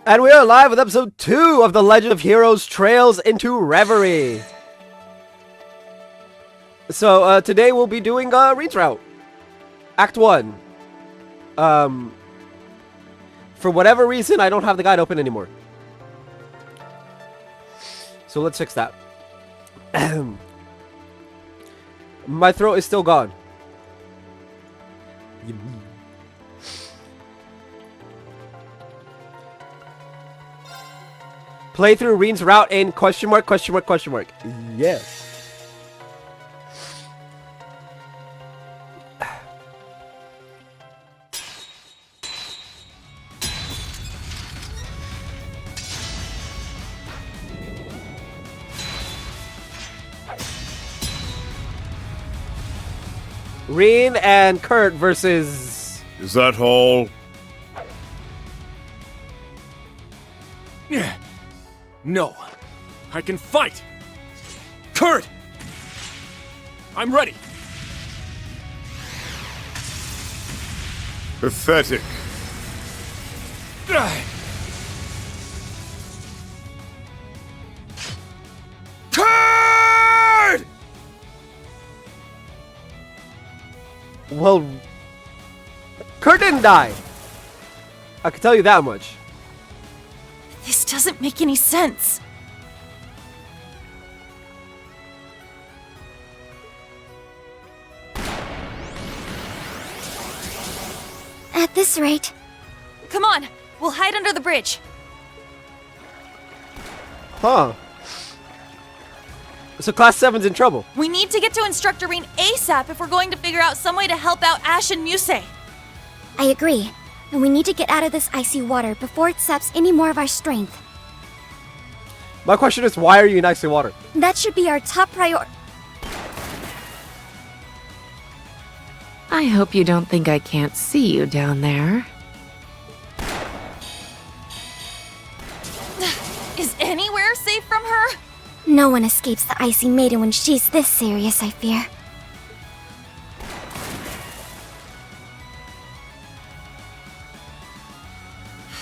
And we are live with episode 2 of The Legend of Heroes Trails into Reverie. So, today we'll be doing Reed's Route. Act 1. For whatever reason, I don't have the guide open anymore. So let's fix that. My throat is still gone. Play through Reed's Route in question mark. Yes. Reen and Kurt versus... Is that all? Yeah. No. I can fight! Kurt! I'm ready! Pathetic. Kurt! Well, Kurt didn't die. I can tell you that much. This doesn't make any sense. At this rate... Come on, we'll hide under the bridge. Huh. So Class 7's in trouble. We need to get to Instructor Reen ASAP if we're going to figure out some way to help out Ash and Muse. I agree. And we need to get out of this icy water before it saps any more of our strength. My question is, why are you in icy water? That should be our top priority. I hope you don't think I can't see you down there. Is anywhere safe from her? No one escapes the icy maiden when she's this serious, I fear.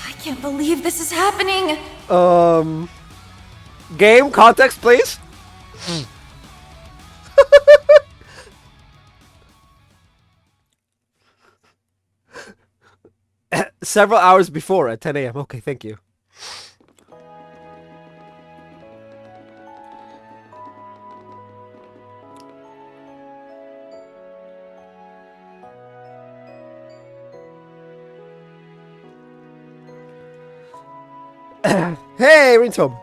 I can't believe this is happening. Game context, please. Several hours before at 10 a.m. Okay, thank you. Hey, Reen's home.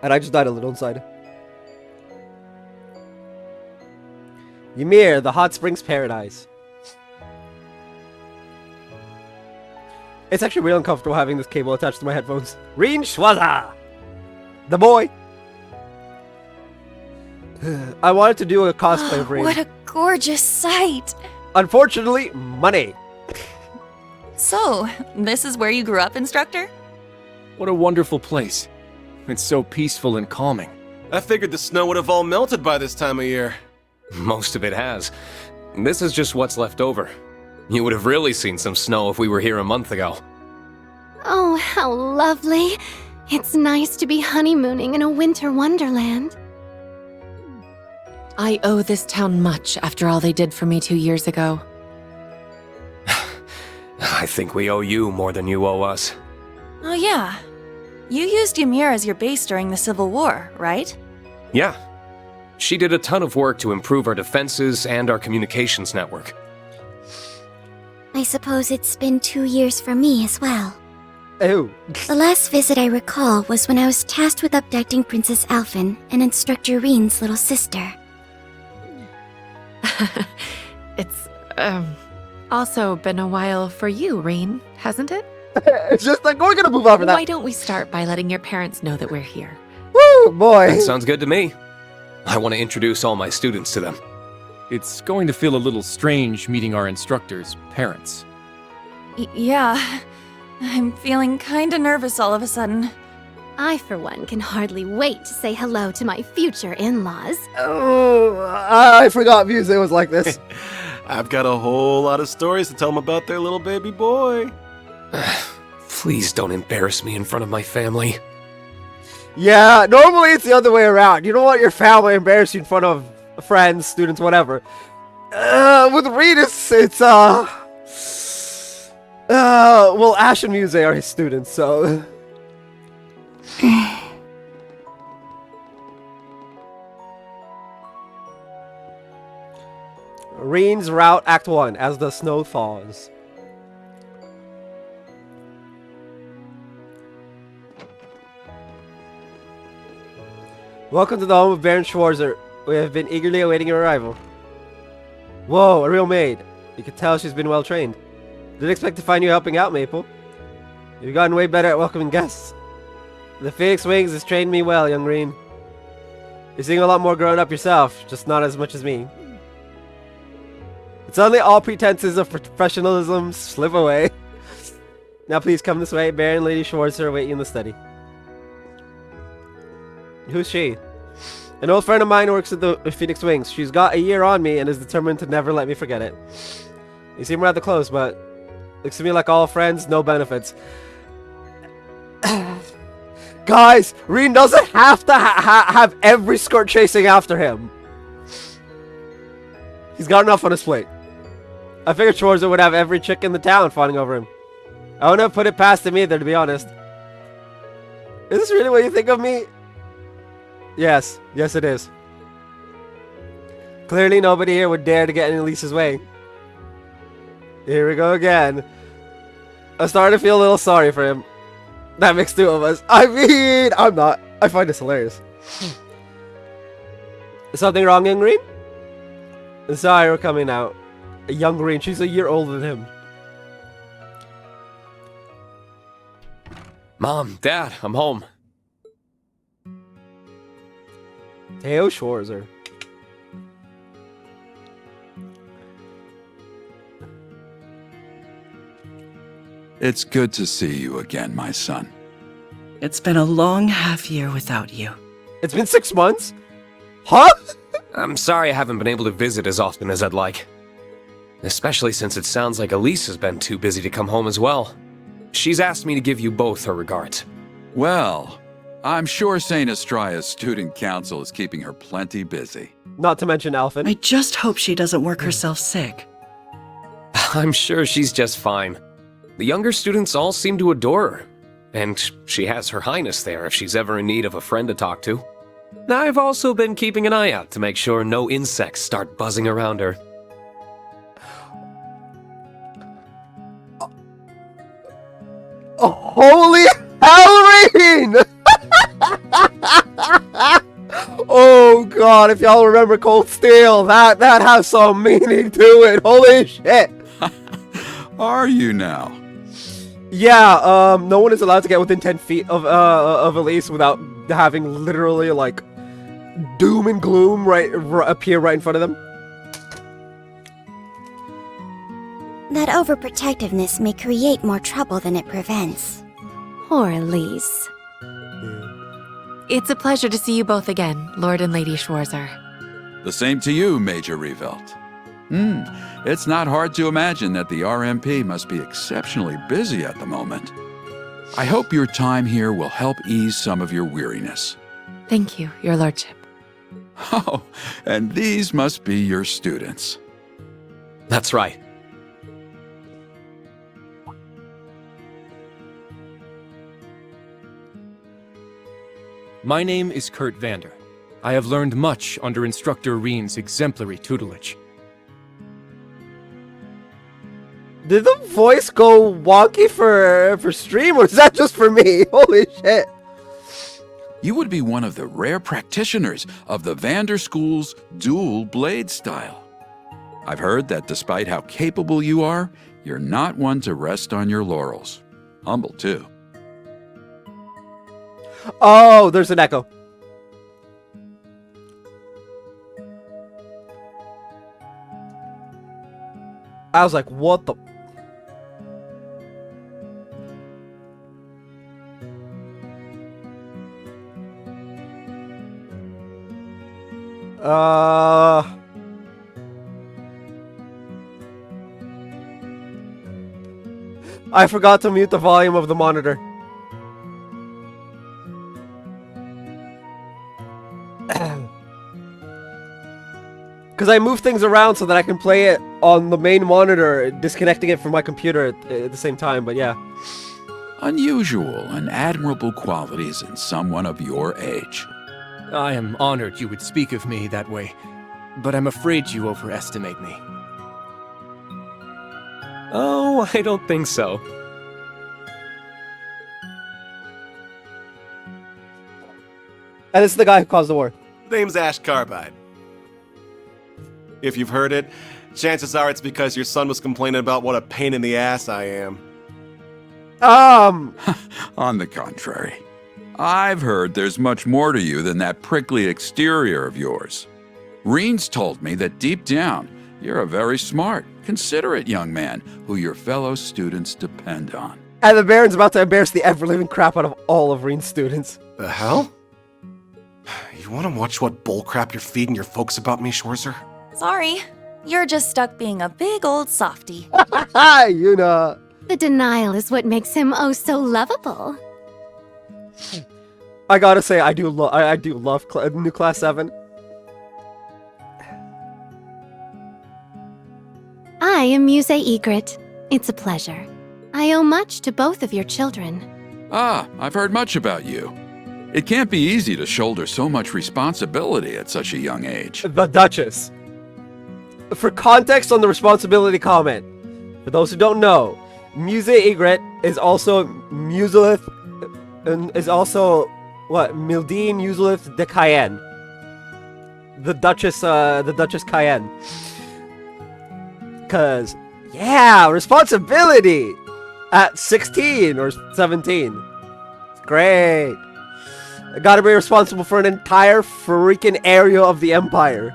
And I just died a little inside. Ymir, the hot springs paradise. It's actually real uncomfortable having this cable attached to my headphones. Reen Schwaza! The boy! I wanted to do a cosplay of Reen. What a gorgeous sight. Unfortunately, money. So, this is where you grew up, Instructor? What a wonderful place. It's so peaceful and calming. I figured the snow would have all melted by this time of year. Most of it has. This is just what's left over. You would have really seen some snow if we were here a month ago. Oh, how lovely. It's nice to be honeymooning in a winter wonderland. I owe this town much after all they did for me 2 years ago. I think we owe you more than you owe us. Oh yeah. You used Ymir as your base during the Civil War, right? Yeah. She did a ton of work to improve our defenses and our communications network. I suppose it's been 2 years for me as well. Oh. The last visit I recall was when I was tasked with abducting Princess Alphen and Instructor Reen's little sister. It's, also been a while for you, Reen, hasn't it? It's just like, we're gonna move on from that. Why don't we start by letting your parents know that we're here? Woo, boy. That sounds good to me. I want to introduce all my students to them. It's going to feel a little strange meeting our instructors' parents. Yeah. I'm feeling kinda nervous all of a sudden. I, for one, can hardly wait to say hello to my future in-laws. Oh, I forgot music was like this. I've got a whole lot of stories to tell them about their little baby boy. Please don't embarrass me in front of my family. Yeah, normally it's the other way around. You don't want your family embarrassed you in front of friends, students, whatever. With Reed, well, Ash and Muse are his students, so... Reen's route, Act 1, as the snow thaws. Welcome to the home of Baron Schwarzer. We have been eagerly awaiting your arrival. Whoa, a real maid. You can tell she's been well trained. Didn't expect to find you helping out, Maple. You've gotten way better at welcoming guests. The Phoenix Wings has trained me well, young Reen. You're seeing a lot more grown up yourself, just not as much as me. Suddenly all pretenses of professionalism slip away. Now please come this way. Baron and Lady Schwarzer await you in the study. Who's she? An old friend of mine who works at the Phoenix Wings. She's got a year on me and is determined to never let me forget it. You seem rather close, but looks to me like all friends, no benefits. Guys, Reen doesn't have to have every skirt chasing after him. He's got enough on his plate. I figured Schwarzer would have every chick in the town fawning over him. I wouldn't have put it past him either, to be honest. Is this really what you think of me? Yes. Yes, it is. Clearly nobody here would dare to get in Elise's way. Here we go again. I'm starting to feel a little sorry for him. That makes two of us. I mean, I'm not. I find this hilarious. Is something wrong, young Reen? Sorry, we're coming out. A young Reen. She's a year older than him. Mom, Dad, I'm home. Teo Schwarzer. It's good to see you again, my son. It's been a long half year without you. It's been 6 months? Huh? I'm sorry I haven't been able to visit as often as I'd like. Especially since it sounds like Elise has been too busy to come home as well. She's asked me to give you both her regards. Well, I'm sure St. Estria's student council is keeping her plenty busy. Not to mention Alphen. I just hope she doesn't work herself sick. I'm sure she's just fine. The younger students all seem to adore her. And she has Her Highness there if she's ever in need of a friend to talk to. I've also been keeping an eye out to make sure no insects start buzzing around her. Oh, holy Halloween! Oh god, if y'all remember Cold Steel, that has some meaning to it. Holy shit! Are you now? Yeah, no one is allowed to get within 10 feet of Elise without having literally, like, doom and gloom appear right in front of them. That overprotectiveness may create more trouble than it prevents. Poor Elise. It's a pleasure to see you both again, Lord and Lady Schwarzer. The same to you, Major Revelt. It's not hard to imagine that the RMP must be exceptionally busy at the moment. I hope your time here will help ease some of your weariness. Thank you, Your Lordship. Oh, and these must be your students. That's right. My name is Kurt Vander. I have learned much under Instructor Reen's exemplary tutelage. Did the voice go wonky for stream, or is that just for me? Holy shit. You would be one of the rare practitioners of the Vander School's dual blade style. I've heard that despite how capable you are, you're not one to rest on your laurels. Humble, too. Oh, there's an echo. I was like, what the... I forgot to mute the volume of the monitor. Because I move things around so that I can play it on the main monitor, disconnecting it from my computer at the same time, but yeah. Unusual and admirable qualities in someone of your age. I am honored you would speak of me that way, but I'm afraid you overestimate me. Oh, I don't think so. And it's the guy who caused the war. Name's Ash Carbide. If you've heard it, chances are it's because your son was complaining about what a pain in the ass I am. On the contrary, I've heard there's much more to you than that prickly exterior of yours. Reen's told me that deep down, you're a very smart, considerate young man who your fellow students depend on. And the Baron's about to embarrass the ever-living crap out of all of Reen's students. The hell? You want to watch what bullcrap you're feeding your folks about me, Schwarzer? Sorry. You're just stuck being a big old softy. You know. The denial is what makes him oh so lovable. I gotta say, I do love new Class 7. I am Muse Egret. It's a pleasure. I owe much to both of your children. Ah, I've heard much about you. It can't be easy to shoulder so much responsibility at such a young age. The Duchess. For context on the responsibility comment, for those who don't know, Muse Egret is also Muselith, and is also Mildine Muselith de Cayenne. The Duchess Cayenne. Cause yeah, responsibility at 16 or 17. Great. I gotta be responsible for an entire freaking area of the Empire.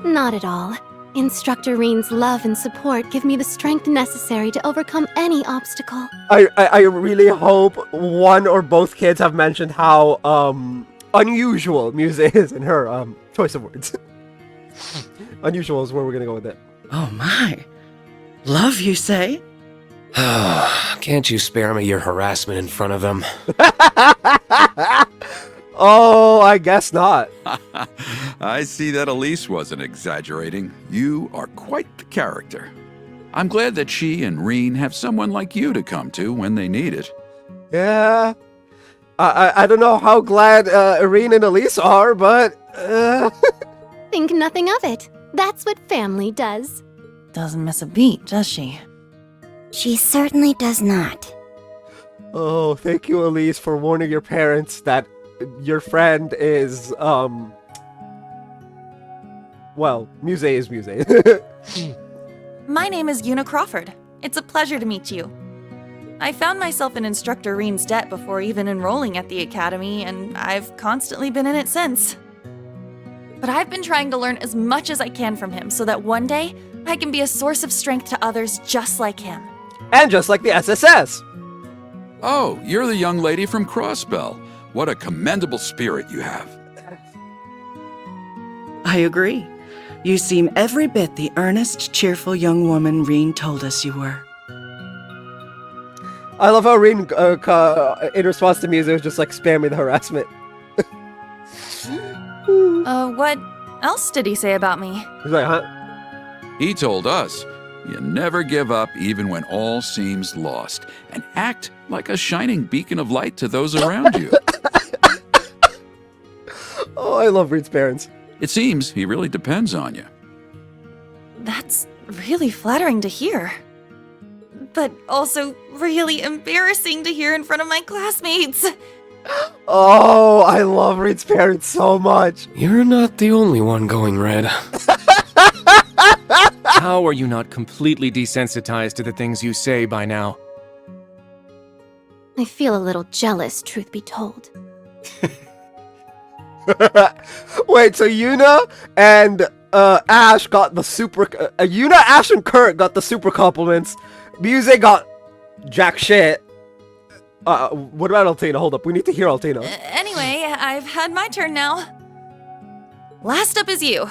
Not at all. Instructor Reen's love and support give me the strength necessary to overcome any obstacle. I really hope one or both kids have mentioned how unusual Muse is in her choice of words. Unusual is where we're gonna go with it. Oh my. Love, you say? Can't you spare me your harassment in front of him? Oh, I guess not. I see that Elise wasn't exaggerating. You are quite the character. I'm glad that she and Reen have someone like you to come to when they need it. Yeah. I don't know how glad Reen and Elise are, but... Think nothing of it. That's what family does. Doesn't miss a beat, does she? She certainly does not. Oh, thank you, Elise, for warning your parents that your friend is, well, Muse is Muse. My name is Una Crawford. It's a pleasure to meet you. I found myself in Instructor Reen's debt before even enrolling at the Academy, and I've constantly been in it since. But I've been trying to learn as much as I can from him so that one day I can be a source of strength to others just like him. And just like the SSS. Oh, you're the young lady from Crossbell. What a commendable spirit you have. I agree. You seem every bit the earnest, cheerful young woman Reen told us you were. I love how Reen, in response to Muse, was just like spamming the harassment. What else did he say about me? He's like, huh? He told us, you never give up even when all seems lost, and act like a shining beacon of light to those around you. Oh, I love Reen's parents. It seems he really depends on you. That's really flattering to hear. But also really embarrassing to hear in front of my classmates. Oh, I love Reen's parents so much. You're not the only one going red. How are you not completely desensitized to the things you say by now? I feel a little jealous, truth be told. Wait, so Yuna and Ash got the super... Yuna, Ash, and Kurt got the super compliments. Muse got jack shit. What about Altina? Hold up, we need to hear Altina. Anyway, I've had my turn now. Last up is you.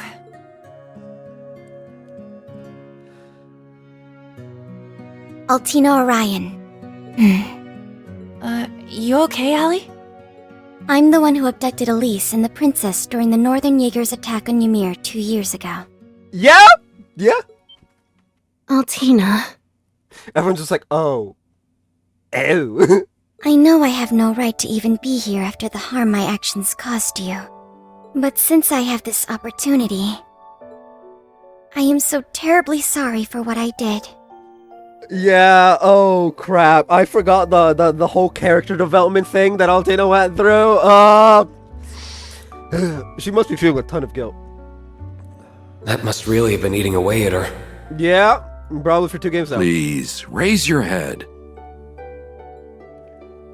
Altina Orion. You okay, Allie? I'm the one who abducted Elise and the princess during the Northern Jaegers attack on Ymir 2 years ago. Yeah? Yeah? Altina. Everyone's just like, oh. Ew. I know I have no right to even be here after the harm my actions caused you. But since I have this opportunity, I am so terribly sorry for what I did. Yeah, oh crap. I forgot the whole character development thing that Altina went through. She must be feeling a ton of guilt. That must really have been eating away at her. Yeah, probably for 2 games now. Please, raise your head.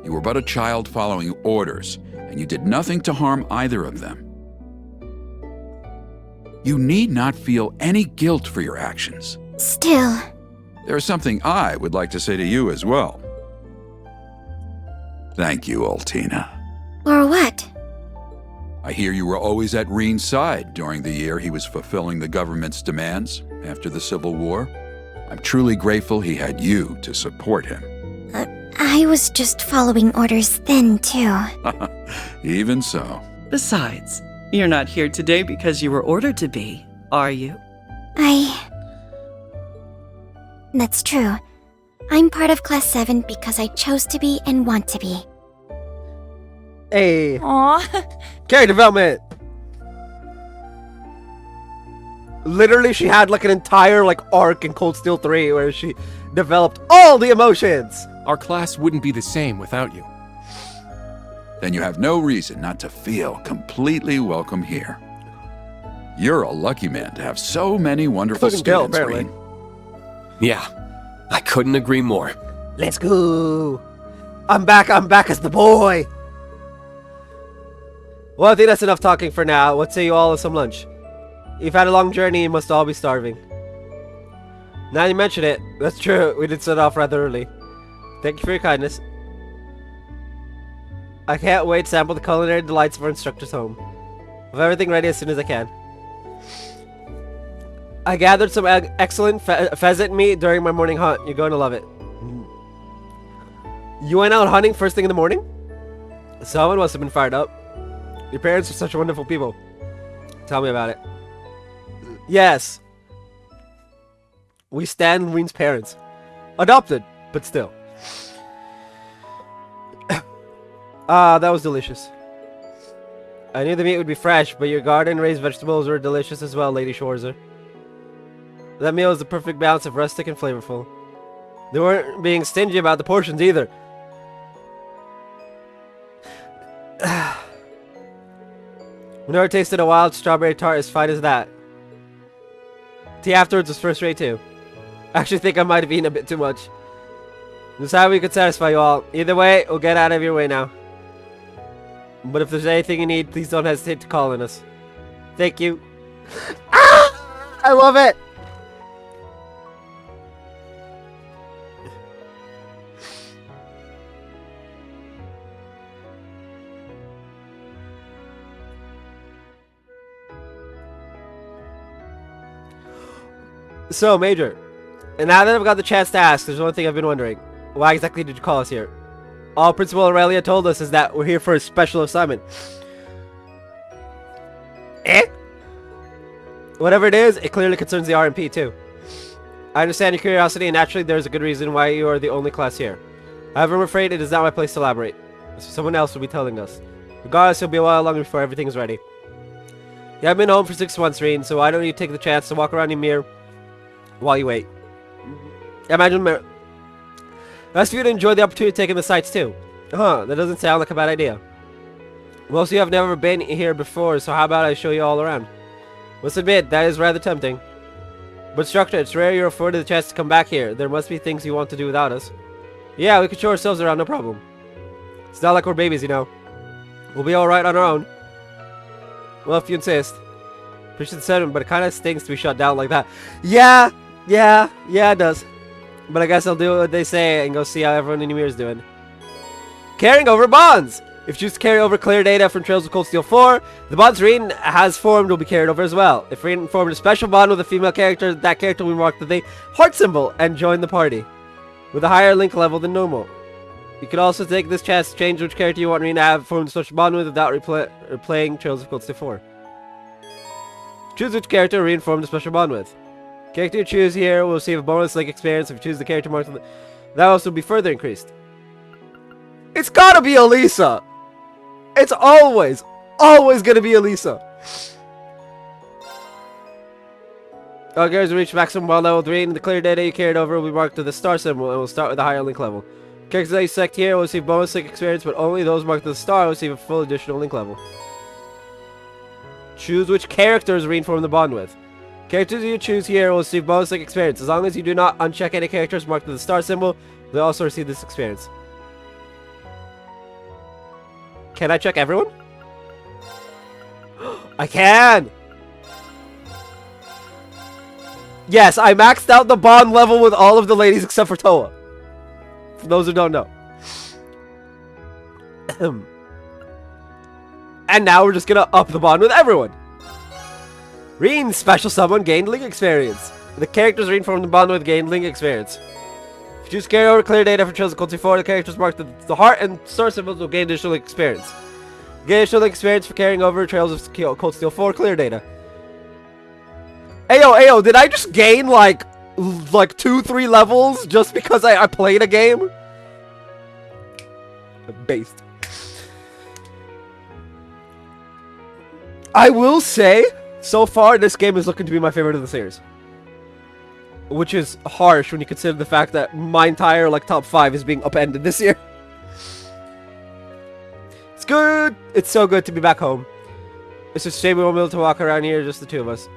You were but a child following orders, and you did nothing to harm either of them. You need not feel any guilt for your actions. Still, There's something I would like to say to you as well. Thank you, Altina. or what? I hear you were always at Reen's side during the year he was fulfilling the government's demands after the Civil War. I'm truly grateful he had you to support him. I was just following orders then, too. Even so. Besides, you're not here today because you were ordered to be, are you? That's true. I'm part of Class 7 because I chose to be and want to be. Hey, Aw. character development. Literally, she had like an entire like arc in Cold Steel 3 where she developed all the emotions. Our class wouldn't be the same without you. Then you have no reason not to feel completely welcome here. You're a lucky man to have so many wonderful Couldn't tell, students, apparently. Reen. Yeah, I couldn't agree more. Let's go. I'm back as the boy. Well, I think that's enough talking for now. What say you all have some lunch? You've had a long journey, you must all be starving. Now you mention it, that's true, we did set off rather early. Thank you for your kindness. I can't wait to sample the culinary delights of our instructor's home. I'll have everything ready as soon as I can. I gathered some excellent pheasant meat during my morning hunt. You're going to love it. You went out hunting first thing in the morning? Someone must have been fired up. Your parents are such wonderful people. Tell me about it. Yes. We stand Reen's parents. Adopted, but still. That was delicious. I knew the meat would be fresh, but your garden-raised vegetables were delicious as well, Lady Schwarzer. That meal was the perfect balance of rustic and flavorful. They weren't being stingy about the portions either. I've never tasted a wild strawberry tart as fine as that. Tea afterwards was first rate too. I actually think I might have eaten a bit too much. This is how we could satisfy you all. Either way, we'll get out of your way now. But if there's anything you need, please don't hesitate to call on us. Thank you. I love it! So, Major, and now that I've got the chance to ask, there's one thing I've been wondering. Why exactly did you call us here? All Principal Aurelia told us is that we're here for a special assignment. Eh? Whatever it is, it clearly concerns the RMP too. I understand your curiosity, and naturally there's a good reason why you are the only class here. However, I'm afraid it is not my place to elaborate. So someone else will be telling us. Regardless, you'll be a while longer before everything is ready. Yeah, I've been home for 6 months, Reen, so why don't you take the chance to walk around Ymir while you wait. Imagine rest of you to enjoy the opportunity of taking the sights too. That doesn't sound like a bad idea. Most of you have never been here before, so how about I show you all around? Must admit, that is rather tempting. But Instructor, it's rare you're afforded the chance to come back here. There must be things you want to do without us. Yeah, we could show ourselves around, no problem. It's not like we're babies, you know. We'll be alright on our own. Well, if you insist. Appreciate the sentiment, but it kind of stinks to be shut down like that. Yeah, it does. But I guess I'll do what they say and go see how everyone in Ymir is doing. Carrying over bonds! If you choose to carry over clear data from Trails of Cold Steel 4, the bonds Reen has formed will be carried over as well. If Reen formed a special bond with a female character, that character will mark with a heart symbol and join the party. with a higher link level than normal. You can also take this chance to change which character you want Reen to have formed a social bond with without replaying Trails of Cold Steel 4. Choose which character Reen formed a special bond with. Character you choose here will receive a bonus link experience if you choose the character marked with that will also be further increased. It's gotta be Elisa! It's always gonna be Elisa! All characters reach maximum bond level 3 and the clear data you carried over will be marked with the star symbol and will start with a higher link level. Characters that you select here will receive bonus link experience, but only those marked with the star will receive a full additional link level. Choose which characters Reen form the bond with. Characters you choose here will receive bonus link experience. As long as you do not uncheck any characters marked with the star symbol, they also receive this experience. Can I check everyone? I can! Yes, I maxed out the bond level with all of the ladies except for Toa. For those who don't know. And now we're just gonna up the bond with everyone. Reen's special summon gained link experience. The characters Reen formed the bond with gained link experience. If you choose carry over clear data for Trails of Cold Steel 4, the characters marked with the heart and star symbols will gain additional link experience. Gain additional link experience for carrying over Trails of Cold Steel 4 clear data. Ayo, did I just gain like 2-3 levels just because I played a game? Based. I will say, so far, this game is looking to be my favorite of the series. Which is harsh when you consider the fact that my entire, top 5 is being upended this year. It's good! It's so good to be back home. It's just a shame we won't be able to walk around here, just the two of us.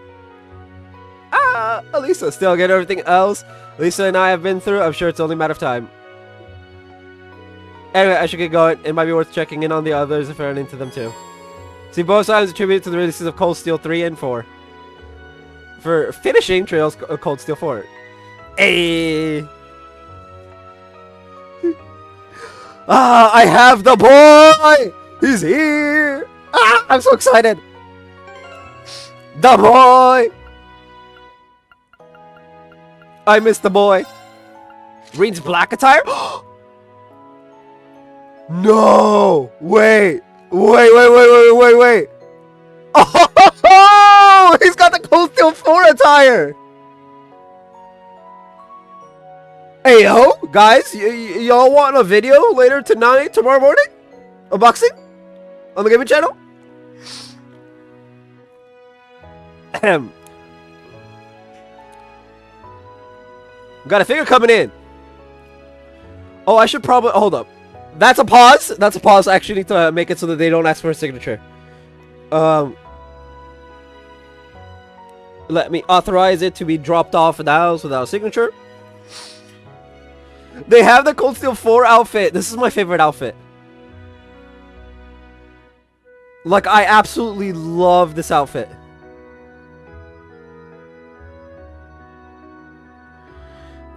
Ah! Elisa, still get everything else Lisa and I have been through. I'm sure it's only a matter of time. Anyway, I should get going. It might be worth checking in on the others if I run into them too. See, both sides attributed to the releases of Cold Steel 3 and 4. For finishing Trails of Cold Steel 4. Hey! Ah, I have the boy! He's here! Ah, I'm so excited! The boy! I miss the boy. Reen's black attire? No! Wait! Wait! Oh! He's got the Cold Steel 4 attire! Hey, yo! Guys, y'all want a video later tonight, tomorrow morning? Unboxing? On the gaming channel? Ahem. Got a figure coming in. Oh, I should probably... Hold up. That's a pause. That's a pause. I actually need to make it so that they don't ask for a signature. Let me authorize it to be dropped off in the house without a signature. They have the Cold Steel 4 outfit. This is my favorite outfit. Like, I absolutely love this outfit.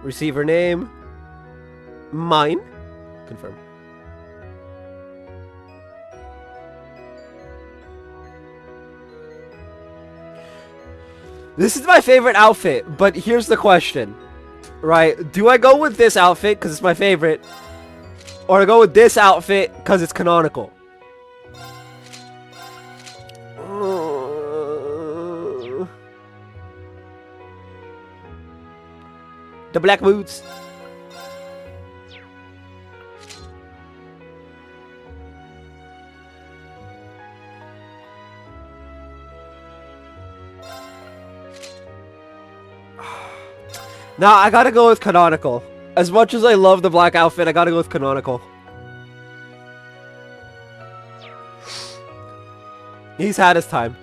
Receiver name. Mine. Confirm. This is my favorite outfit, but here's the question. Right? Do I go with this outfit because it's my favorite? Or I go with this outfit because it's canonical? The black boots. Nah, I gotta go with canonical. As much as I love the black outfit, I gotta go with canonical. He's had his time.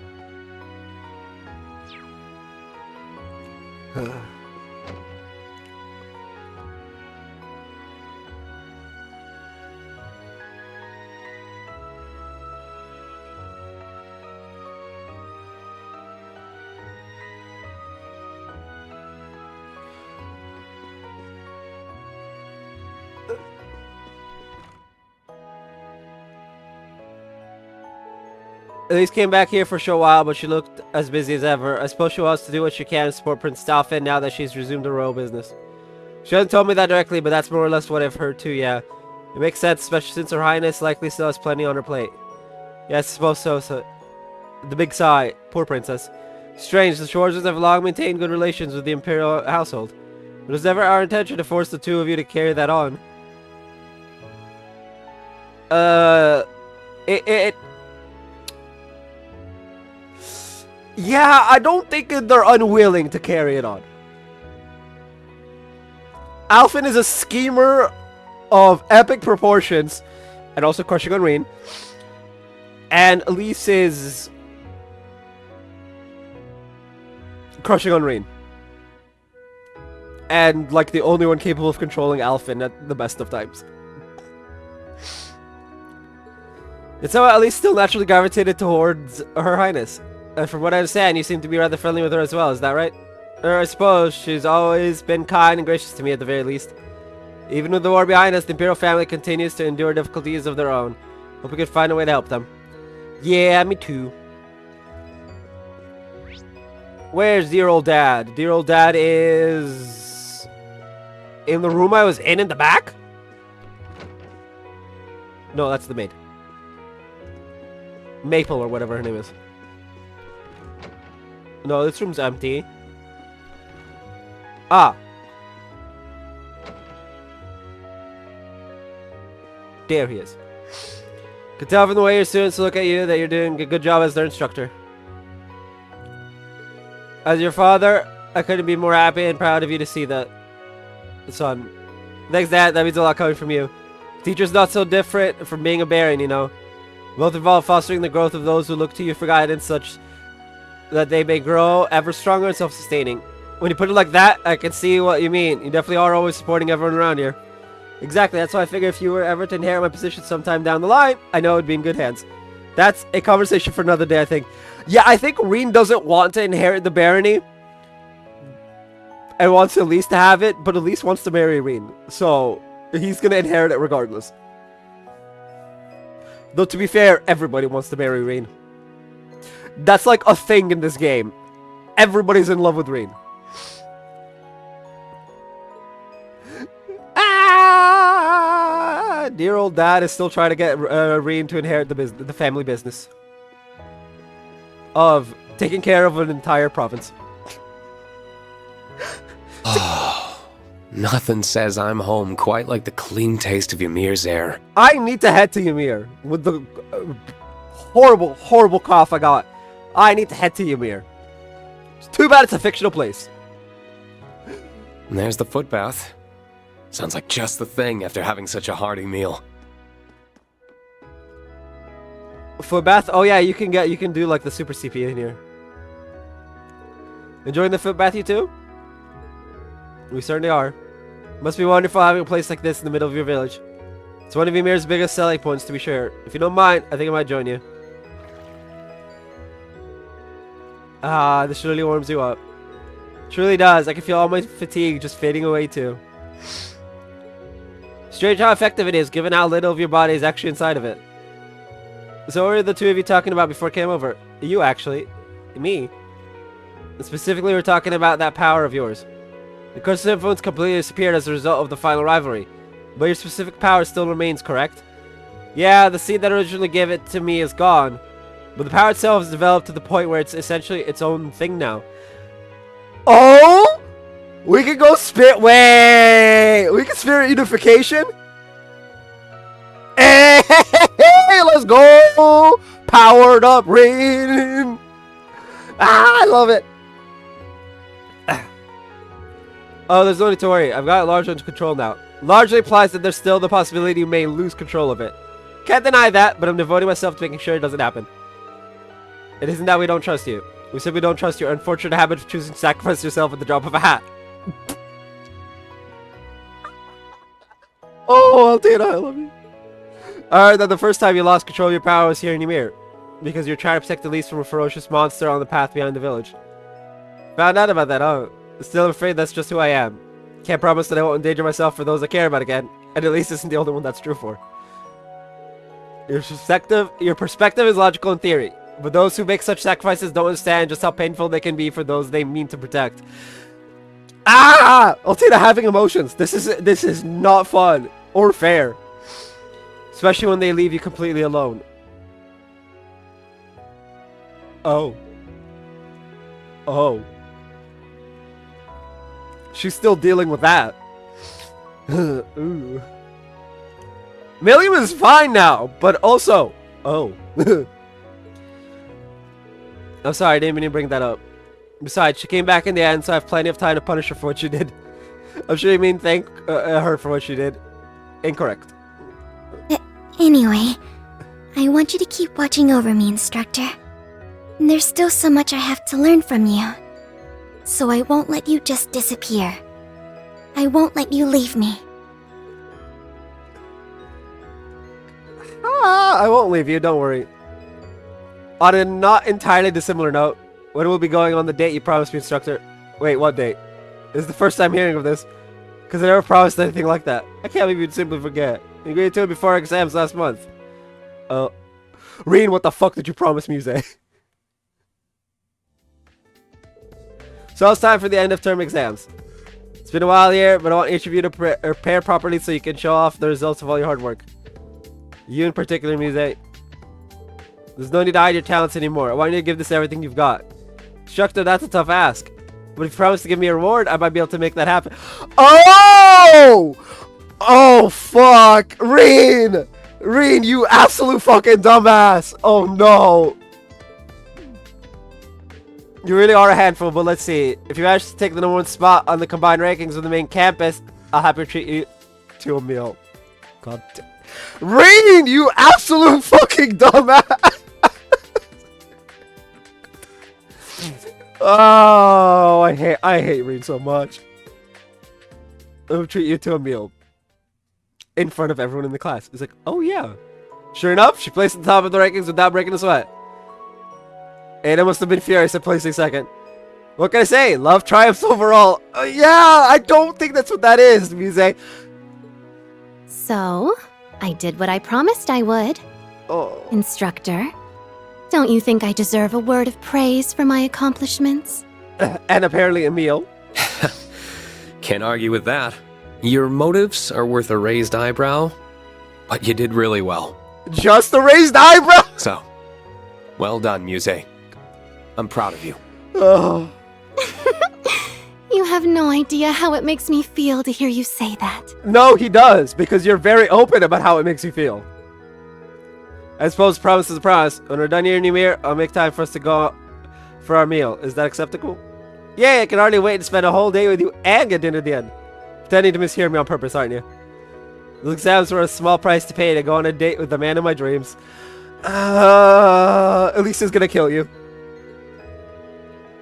Elise came back here for a short while, but she looked as busy as ever. I suppose she wants to do what she can to support Prince Stalfin now that she's resumed her royal business. She hasn't told me that directly, but that's more or less what I've heard too, yeah. It makes sense, especially since Her Highness likely still has plenty on her plate. Yeah, I suppose so. The big sigh. Poor princess. Strange, the Schwarzers have long maintained good relations with the Imperial household. But it was never our intention to force the two of you to carry that on. Yeah, I don't think they're unwilling to carry it on. Alphen is a schemer of epic proportions and also crushing on Reen. And Elise is crushing on Reen. And like the only one capable of controlling Alphen at the best of times. And so at least still naturally gravitated towards Her Highness. And from what I understand, you seem to be rather friendly with her as well, is that right? Or I suppose she's always been kind and gracious to me at the very least. Even with the war behind us, the Imperial family continues to endure difficulties of their own. Hope we can find a way to help them. Yeah, me too. Where's dear old dad? Dear old dad is in the room I was in the back? No, that's the maid. Maple or whatever her name is. No, this room's empty. Ah. There he is. Can tell from the way your students look at you that you're doing a good job as their instructor. As your father, I couldn't be more happy and proud of you to see that, son. Thanks, Dad. That means a lot coming from you. Teacher's not so different from being a baron, you know. Both involve fostering the growth of those who look to you for guidance, such that they may grow ever stronger and self-sustaining. When you put it like that, I can see what you mean. You definitely are always supporting everyone around here. Exactly, that's why I figure if you were ever to inherit my position sometime down the line, I know it would be in good hands. That's a conversation for another day, I think. Yeah, I think Reen doesn't want to inherit the barony. And wants Elise to have it, but Elise wants to marry Reen. So, he's going to inherit it regardless. Though, to be fair, everybody wants to marry Reen. That's like a thing in this game. Everybody's in love with Reen. Ah! Dear old dad is still trying to get Reen to inherit the family business of taking care of an entire province. Nothing says I'm home quite like the clean taste of Ymir's air. I need to head to Ymir with the horrible, horrible cough I got. I need to head to Ymir. It's too bad it's a fictional place. And there's the footbath. Sounds like just the thing after having such a hearty meal. Footbath? Oh yeah, you can do like the super CP in here. Enjoying the footbath, you too? We certainly are. Must be wonderful having a place like this in the middle of your village. It's one of Ymir's biggest selling points, to be sure. If you don't mind, I think I might join you. Ah, this surely warms you up. Truly does. I can feel all my fatigue just fading away too. Strange how effective it is, given how little of your body is actually inside of it. So what were the two of you talking about before I came over? You, actually. Me. And specifically, we're talking about that power of yours. The curse's influence completely disappeared as a result of the final rivalry. But your specific power still remains, correct? Yeah, the seed that originally gave it to me is gone. But the power itself has developed to the point where it's essentially its own thing now. Oh! We can go spirit. Wait! We can spirit unification? Hey! Let's go! Powered up rain! Ah, I love it! Oh, there's no need to worry. I've got it largely under control now. Largely implies that there's still the possibility you may lose control of it. Can't deny that, but I'm devoting myself to making sure it doesn't happen. It isn't that we don't trust you. We simply don't trust your unfortunate habit of choosing to sacrifice yourself at the drop of a hat. Oh, Altina, I love you. Alright, then the first time you lost control of your power was here in Ymir. Because you're trying to protect Elise from a ferocious monster on the path behind the village. Found out about that, huh? Still, I'm afraid that's just who I am. Can't promise that I won't endanger myself for those I care about again. And Elise isn't the only one that's true for. Your perspective is logical in theory. But those who make such sacrifices don't understand just how painful they can be for those they mean to protect. Ah! Altina having emotions. This is not fun or fair. Especially when they leave you completely alone. Oh. Oh. She's still dealing with that. Ooh. Milliam is fine now, but also... Oh. I'm sorry, I didn't mean to bring that up. Besides, she came back in the end, so I have plenty of time to punish her for what she did. I'm sure you mean thank her for what she did. Incorrect. Anyway, I want you to keep watching over me, instructor. There's still so much I have to learn from you. So I won't let you just disappear. I won't let you leave me. I won't leave you, don't worry. On a not entirely dissimilar note, when we'll be going on the date you promised me, instructor? Wait, what date? This is the first time hearing of this. Because I never promised anything like that. I can't believe you'd simply forget. You agreed to it before our exams last month. Reen, what the fuck did you promise me, Zay? So it's time for the end of term exams. It's been a while here, but I want each of you to prepare properly so you can show off the results of all your hard work. You in particular, Muse. There's no need to hide your talents anymore. I want you to give this everything you've got. Instructor, that's a tough ask. But if you promise to give me a reward, I might be able to make that happen. Oh! Oh, fuck! Reen! Reen, you absolute fucking dumbass! Oh, no! You really are a handful, but let's see. If you manage to take the #1 spot on the combined rankings of the main campus, I'll happily treat you to a meal. God damn. Reen, you absolute fucking dumbass! Oh, I hate Reen so much. I'll treat you to a meal. In front of everyone in the class. It's like, oh yeah. Sure enough, she placed at the top of the rankings without breaking a sweat. Ada must have been furious at placing second. What can I say? Love triumphs overall. Yeah, I don't think that's what that is, Muse. So, I did what I promised I would. Oh. Instructor, don't you think I deserve a word of praise for my accomplishments? And apparently a meal. Can't argue with that. Your motives are worth a raised eyebrow, but you did really well. Just a raised eyebrow? So, well done, Muse. I'm proud of you. Oh. You have no idea how it makes me feel to hear you say that. No, he does, because you're very open about how it makes you feel. I suppose promise is a promise. When we're done here in Ymir, I'll make time for us to go for our meal. Is that acceptable? Yeah, I can hardly wait to spend a whole day with you and get dinner at the end. Pretending to mishear me on purpose, aren't you? Those exams were a small price to pay to go on a date with the man of my dreams. At least he's gonna kill you.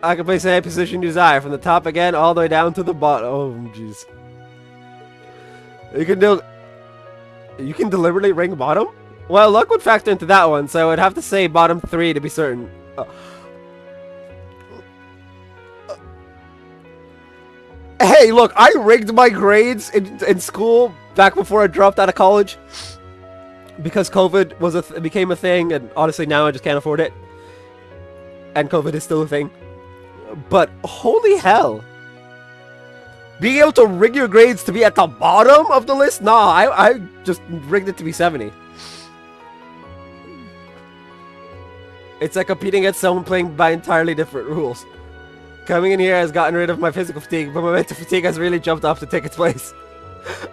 I can place any position you desire, from the top again all the way down to the bottom. Oh, jeez. You can deliberately ring bottom? Well, luck would factor into that one, so I would have to say bottom 3 to be certain. Hey, look, I rigged my grades in school back before I dropped out of college because COVID became a thing, and honestly now I just can't afford it. And COVID is still a thing. But holy hell. Being able to rig your grades to be at the bottom of the list? Nah, I just rigged it to be 70. It's like competing against someone playing by entirely different rules. Coming in here has gotten rid of my physical fatigue, but my mental fatigue has really jumped up to take its place.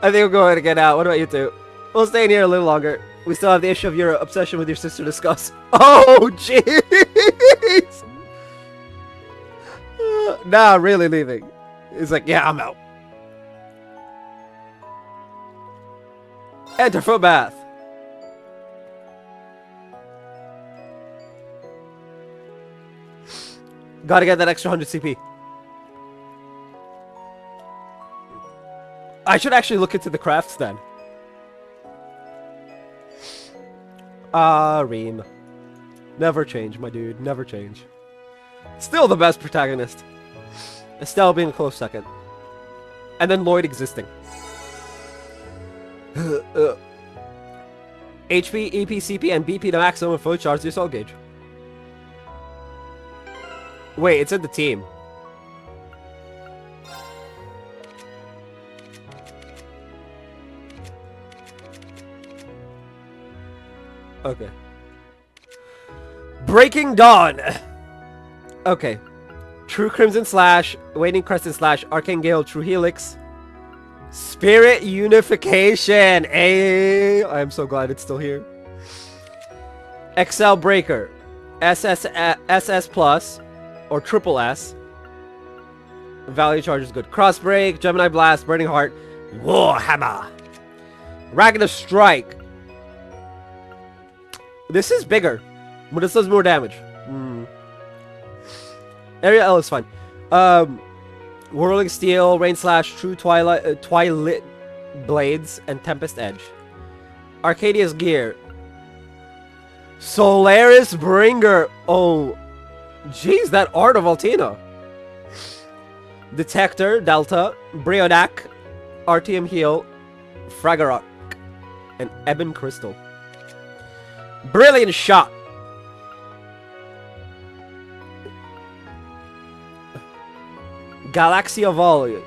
I think we'll go ahead and get out. What about you two? We'll stay in here a little longer. We still have the issue of your obsession with your sister to discuss. Oh, jeez! Nah, really leaving. He's like, yeah, I'm out. Enter foot bath. Gotta get that extra 100 CP. I should actually look into the crafts then. Reem. Never change, my dude. Never change. Still the best protagonist. Estelle being a close second. And then Lloyd existing. HP, EP, CP, and BP to maximum and fully charge the assault gauge. Wait, it's in the team. Okay. Breaking Dawn. Okay. True Crimson Slash, Waning Crescent Slash, Arcane Gale, True Helix, Spirit Unification. Hey, I'm so glad it's still here. XL Breaker, SS Plus, or Triple S. Value Charge is good. Cross Break, Gemini Blast, Burning Heart, Warhammer, Ragnar Strike. This is bigger, but this does more damage. Area L is fine. Whirling Steel, Rain Slash, True Twilight Blades, and Tempest Edge. Arcadia's Gear. Solaris Bringer. Oh, jeez, that art of Altina. Detector, Delta, Brionac, RTM Heal, Fragarok, and Ebon Crystal. Brilliant Shot. Galaxia Volley.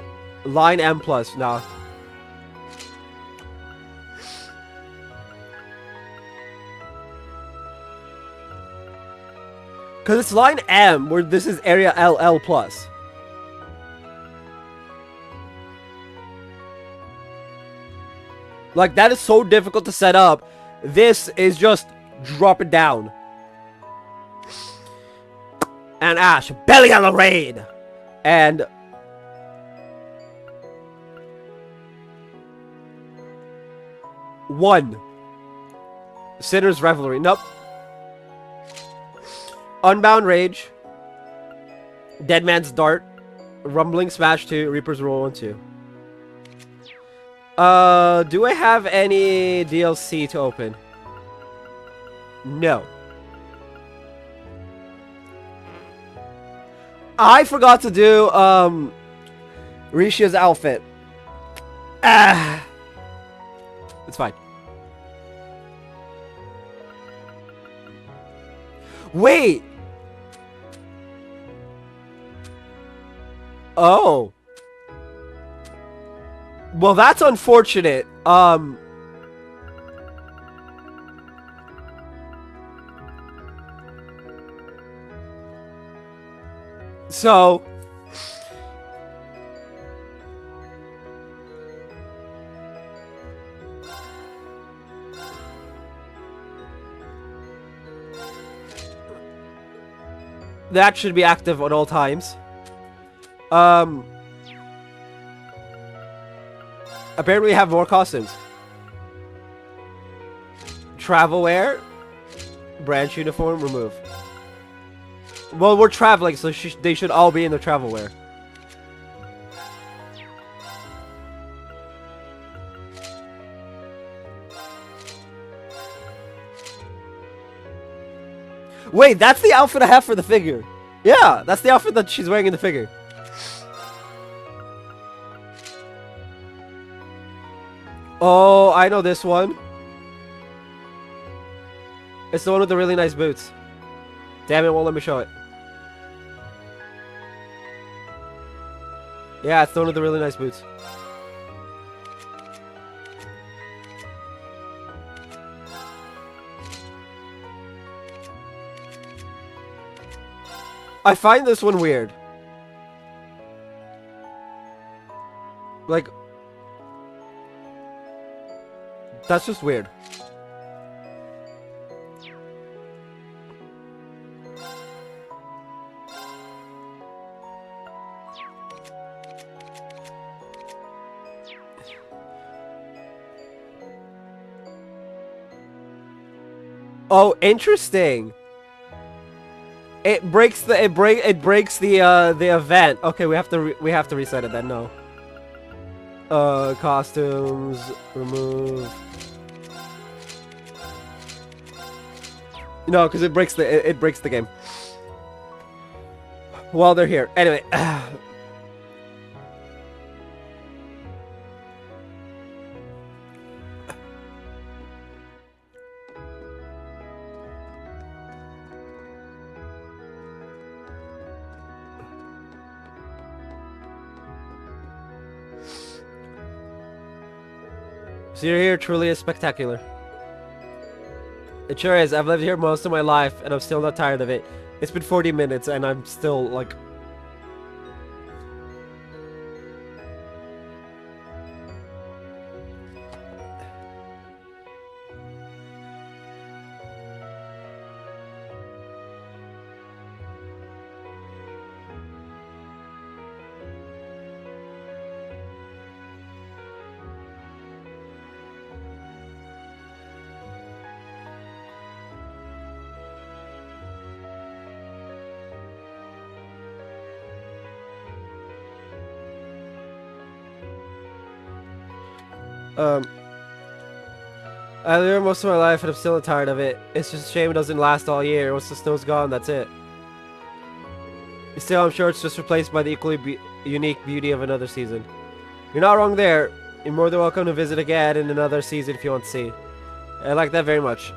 Line M+. Nah. Because it's line M, where this is area LL+. Like, that is so difficult to set up. This is just drop it down. And Ash, Belly on the Raid. And one. Sinner's Revelry. Nope. Unbound Rage. Dead Man's Dart. Rumbling Smash 2. Reaper's Roll 1 2. Do I have any DLC to open? No. I forgot to do, Rishia's outfit. Ah. It's fine. Wait! Oh. Well, that's unfortunate. So that should be active at all times. Apparently we have more costumes. Travel wear, branch uniform, remove. Well, we're traveling, so they should all be in the travel wear. Wait, that's the outfit I have for the figure. Yeah, that's the outfit that she's wearing in the figure. Oh, I know this one. It's the one with the really nice boots. Damn it, won't let me show it. Yeah, it's the one with the really nice boots. I find this one weird. Like, that's just weird. Oh, interesting. It breaks the event. Okay, we have to reset it then. No. Costumes remove. No, because it breaks the game. While they're here. Anyway. So you're here truly is spectacular. It sure is. I've lived here most of my life, and I'm still not tired of it. It's been 40 minutes, and I'm still, like... I live here most of my life, and I'm still not tired of it. It's just a shame it doesn't last all year. Once the snow's gone, that's it. Still, I'm sure it's just replaced by the equally unique beauty of another season. You're not wrong there. You're more than welcome to visit again in another season if you want to see. I like that very much.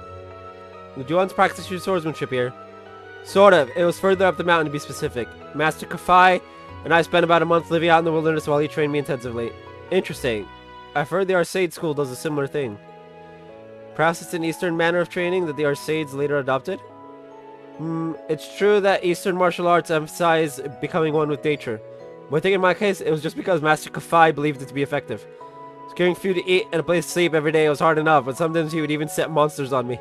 Would you want to practice your swordsmanship here? Sort of. It was further up the mountain to be specific. Master Kafai and I spent about a month living out in the wilderness while he trained me intensively. Interesting. I've heard the Arcade school does a similar thing. Perhaps it's an Eastern manner of training that the Arcades later adopted? It's true that Eastern martial arts emphasize becoming one with nature. But I think in my case, it was just because Master Kafai believed it to be effective. Securing food to eat and a place to sleep every day was hard enough, but sometimes he would even set monsters on me.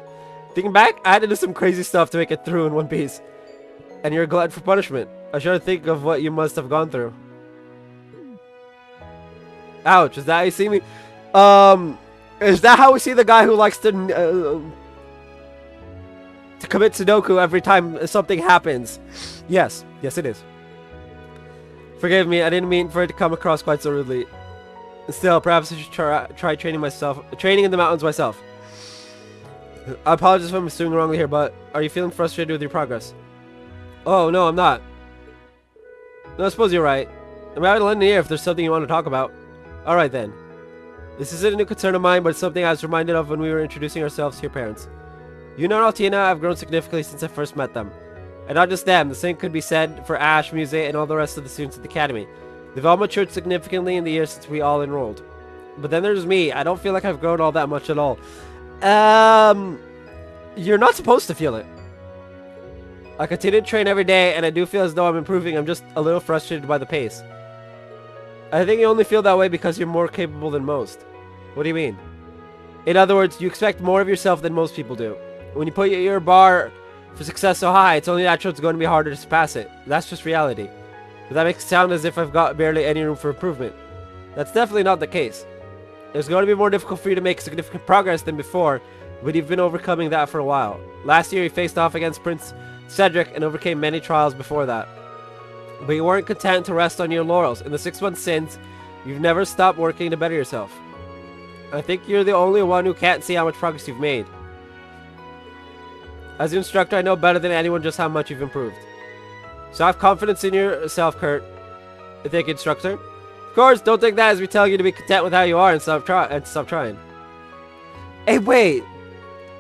Thinking back, I had to do some crazy stuff to make it through in one piece. And you're a glutton for punishment. I should think of what you must have gone through. Ouch, is that how you see me? Is that how we see the guy who likes to commit Sudoku every time something happens? Yes, yes it is. Forgive me, I didn't mean for it to come across quite so rudely. Still, perhaps I should try training in the mountains myself. I apologize if I'm assuming wrongly here, but are you feeling frustrated with your progress? Oh, no, I'm not. No, I suppose you're right. I'm happy to lend an ear if there's something you want to talk about. Alright then. This isn't a new concern of mine, but it's something I was reminded of when we were introducing ourselves to your parents. You and Altina have grown significantly since I first met them. And not just them, the same could be said for Ash, Muse, and all the rest of the students at the Academy. They've all matured significantly in the years since we all enrolled. But then there's me. I don't feel like I've grown all that much at all. You're not supposed to feel it. I continue to train every day, and I do feel as though I'm improving. I'm just a little frustrated by the pace. I think you only feel that way because you're more capable than most. What do you mean? In other words, you expect more of yourself than most people do. When you put your bar for success so high, it's only natural it's going to be harder to surpass it. That's just reality. But that makes it sound as if I've got barely any room for improvement. That's definitely not the case. It's going to be more difficult for you to make significant progress than before, but you've been overcoming that for a while. Last year, you faced off against Prince Cedric and overcame many trials before that. But you weren't content to rest on your laurels. In the 6 months since, you've never stopped working to better yourself. I think you're the only one who can't see how much progress you've made. As an instructor, I know better than anyone just how much you've improved. So have confidence in yourself, Kurt. Thank you, instructor. Of course, don't take that as me telling you to be content with how you are and stop trying. Hey, wait!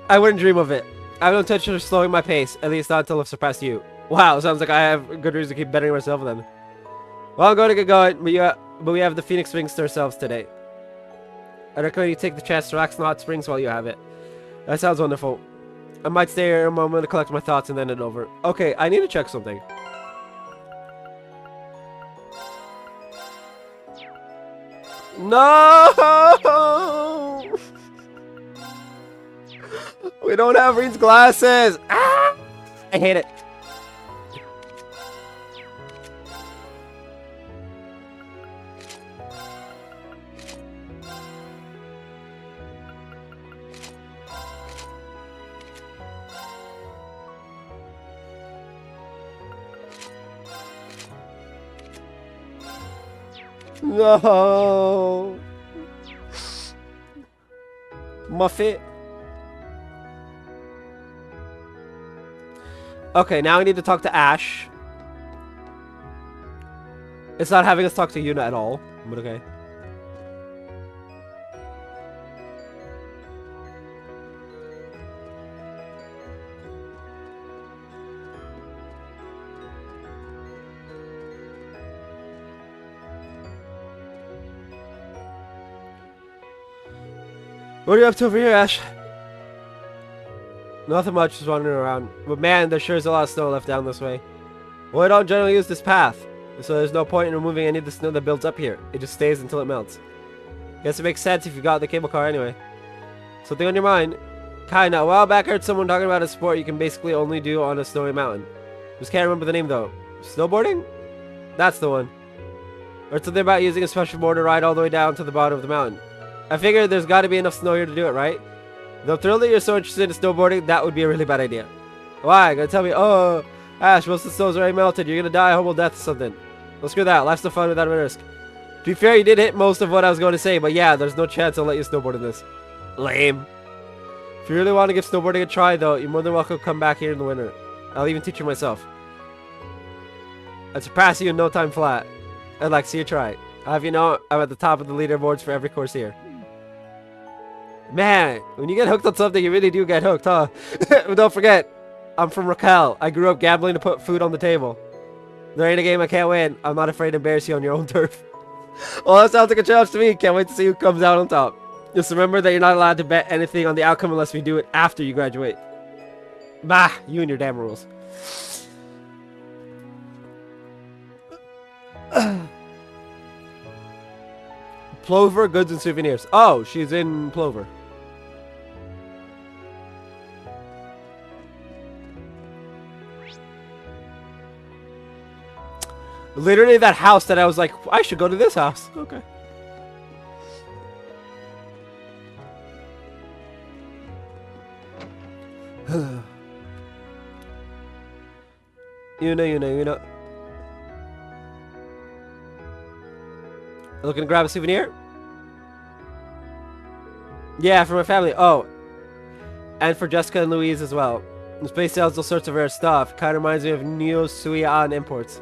I wouldn't dream of it. I have no intention of slowing my pace, at least not until I've surpassed you. Wow, sounds like I have good reason to keep bettering myself then. Well, I'm going to get going, but we have the Phoenix Springs to ourselves today. I recommend you take the chance to relax in the hot springs while you have it. That sounds wonderful. I might stay here a moment to collect my thoughts and then head over. Okay, I need to check something. No! We don't have Reen's glasses! Ah! I hate it. No! Muffet. Okay, now I need to talk to Ash. It's not having us talk to Yuna at all, but okay. What are you up to over here, Ash? Nothing much, just wandering around. But man, there sure is a lot of snow left down this way. Well, I don't generally use this path, so there's no point in removing any of the snow that builds up here. It just stays until it melts. Guess it makes sense if you got the cable car anyway. Something on your mind? Kinda. A while back I heard someone talking about a sport you can basically only do on a snowy mountain. Just can't remember the name though. Snowboarding? That's the one. Or something about using a special board to ride all the way down to the bottom of the mountain. I figured there's gotta be enough snow here to do it, right? Though thrilled that you're so interested in snowboarding, that would be a really bad idea. Why? Gonna tell me, oh, Ash, most of the snow's already melted, you're gonna die a horrible death or something. Well, screw that, life's no fun without a risk. To be fair, you did hit most of what I was going to say, but yeah, there's no chance I'll let you snowboard in this. Lame. If you really want to give snowboarding a try, though, you're more than welcome to come back here in the winter. I'll even teach you myself. I'd surpass you in no time flat. I'd like to see you try. I'll have you know, I'm at the top of the leaderboards for every course here. Man, when you get hooked on something, you really do get hooked, huh? But don't forget, I'm from Raquel. I grew up gambling to put food on the table. There ain't a game I can't win. I'm not afraid to embarrass you on your own turf. Well, that sounds like a challenge to me. Can't wait to see who comes out on top. Just remember that you're not allowed to bet anything on the outcome unless we do it after you graduate. Bah, you and your damn rules. Plover, goods and souvenirs. Oh, she's in Plover. Literally that house that I was like, I should go to this house. Okay. You know. Looking to grab a souvenir? Yeah, for my family. Oh. And for Jessica and Louise as well. This place sells all sorts of rare stuff. Kind of reminds me of Neo Suian Imports.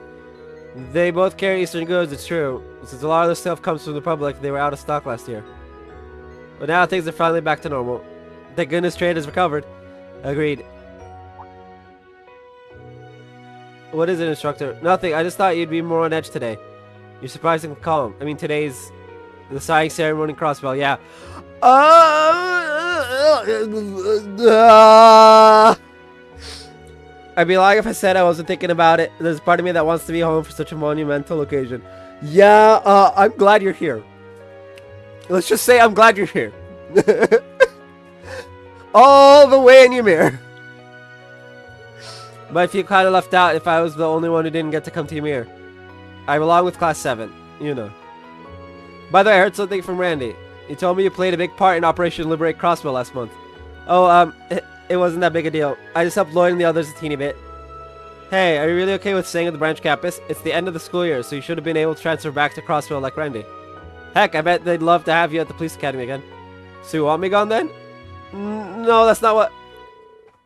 They both carry Eastern goods, it's true. Since a lot of the stuff comes from the public, they were out of stock last year. But now things are finally back to normal. Thank goodness trade has recovered. Agreed. What is it, instructor? Nothing, I just thought you'd be more on edge today. You're surprisingly calm. I mean, today's the sighing ceremony crossbell, yeah. I'd be lying if I said I wasn't thinking about it. There's part of me that wants to be home for such a monumental occasion. Yeah, I'm glad you're here. Let's just say I'm glad you're here. All the way in Ymir. But I feel kind of left out if I was the only one who didn't get to come to Ymir. I belong with Class 7, you know. By the way, I heard something from Randy. He told me you played a big part in Operation Liberate Crossbow last month. Oh, it wasn't that big a deal. I just helped Lloyd and the others a teeny bit. Hey, are you really okay with staying at the branch campus? It's the end of the school year, so you should have been able to transfer back to Crossville like Randy. Heck, I bet they'd love to have you at the police academy again. So you want me gone then? No, that's not what...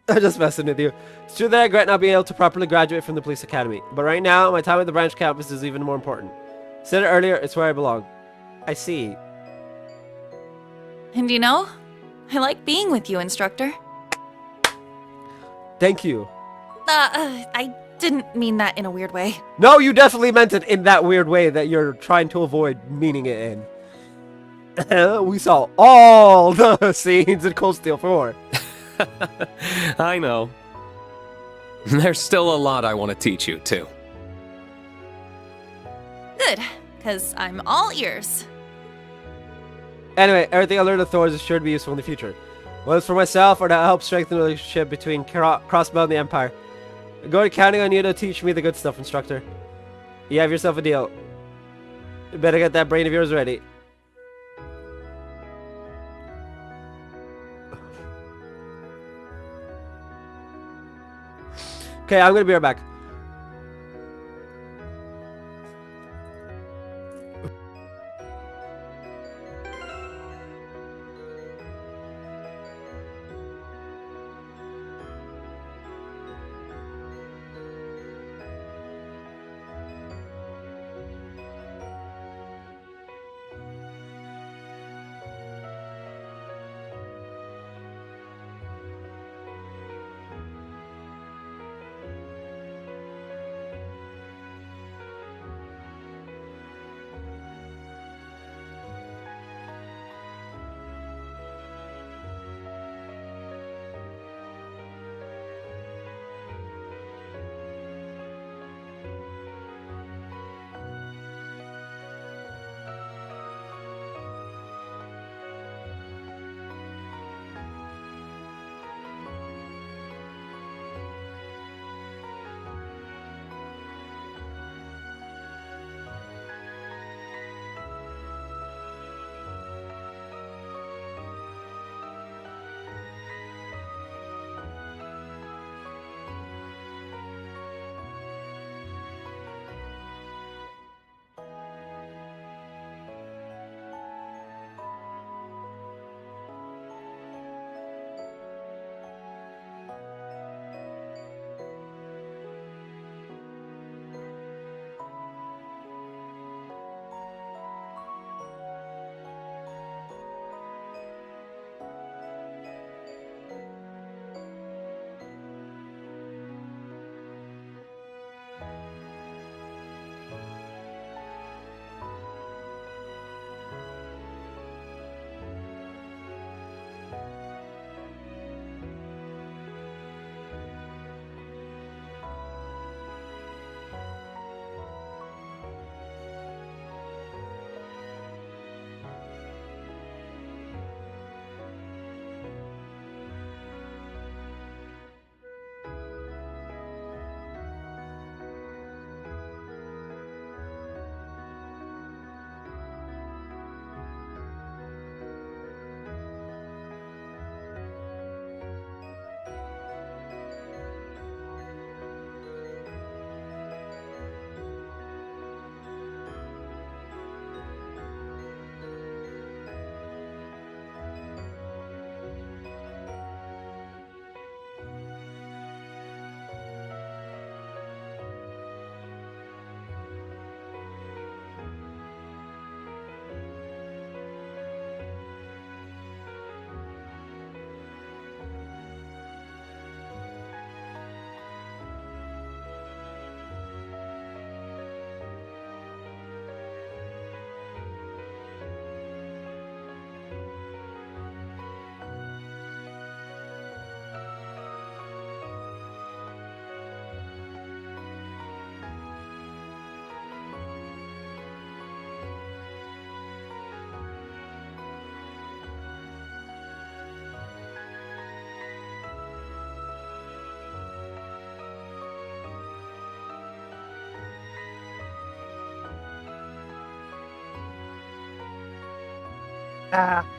I'm just messing with you. It's true that I regret not being able to properly graduate from the police academy, but right now, my time at the branch campus is even more important. Said it earlier, it's where I belong. I see. And you know, I like being with you, instructor. Thank you. I didn't mean that in a weird way. No, you definitely meant it in that weird way that you're trying to avoid meaning it in. We saw all the scenes in Cold Steel 4. I know. There's still a lot I want to teach you, too. Good, because I'm all ears. Anyway, everything I learned at Thor's is sure to be useful in the future. Whether it's for myself or to help strengthen the relationship between Crossbow and the Empire. I'm going to counting on you to teach me the good stuff, instructor. You have yourself a deal. You better get that brain of yours ready. Okay, I'm gonna be right back.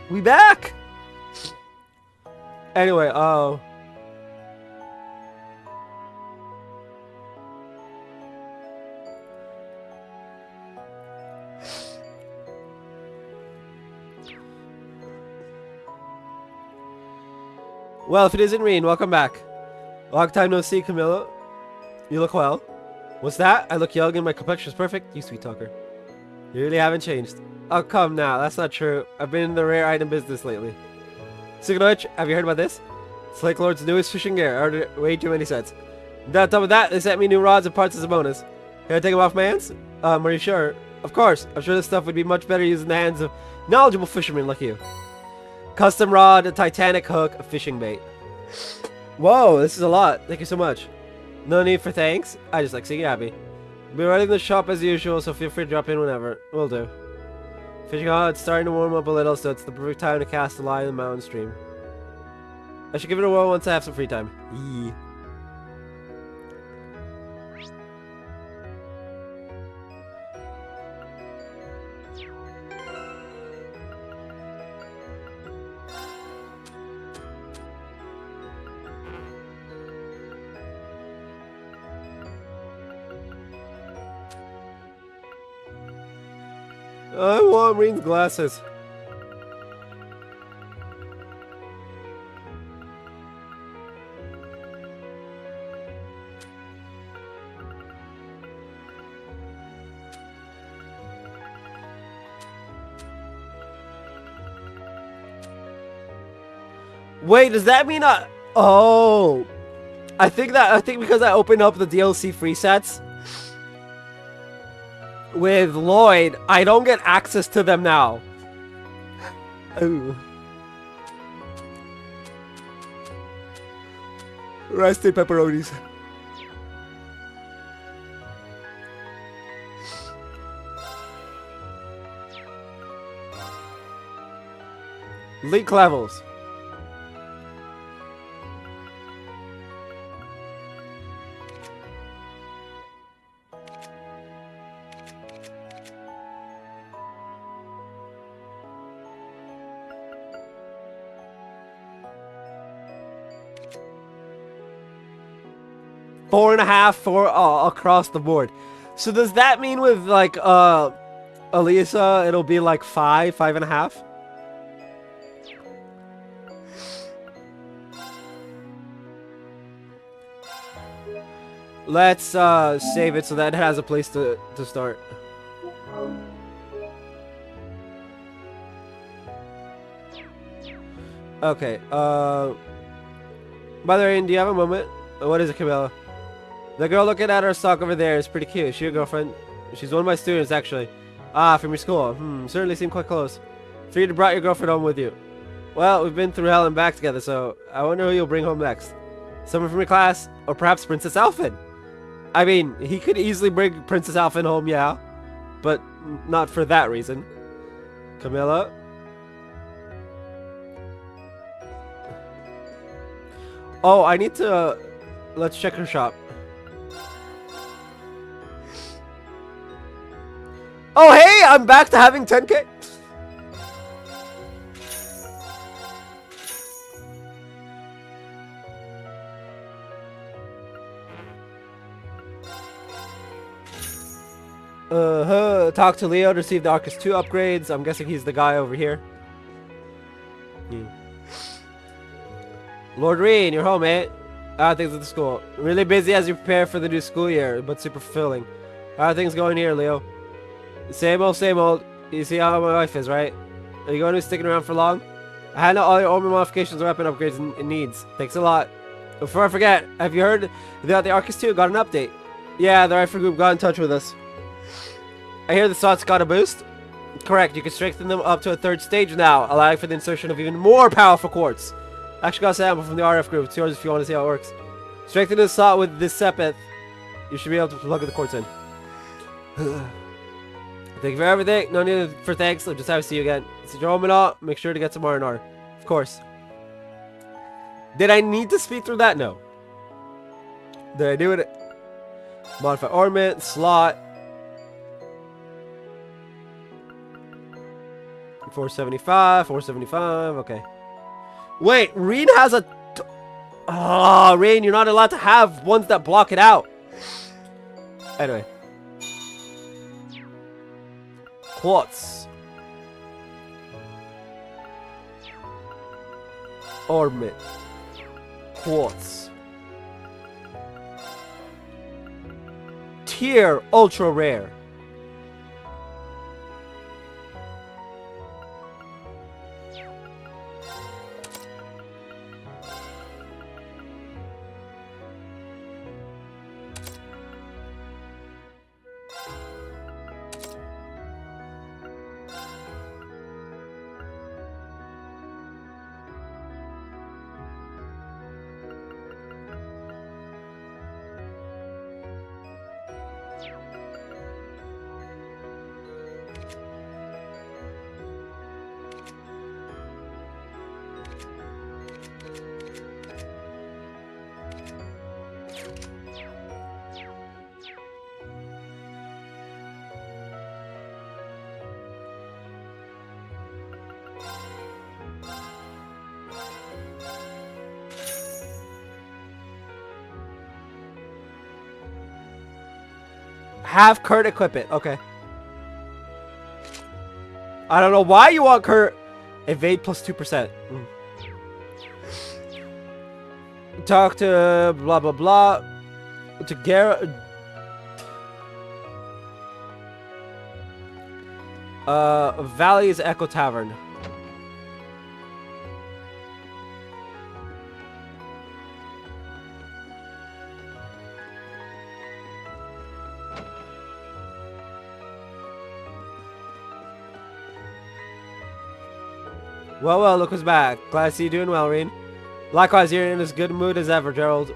We back! Anyway, oh. Well, if it isn't Reen, welcome back. Long time no see, Camilla. You look well. What's that? I look young and my complexion's perfect? You sweet talker. You really haven't changed. Oh, come now. That's not true. I've been in the rare item business lately. Speaking of which, have you heard about this? It's Lake Lord's newest fishing gear. I ordered way too many sets. On top of that, they sent me new rods and parts as a bonus. Can I take them off my hands? Are you sure? Of course. I'm sure this stuff would be much better used in the hands of knowledgeable fishermen like you. Custom rod, a Titanic hook, a fishing bait. Whoa, this is a lot. Thank you so much. No need for thanks. I just like seeing you happy. I'll be running the shop as usual, so feel free to drop in whenever. Will do. Fishing hot, it's starting to warm up a little, so it's the perfect time to cast a line in the mountain stream. I should give it a whirl once I have some free time. Yee. I want Reen's glasses. Wait, does that mean oh, I think because I opened up the DLC free sets with Lloyd, I don't get access to them now. Ooh. Roasted pepperonis. Leak levels. Four and a half for across the board. So does that mean with like Elisa it'll be like 5.5? Let's save it so that it has a place to start. Okay, by the way, do you have a moment? What is it, Camilla? The girl looking at our sock over there is pretty cute. Is she your girlfriend? She's one of my students, actually. Ah, from your school. Certainly seem quite close. Figured you brought your girlfriend home with you. Well, we've been through hell and back together, so I wonder who you'll bring home next. Someone from your class, or perhaps Princess Alphen. I mean, he could easily bring Princess Alphen home, yeah. But not for that reason. Camilla? Oh, I need to... let's check her shop. Oh, hey! I'm back to having 10k! Talk to Leo to receive the Arcus 2 upgrades. I'm guessing he's the guy over here. Lord Reen, you're home, eh? How are things at the school? Really busy as you prepare for the new school year, but super fulfilling. How are things going here, Leo? Same old, same old. You see how my wife is, right? Are you going to be sticking around for long? I handle all your armor modifications, weapon upgrades, and needs. Thanks a lot. Before I forget, have you heard that the Arcus 2 got an update? Yeah, the Rifle Group got in touch with us. I hear the slots got a boost? Correct, you can strengthen them up to a 3rd stage now, allowing for the insertion of even more powerful quartz. Actually got a sample from the RF group. It's yours if you want to see how it works. Strengthen the slot with this sepeth. You should be able to plug the quartz in. Thank you for everything. No need for thanks. I'm just happy to see you again. Since you're home and all, make sure to get some R&R. Of course. Did I need to speed through that? No. Did I do it? Modify ornament, slot. 475, 475, okay. Wait, Reen has a... Ah, Reen, you're not allowed to have ones that block it out. Anyway. Quartz. Ormit. Quartz. Tier ultra rare. Have Kurt equip it. Okay. I don't know why you want Kurt. Evade plus 2%. Talk to blah blah blah. To Garrett. Valley's Echo Tavern. Well, look who's back. Glad to see you doing well, Reen. Likewise, you're in as good a mood as ever, Gerald.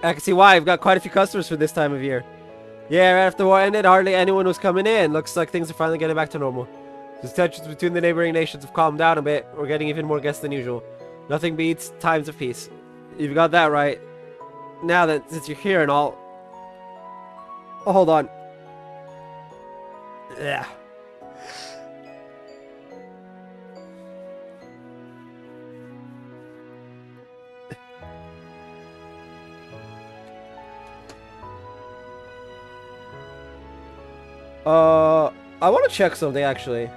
I can see why. You've got quite a few customers for this time of year. Yeah, right after the war ended, hardly anyone was coming in. Looks like things are finally getting back to normal. The tensions between the neighboring nations have calmed down a bit. We're getting even more guests than usual. Nothing beats times of peace. You've got that right. Now then, since you're here and all... Oh, hold on. Yeah. I want to check something actually.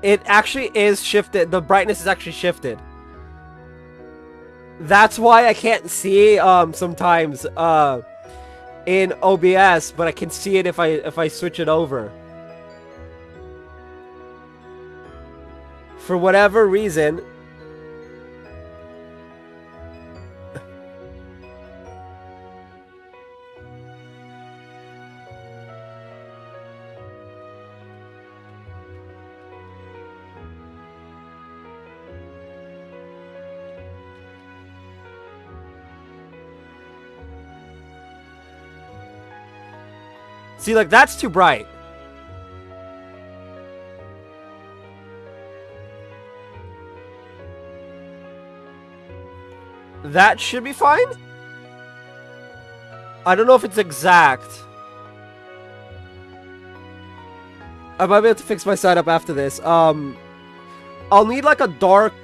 It actually is shifted. The brightness is actually shifted. That's why I can't see sometimes in OBS, but I can see it if I switch it over. For whatever reason. See, like, that's too bright. That should be fine. I don't know if it's exact. I might be able to fix my setup after this. I'll need, like, a dark,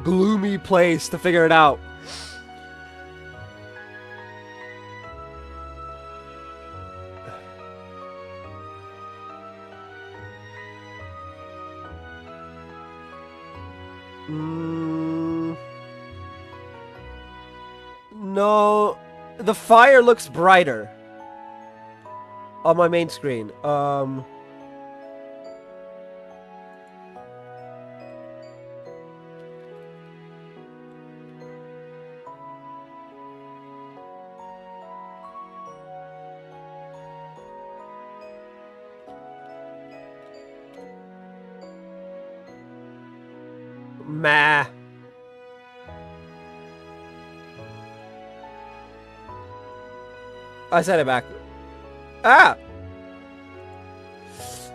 gloomy place to figure it out. No, the fire looks brighter on my main screen. Meh. I said it back. Ah!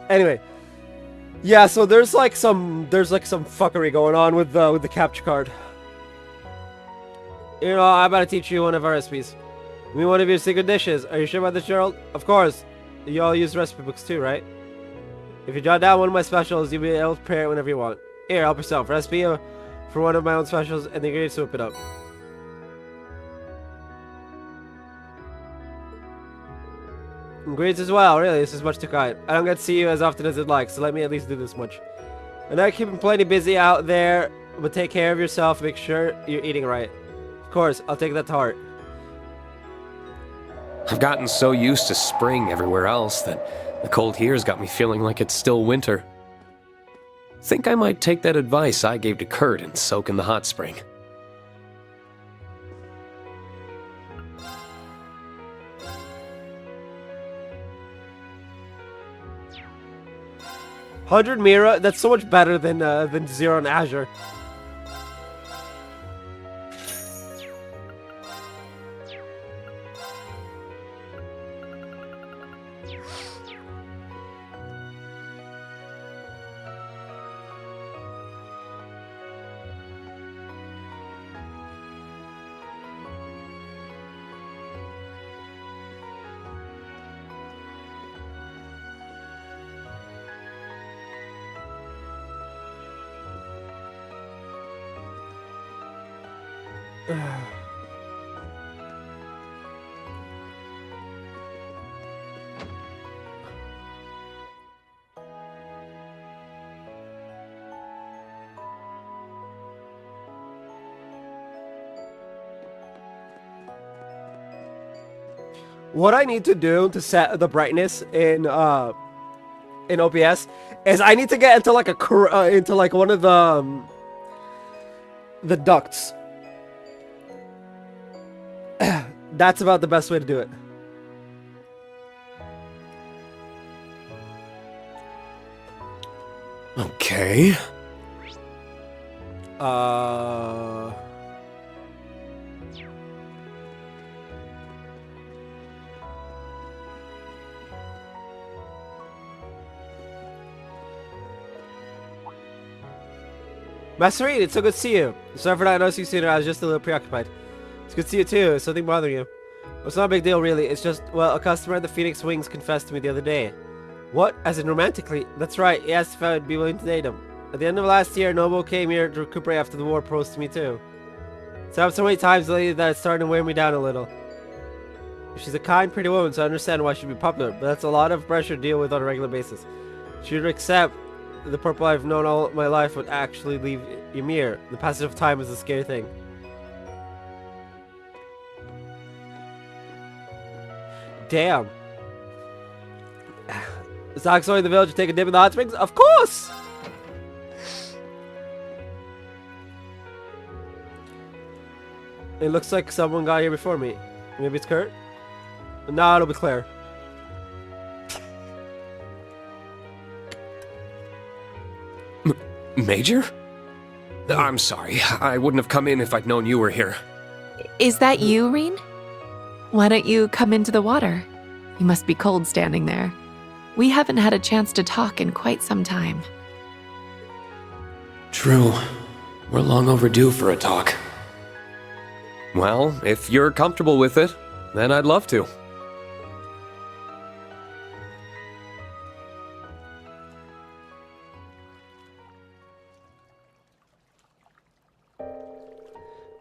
Anyway. Yeah, so there's like some fuckery going on with the capture card. You know, I'm about to teach you one of our recipes. I mean, one of your secret dishes. Are you sure about this, Gerald? Of course. You all use recipe books too, right? If you jot down one of my specials, you'll be able to prepare it whenever you want. Here, help yourself. Recipe for one of my own specials, and the ingredients to whip it up. Ingredients as well, really, this is much too kind. I don't get to see you as often as I'd like, so let me at least do this much. I know you're keeping plenty busy out there, but take care of yourself, make sure you're eating right. Of course, I'll take that to heart. I've gotten so used to spring everywhere else that the cold here's got me feeling like it's still winter. Think I might take that advice I gave to Kurt and soak in the hot spring. $100 Mira, that's so much better than 0 on Azure. What I need to do to set the brightness in OBS is I need to get into like into like one of the ducts. That's about the best way to do it. Okay. Master Reed, it's so good to see you. Sorry for not noticing you sooner, I was just a little preoccupied. It's good to see you too. Is something bothering you? Well, it's not a big deal, really. It's just, well, a customer at the Phoenix Wings confessed to me the other day. What? As in romantically? That's right. He asked if I would be willing to date him. At the end of last year, Noble came here to recuperate after the war, proposed to me too. It's happened so many times lately that it's starting to wear me down a little. She's a kind, pretty woman, so I understand why she'd be popular, but that's a lot of pressure to deal with on a regular basis. She'd accept the purple I've known all my life would actually leave Ymir. The passage of time is a scary thing. Damn. Is Alex going to the village to take a dip in the hot springs? Of course! It looks like someone got here before me. Maybe it's Kurt? No, it'll be Claire. Major? I'm sorry. I wouldn't have come in if I'd known you were here. Is that you, Reen? Why don't you come into the water? You must be cold standing there. We haven't had a chance to talk in quite some time. True. We're long overdue for a talk. Well, if you're comfortable with it, then I'd love to.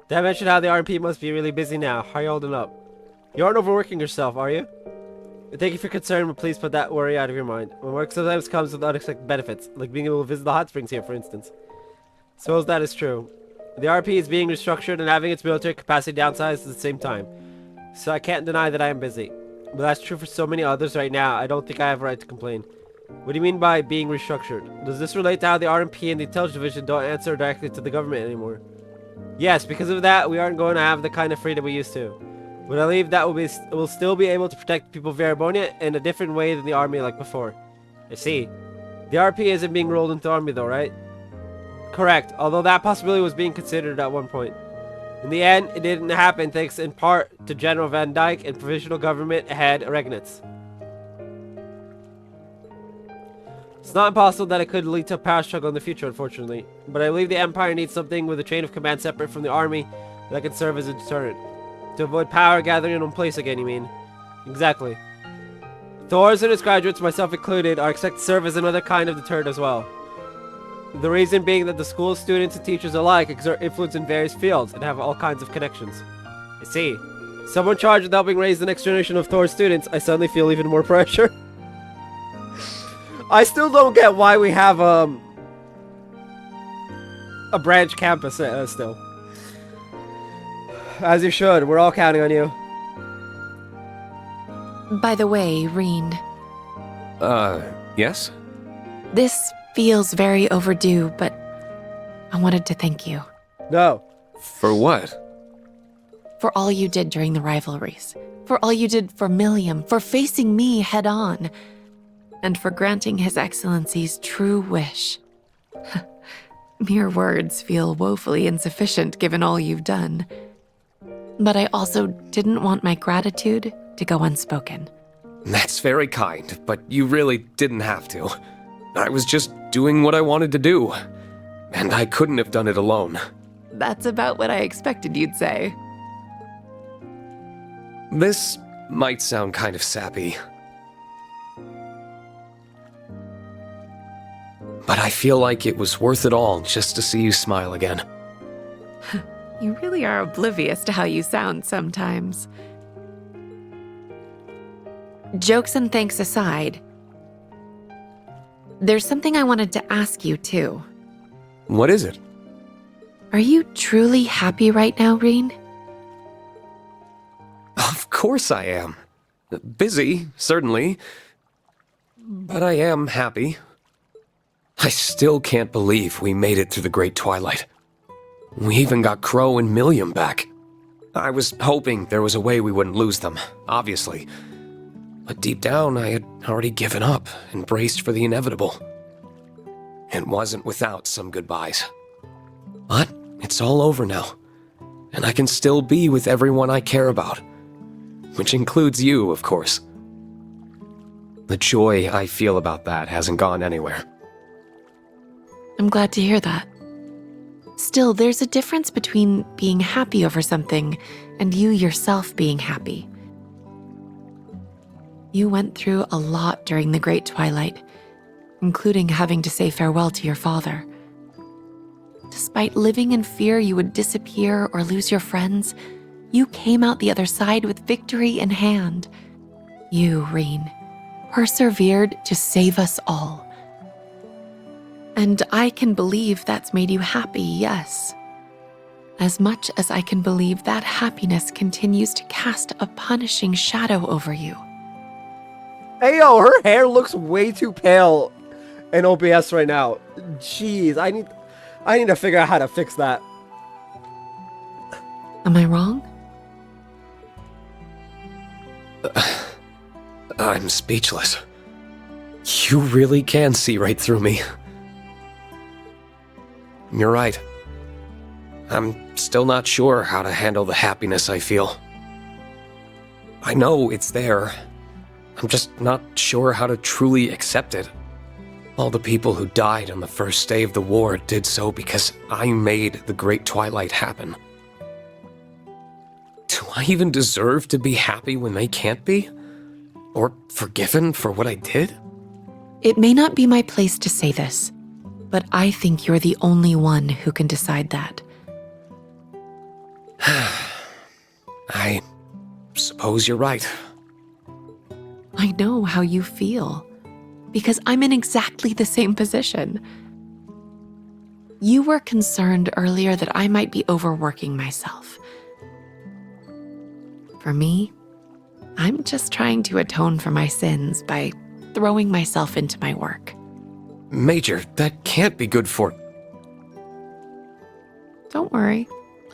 Did I mention how the RP must be really busy now? How are you holding up? You aren't overworking yourself, are you? Thank you for concern, but please put that worry out of your mind. When work sometimes comes with unexpected benefits, like being able to visit the hot springs here, for instance. Suppose that is true. The RP is being restructured and having its military capacity downsized at the same time. So I can't deny that I am busy. But that's true for so many others right now, I don't think I have a right to complain. What do you mean by being restructured? Does this relate to how the RMP and the Intelligence Division don't answer directly to the government anymore? Yes, because of that, we aren't going to have the kind of freedom we used to. When I leave, that will still be able to protect the people of Erebonia in a different way than the army like before. I see. The RP isn't being rolled into the army though, right? Correct, although that possibility was being considered at one point. In the end, it didn't happen thanks in part to General Van Dyke and provisional government head Regnitz. It's not impossible that it could lead to a power struggle in the future, unfortunately, but I believe the Empire needs something with a chain of command separate from the army that can serve as a deterrent. To avoid power gathering in one place again, you mean? Exactly. Thors and his graduates, myself included, are expected to serve as another kind of deterrent as well. The reason being that the school's students and teachers alike exert influence in various fields and have all kinds of connections. I see. Someone charged with helping raise the next generation of Thor's students, I suddenly feel even more pressure. I still don't get why we have a branch campus still. As you should. We're all counting on you. By the way, Reen, Yes? this feels very overdue, but I wanted to thank you No. For what? for all you did during the rivalries, for all you did for Milliam, for facing me head on, and for granting His Excellency's true wish. Mere words feel woefully insufficient given all you've done. But I also didn't want my gratitude to go unspoken. That's very kind, but you really didn't have to. I was just doing what I wanted to do, and I couldn't have done it alone. That's about what I expected you'd say. This might sound kind of sappy, but I feel like it was worth it all just to see you smile again. You really are oblivious to how you sound sometimes. Jokes and thanks aside, there's something I wanted to ask you too. What is it? Are you truly happy right now, Reen? Of course I am. Busy, certainly, but I am happy. I still can't believe we made it through the Great Twilight. We even got Crow and Milliam back. I was hoping there was a way we wouldn't lose them, obviously. But deep down, I had already given up and braced for the inevitable. It wasn't without some goodbyes. But it's all over now, and I can still be with everyone I care about, which includes you, of course. The joy I feel about that hasn't gone anywhere. I'm glad to hear that. Still, there's a difference between being happy over something and you yourself being happy. You went through a lot during the Great Twilight, including having to say farewell to your father. Despite living in fear you would disappear or lose your friends, you came out the other side with victory in hand. You, Reen, persevered to save us all. And I can believe that's made you happy, yes. As much as I can believe that happiness continues to cast a punishing shadow over you. Hey yo, her hair looks way too pale in OBS right now. Jeez, I need to figure out how to fix that. Am I wrong? I'm speechless. You really can see right through me. You're right. I'm still not sure how to handle the happiness I feel. I know it's there. I'm just not sure how to truly accept it. All the people who died on the first day of the war did so because I made the Great Twilight happen. Do I even deserve to be happy when they can't be? Or forgiven for what I did? It may not be my place to say this, but I think you're the only one who can decide that. I suppose you're right. I know how you feel, because I'm in exactly the same position. You were concerned earlier that I might be overworking myself. For me, I'm just trying to atone for my sins by throwing myself into my work. Major, that can't be good for... Don't worry,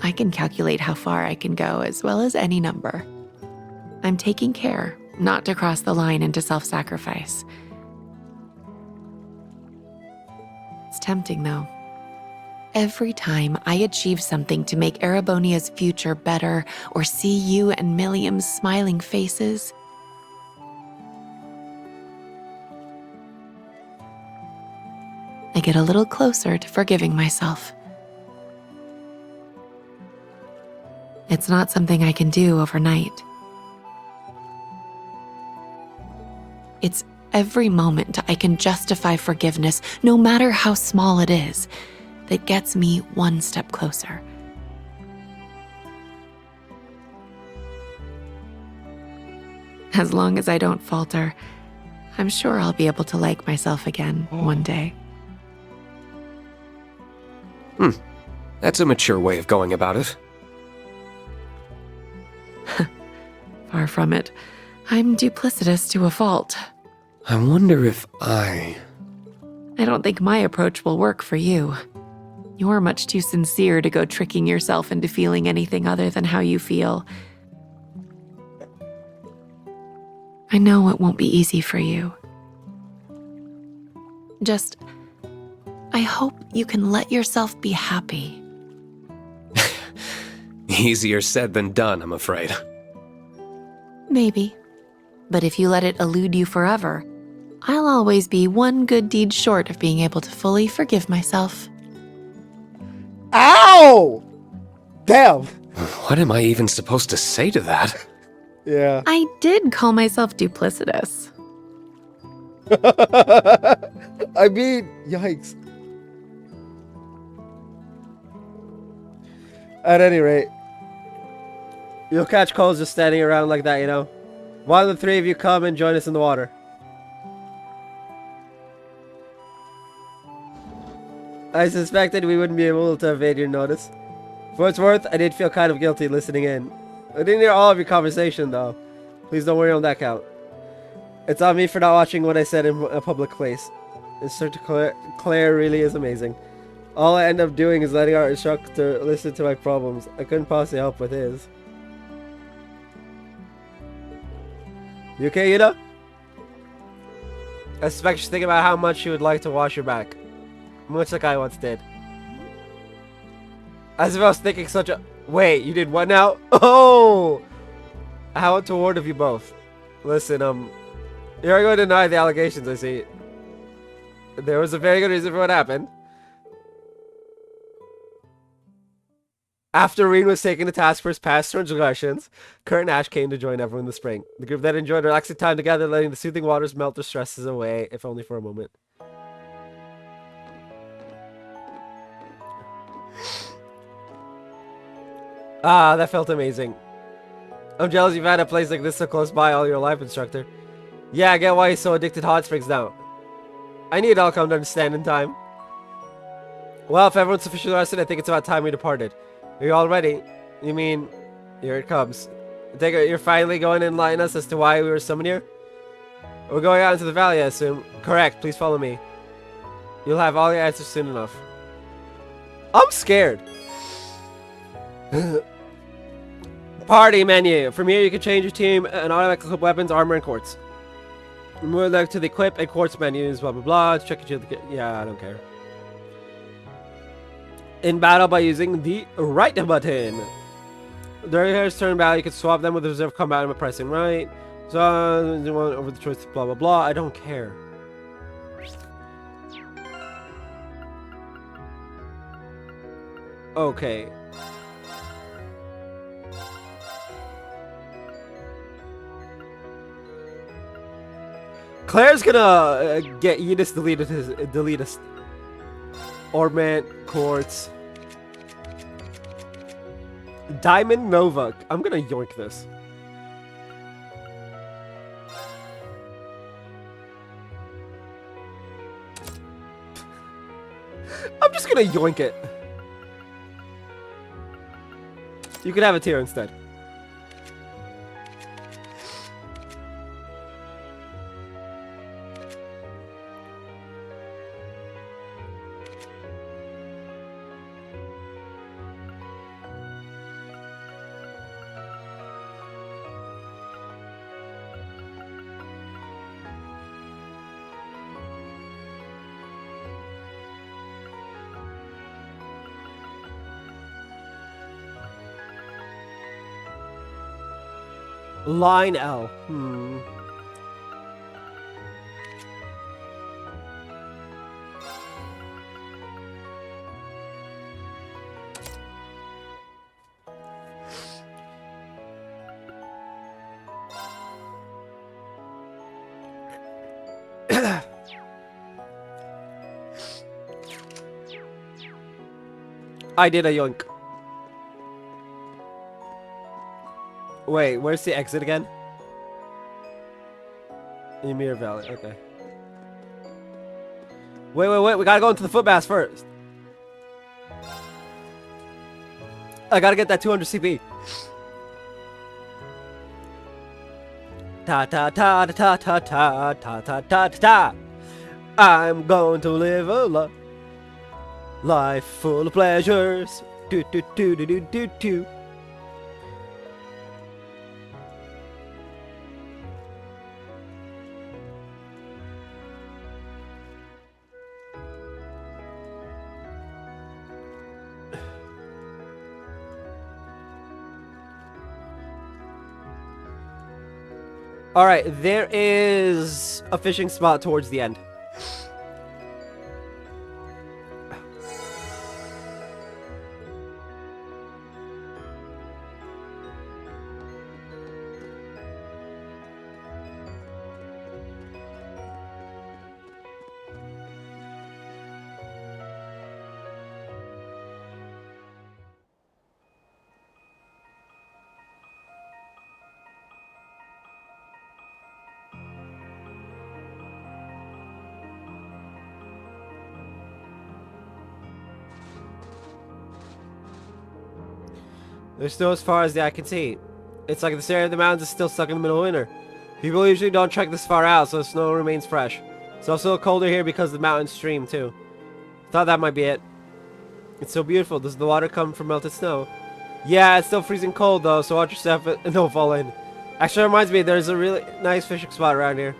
I can calculate how far I can go as well as any number. I'm taking care not to cross the line into self-sacrifice. It's tempting, though. every time I achieve something to make Erebonia's future better or see you and Milliam's smiling faces, I get a little closer to forgiving myself. It's not something I can do overnight. It's every moment I can justify forgiveness, no matter how small it is, that gets me one step closer. As long as I don't falter, I'm sure I'll be able to like myself again one day. That's a mature way of going about it. Far from it. I'm duplicitous to a fault. I wonder if I don't think my approach will work for you. You're much too sincere to go tricking yourself into feeling anything other than how you feel. I know it won't be easy for you. Just, I hope you can let yourself be happy. Easier said than done, I'm afraid. Maybe. But if you let it elude you forever, I'll always be one good deed short of being able to fully forgive myself. Ow! Damn! What am I even supposed to say to that? Yeah. I did call myself duplicitous. I mean, yikes. At any rate, you'll catch Coles just standing around like that, you know? Why don't the three of you come and join us in the water? I suspected we wouldn't be able to evade your notice. For what it's worth, I did feel kind of guilty listening in. I didn't hear all of your conversation, though. Please don't worry on that count. It's on me for not watching what I said in a public place. Instructor Claire really is amazing. All I end up doing is letting our instructor listen to my problems. I couldn't possibly help with his. You okay, Ida? I suspect she's thinking about how much she would like to wash your back. Much like I once did. As if I was thinking such a... Wait, you did what now? Oh! How toward of you both? Listen, you're going to deny the allegations, I see. There was a very good reason for what happened. After Reen was taken to task for his past transgressions, Kurt and Ash came to join everyone in the spring. The group then enjoyed relaxing time together, letting the soothing waters melt their stresses away, if only for a moment. Ah, that felt amazing. I'm jealous you've had a place like this so close by all your life, instructor. Yeah, I get why he's so addicted to hot springs now. I knew it all come to understand in time. Well, if everyone's sufficiently rested, I think it's about time we departed. Are you all ready? You mean, here it comes. Take it, you're finally going to enlighten us as to why we were summoned here? We're going out into the valley, I assume. Correct, please follow me. You'll have all your answers soon enough. I'm scared. Party menu. From here, you can change your team and automatically equip weapons, armor, and quartz. Move like to the equip and quartz menus, blah blah blah. Check your yeah, I don't care. In battle by using the right button. During your turn battle, you can swap them with the reserve combat by pressing right. So you want over the choice, blah blah blah. I don't care. Okay. Claire's gonna get Eunice delete us. Ornament, quartz. Diamond Nova. I'm gonna yoink this. I'm just gonna yoink it. You can have a tier instead. Line L. I did a yoink. Wait, where's the exit again? Ymir Valley, okay. Wait, we gotta go into the footbaths first. I gotta get that 200 CP. Ta ta ta ta ta ta ta ta ta ta. I'm going to live a life full of pleasures. Do do do do do do do. Alright, there is a fishing spot towards the end. There's snow as far as the eye can see. It's like this area of the mountains is still stuck in the middle of winter. People usually don't trek this far out, so the snow remains fresh. It's also colder here because the mountains stream, too. Thought that might be it. It's so beautiful. Does the water come from melted snow? Yeah, it's still freezing cold, though, so watch yourself and don't fall in. Actually, it reminds me, there's a really nice fishing spot around here.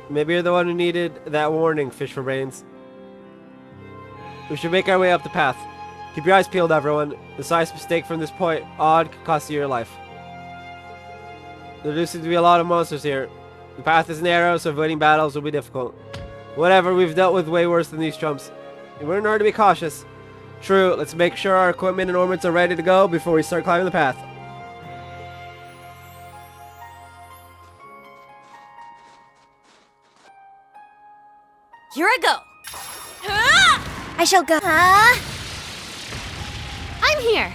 Maybe you're the one who needed that warning, fish for brains. We should make our way up the path. Keep your eyes peeled, everyone. The slightest mistake from this point on could cost you your life. There do seem to be a lot of monsters here. The path is narrow, so avoiding battles will be difficult. Whatever, we've dealt with way worse than these chumps. We're in order to be cautious. True, let's make sure our equipment and ornaments are ready to go before we start climbing the path. Here I go. I shall go. I'm here.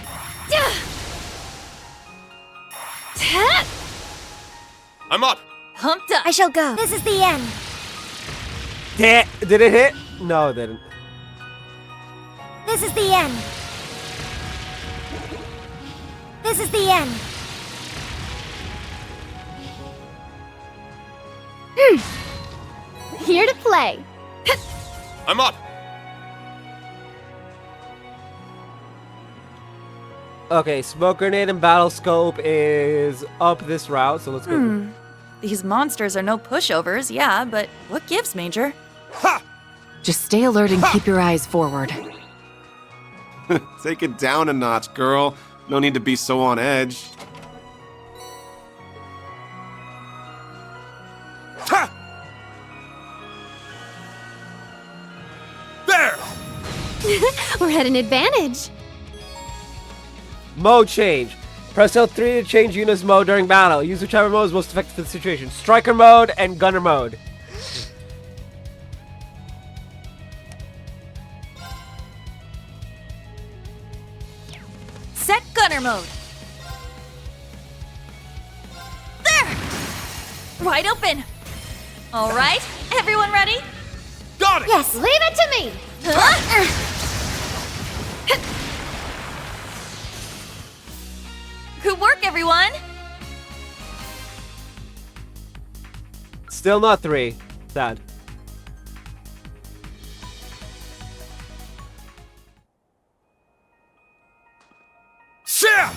I'm up! Humped up. I shall go. This is the end. Did it hit? No, it didn't. This is the end. This is the end. Here to play. I'm up! Okay, smoke grenade and battle scope is up this route, so let's go. These monsters are no pushovers, yeah, but what gives, Major? Ha! Just stay alert and keep your eyes forward. Take it down a notch, girl. No need to be so on edge. Ha! There! We're at an advantage. Mode change. Press L3 to change Yuna's mode during battle. Use whichever mode is most effective for the situation. Striker mode and gunner mode. Set gunner mode. There! Wide open. All right, everyone ready? Got it! Yes. Leave it to me. Good work, everyone. Still not 3. Sad. Share!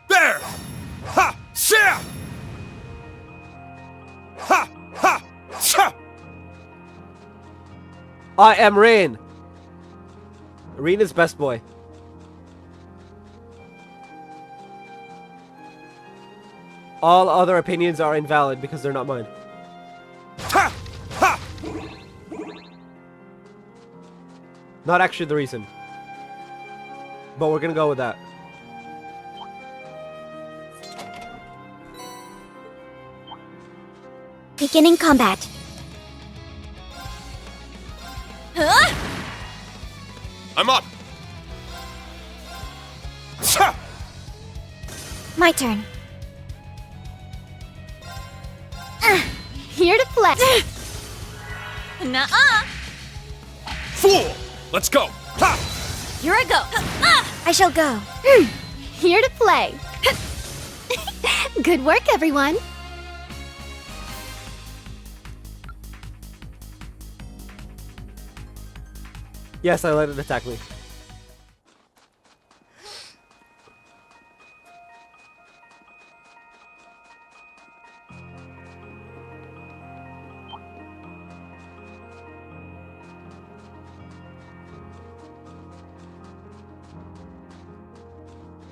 There! Ha! Share! Ha! Ha! Cha! I am Rain. Arena's best boy. All other opinions are invalid because they're not mine. Ha! Ha! Not actually the reason. But we're gonna go with that. Beginning combat. I'm up! Ha! My turn. Here to play. Nuh-uh. Fool! Let's go! Ha! Here I go. I shall go. Here to play. Good work, everyone. Yes, I let it attack me.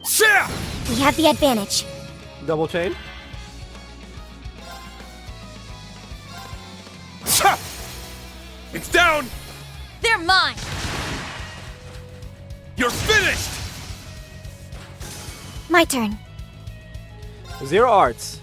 Shia! We have the advantage. Double chain. Ha! It's down! They're mine. You're finished! My turn. Zero arts.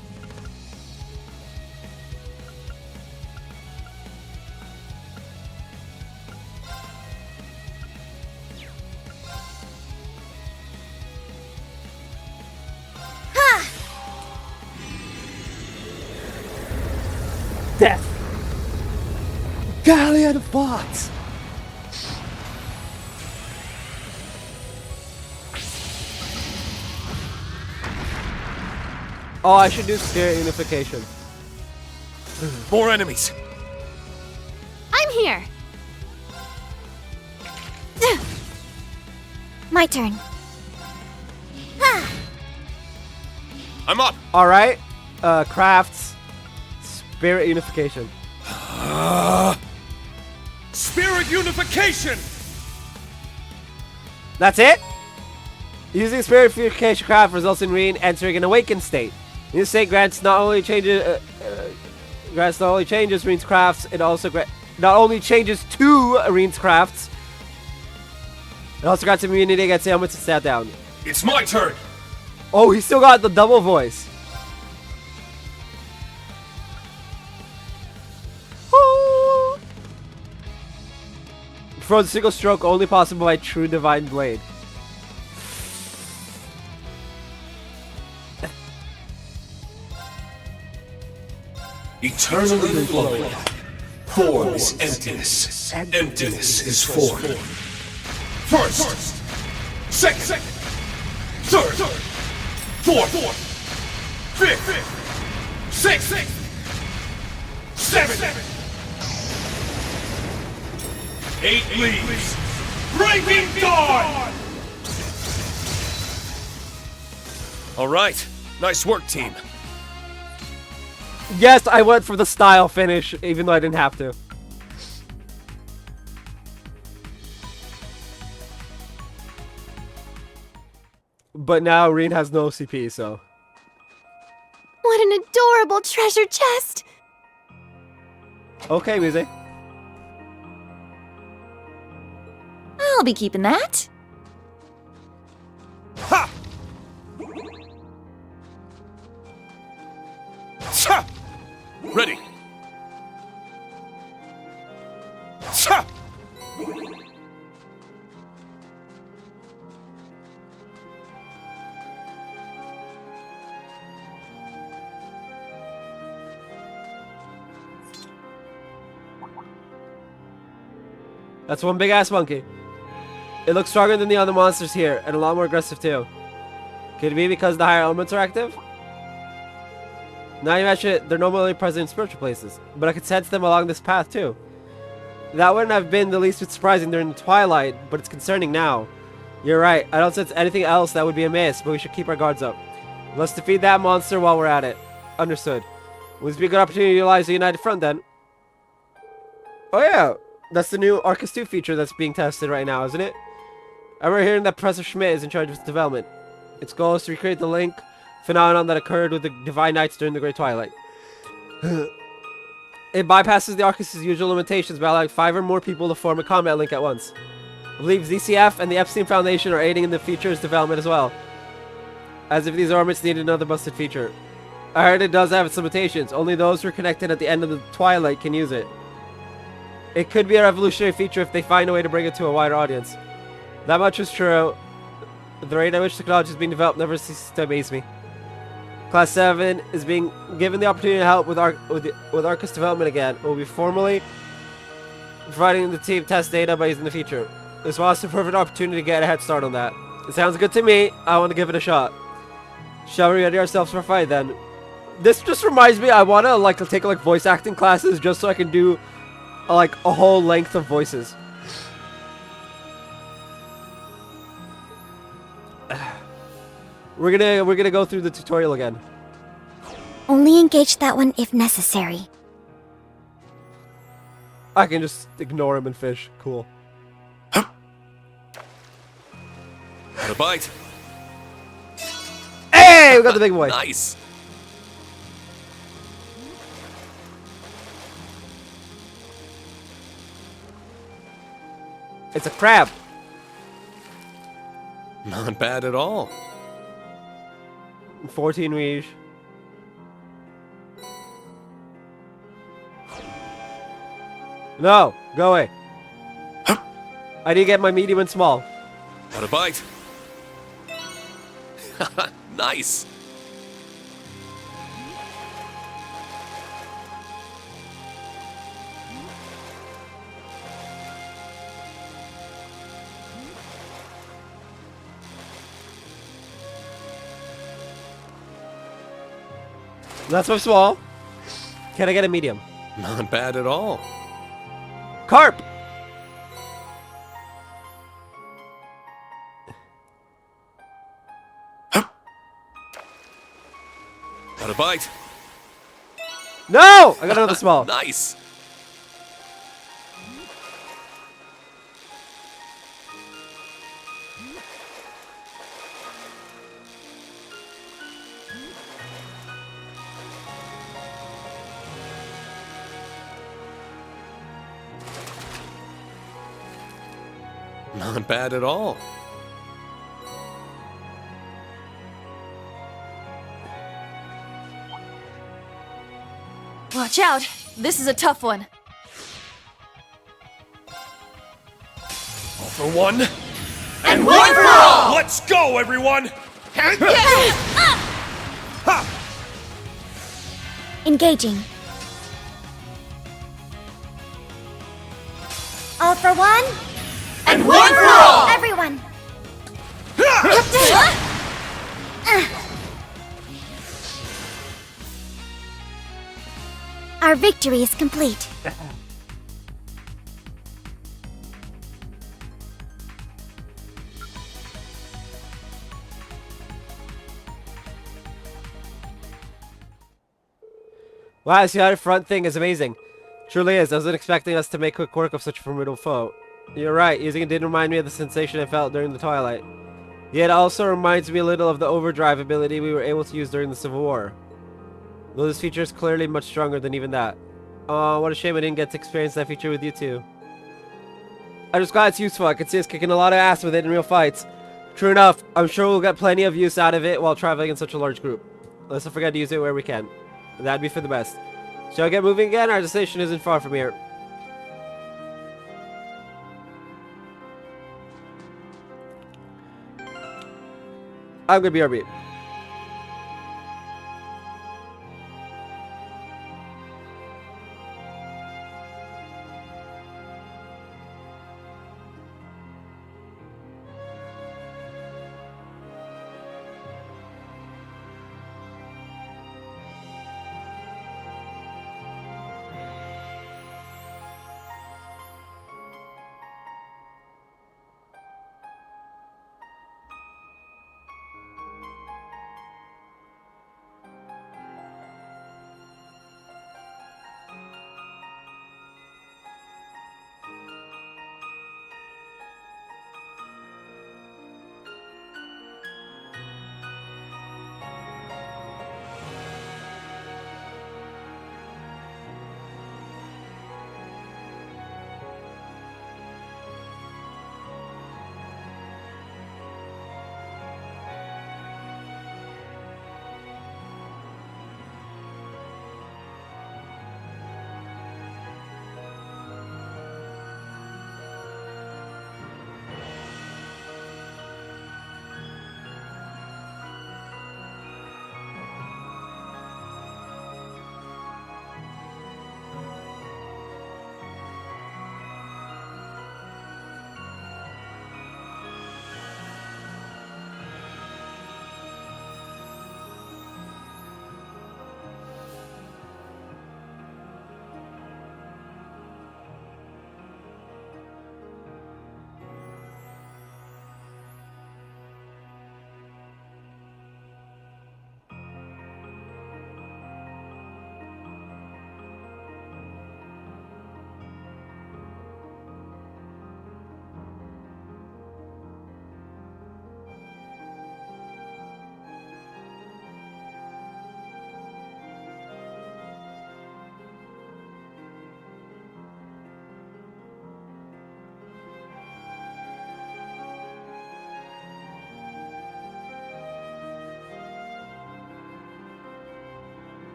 Death. Galleon Fox. Oh, I should do spirit unification. More enemies! I'm here. My turn. I'm up! Alright. Crafts. Spirit unification. Spirit unification! That's it? Using spirit unification craft results in Reen entering an awakened state. This state grants not only changes Reen's crafts, it also not only changes to Reen's crafts. It also grants immunity against ailments and stat down. It's my turn! Oh, he still got the double voice. Throws a single stroke only possible by true divine blade. Eternally flowing. Form is emptiness. Emptiness is form. First! Second! Third! Fourth! Fifth! Sixth! Seventh! 8 leaves! Breaking dawn! Alright, nice work, team. Yes, I went for the style finish, even though I didn't have to. But now Reen has no CP, so. What an adorable treasure chest. Okay, Mise. I'll be keeping that. Ha! Ha! Ready! Ha! That's one big ass monkey. It looks stronger than the other monsters here, and a lot more aggressive too. Could it be because the higher elements are active? Now you mention it, they're normally present in spiritual places, but I could sense them along this path too. That wouldn't have been the least bit surprising during the twilight, but it's concerning now. You're right, I don't sense anything else that would be amiss, but we should keep our guards up. Let's defeat that monster while we're at it. Understood. Would this be a good opportunity to utilize the United Front then? Oh yeah, that's the new Arcus 2 feature that's being tested right now, isn't it? I remember hearing that Professor Schmidt is in charge of its development. Its goal is to recreate the link phenomenon that occurred with the Divine Knights during the Great Twilight. It bypasses the Arcus' usual limitations by allowing 5 or more people to form a combat link at once. I believe ZCF and the Epstein Foundation are aiding in the feature's development as well. As if these orbits needed another busted feature. I heard it does have its limitations. Only those who are connected at the end of the Twilight can use it. It could be a revolutionary feature if they find a way to bring it to a wider audience. That much is true. The rate at which technology is being developed never ceases to amaze me. Class 7 is being given the opportunity to help with Arcus development again. We'll be formally providing the team test data by using the feature. This was a perfect opportunity to get a head start on that. It sounds good to me. I want to give it a shot. Shall we ready ourselves for a fight then? This just reminds me, I want to take voice acting classes just so I can do a whole length of voices. We're gonna go through the tutorial again. Only engage that one if necessary. I can just ignore him and fish. Cool. Got a bite. Hey, we got the big boy. Nice. It's a crab. Not bad at all. 14 Weege. No, go away. I need to get my medium and small. Got a bite. Nice. That's my small. Can I get a medium? Not bad at all. Carp! Got a bite. No! I got another small. Nice. Not bad at all. Watch out! This is a tough one. All for one. And one for all! Let's go, everyone! Engaging. All for one. And one for all! Everyone. Our victory is complete. Wow, this united front thing is amazing. Truly is. I wasn't expecting us to make quick work of such a formidable foe. You're right, using it did remind me of the sensation I felt during the Twilight. Yet it also reminds me a little of the overdrive ability we were able to use during the Civil War. Though this feature is clearly much stronger than even that. Oh, what a shame I didn't get to experience that feature with you too. I'm just glad it's useful. I can see us kicking a lot of ass with it in real fights. True enough, I'm sure we'll get plenty of use out of it while traveling in such a large group. Let's not forget to use it where we can. That'd be for the best. Shall I get moving again? Our destination isn't far from here. I'm gonna BRB.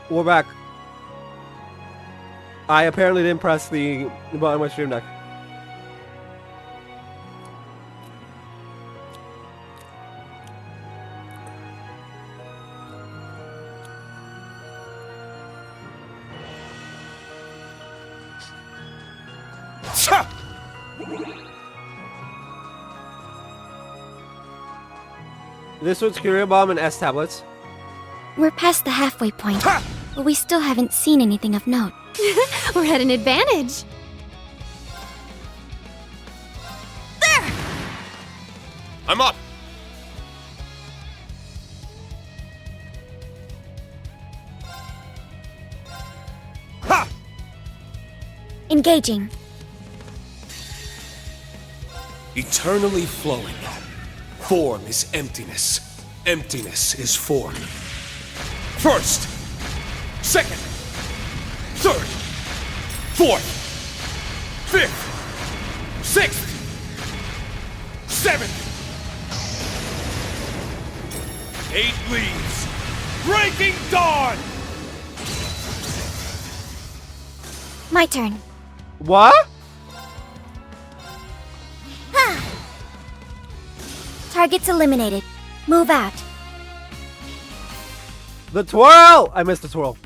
We're back. I apparently didn't press the button on my stream deck. This one's Curio Bomb and S tablets. We're past the halfway point, but we still haven't seen anything of note. We're at an advantage. I'm up. Ha! Engaging. Eternally flowing. Form is emptiness. Emptiness is form. First, second, third, fourth, fifth, sixth, seventh. 8 leaves. Breaking dawn! My turn. What? Target's eliminated. Move out. The twirl! I missed the twirl.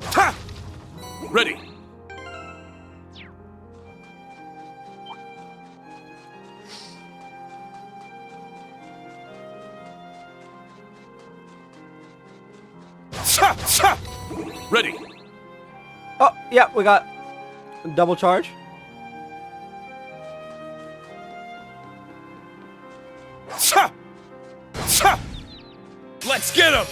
Ha! Ready. Ready. Oh, yeah, we got double charge. Let's get him.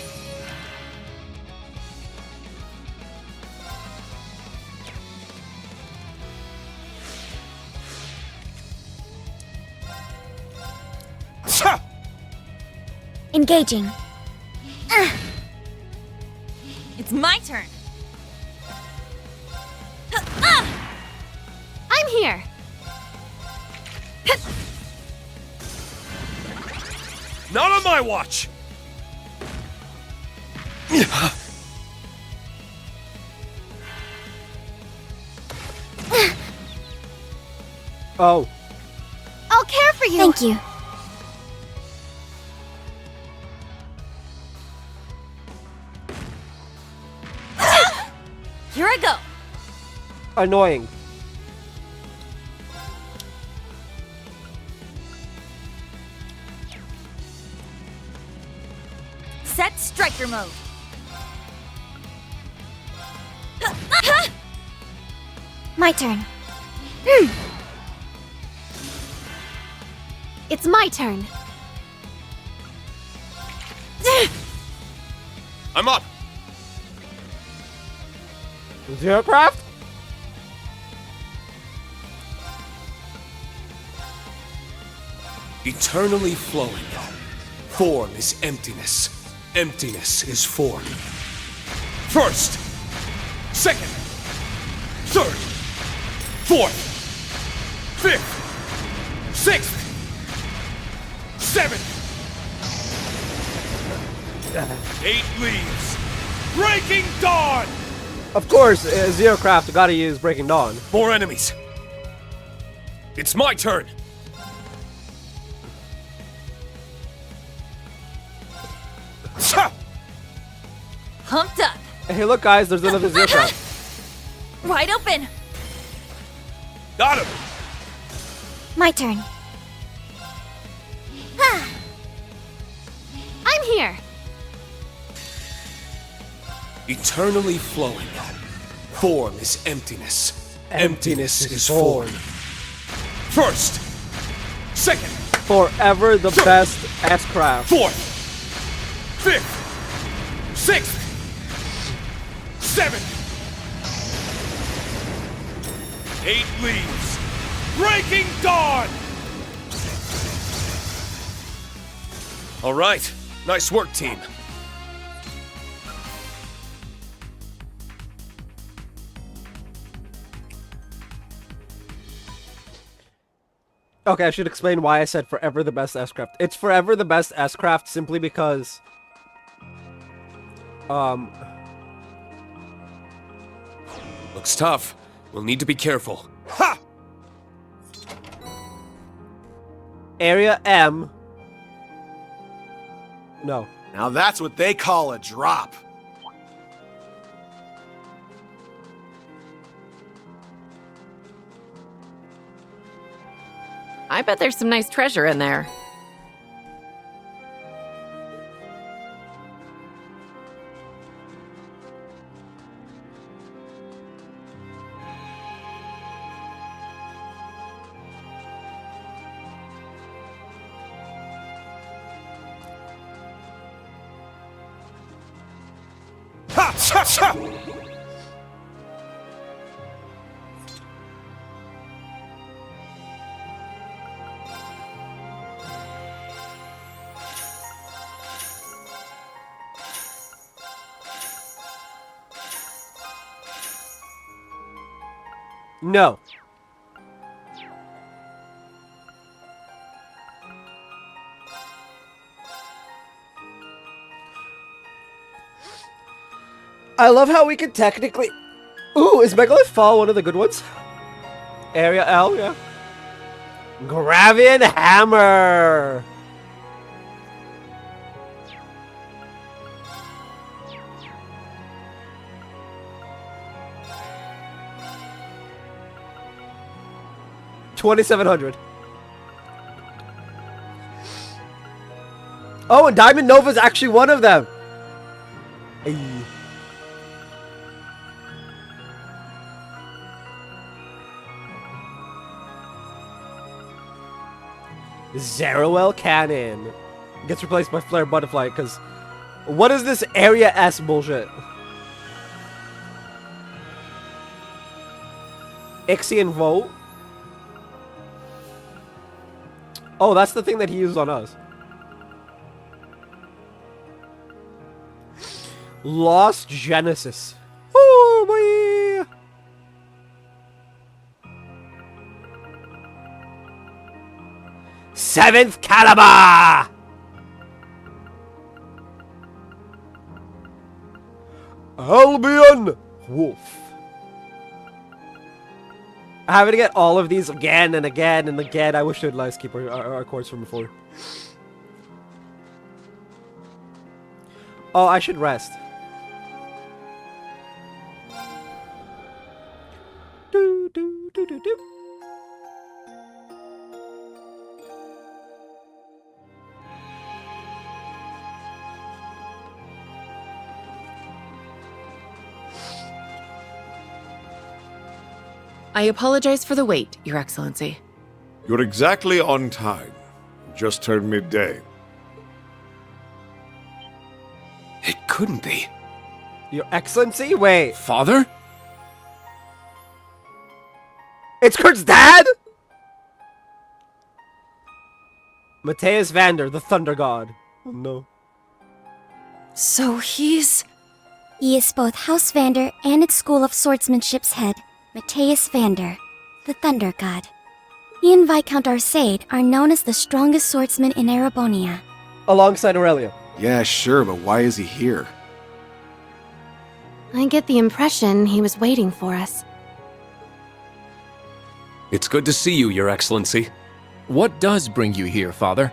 Engaging. It's my turn. I'm here. Not on my watch. Oh. I'll care for you. Thank you. Here I go. Annoying. Set striker mode. My turn. It's my turn. I'm up. Zero craft? Eternally flowing. Form is emptiness. Emptiness is form. First, second, third, fourth, fifth, sixth, seventh. 8 leaves. Breaking dawn. Of course, Zero Craft gotta use Breaking Dawn. More enemies. It's my turn. Pumped up. Hey, look, guys, there's another Zero Craft. Wide open. Got him. My turn. I'm here. Eternally flowing. Form is emptiness. Emptiness is form. First, second, Forever the best S-Craft. fourth, fifth, sixth, seventh. 8 leaves. Breaking dawn. All right, Nice work, team. Okay, I should explain why I said forever the best S-Craft. It's forever the best S-Craft simply because... Looks tough. We'll need to be careful. Ha! Area M... No. Now that's what they call a drop. I bet there's some nice treasure in there. Ha! Ha! Ha! No. I love how we can technically... Ooh, is Megalith Fall one of the good ones? Area L, yeah. Gravian Hammer! $2,700. Oh, and Diamond Nova is actually one of them. Ay. Zeruel Cannon gets replaced by Flare Butterfly because what is this Area S bullshit? Ixian Vote. Oh, that's the thing that he used on us. Lost Genesis. Oh, boy. Seventh Caliber. Albion Wolf. Having to get all of these again and again and again. I wish they'd let us keep our course from before. Oh, I should rest. Do, do, do, do, do. I apologize for the wait, Your Excellency. You're exactly on time. Just turned midday. It couldn't be. Your Excellency? Wait. Father? It's Kurt's dad? Mateus Vander, the Thunder God. Oh no. So he's... He is both House Vander and its School of Swordsmanship's head, Mateus Vander, the Thunder God. He and Viscount Arcade are known as the strongest swordsmen in Erebonia. Alongside Aurelia. Yeah, sure, but why is he here? I get the impression he was waiting for us. It's good to see you, Your Excellency. What does bring you here, Father?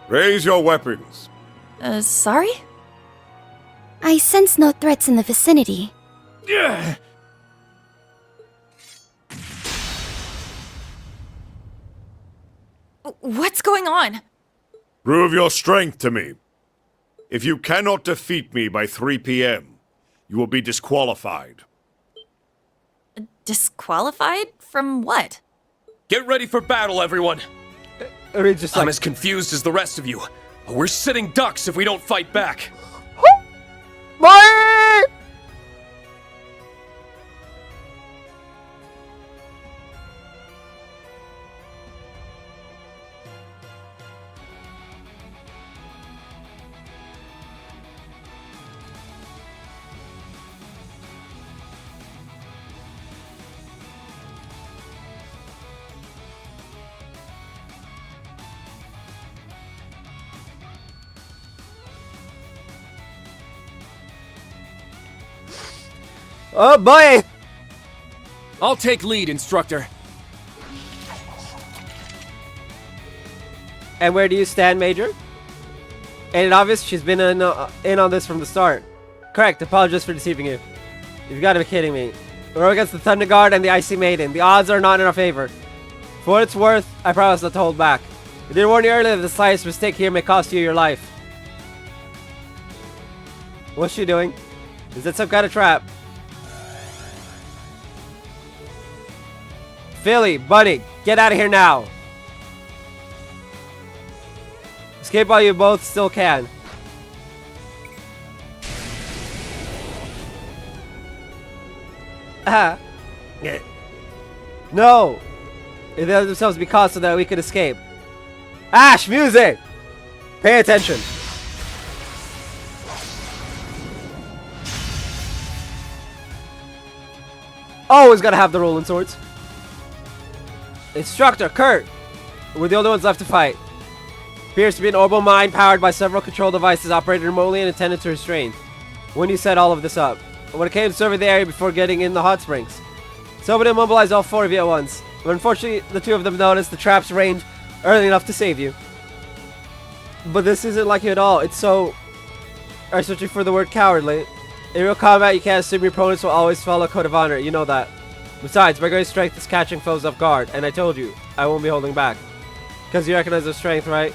Raise your weapons. Sorry? I sense no threats in the vicinity. What's going on? Prove your strength to me. If you cannot defeat me by 3 p.m., you will be disqualified. Disqualified? From what? Get ready for battle, everyone. Just I'm like, as confused as the rest of you. We're sitting ducks if we don't fight back. Bye! Oh boy! I'll take lead, instructor. And where do you stand, Major? Ain't it obvious she's been in on this from the start? Correct, apologies for deceiving you. You've got to be kidding me. We're against the Thunder Guard and the Icy Maiden. The odds are not in our favor. For what it's worth, I promise not to hold back. I did warn you earlier that the slightest mistake here may cost you your life. What's she doing? Is that some kind of trap? Philly, Bunny, get out of here now. Escape while you both still can. Ah. No. They let themselves be caught so that we could escape. Ash, music! Pay attention. Always gotta have the rolling swords. Instructor, Kurt! We're the only ones left to fight. Appears to be an orbital mine powered by several control devices operated remotely and intended to restrain. When you set all of this up? When it came to survey the area before getting in the hot springs. Somebody immobilized all 4 of you at once. But unfortunately, the 2 of them noticed the trap's range early enough to save you. But this isn't like you at all. It's so... I'm searching for the word cowardly. In real combat, you can't assume your opponents will always follow code of honor. You know that. Besides, my great strength is catching foes off guard. And I told you, I won't be holding back. Because you recognize their strength, right?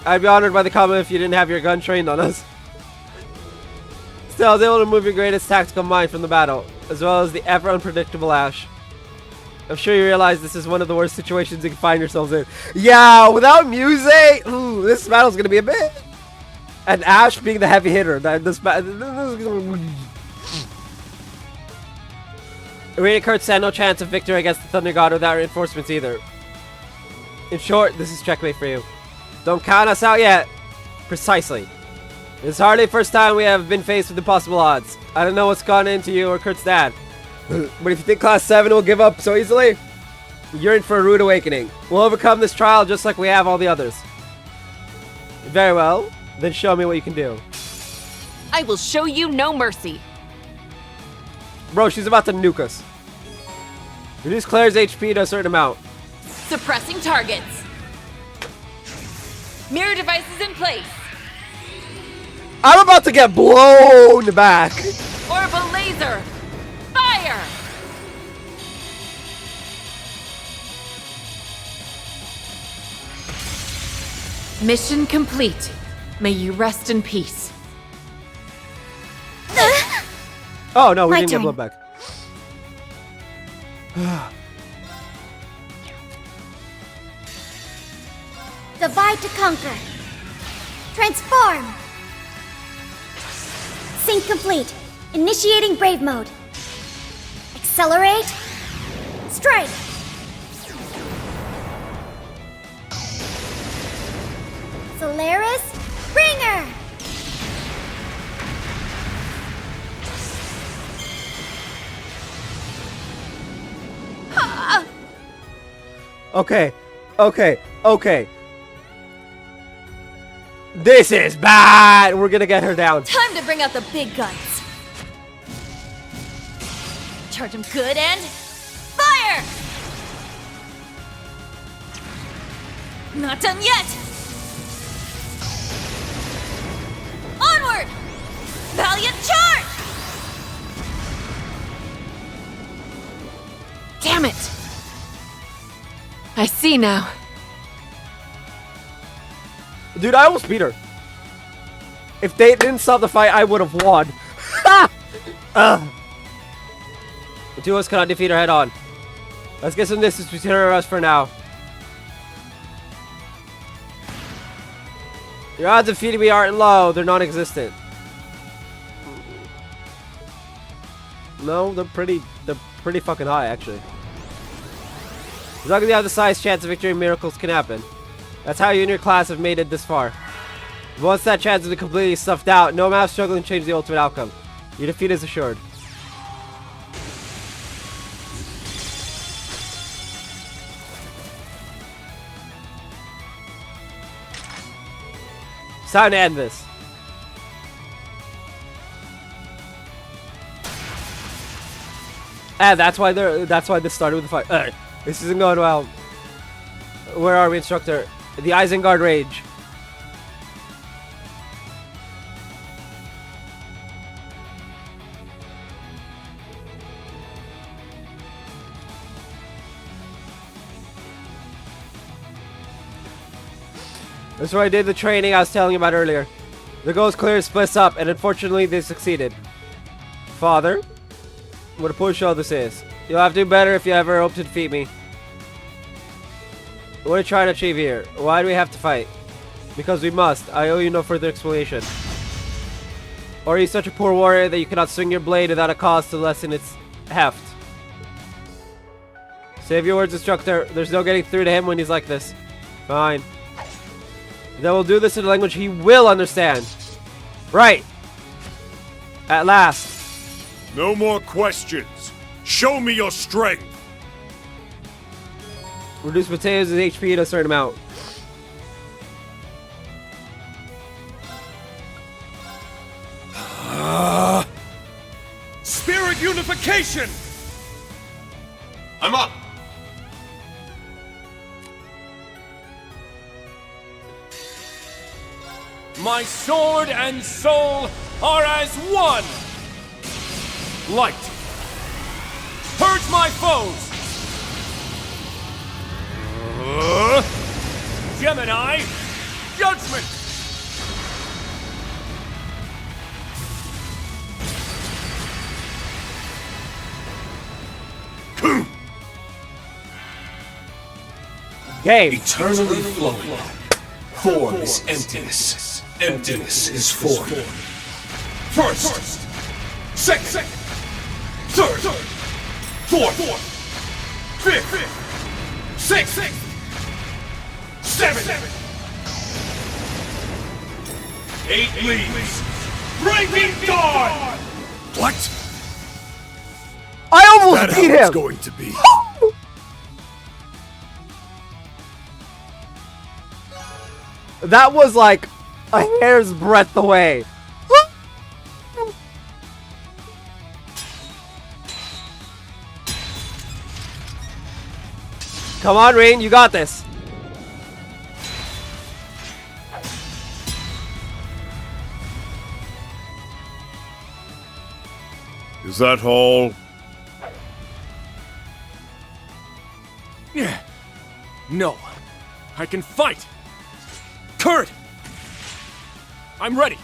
I'd be honored by the comment if you didn't have your gun trained on us. Still, I was able to move your greatest tactical mind from the battle, as well as the ever unpredictable Ash. I'm sure you realize this is one of the worst situations you can find yourselves in. Yeah, without music, ooh, this battle's gonna be a bit. And Ash being the heavy hitter. Irene and Kurt stand no chance of victory against the Thunder God without reinforcements either. In short, this is checkmate for you. Don't count us out yet. Precisely. It's hardly the first time we have been faced with impossible odds. I don't know what's gone into you or Kurt's dad. But if you think Class 7 will give up so easily, you're in for a rude awakening. We'll overcome this trial just like we have all the others. Very well. Then show me what you can do. I will show you no mercy. Bro, she's about to nuke us. Reduce Claire's HP to a certain amount. Suppressing targets. Mirror devices in place. I'm about to get blown back. Orbital laser. Fire! Mission complete. May you rest in peace. Oh no, we My didn't get turn. blown back. Divide to conquer. Transform. Sync complete. Initiating brave mode. Accelerate. Strike. Solaris. Bringer. Okay, okay. This is bad. We're gonna get her down. Time to bring out the big guns. Charge them good and fire! Not done yet! Onward! Valiant charge! Damn it! I see now. Dude, I almost beat her. If they didn't stop the fight, I would have won. The 2 of us cannot defeat her head on. Let's get some distance between her and us for now. Your odds of defeating me aren't low, they're non-existent. No, they're pretty fucking high, actually. As long as you have the size chance of victory, miracles can happen. That's how you and your class have made it this far. But once that chance has been completely stuffed out, no amount of struggling can change the ultimate outcome. Your defeat is assured. It's time to end this. And that's why this started with the fight. This isn't going well. Where are we, instructor? The Isengard Rage. That's where I did the training I was telling you about earlier. The Ghost Clear splits up, and unfortunately they succeeded. Father, what a poor show this is. You'll have to do better if you ever hope to defeat me. What are you trying to achieve here? Why do we have to fight? Because we must. I owe you no further explanation. Or are you such a poor warrior that you cannot swing your blade without a cause to lessen its heft? Save your words, instructor. There's no getting through to him when he's like this. Fine. Then we'll do this in a language he will understand. Right. At last. No more questions. Show me your strength. Reduce Mateo's HP in a certain amount. Spirit unification! I'm up! My sword and soul are as one! Light! Purge my foes! Gemini! Judgment! Game. Eternally flowing. Form is emptiness. Emptiness is form. First. Second. Third. Fourth. Fifth. Sixth. Seven. 8 leaves. Breaking dawn! What? I almost That beat how it's him! going to be. That was like a hair's breadth away. Come on, Rain, you got this. Is that all? No. I can fight! Kurt! I'm ready!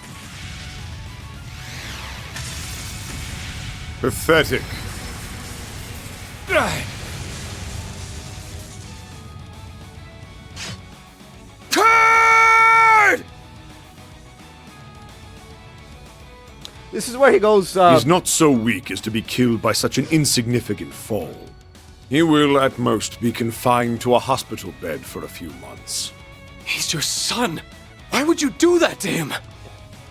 Pathetic. Kurt! This is where he goes, He's not so weak as to be killed by such an insignificant fall. He will, at most, be confined to a hospital bed for a few months. He's your son! Why would you do that to him?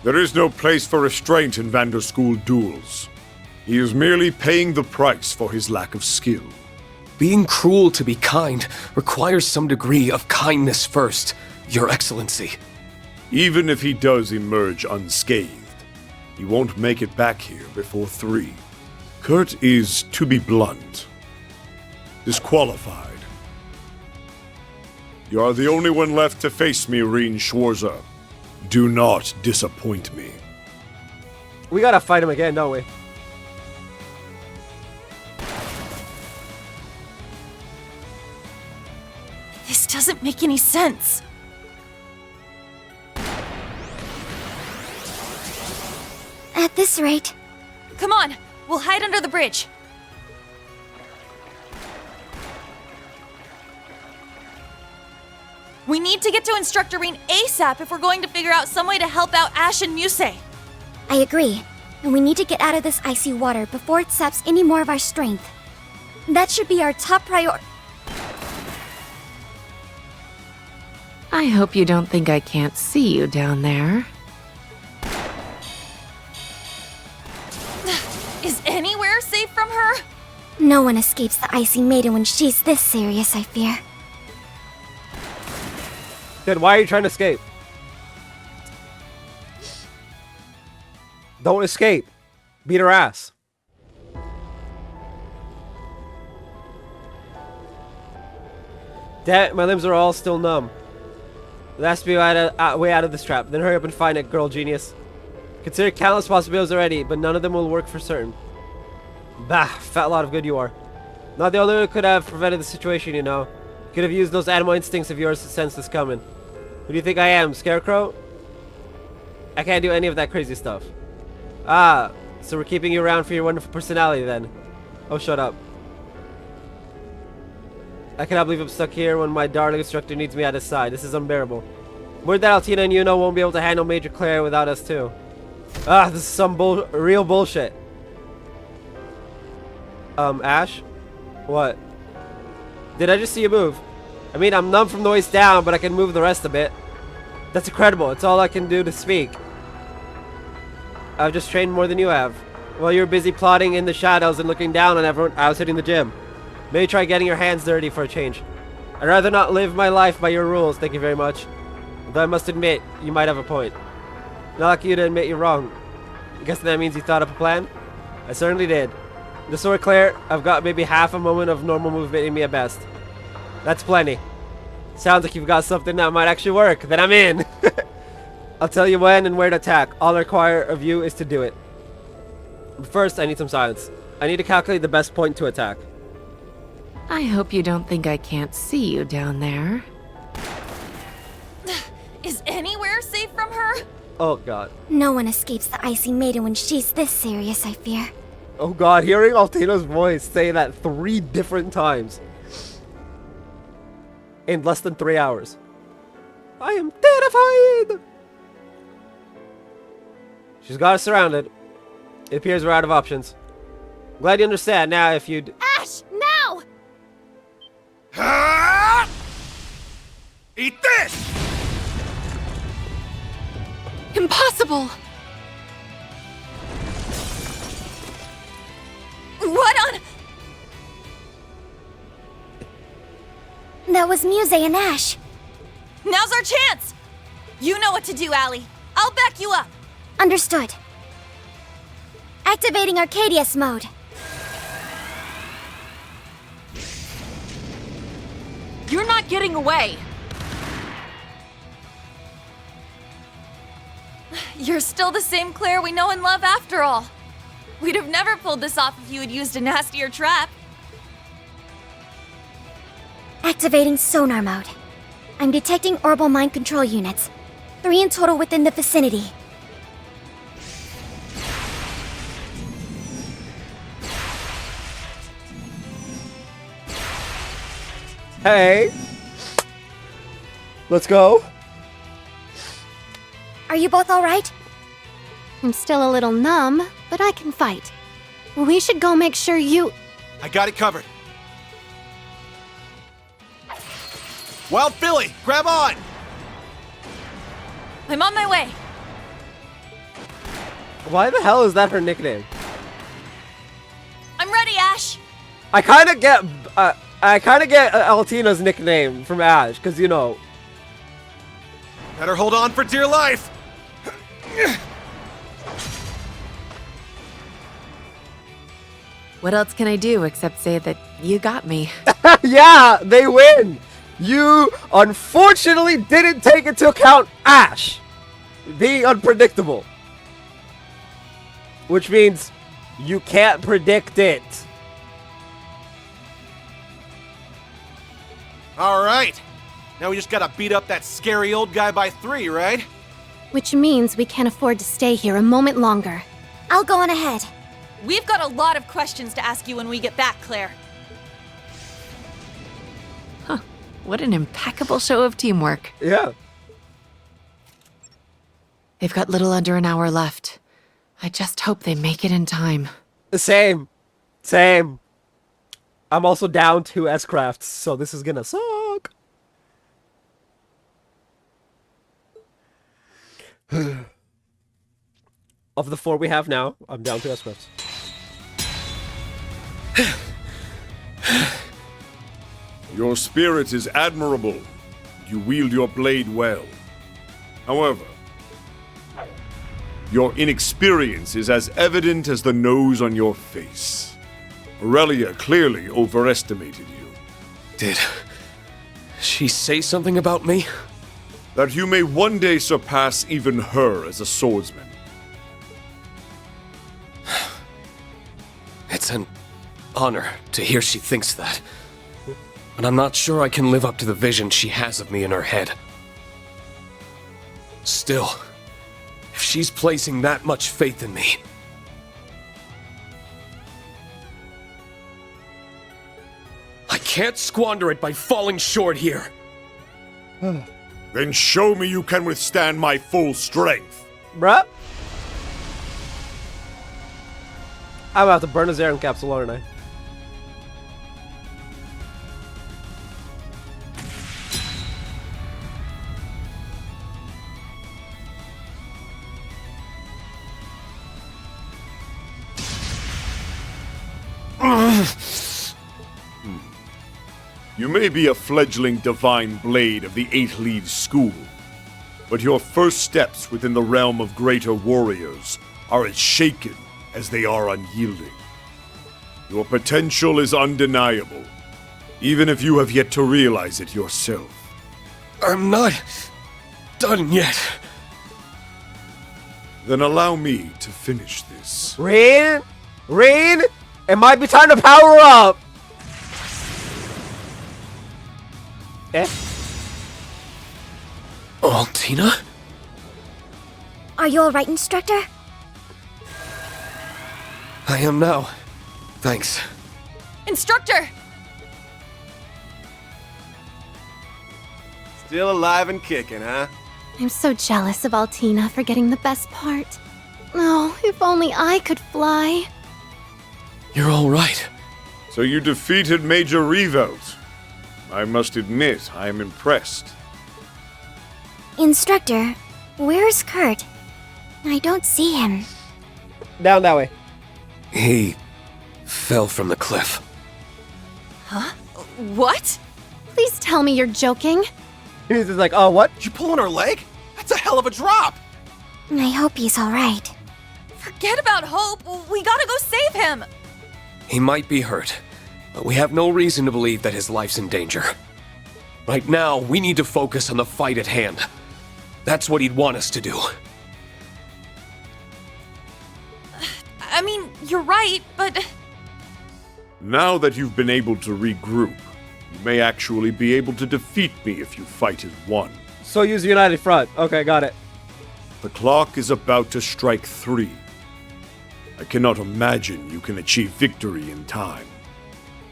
There is no place for restraint in Vanderschool duels. He is merely paying the price for his lack of skill. Being cruel to be kind requires some degree of kindness first, Your Excellency. Even if he does emerge unscathed, he won't make it back here before 3. Kurt is, to be blunt, disqualified. You are the only one left to face me, Reen Schwarzer. Do not disappoint me. we gotta fight him again, don't we? This doesn't make any sense. At this rate, Come on, we'll hide under the bridge. We need to get to Instructor Reen ASAP if we're going to figure out some way to help out Ash and Musei. I agree. And we need to get out of this icy water before it saps any more of our strength. That should be our top priority. I hope you don't think I can't see you down there. Is anywhere safe from her? No one escapes the icy maiden when she's this serious, I fear. Then why are you trying to escape? Don't escape. Beat her ass. Damn it, my limbs are all still numb. There has to be a way out of this trap. Then hurry up and find it, girl genius. Consider countless possibilities already, but none of them will work for certain. Bah, fat lot of good you are. Not the only one who could have prevented the situation, you know. You could have used those animal instincts of yours to sense this coming. Who do you think I am, Scarecrow? I can't do any of that crazy stuff. Ah, so we're keeping you around for your wonderful personality then. Oh, shut up. I cannot believe I'm stuck here when my darling instructor needs me at his side. This is unbearable. Word that Altina and Yuno won't be able to handle Major Claire without us too. Ah, this is some real bullshit. Ash? What? Did I just see you move? I mean, I'm numb from the waist down, but I can move the rest a bit. That's incredible. It's all I can do to speak. I've just trained more than you have. While you were busy plotting in the shadows and looking down on everyone, I was hitting the gym. Maybe try getting your hands dirty for a change. I'd rather not live my life by your rules, thank you very much. Though I must admit, you might have a point. Not like you to admit you're wrong. I guess that means you thought up a plan? I certainly did. Just so we're clear, I've got maybe half a moment of normal movement in me at best. That's plenty. Sounds like you've got something that might actually work. Then I'm in. I'll tell you when and where to attack. All I require of you is to do it. But first, I need some silence. I need to calculate the best point to attack. I hope you don't think I can't see you down there. Is anywhere safe from her? Oh god. No one escapes the Icy Maiden when she's this serious, I fear. Oh god, hearing Altino's voice say that 3 different times. In less than 3 hours. I am terrified! She's got us surrounded. It appears we're out of options. Glad you understand now if you'd... Ash, now! Eat this! Impossible! What on... That was Muse and Ash. Now's our chance! You know what to do, Allie. I'll back you up. Understood. Activating Arcadius mode. You're not getting away! You're still the same Claire we know and love after all. We'd have never pulled this off if you had used a nastier trap. Activating sonar mode. I'm detecting orbital mind control units. 3 in total within the vicinity. Hey! Let's go. Are you both alright? I'm still a little numb, but I can fight. We should go make sure you... I got it covered. Wild Philly, grab on! I'm on my way. Why the hell is that her nickname? I'm ready, Ash. I kind of get Altina's nickname from Ash, because you know. Better hold on for dear life! What else can I do except say that you got me? Yeah, they win! You unfortunately didn't take into account Ash being unpredictable. Which means you can't predict it. Alright. Now we just gotta beat up that scary old guy by 3, right? Which means we can't afford to stay here a moment longer. I'll go on ahead. We've got a lot of questions to ask you when we get back, Claire. Huh. What an impeccable show of teamwork. Yeah. They've got little under an hour left. I just hope they make it in time. Same. Same. I'm also down 2 S-crafts, so this is gonna suck. Of the 4 we have now, I'm down 2 S-crafts. Your spirit is admirable. You wield your blade well. However, your inexperience is as evident as the nose on your face. Aurelia clearly overestimated you. Did She say something about me? That you may one day surpass even her as a swordsman. It's an honor to hear she thinks that. But I'm not sure I can live up to the vision she has of me in her head. Still, if she's placing that much faith in me, I can't squander it by falling short here. Then show me you can withstand my full strength. Bruh. I'm about to burn a Zerum capsule, aren't I? You may be a fledgling divine blade of the Eight-Leaves School, but your first steps within the realm of greater warriors are as shaken as they are unyielding. Your potential is undeniable, even if you have yet to realize it yourself. I'm not done yet. Then allow me to finish this. Rain? Rain? It might be time to power up! Eh? Altina? Are you alright, Instructor? I am now. Thanks. Instructor! Still alive and kicking, huh? I'm so jealous of Altina for getting the best part. Oh, if only I could fly. You're all right. So you defeated Major Revolt. I must admit, I am impressed. Instructor, where's Kurt? I don't see him. Down that way. He fell from the cliff. Huh? What? Please tell me you're joking. He's just like, oh, what? Did you pull on her leg? That's a hell of a drop! I hope he's alright. Forget about Hope. We gotta go save him. He might be hurt, but we have no reason to believe that his life's in danger. Right now, we need to focus on the fight at hand. That's what he'd want us to do. I mean, you're right, but... Now that you've been able to regroup, you may actually be able to defeat me if you fight as one. So use United Front. Okay, got it. The clock is about to strike 3. I cannot imagine you can achieve victory in time.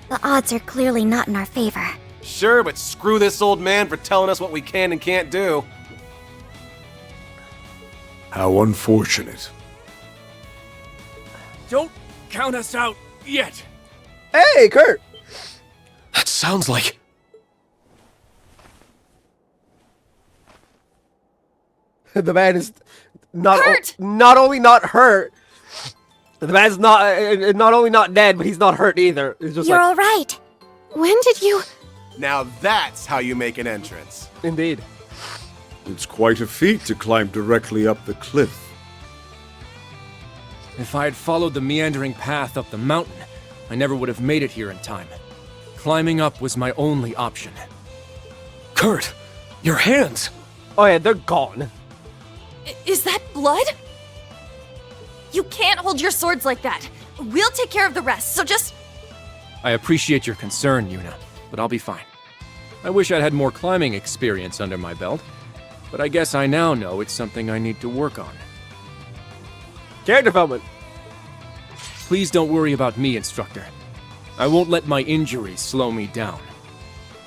The odds are clearly not in our favor. Sure, but screw this old man for telling us what we can and can't do. How unfortunate. Don't count us out yet. Hey, Kurt! That sounds like... The man is not Hurt! Not only not hurt, the man's not only not dead, but he's not hurt either. It's just You're like, alright. When did you... Now that's how you make an entrance. indeed. It's quite a feat to climb directly up the cliff. If I had followed the meandering path up the mountain, I never would have made it here in time. Climbing up was my only option. Kurt, your hands! Oh yeah, they're gone. Is that blood? You can't hold your swords like that. We'll take care of the rest, so just... I appreciate your concern, Yuna, but I'll be fine. I wish I'd had more climbing experience under my belt, but I guess I now know it's something I need to work on. Character development. Please don't worry about me, Instructor. I won't let my injuries slow me down.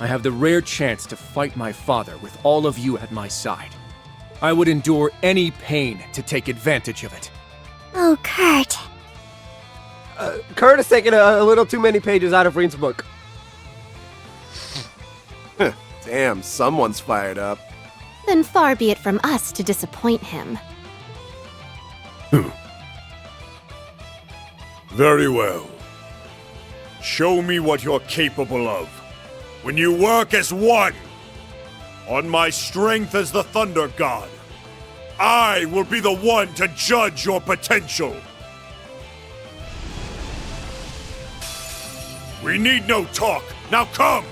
I have the rare chance to fight my father with all of you at my side. I would endure any pain to take advantage of it. Oh, Kurt. Kurt has taken a little too many pages out of Reen's book. Damn, someone's fired up. Then far be it from us to disappoint him. Very well. Show me what you're capable of. When you work as one, on my strength as the Thunder God, I will be the one to judge your potential. We need no talk. Now come!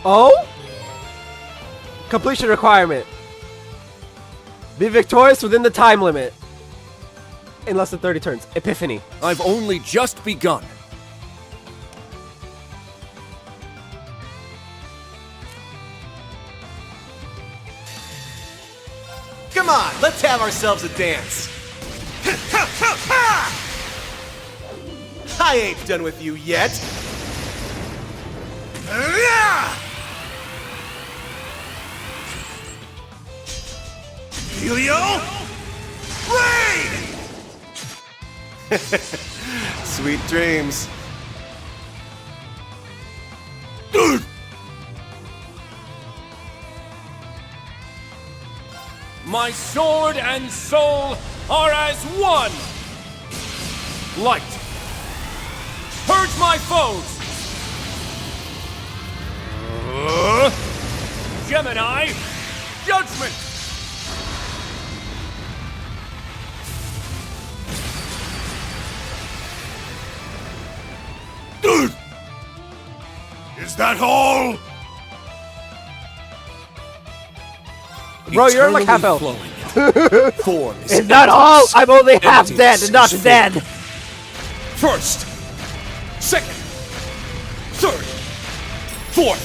Oh? Completion requirement. Be victorious within the time limit. In less than 30 turns. Epiphany. I've only just begun. Come on, let's have ourselves a dance. I ain't done with you yet. Helio? Raid! Sweet dreams. My sword and soul are as one! Light! Purge my foes! Gemini! Judgment! Is that all? Bro, you're like half Eternally health. Form Is that all? I'm only half Emptiness dead and not is dead. First, second, third, fourth,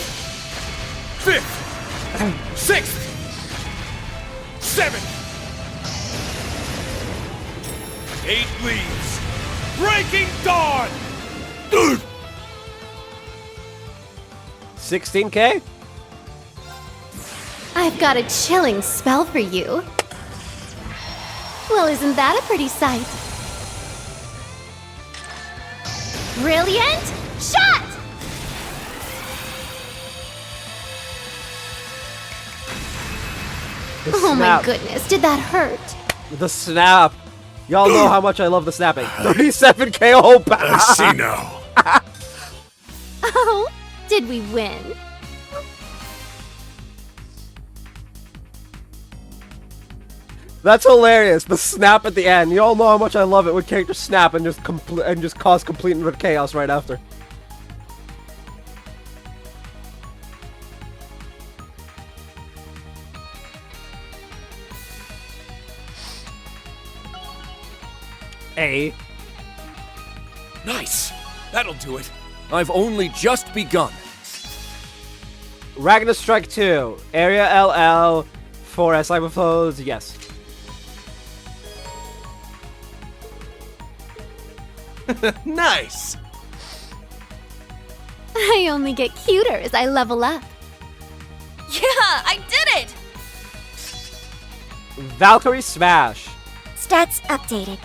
fifth, sixth, seventh, 8 leaves, breaking dawn. 16k? I've got a chilling spell for you. Well, isn't that a pretty sight? Brilliant shot! Oh my goodness, did that hurt? The snap. Y'all know how much I love the snapping. 37k, oh, I see now. Oh, did we win? That's hilarious. The snap at the end. You all know how much I love it when characters snap and just cause complete and utter chaos right after. A. Nice! That'll do it. I've only just begun. Ragnar Strike 2. Area LL. 4S Cyberflows. Yes. Nice! I only get cuter as I level up. Yeah, I did it! Valkyrie Smash. Stats updated.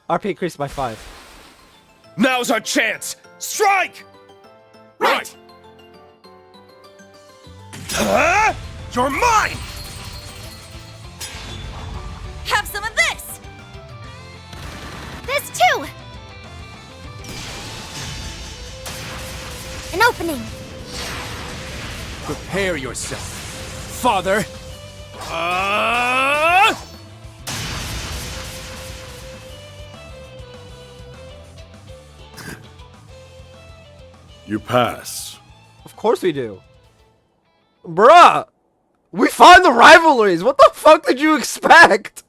RP increased by 5. Now's our chance. Strike! Right! You're mine! Have some of this! This too! An opening. Prepare yourself. Father! You pass. Of course we do. Bruh! We fought the rivalries! What the fuck did you expect?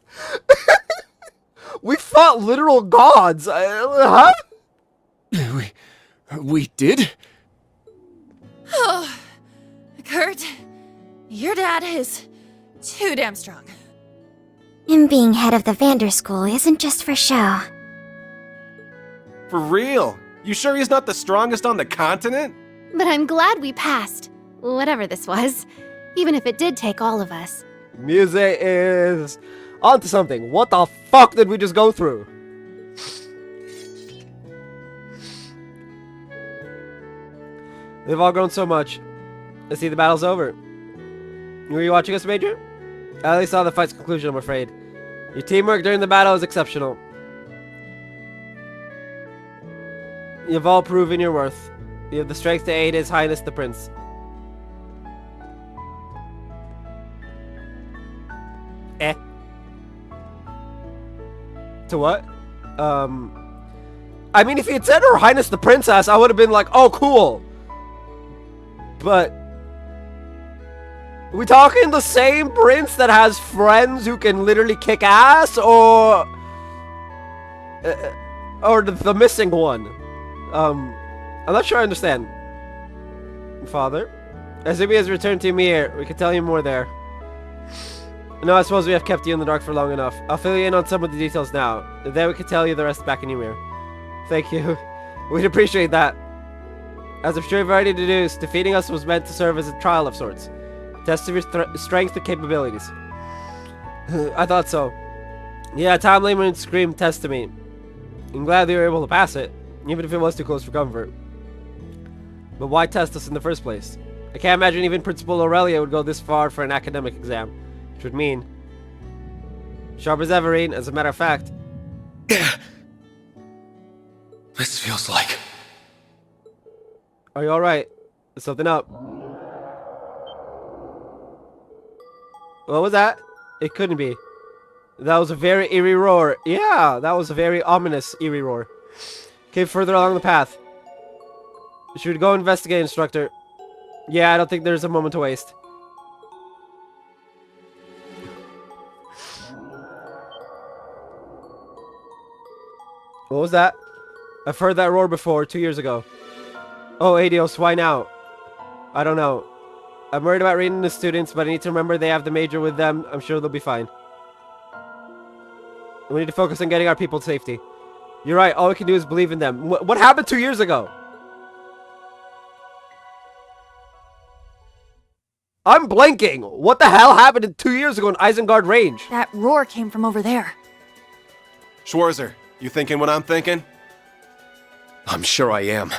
We fought literal gods! Huh? We did? Oh, Kurt, your dad is too damn strong. Him being head of the Vander School isn't just for show. For real? You sure he's not the strongest on the continent? But I'm glad we passed. Whatever this was. Even if it did take all of us. Muse is onto something. What the fuck did we just go through? They've all grown so much. I see the battle's over. Were you watching us, Major? I only saw the fight's conclusion, I'm afraid. Your teamwork during the battle is exceptional. You've all proven your worth. You have the strength to aid His Highness the Prince. To what? I mean, if he had said Her Highness the Princess, I would have been like, oh, cool. But... we talking the same prince that has friends who can literally kick ass, or the missing one? I'm not sure I understand. Father? As if he has returned to Ymir, we can tell you more there. No, I suppose we have kept you in the dark for long enough. I'll fill you in on some of the details now. Then we can tell you the rest back in Ymir. Thank you. We'd appreciate that. As I'm sure you've already deduced, defeating us was meant to serve as a trial of sorts. Test of your strength and capabilities. I thought so. Yeah, Tom Lehman's scream tested me. I'm glad they were able to pass it, even if it was too close for comfort. But why test us in the first place? I can't imagine even Principal Aurelia would go this far for an academic exam. Which would mean... sharp as Everine, as a matter of fact. This feels like... Are you alright? Is something up? What was that? It couldn't be. That was a very eerie roar. Yeah, that was a very ominous eerie roar. Came further along the path. Should we go investigate, instructor? Yeah, I don't think there's a moment to waste. What was that? I've heard that roar before, 2 years ago. Oh, Adios, why now? I don't know. I'm worried about reading the students, but I need to remember they have the major with them. I'm sure they'll be fine. We need to focus on getting our people to safety. You're right, all we can do is believe in them. What happened 2 years ago? I'm blanking! What the hell happened 2 years ago in Isengard Range? That roar came from over there. Schwarzer, you thinking what I'm thinking? I'm sure I am.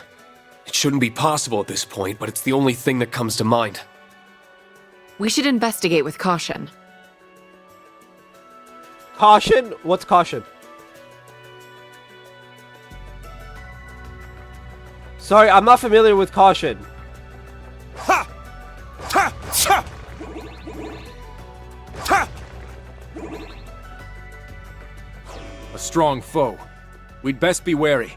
It shouldn't be possible at this point, but it's the only thing that comes to mind. We should investigate with caution. Caution? What's caution? Sorry, I'm not familiar with caution. Ha! Ha! Ha! Ha! A strong foe. We'd best be wary.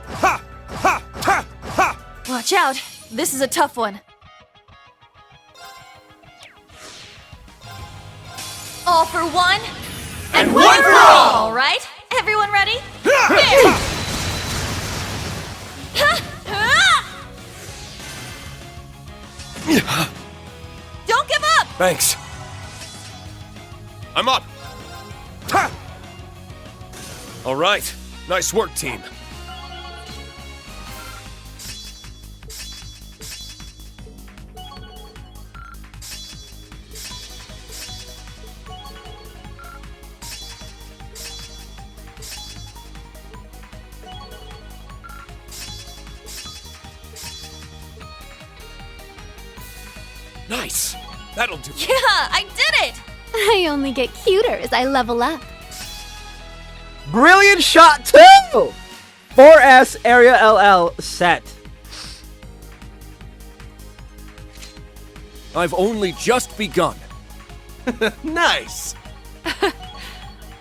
Ha! Ha! Ha! Ha! Watch out! This is a tough one. All for one, and one for all! All right, everyone ready? There! Don't give up! Thanks. I'm up! Ha! All right, nice work, team. Nice. That'll do. Yeah, I did it! I only get cuter as I level up. Brilliant shot 2! 4S Area LL set. I've only just begun. Nice!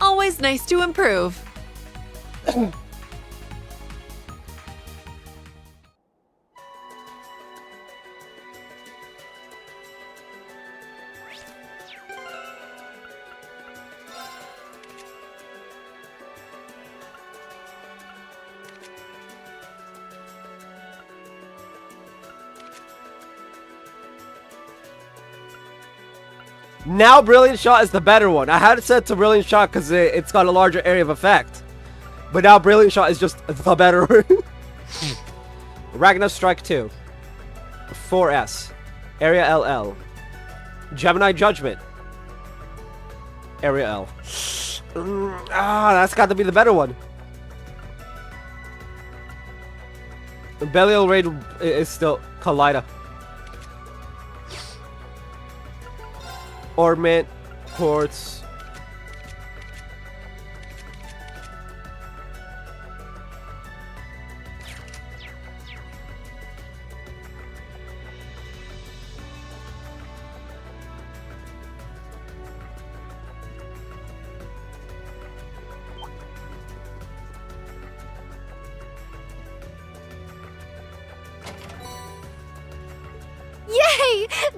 Always nice to improve. Now Brilliant Shot is the better one. I had it set to Brilliant Shot because it's got a larger area of effect. But now Brilliant Shot is just the better one. Ragnar Strike 2. 4S. Area LL. Gemini Judgment. Area L. That's got to be the better one. Belial Raid is still Kaleida. Ornament, Quartz.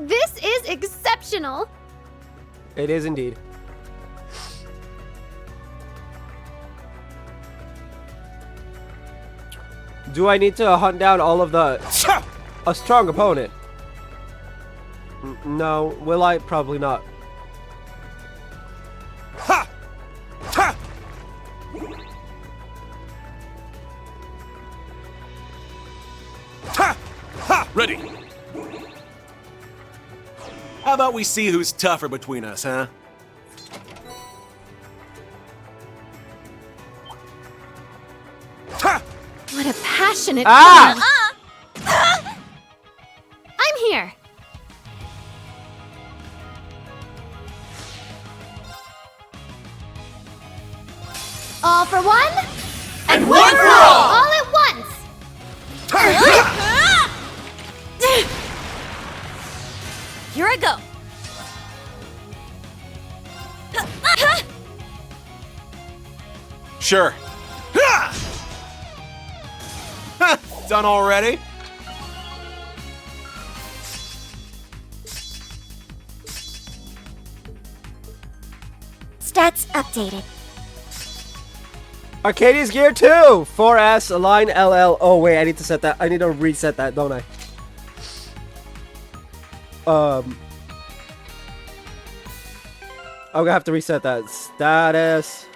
This is exceptional! It is indeed. Do I need to hunt down all of the... a strong opponent? No. Will I? Probably not. Ha! Ha! Ha! Ha! Ready. How about we see who's tougher between us, huh? Ha! What a passionate Ah! fun. I'm here. All for one, And one for all! all at once. Here I go. Sure. Ha! Done already? Stats updated. Arcadia's gear 2! 4S, align LL. Oh, wait, I need to set that. I need to reset that, don't I? I'm gonna have to reset that. Status.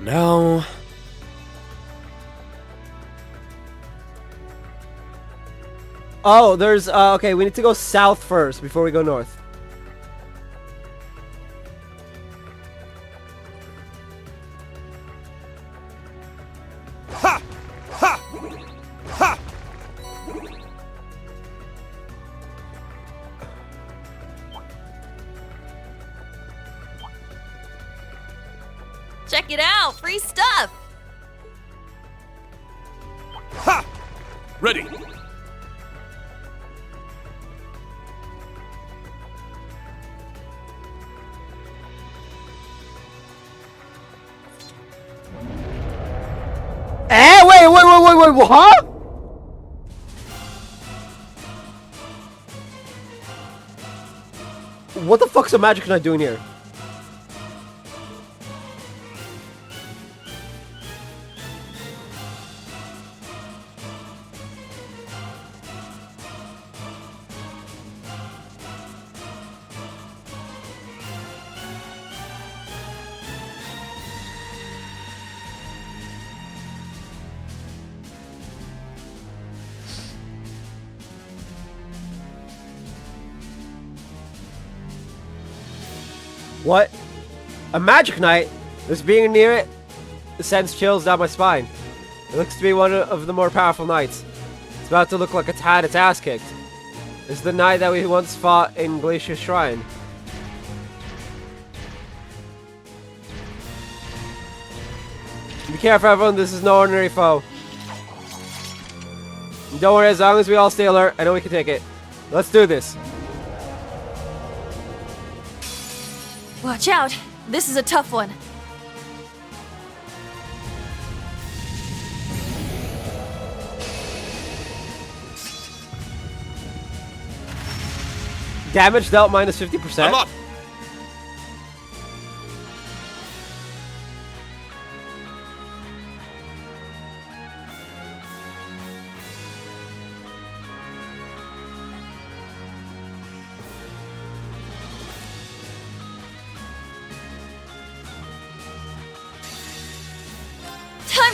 Now... Oh, there's, okay, we need to go south first before we go north. Ha! Ha! Ha! Check it out! Free stuff! Ha! Ready. Eh, wait, huh? What the fuck's a Magic Knight doing here? What? A Magic Knight? Just being near it sends chills down my spine. It looks to be one of the more powerful knights. It's about to look like it's had its ass kicked. It's the knight that we once fought in Glacier Shrine. Be careful, everyone. This is no ordinary foe. Don't worry, as long as we all stay alert, I know we can take it. Let's do this. Watch out! This is a tough one. Damage dealt minus 50%. I'm up.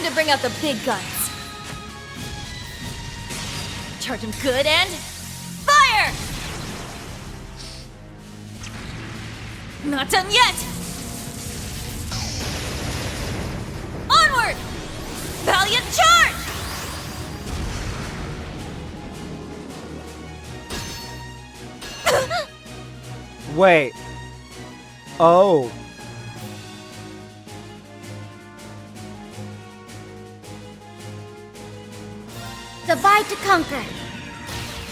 Time to bring out the big guns. Charge him good and fire! Not done yet! Onward! Valiant charge! Wait. Oh. Divide to conquer.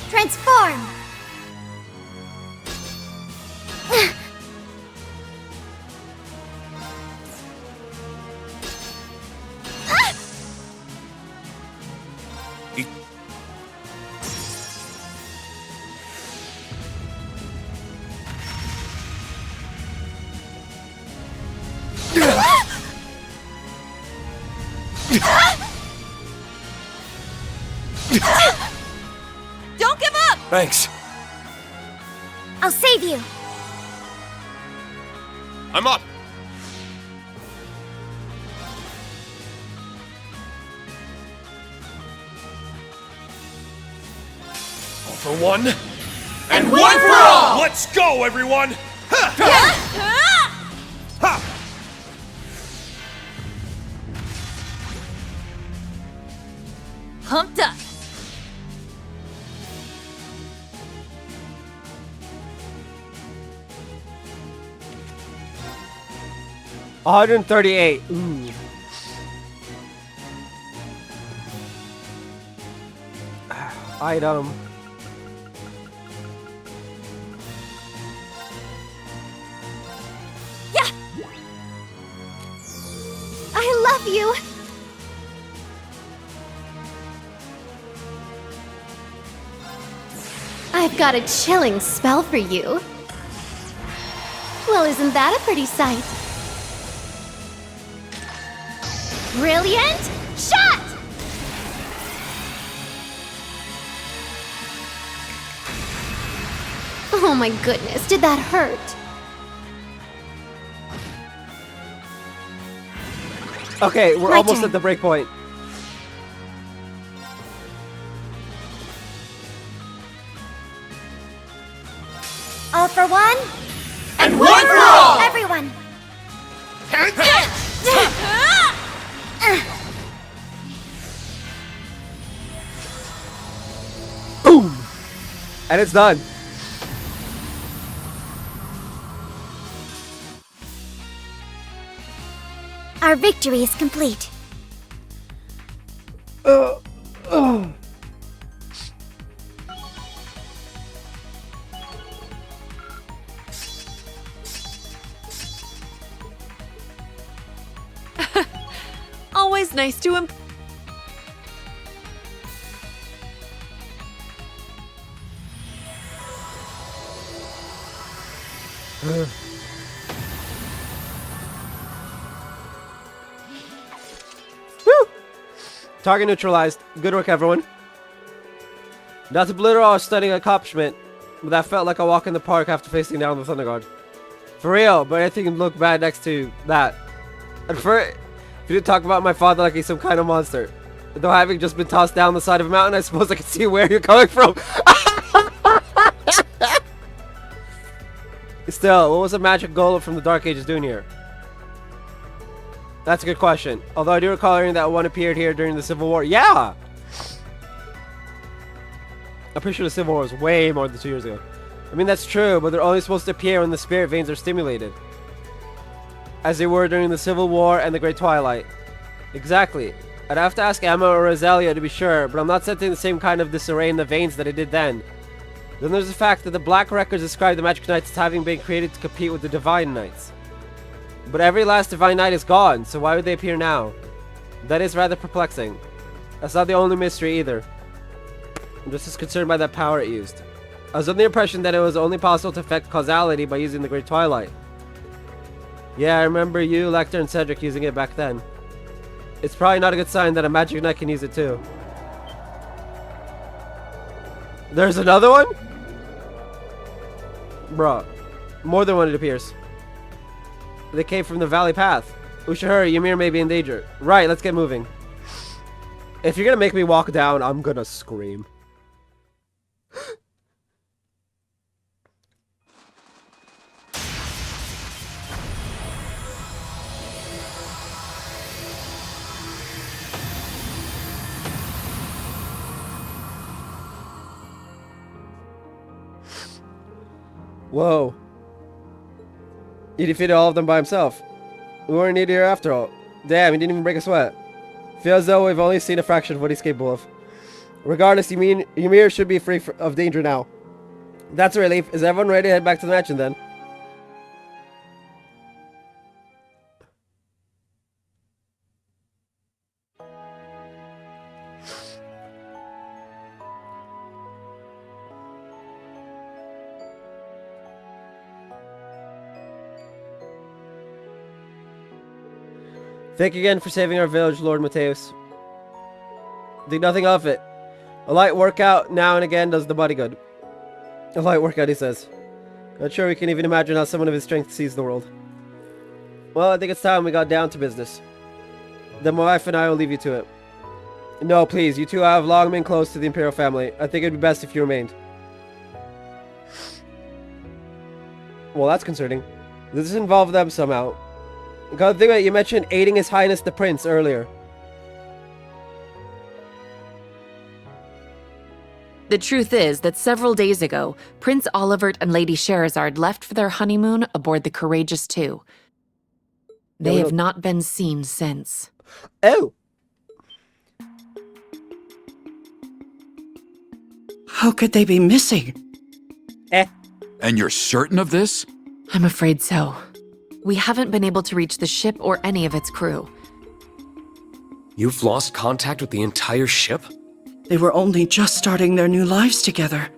Transform! Don't give up! Thanks. I'll save you! I'm up. All for one. And one for all! Let's go, everyone! Ha! Ha! Pumped up. $138. Ooh. Item. Yeah! I love you! I've got a chilling spell for you. Well, isn't that a pretty sight? Brilliant shot! Oh my goodness, did that hurt? Okay, we're My almost turn. at the break point. All for one, And one for all! everyone! Boom! And it's done. Our victory is complete. Always nice to Woo! Target neutralized. Good work, everyone. Not to belittle our stunning accomplishment, but that felt like a walk in the park after facing down the Thunder God. For real, but anything can look bad next to that. And if you didn't talk about my father like he's some kind of monster. Though having just been tossed down the side of a mountain, I suppose I can see where you're coming from. Still, what was the magic golem from the Dark Ages doing here? That's a good question. Although I do recall hearing that one appeared here during the Civil War. Yeah! I'm pretty sure the Civil War was way more than 2 years ago. I mean, that's true, but they're only supposed to appear when the spirit veins are stimulated. As they were during the Civil War and the Great Twilight. Exactly. I'd have to ask Emma or Rosalia to be sure, but I'm not sensing the same kind of disarray in the veins that I did then. Then there's the fact that the Black Records describe the Magic Knights as having been created to compete with the Divine Knights. But every last Divine Knight is gone, so why would they appear now? That is rather perplexing. That's not the only mystery either. I'm just as concerned by that power it used. I was under the impression that it was only possible to affect causality by using the Great Twilight. Yeah, I remember you, Lecter, and Cedric using it back then. It's probably not a good sign that a Magic Knight can use it too. There's another one? Bruh. More than one, it appears. They came from the Valley Path. We should hurry, Ymir may be in danger. Right, let's get moving. If you're gonna make me walk down, I'm gonna scream. Whoa. He defeated all of them by himself. We weren't needed here after all. Damn, he didn't even break a sweat. Feels as though we've only seen a fraction of what he's capable of. Regardless, Ymir should be free of danger now. That's a relief. Is everyone ready to head back to the mansion then? Thank you again for saving our village, Lord Mateus. Think nothing of it. A light workout now and again does the body good. A light workout, he says. Not sure we can even imagine how someone of his strength sees the world. Well, I think it's time we got down to business. Then my wife and I will leave you to it. No, please, you two have long been close to the Imperial family. I think it'd be best if you remained. Well, that's concerning. Does this involve them somehow? Because think about it, you mentioned aiding His Highness the Prince earlier. The truth is that several days ago, Prince Olivert and Lady Sherazard left for their honeymoon aboard the Courageous II. They have not been seen since. Oh! How could they be missing? And you're certain of this? I'm afraid so. We haven't been able to reach the ship or any of its crew. You've lost contact with the entire ship? They were only just starting their new lives together.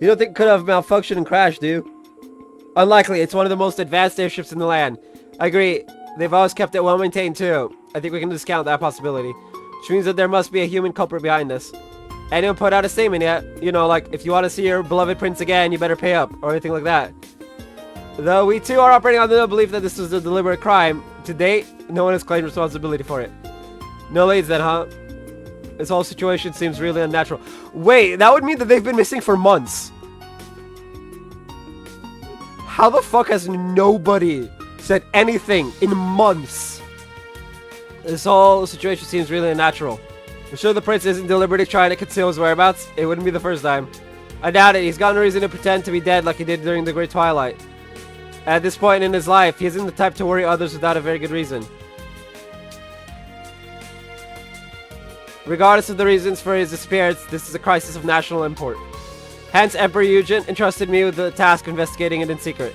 You don't think it could have malfunctioned and crashed, do you? Unlikely. It's one of the most advanced airships in the land. I agree. They've always kept it well maintained, too. I think we can discount that possibility. Which means that there must be a human culprit behind this. Anyone put out a statement yet? You know, like, if you want to see your beloved prince again, you better pay up, or anything like that. Though we too are operating on the belief that this was a deliberate crime, to date, no one has claimed responsibility for it. No leads then, huh? This whole situation seems really unnatural. Wait, that would mean that they've been missing for months. How the fuck has nobody said anything in months? This whole situation seems really unnatural. I'm sure the prince isn't deliberately trying to conceal his whereabouts. It wouldn't be the first time. I doubt it. He's got no reason to pretend to be dead like he did during the Great Twilight. At this point in his life, he isn't the type to worry others without a very good reason. Regardless of the reasons for his disappearance, this is a crisis of national import. Hence, Emperor Eugen entrusted me with the task of investigating it in secret.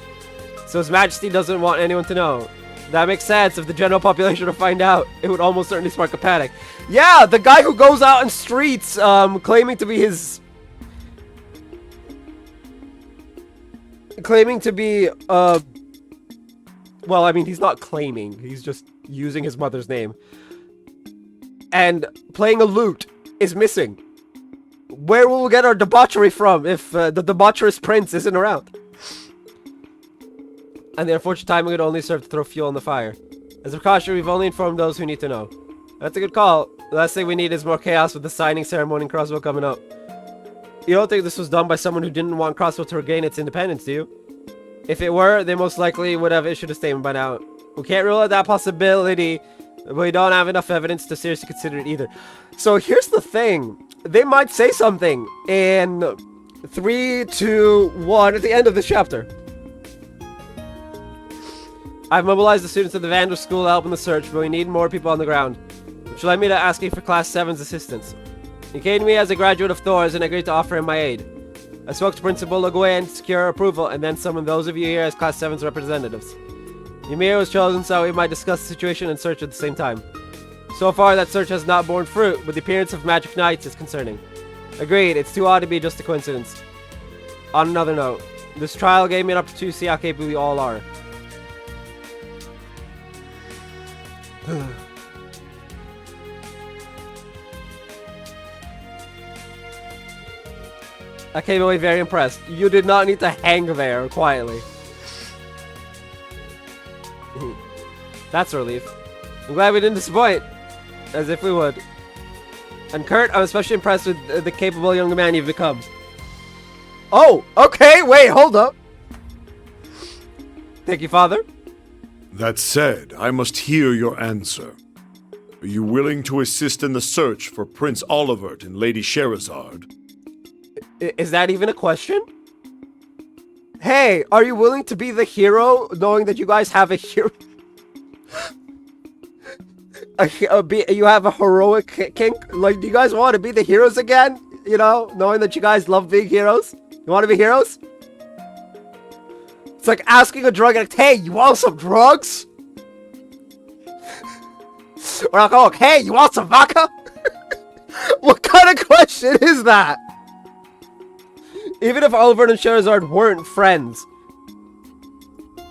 So His Majesty doesn't want anyone to know. That makes sense. If the general population were to find out, it would almost certainly spark a panic. Yeah, the guy who goes out in streets, claiming to be his... Claiming to be, well, I mean, he's not claiming. He's just using his mother's name. And playing a lute is missing. Where will we get our debauchery from if the debaucherous prince isn't around? And the unfortunate timing would only serve to throw fuel on the fire. As a precaution, we've only informed those who need to know. That's a good call. The last thing we need is more chaos with the signing ceremony in Crossville coming up. You don't think this was done by someone who didn't want Crossville to regain its independence, do you? If it were, they most likely would have issued a statement by now. We can't rule out that possibility, but we don't have enough evidence to seriously consider it either. So here's the thing. They might say something in 3, 2, 1 at the end of this chapter. I've mobilized the students of the Vander School to help in the search, but we need more people on the ground, which led me to asking for Class 7's assistance. He came to me as a graduate of Thor's and agreed to offer him my aid. I spoke to Principal Leguin to secure approval and then summoned those of you here as Class 7's representatives. Ymir was chosen so we might discuss the situation and search at the same time. So far, that search has not borne fruit, but the appearance of magic knights is concerning. Agreed, it's too odd to be just a coincidence. On another note, this trial gave me an opportunity to see how capable you all are. I came away very impressed. You did not need to hang there quietly. That's a relief. I'm glad we didn't disappoint. As if we would. And Kurt, I'm especially impressed with the capable young man you've become. Oh, okay, wait, hold up. Thank you, Father. That said, I must hear your answer. Are you willing to assist in the search for Prince Olivert and Lady Sherazard? Is that even a question? Hey, are you willing to be the hero, knowing that you guys have a hero? You have a heroic kink? Like, do you guys want to be the heroes again? You know, knowing that you guys love being heroes? You want to be heroes? It's like asking a drug addict, hey, you want some drugs? Or alcoholic, hey, you want some vodka? What kind of question is that? Even if Oliver and Sherazard weren't friends,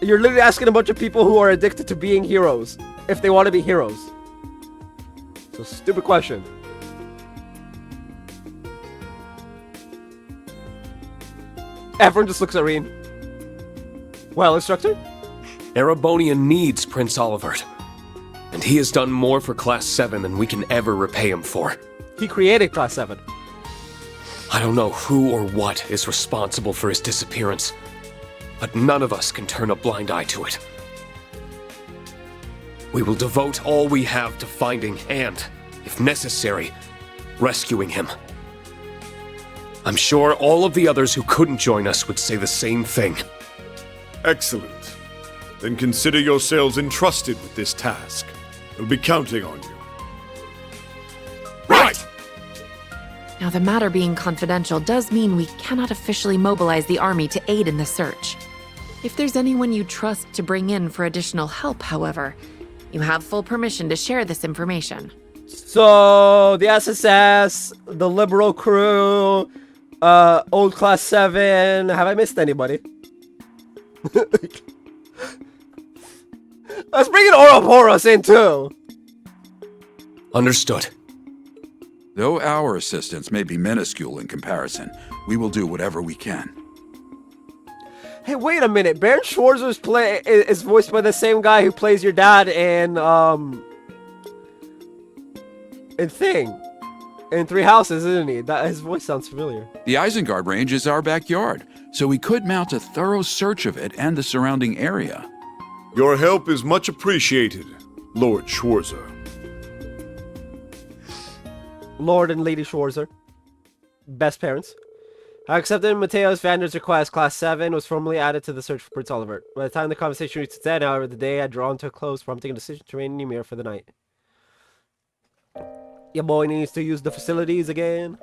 you're literally asking a bunch of people who are addicted to being heroes if they want to be heroes. It's a stupid question. Everyone just looks at Reen. Well, instructor? Erebonia needs Prince Olivert. And he has done more for Class 7 than we can ever repay him for. He created Class 7. I don't know who or what is responsible for his disappearance, but none of us can turn a blind eye to it. We will devote all we have to finding and, if necessary, rescuing him. I'm sure all of the others who couldn't join us would say the same thing. Excellent. Then consider yourselves entrusted with this task. We'll be counting on you. Right! Now, the matter being confidential does mean we cannot officially mobilize the army to aid in the search. If there's anyone you trust to bring in for additional help, however, you have full permission to share this information. So, the SSS, the Liberal crew, Old Class 7, have I missed anybody? Let's bring in Ouroboros in too! Understood. Though our assistance may be minuscule in comparison, we will do whatever we can. Hey, wait a minute. Baron Schwarzer's is voiced by the same guy who plays your dad in Thing. In Three Houses, isn't he? His voice sounds familiar. The Isengard range is our backyard, so we could mount a thorough search of it and the surrounding area. Your help is much appreciated, Lord Schwarzer. Lord and Lady Schwarzer. Best parents. I accepted Mateos Vander's request. Class 7 was formally added to the search for Prince Olivert. By the time the conversation reached its end, however, the day had drawn to a close, prompting a decision to remain in Ymir for the night. Your boy needs to use the facilities again.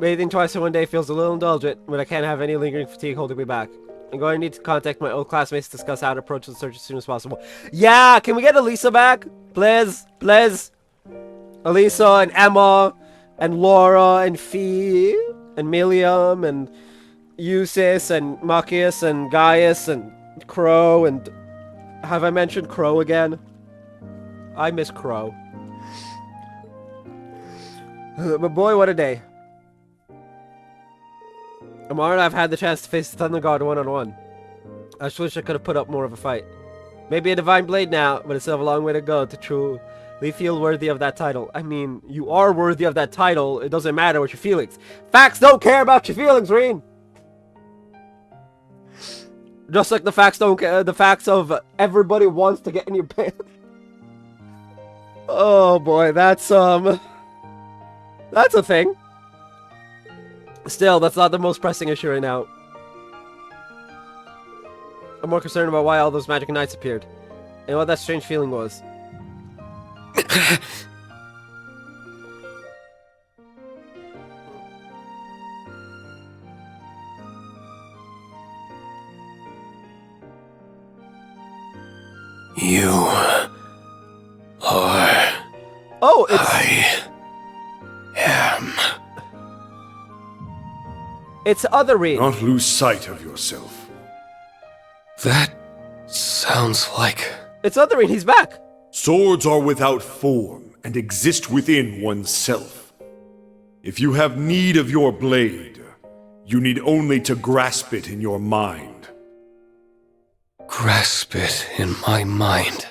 Bathing twice in one day feels a little indulgent, but I can't have any lingering fatigue holding me back. I'm going to need to contact my old classmates to discuss how to approach the search as soon as possible. Yeah, can we get Elisa back? Please, please. Elisa and Emma and Laura and Fee and Milium and Eustace and Machias and Gaius and Crow and... Have I mentioned Crow again? I miss Crow. But boy, what a day. I'm honored I've had the chance to face the Thunder God one-on-one. I just wish I could have put up more of a fight. Maybe a Divine Blade now, but it's still a long way to go to truly feel worthy of that title. I mean, you are worthy of that title. It doesn't matter what your feelings. Facts don't care about your feelings, Reen! Just like the facts don't care. The facts of everybody wants to get in your pants. Oh boy, that's a thing. Still, that's not the most pressing issue right now. I'm more concerned about why all those magic knights appeared. And what that strange feeling was. You are... Oh, it's... I am... It's other Reed. Not lose sight of yourself. That sounds like... It's other Reed, he's back. Swords are without form and exist within oneself. If you have need of your blade, you need only to grasp it in your mind. grasp it in my mind.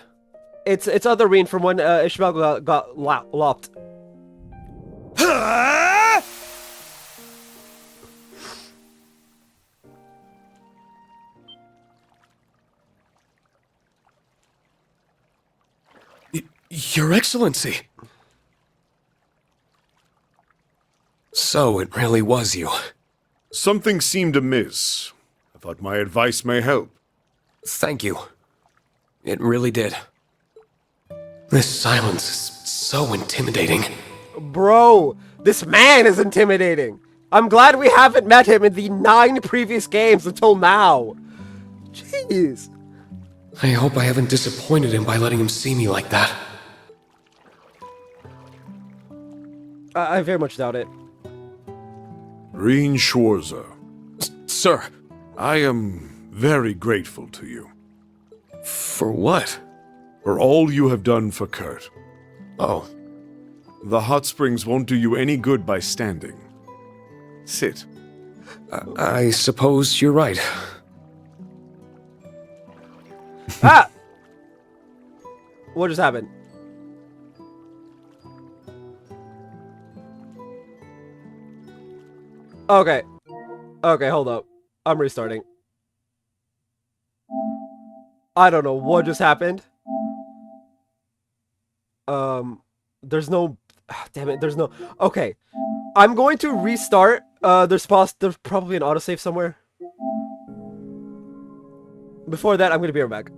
It's other Reen from when Ishmael got lopped. Your Excellency! So it really was you. Something seemed amiss. I thought my advice may help. Thank you. It really did. This silence is so intimidating. Bro, this man is intimidating. I'm glad we haven't met him in the 9 previous games until now. Jeez. I hope I haven't disappointed him by letting him see me like that. I very much doubt it. Reen Schwarzer. Sir. I am very grateful to you. For what? For all you have done for Kurt. Oh. The hot springs won't do you any good by standing. Sit. I suppose you're right. Ah! What just happened? Okay. Okay, hold up. I'm restarting. I don't know what just happened. There's no... damn it, there's no... Okay. I'm going to restart. There's probably an autosave somewhere. Before that, I'm going to be right back.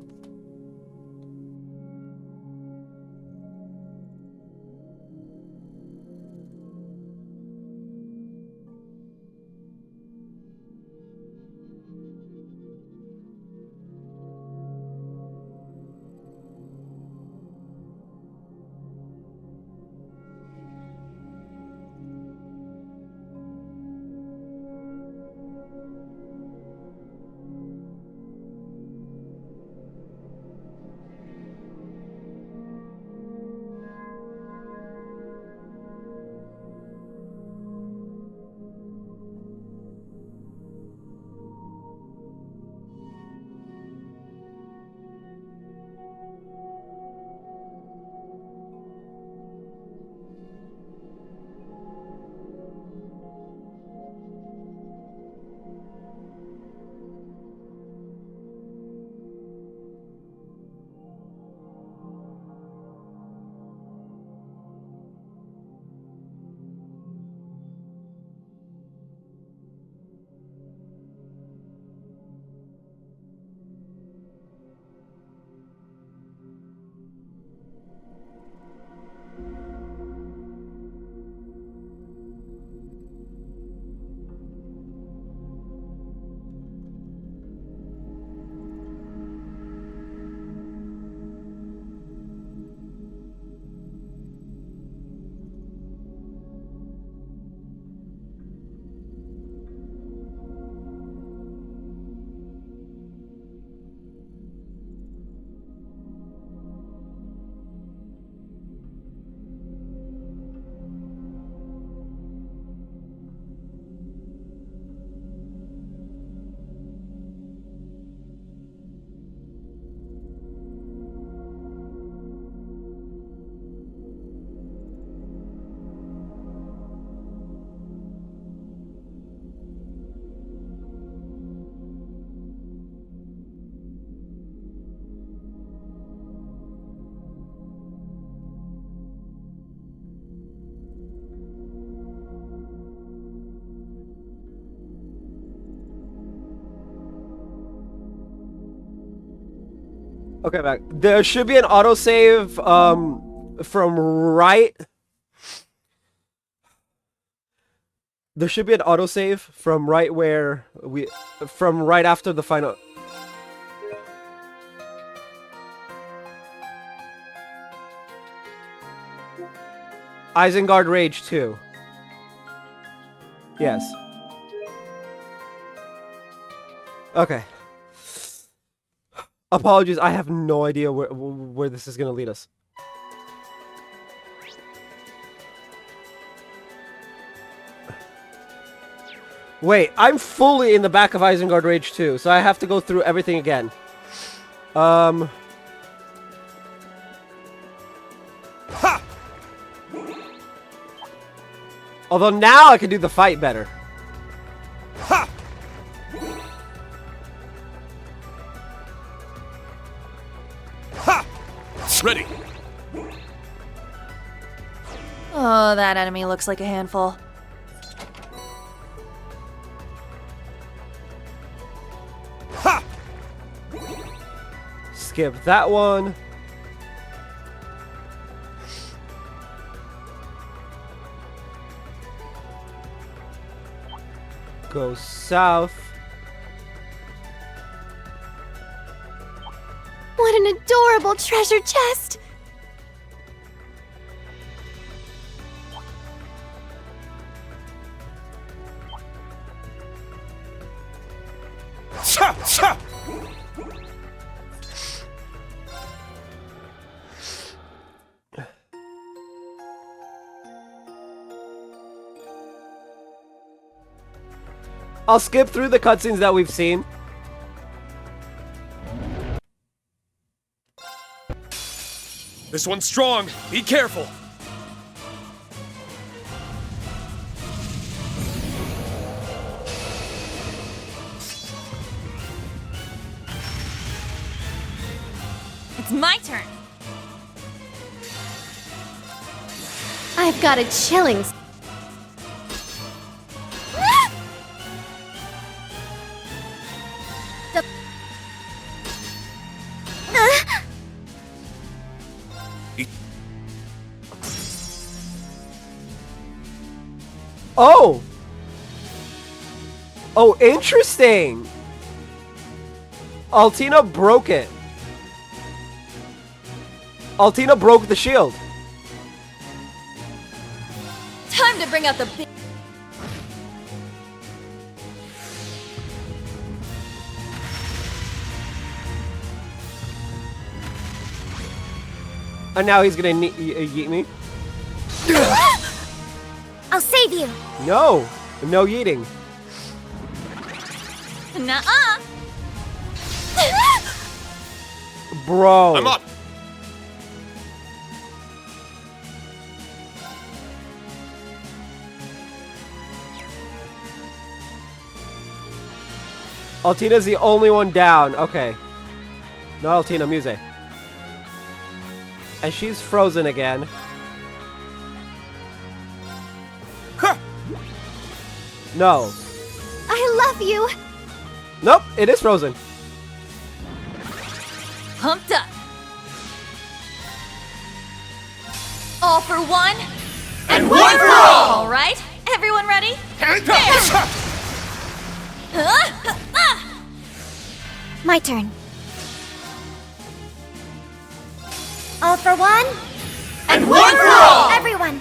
Okay, back. There should be an autosave from right. There should be an autosave from right where from right after the final. Isengard Rage 2. Yes. Okay. Apologies, I have no idea where this is going to lead us. Wait, I'm fully in the back of Isengard Rage 2, so I have to go through everything again. Ha! Although now I can do the fight better. Ha! Ha! Ready. Oh, that enemy looks like a handful. Ha! Skip that one. Go south. What an adorable treasure chest! Cha! Cha! I'll skip through the cutscenes that we've seen. This one's strong. Be careful. It's my turn. I've got a chilling. Oh! Oh, interesting! Altina broke it. Altina broke the shield. Time to bring out the big. And now he's gonna yeet me. I'll save you. No! No yeeting. Nuh-uh. Bro. I'm up. Altina's the only one down. Okay. No Altina, Muse. And she's frozen again. No. I love you! Nope, it is frozen. Pumped up. All for one. And one for all! All right, everyone ready? My turn. All for one. And one for all! Everyone.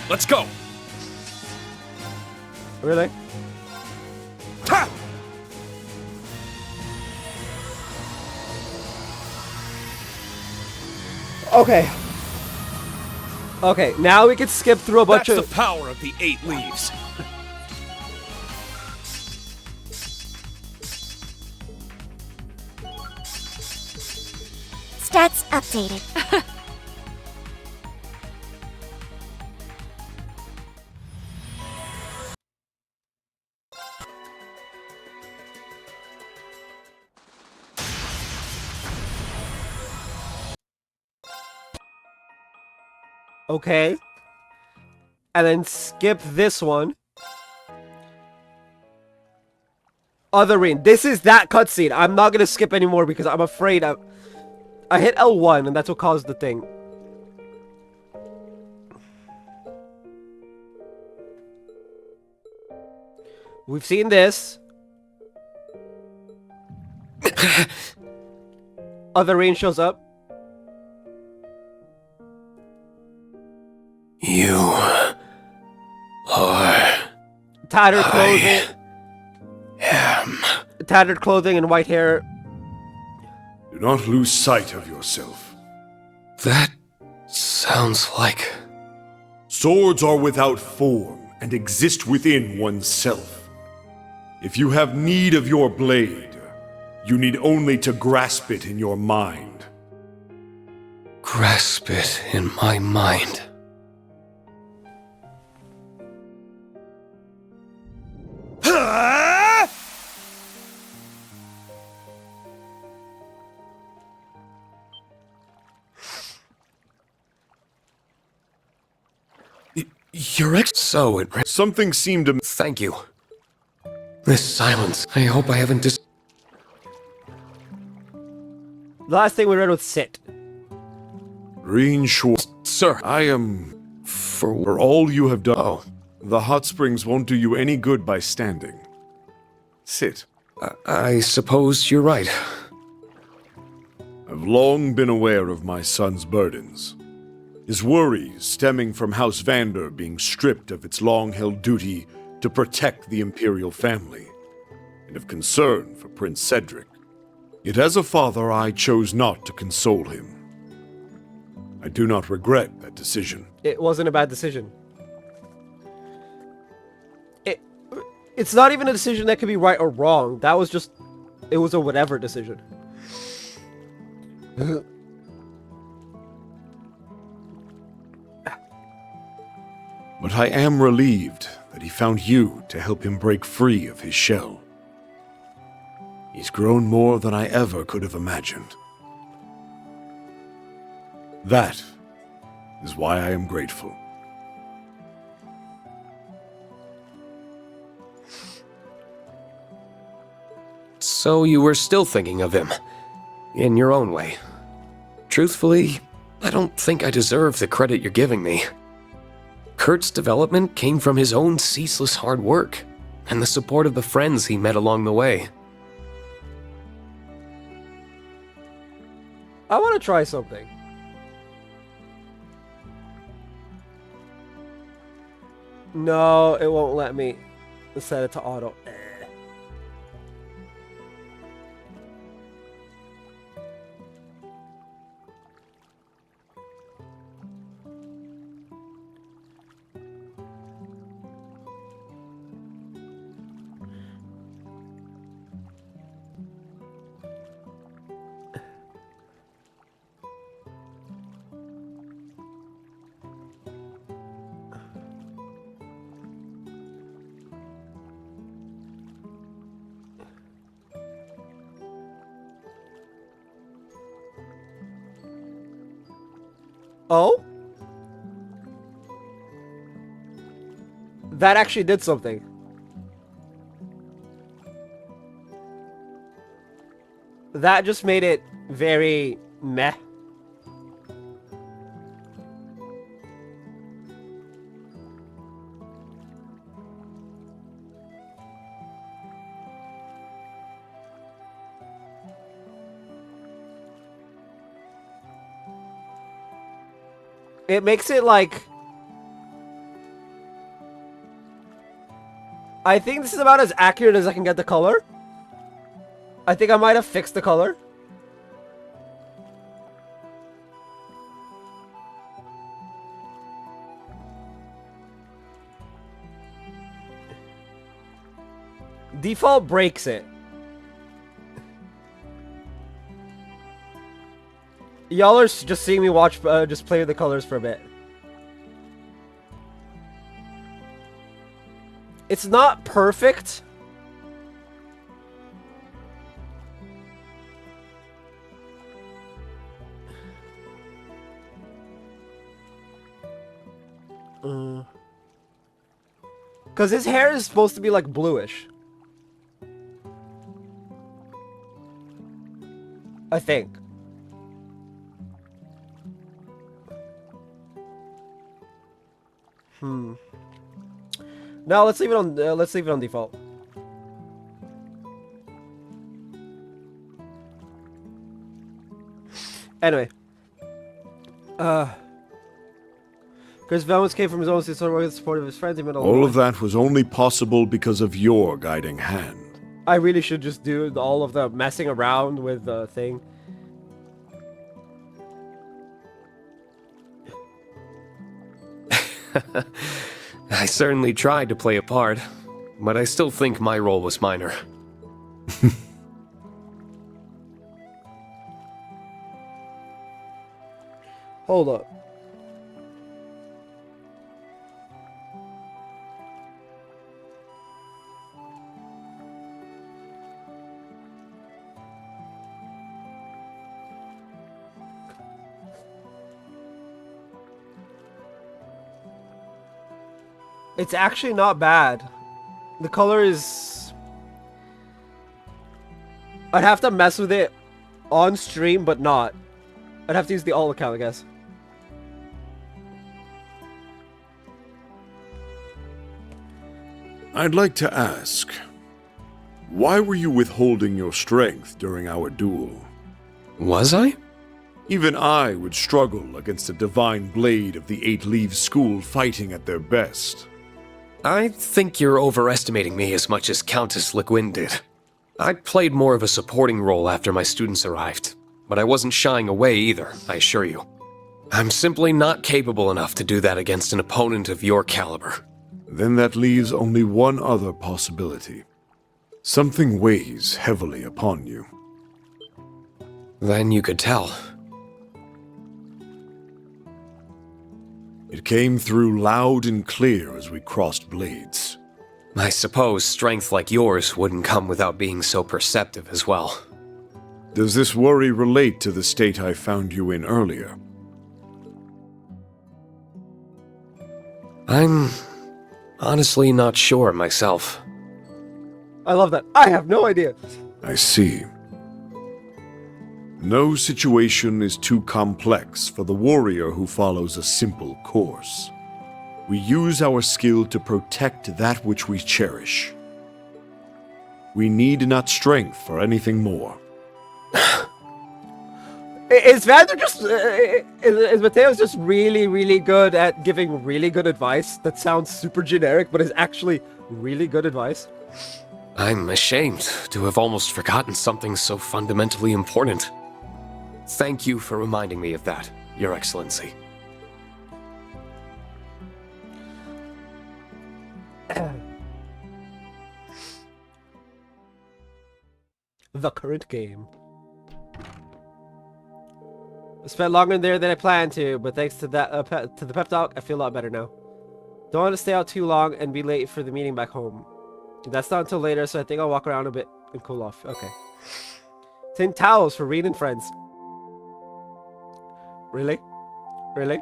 Let's go. Really? Ha! Okay. Okay, now we can skip through a bunch That's of... the power of the 8 leaves. Stats updated. Okay. And then skip this one. Other ring. This is that cutscene. I'm not gonna skip anymore because I'm afraid I hit L1 and that's what caused the thing. We've seen this. Other rain shows up. You are... Tattered clothing. am... Tattered clothing and white hair. Do not lose sight of yourself. That sounds like... Swords are without form and exist within oneself. If you have need of your blade, you need only to grasp it in your mind. Grasp it in my mind. Something seemed to... Thank you. This silence. I hope I haven't The last thing we read was sit. Green Shore. Sir. I am... For all you have done... Oh. The hot springs won't do you any good by standing. Sit. I suppose you're right. I've long been aware of my son's burdens. His worries stemming from House Vander being stripped of its long-held duty to protect the Imperial family, and of concern for Prince Cedric. Yet as a father, I chose not to console him. I do not regret that decision. It wasn't a bad decision. It's not even a decision that could be right or wrong. That was just... It was a whatever decision. But I am relieved that he found you to help him break free of his shell. He's grown more than I ever could have imagined. That is why I am grateful. So you were still thinking of him, in your own way. Truthfully, I don't think I deserve the credit you're giving me. Kurt's development came from his own ceaseless hard work, and the support of the friends he met along the way. I want to try something. No, it won't let me set it to auto. Oh? That actually did something. That just made it very meh. It makes it like... I think this is about as accurate as I can get the color. I think I might have fixed the color. Default breaks it. Y'all are just seeing me watch, just play with the colors for a bit. It's not perfect. Because his hair is supposed to be like bluish. I think. No, let's leave it on default. Anyway. Chris Valens came from his own sort with the support of his friends. He met all of that was only possible because of your guiding hand. I really should just do all of the messing around with the thing. I certainly tried to play a part, but I still think my role was minor. Hold up. It's actually not bad. The color is... I'd have to mess with it on stream, but not. I'd have to use the alt account, I guess. I'd like to ask, why were you withholding your strength during our duel? Was I? Even I would struggle against a divine blade of the Eight Leaves School fighting at their best. I think you're overestimating me as much as Countess Le Guin did. I played more of a supporting role after my students arrived, but I wasn't shying away either, I assure you. I'm simply not capable enough to do that against an opponent of your caliber. Then that leaves only one other possibility. Something weighs heavily upon you. Then you could tell. It came through loud and clear as we crossed blades. I suppose strength like yours wouldn't come without being so perceptive as well. Does this worry relate to the state I found you in earlier? I'm honestly not sure myself. I love that. I have no idea. I see. No situation is too complex for the warrior who follows a simple course. We use our skill to protect that which we cherish. We need not strength for anything more. Is Vander just... is Mateos just really, really good at giving really good advice that sounds super generic, but is actually really good advice? I'm ashamed to have almost forgotten something so fundamentally important. Thank you for reminding me of that, Your Excellency. The current game. I spent longer in there than I planned to, but thanks to that to the pep talk, I feel a lot better now. Don't want to stay out too long and be late for the meeting back home. That's not until later, so I think I'll walk around a bit and cool off. Okay. 10 towels for Reed and friends. Really? Really?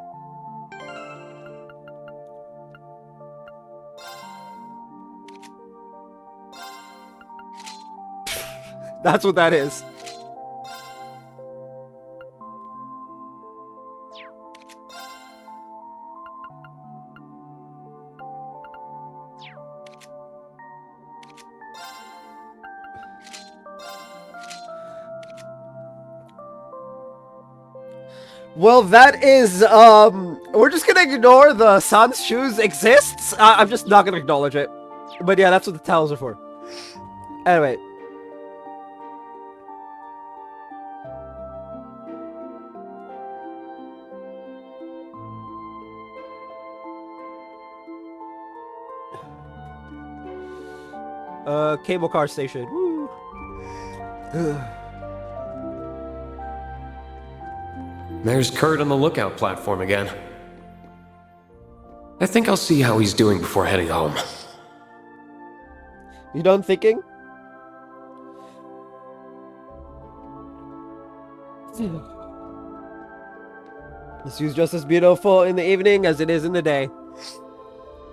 That's what that is. Well, that is, we're just gonna ignore the Sans shoes exists. I'm just not gonna acknowledge it. But yeah, that's what the towels are for. Anyway. Cable car station. Woo. There's Kurt on the lookout platform again. I think I'll see how he's doing before heading home. You done thinking? This view's just as beautiful in the evening as it is in the day.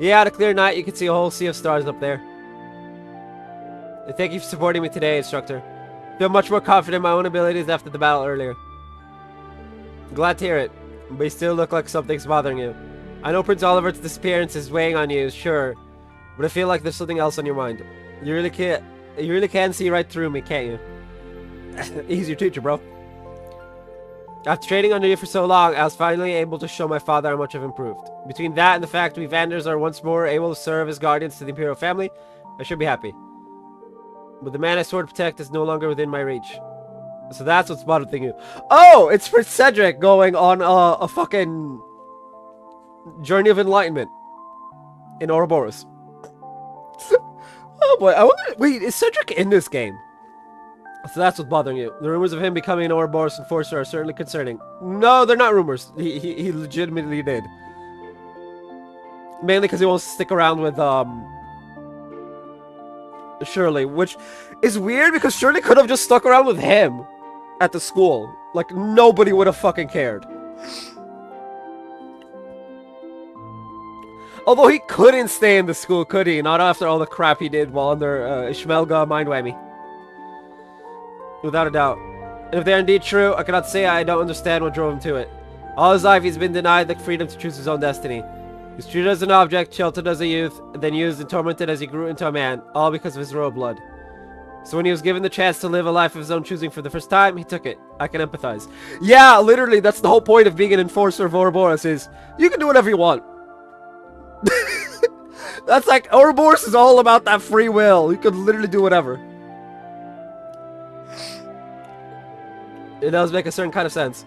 Yeah, on a clear night, you can see a whole sea of stars up there. And thank you for supporting me today, instructor. I feel much more confident in my own abilities after the battle earlier. Glad to hear it, but you still look like something's bothering you. I know Prince Oliver's disappearance is weighing on you, sure, but I feel like there's something else on your mind. You really can see right through me, can't you? He's your teacher, bro. After training under you for so long, I was finally able to show my father how much I've improved. Between that and the fact we Vanders are once more able to serve as guardians to the Imperial family, I should be happy. But the man I swore to protect is no longer within my reach. So that's what's bothering you. Oh, it's for Cedric going on a fucking journey of enlightenment in Ouroboros. Oh boy, I wonder. Wait, is Cedric in this game? So that's what's bothering you. The rumors of him becoming an Ouroboros enforcer are certainly concerning. No, they're not rumors. He legitimately did. Mainly because he wants to stick around with Shirley, which is weird because Shirley could have just stuck around with him at the school. Like, nobody would have fucking cared. Although he couldn't stay in the school, could he? Not after all the crap he did while under Ishmelga Mindwhammy. Without a doubt. And if they're indeed true, I cannot say I don't understand what drove him to it. All his life he's been denied the freedom to choose his own destiny. He was treated as an object, sheltered as a youth, and then used and tormented as he grew into a man, all because of his royal blood. So when he was given the chance to live a life of his own choosing for the first time, he took it. I can empathize. Yeah, literally, that's the whole point of being an enforcer of Ouroboros is, you can do whatever you want. That's like, Ouroboros is all about that free will. You can literally do whatever. It does make a certain kind of sense.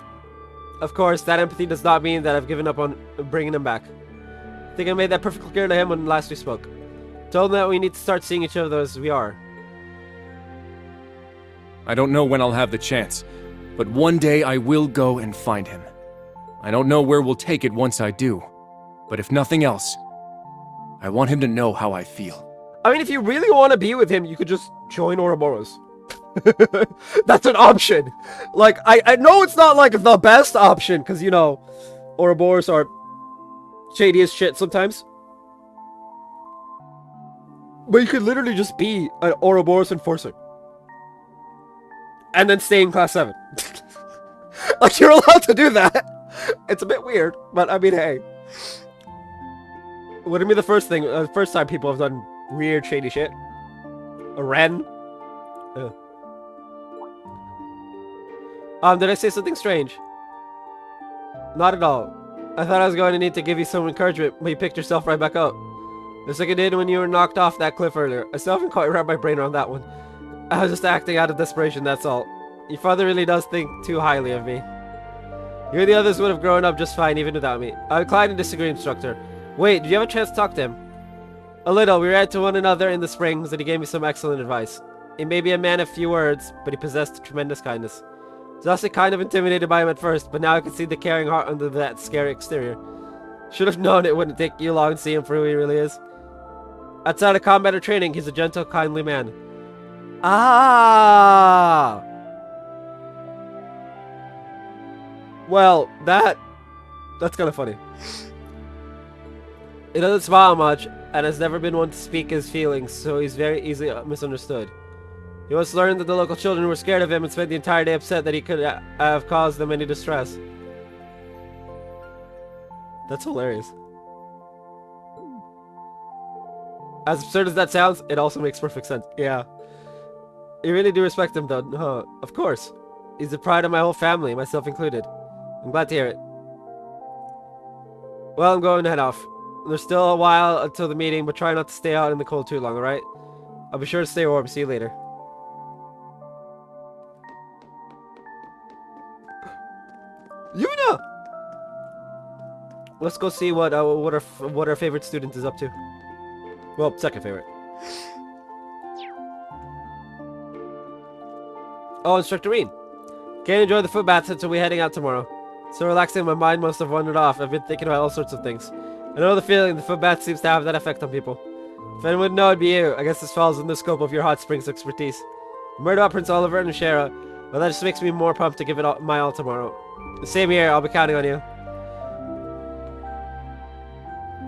Of course, that empathy does not mean that I've given up on bringing him back. I think I made that perfectly clear to him when last we spoke. Told him that we need to start seeing each other as we are. I don't know when I'll have the chance, but one day I will go and find him. I don't know where we'll take it once I do, but if nothing else, I want him to know how I feel. I mean, if you really want to be with him, you could just join Ouroboros. That's an option. Like, I know it's not like the best option, because, you know, Ouroboros are shady as shit sometimes. But you could literally just be an Ouroboros enforcer. And then stay in class 7. Like, you're allowed to do that. It's a bit weird, but I mean, hey. Wouldn't be the first time people have done weird, shady shit. A Ren. Did I say something strange? Not at all. I thought I was going to need to give you some encouragement, but you picked yourself right back up. Just like I did when you were knocked off that cliff earlier. I still haven't quite wrapped my brain around that one. I was just acting out of desperation, that's all. Your father really does think too highly of me. You and the others would have grown up just fine even without me. I decline to disagree, instructor. Wait, did you have a chance to talk to him? A little. We read to one another in the springs, and he gave me some excellent advice. He may be a man of few words, but he possessed tremendous kindness. I was also kind of intimidated by him at first, but now I can see the caring heart under that scary exterior. Should have known it wouldn't take you long to see him for who he really is. Outside of combat or training, he's a gentle, kindly man. Ah! Well, that's kind of funny. He doesn't smile much, and has never been one to speak his feelings, so he's very easily misunderstood. He once learned that the local children were scared of him and spent the entire day upset that he could have caused them any distress. That's hilarious. As absurd as that sounds, it also makes perfect sense. Yeah. You really do respect him, though, huh? Of course. He's the pride of my whole family, myself included. I'm glad to hear it. Well, I'm going to head off. There's still a while until the meeting, but try not to stay out in the cold too long, alright? I'll be sure to stay warm. See you later. Yuna! Let's go see what our favorite student is up to. Well, second favorite. Oh, Instructor Reen. Can't enjoy the foot baths until we're heading out tomorrow. So relaxing, my mind must have wandered off. I've been thinking about all sorts of things. I know the feeling the foot bath seems to have that effect on people. If anyone would know, it'd be you. I guess this falls in the scope of your hot springs expertise. I'm worried about Prince Oliver and Shara, but that just makes me more pumped to give it my all tomorrow. Same here, I'll be counting on you.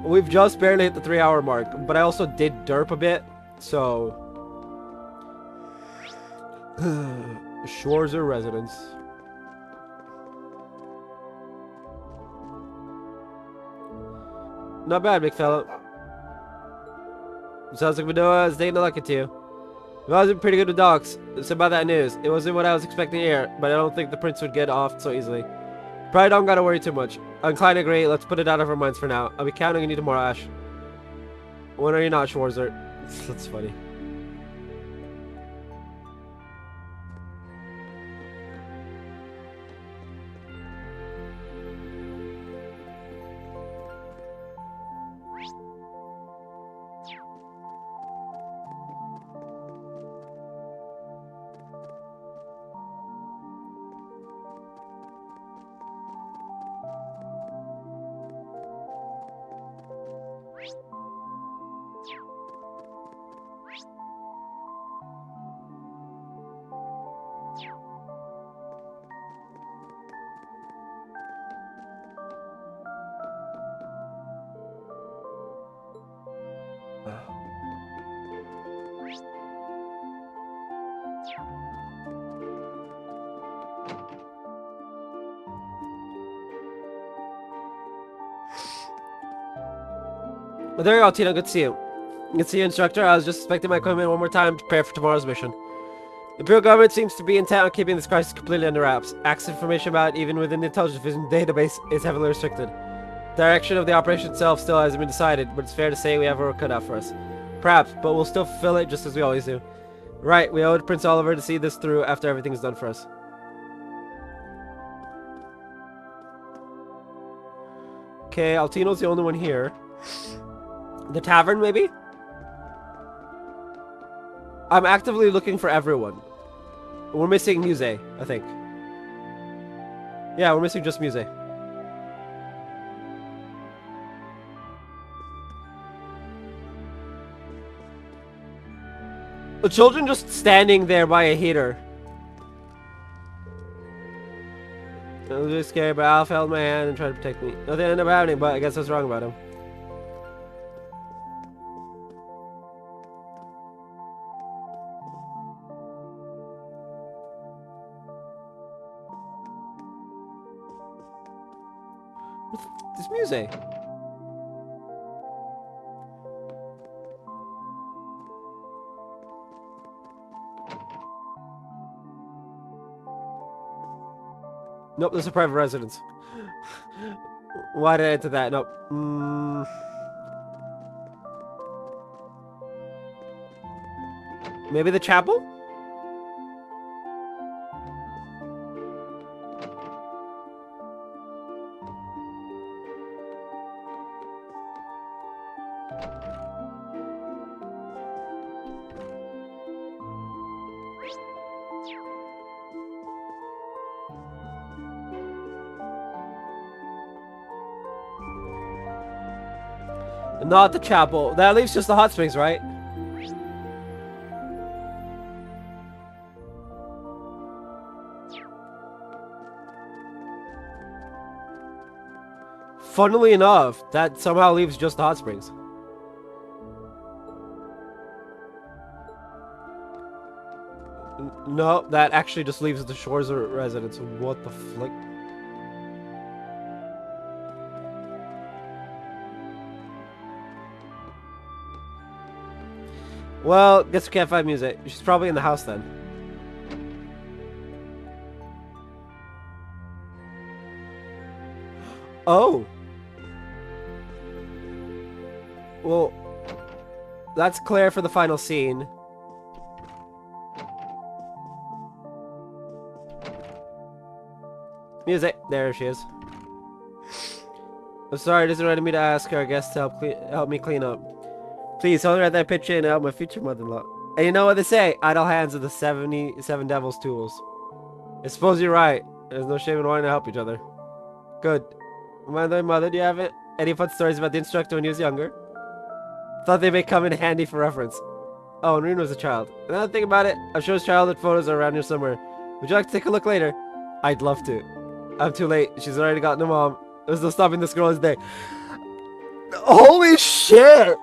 We've just barely hit the 3-hour mark, but I also did derp a bit, so... Schwarzer residence. Not bad, big fella. Sounds like Manoa is taking a liking to you. I've always been pretty good with dogs. So about that news, it wasn't what I was expecting to hear, but I don't think the prince would get off so easily. Probably don't gotta worry too much. I'm inclined to agree. Let's put it out of our minds for now. I'll be counting on you tomorrow, Ash. When are you not, Schwarzer? That's funny. Well, there you go, Tina. Good to see you. Good to see you, instructor. I was just inspecting my equipment one more time to prepare for tomorrow's mission. The Imperial government seems to be intent on keeping this crisis completely under wraps. Access information about it, even within the intelligence division database, is heavily restricted. Direction of the operation itself still hasn't been decided, but it's fair to say we have our work cut out for us. Perhaps, but we'll still fulfill it just as we always do. Right, we owe it to Prince Oliver to see this through after everything's done for us. Okay, Altino's the only one here. The tavern, maybe? I'm actively looking for everyone. We're missing Muse, I think. Yeah, we're missing just Muse. The children just standing there by a heater. I was really scared, but Alf held my hand and tried to protect me. Nothing ended up happening, but I guess I was wrong about him. What's this music? Nope, there's a private residence. Why did I enter that? Nope. Maybe the chapel? Not the chapel. That leaves just the hot springs, right? Funnily enough, that somehow leaves just the hot springs. No, that actually just leaves the shores of residence. What the flick? Well, guess we can't find music. She's probably in the house then. Oh. Well, that's Claire for the final scene. Music. There she is. I'm sorry, it isn't right of me to ask our guest to help me clean up. Please, hold her at that picture and help my future mother-in-law. And you know what they say? Idle hands are the 77 devil's tools. I suppose you're right. There's no shame in wanting to help each other. Good. Mother, do you have any fun stories about the instructor when he was younger? Thought they may come in handy for reference. Oh, and Reen was a child. Now that I think about it, I'm sure his childhood photos are around here somewhere. Would you like to take a look later? I'd love to. I'm too late. She's already gotten a mom. There's no stopping this girl's day. Holy shit!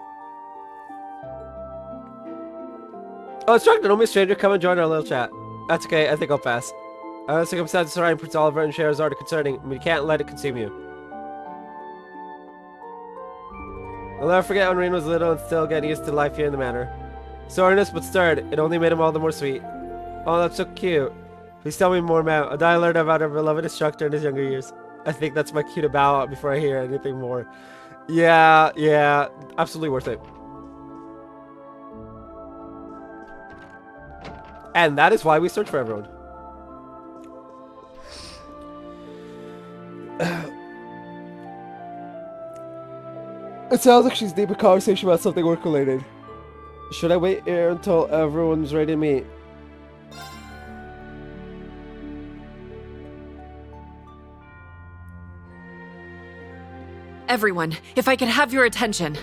Oh, instructor, don't be a stranger. Come and join our little chat. That's okay. I think I'll pass. Circumstances surrounding Prince Oliver and Scheherazade are concerning. We can't let it consume you. I'll never forget when Reen was little and still getting used to life here in the manor. So earnest but stirred. It only made him all the more sweet. Oh, that's so cute. Please tell me more, ma'am. I learned about our beloved instructor in his younger years. I think that's my cue to bow out before I hear anything more. Yeah. Absolutely worth it. And that is why we search for everyone. It sounds like she's deep in conversation about something work-related. Should I wait here until everyone's ready to meet? Everyone, if I could have your attention.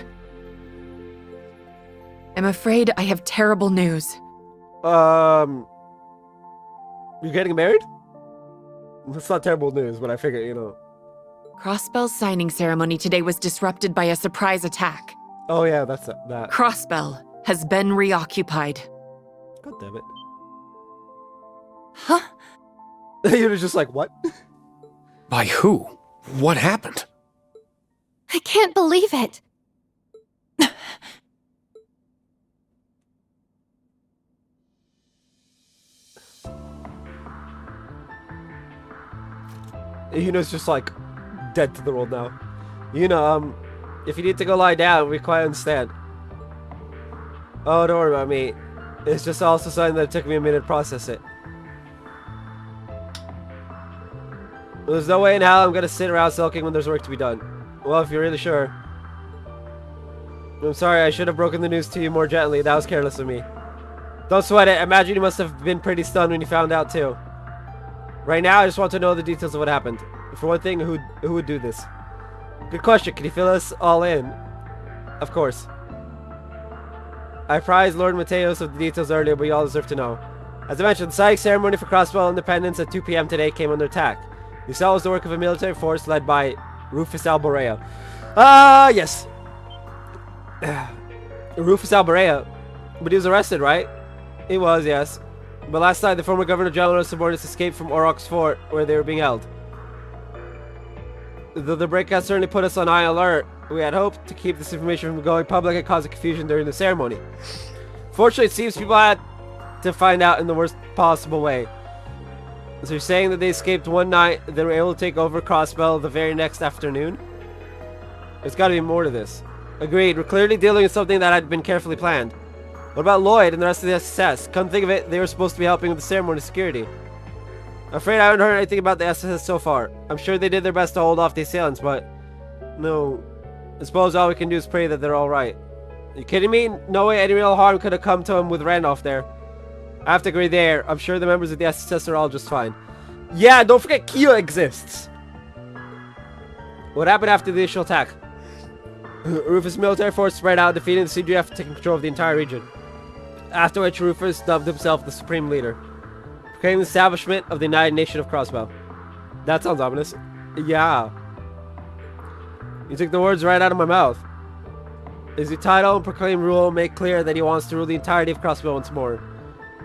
I'm afraid I have terrible news. You're getting married? That's not terrible news, but I figure, you know. Crossbell's signing ceremony today was disrupted by a surprise attack. Oh yeah, that's that. Crossbell has been reoccupied. God damn it. Huh? You're just like, what? By who? What happened? I can't believe it. Yuna's just like dead to the world now. Yuna, if you need to go lie down, we quite understand. Oh, don't worry about me. It's just also something that it took me a minute to process it. There's no way in hell I'm gonna sit around sulking when there's work to be done. Well, if you're really sure. I'm sorry, I should have broken the news to you more gently. That was careless of me. Don't sweat it. Imagine you must have been pretty stunned when you found out too. Right now, I just want to know the details of what happened. For one thing, who would do this? Good question. Can you fill us all in? Of course. I apprised Lord Mateos of the details earlier, but you all deserve to know. As I mentioned, the signing ceremony for Crossbow Independence at 2 p.m. today came under attack. The cell was the work of a military force led by Rufus Alborea. Ah, yes. Rufus Alborea. But he was arrested, right? He was, yes. But last night, the former Governor General and subordinates escaped from Orok's fort, where they were being held. Though the breakout certainly put us on high alert, we had hoped to keep this information from going public and causing confusion during the ceremony. Fortunately, it seems people had to find out in the worst possible way. So you're saying that they escaped one night, then were able to take over Crossbell the very next afternoon? There's got to be more to this. Agreed, we're clearly dealing with something that had been carefully planned. What about Lloyd and the rest of the SSS? Come think of it, they were supposed to be helping with the ceremony security. I'm afraid I haven't heard anything about the SSS so far. I'm sure they did their best to hold off the assailants, but... No. I suppose all we can do is pray that they're alright. Are you kidding me? No way any real harm could have come to him with Randolph there. I have to agree there. I'm sure the members of the SSS are all just fine. Yeah, don't forget Kia exists. What happened after the initial attack? Rufus' military force spread out, defeating the CGF, taking control of the entire region. After which Rufus dubbed himself the Supreme Leader, proclaiming the establishment of the United Nation of Crossbow. That sounds ominous. Yeah. You took the words right out of my mouth. His title and proclaimed rule make clear that he wants to rule the entirety of Crossbow once more.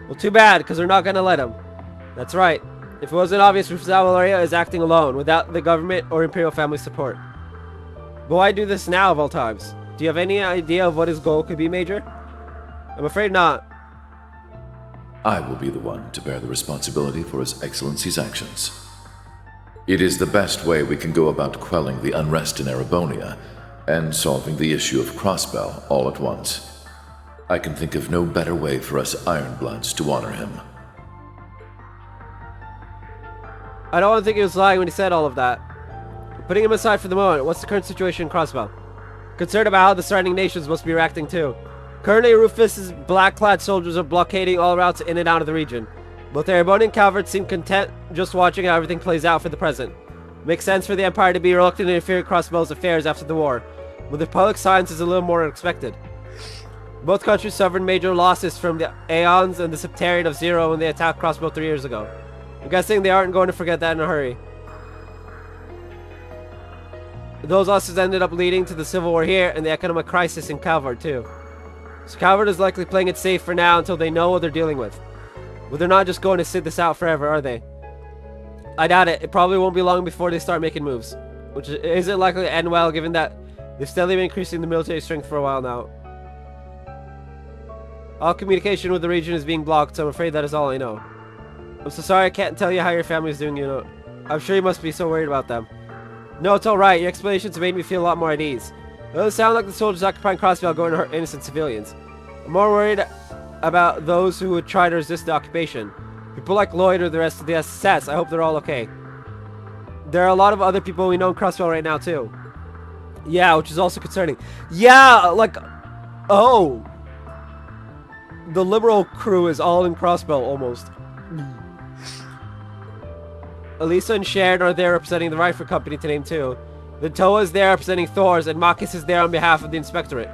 Well, too bad, because they're not going to let him. That's right. If it wasn't obvious, Rufus Valeria is acting alone, without the government or Imperial family support. But why do this now of all times? Do you have any idea of what his goal could be, Major? I'm afraid not. I will be the one to bear the responsibility for His Excellency's actions. It is the best way we can go about quelling the unrest in Erebonia and solving the issue of Crossbell all at once. I can think of no better way for us Ironbloods to honor him. I don't think he was lying when he said all of that. Putting him aside for the moment, what's the current situation in Crossbow? Concerned about how the surrounding nations must be reacting too. Currently, Rufus's black-clad soldiers are blockading all routes in and out of the region. Both Erebonian cavalry seem content just watching how everything plays out for the present. Makes sense for the Empire to be reluctant to interfere in Crossbow's affairs after the war, but the public silence is a little more unexpected. Both countries suffered major losses from the Aeons and the Septarian of Zero when they attacked Crossbow 3 years ago. I'm guessing they aren't going to forget that in a hurry. Those losses ended up leading to the civil war here and the economic crisis in Calvard too. So Calvard is likely playing it safe for now until they know what they're dealing with. But they're not just going to sit this out forever, are they? I doubt it. It probably won't be long before they start making moves. Which isn't likely to end well given that they've steadily been increasing the military strength for a while now. All communication with the region is being blocked, so I'm afraid that is all I know. I'm so sorry I can't tell you how your family is doing, you know. I'm sure you must be so worried about them. No, it's alright. Your explanations made me feel a lot more at ease. It doesn't sound like the soldiers occupying Crossbell are going to hurt innocent civilians. I'm more worried about those who would try to resist the occupation. People like Lloyd or the rest of the SSS, I hope they're all okay. There are a lot of other people we know in Crossbell right now too. Yeah, which is also concerning. Yeah, like... Oh! The Liberal crew is all in Crossbell, almost. Elisa and Sharon are there representing the Rifle Company to name two. The Toa is there representing Thor's, and Makis is there on behalf of the Inspectorate.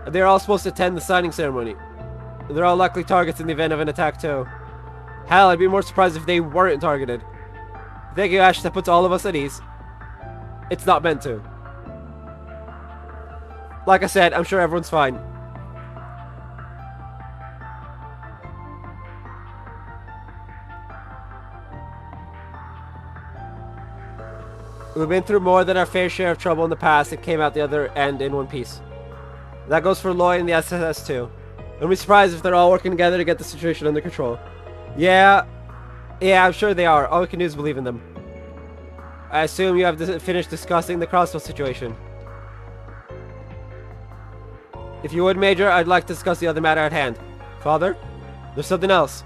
They're all supposed to attend the signing ceremony. They're all likely targets in the event of an attack too. Hell, I'd be more surprised if they weren't targeted. Thank you, Ash, that puts all of us at ease. It's not meant to. Like I said, I'm sure everyone's fine. We've been through more than our fair share of trouble in the past and came out the other end in one piece. That goes for Lloyd and the SSS too. Don't be surprised if they're all working together to get the situation under control. Yeah, I'm sure they are. All we can do is believe in them. I assume you have finished discussing the crossbow situation. If you would, Major, I'd like to discuss the other matter at hand. Father? There's something else.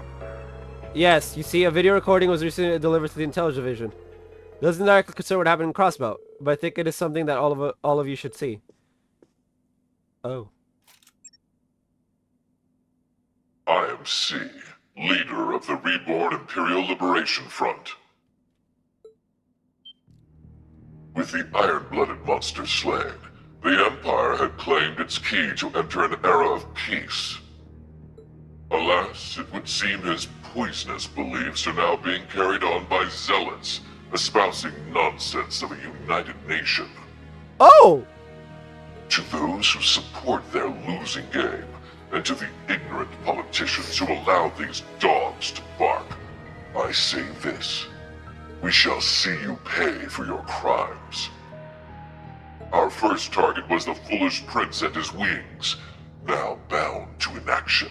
Yes, you see, a video recording was recently delivered to the Intelligence Division. It doesn't directly concern what happened in Crossbow, but I think it is something that all of you should see. Oh. I am C, leader of the Reborn Imperial Liberation Front. With the iron-blooded monster slain, the Empire had claimed its key to enter an era of peace. Alas, it would seem his poisonous beliefs are now being carried on by zealots, espousing nonsense of a united nation. Oh! To those who support their losing game, and to the ignorant politicians who allow these dogs to bark, I say this: we shall see you pay for your crimes. Our first target was the foolish prince and his wings, now bound to inaction.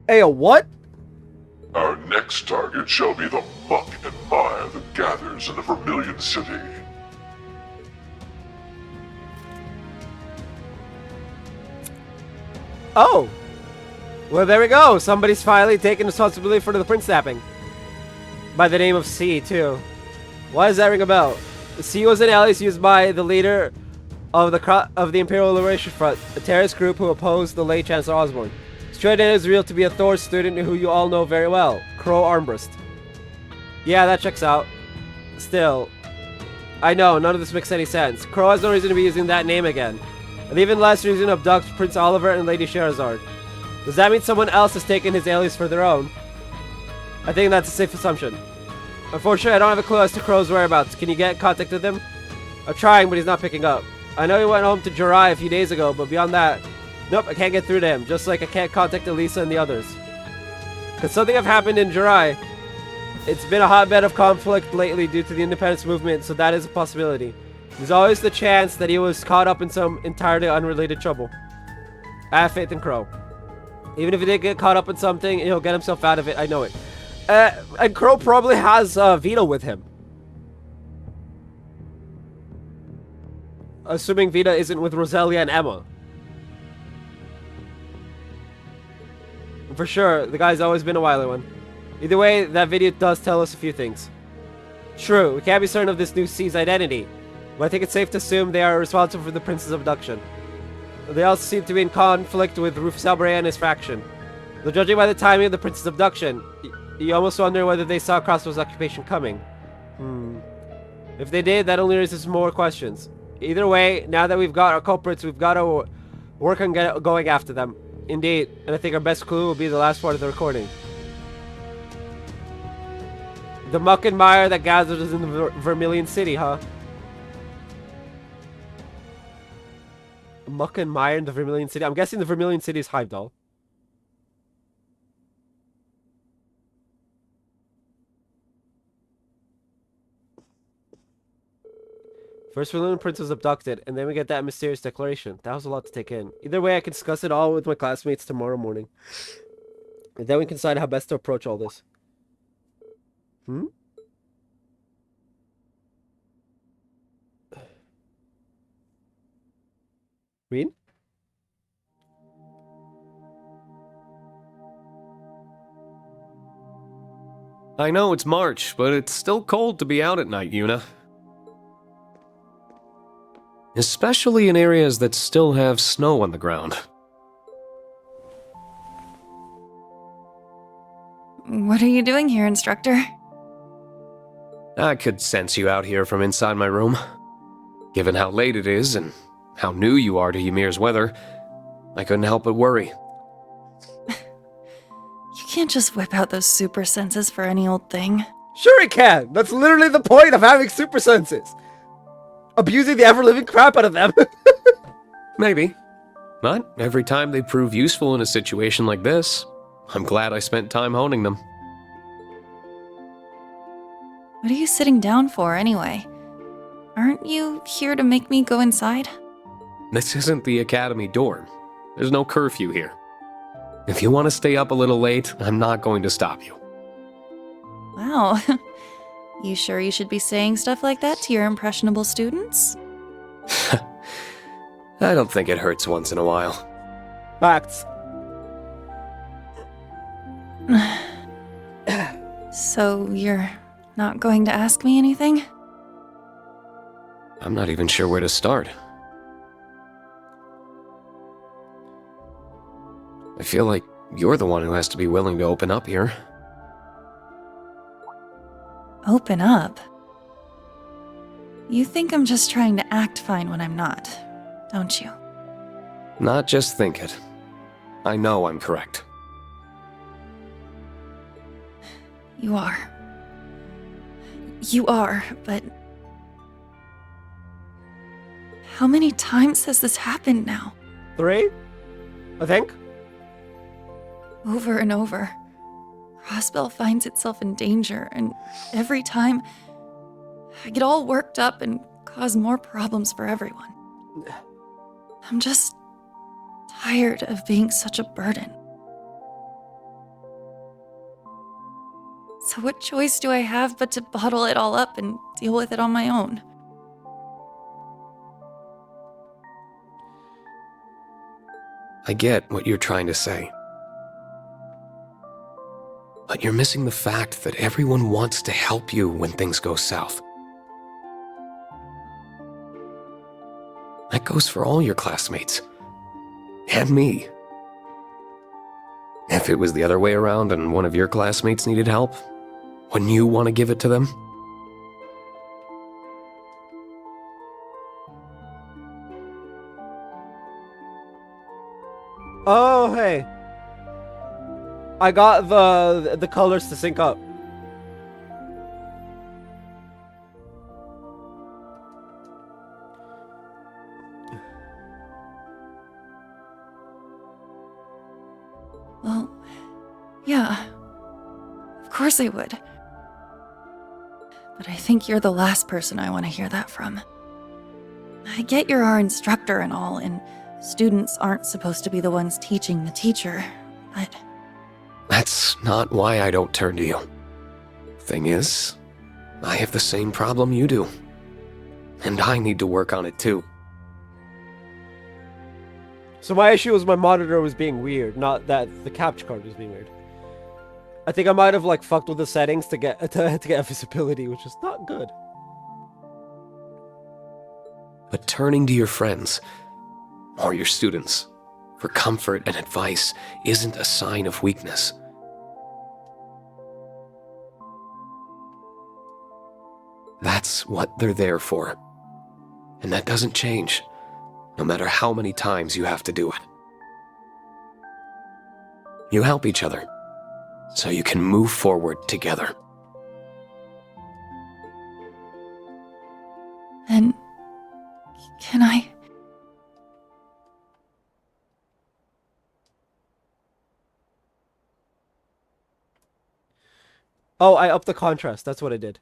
Hey, a what? Our next target shall be the muck and mire that gathers in the Vermilion City. Oh! Well, there we go. Somebody's finally taking responsibility for the prince snapping. By the name of C, too. Why does that ring a bell? C was an alias used by the leader of the Imperial Liberation Front, a terrorist group who opposed the late Chancellor Osborne. His true identity is revealed to be a Thor student who you all know very well, Crow Armbrust. Yeah, that checks out. Still, I know, none of this makes any sense. Crow has no reason to be using that name again. And even less reason to abduct Prince Oliver and Lady Sherazard. Does that mean someone else has taken his alias for their own? I think that's a safe assumption. Unfortunately, I don't have a clue as to Crow's whereabouts. Can you get in contact with him? I'm trying, but he's not picking up. I know he went home to Jirai a few days ago, but beyond that, nope, I can't get through to him. Just like I can't contact Elisa and the others. Could something have happened in Jirai? It's been a hotbed of conflict lately due to the independence movement, so that is a possibility. There's always the chance that he was caught up in some entirely unrelated trouble. I have faith in Crow. Even if he did get caught up in something, he'll get himself out of it, I know it. And Crow probably has Vito with him. Assuming Vita isn't with Roselia and Emma. For sure, the guy's always been a wily one. Either way, that video does tell us a few things. True, we can't be certain of this new C's identity, but I think it's safe to assume they are responsible for the prince's abduction. They also seem to be in conflict with Rufus Albrecht and his faction. Though judging by the timing of the prince's abduction, you almost wonder whether they saw Crossbow's occupation coming. If they did, that only raises more questions. Either way, now that we've got our culprits, we've got to work on going after them. Indeed, and I think our best clue will be the last part of the recording. The muck and mire that gathers in the Vermilion City, huh? Muck and mire in the Vermilion City? I'm guessing the Vermilion City is Heimdall. First Vermilion Prince was abducted, and then we get that mysterious declaration. That was a lot to take in. Either way, I can discuss it all with my classmates tomorrow morning. And then we can decide how best to approach all this. Read? I know it's March, but it's still cold to be out at night, Yuna. Especially in areas that still have snow on the ground. What are you doing here, Instructor? I could sense you out here from inside my room. Given how late it is and how new you are to Ymir's weather, I couldn't help but worry. You can't just whip out those super senses for any old thing. Sure he can! That's literally the point of having super senses! Abusing the ever-living crap out of them! Maybe. But every time they prove useful in a situation like this, I'm glad I spent time honing them. What are you sitting down for, anyway? Aren't you here to make me go inside? This isn't the academy dorm. There's no curfew here. If you want to stay up a little late, I'm not going to stop you. Wow. You sure you should be saying stuff like that to your impressionable students? I don't think it hurts once in a while. Facts. So you're not going to ask me anything? I'm not even sure where to start. I feel like you're the one who has to be willing to open up here. Open up? You think I'm just trying to act fine when I'm not, don't you? Not just think it. I know I'm correct. You are. You are, but... How many times has this happened now? 3? I think. Over and over. Crossbell finds itself in danger, and every time, I get all worked up and cause more problems for everyone. I'm just tired of being such a burden. So what choice do I have but to bottle it all up and deal with it on my own? I get what you're trying to say. But you're missing the fact that everyone wants to help you when things go south. That goes for all your classmates. And me. If it was the other way around and one of your classmates needed help, wouldn't you want to give it to them? Oh, hey. I got the colors to sync up. Well, yeah. Of course I would. But I think you're the last person I want to hear that from. I get you're our instructor and all, and students aren't supposed to be the ones teaching the teacher, but... That's not why I don't turn to you. Thing is, I have the same problem you do. And I need to work on it too. So my issue was my monitor was being weird, not that the capture card was being weird. I think I might have like fucked with the settings to get visibility, which is not good. But turning to your friends, or your students, for comfort and advice isn't a sign of weakness. That's what they're there for. And that doesn't change, no matter how many times you have to do it. You help each other, so you can move forward together. And can I... Oh, I upped the contrast. That's what I did.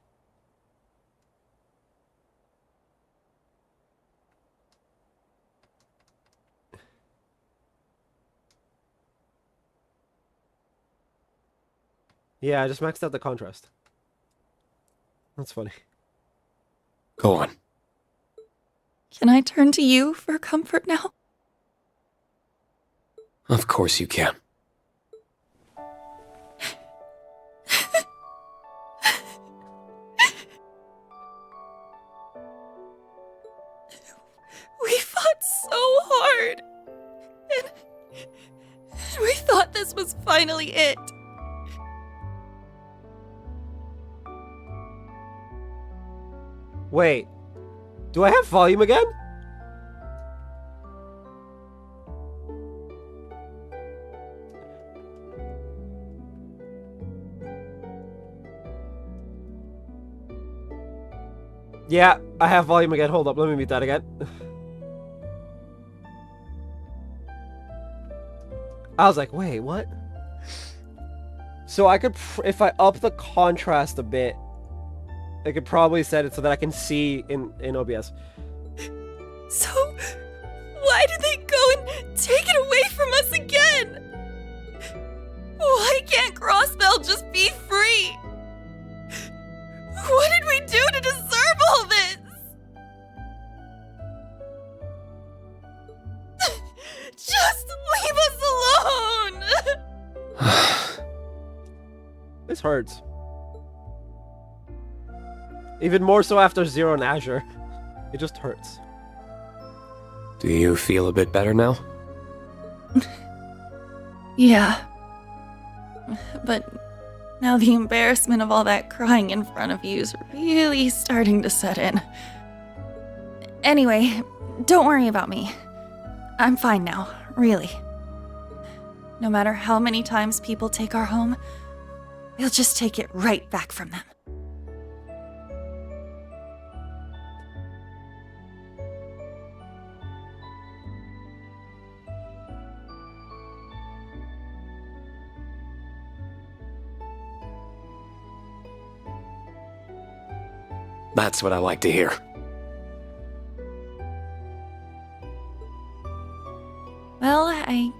Yeah, I just maxed out the contrast. That's funny. Go on. Can I turn to you for comfort now? Of course you can. We fought so hard. And we thought this was finally it. Wait. Do I have volume again? Yeah, I have volume again. Hold up, let me mute that again. I was like, wait, what? So I could, if I up the contrast a bit, I could probably set it so that I can see in OBS. So, why did they go and take it away from us again? Why can't Crossbell just be free? What This hurts. Even more so after Zero and Azure. It just hurts. Do you feel a bit better now? Yeah. But now the embarrassment of all that crying in front of you is really starting to set in. Anyway, don't worry about me. I'm fine now, really. No matter how many times people take our home, we'll just take it right back from them. That's what I like to hear. Well, I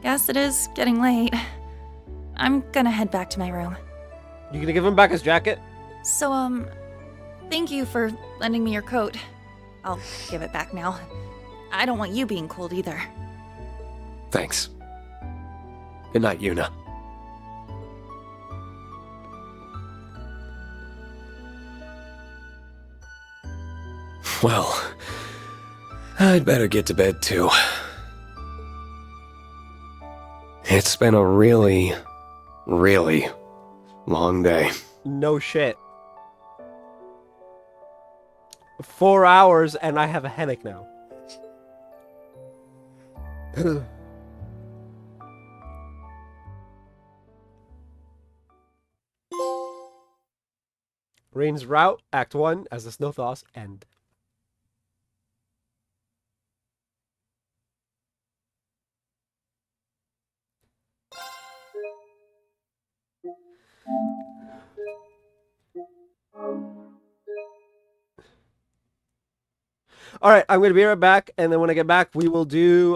guess it is getting late. I'm gonna head back to my room. You gonna give him back his jacket? So, thank you for lending me your coat. I'll give it back now. I don't want you being cold either. Thanks. Good night, Yuna. Well, I'd better get to bed too. It's been a really, really long day. No shit. 4 hours and I have a headache now. Rain's route, Act 1, as the snow thaws, end. Alright, I'm going to be right back, and then when I get back, we will do,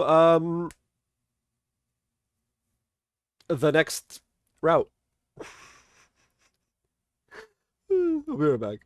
the next route. I'll be right back.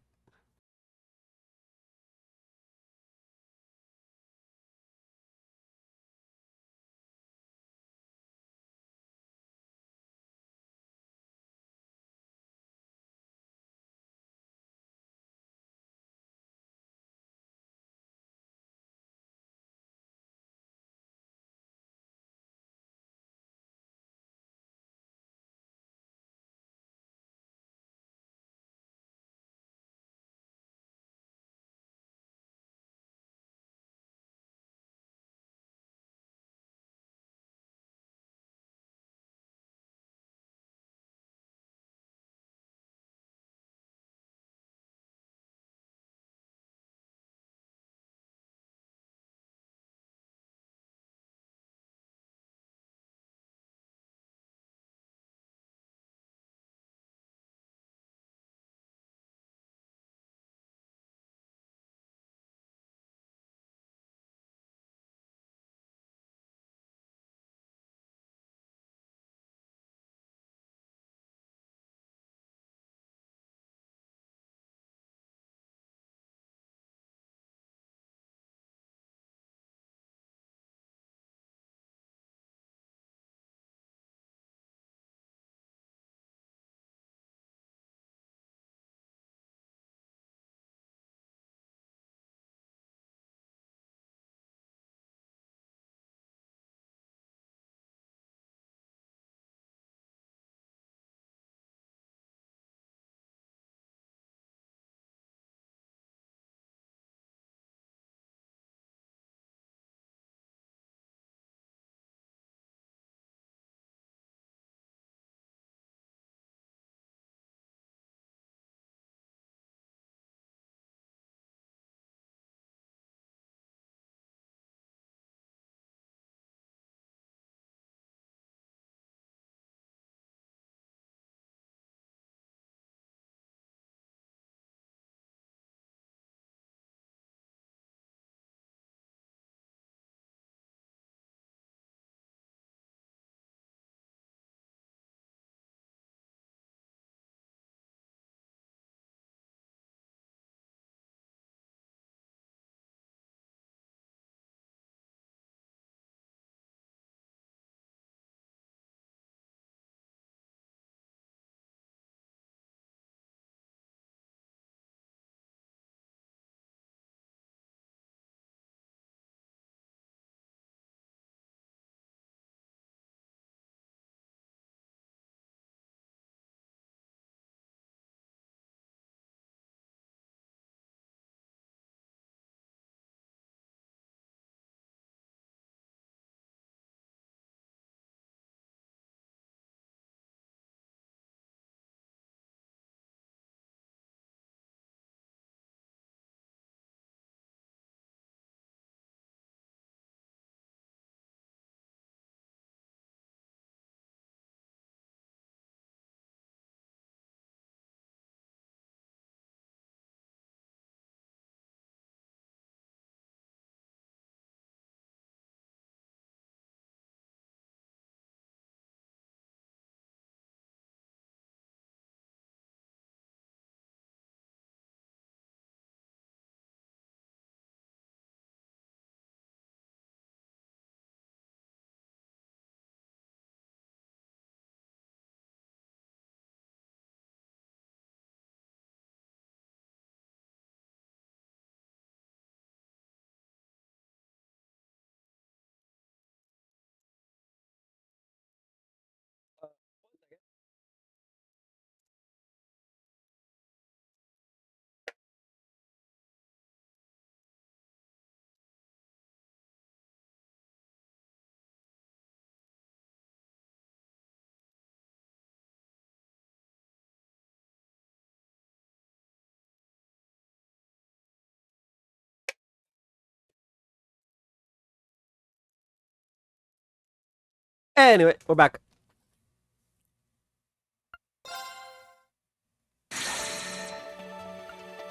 Anyway, we're back.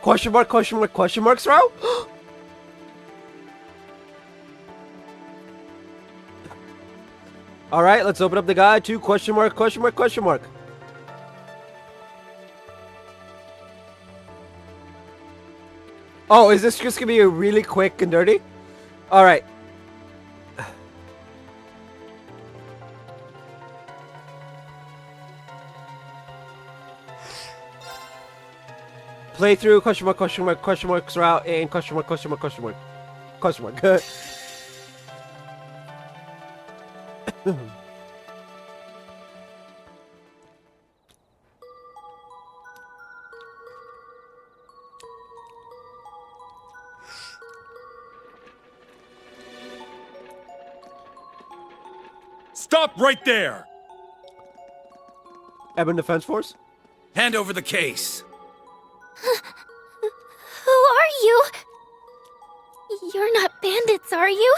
Question mark, question mark, question marks, Rao? Alright, let's open up the guide to question mark, question mark, question mark. Oh, is this just gonna be a really quick and dirty? Alright. Playthrough, question mark, route, and question mark, question mark, question mark. Question mark. Stop right there! Ebon Defense Force? Hand over the case. Who are you? You're not bandits, are you?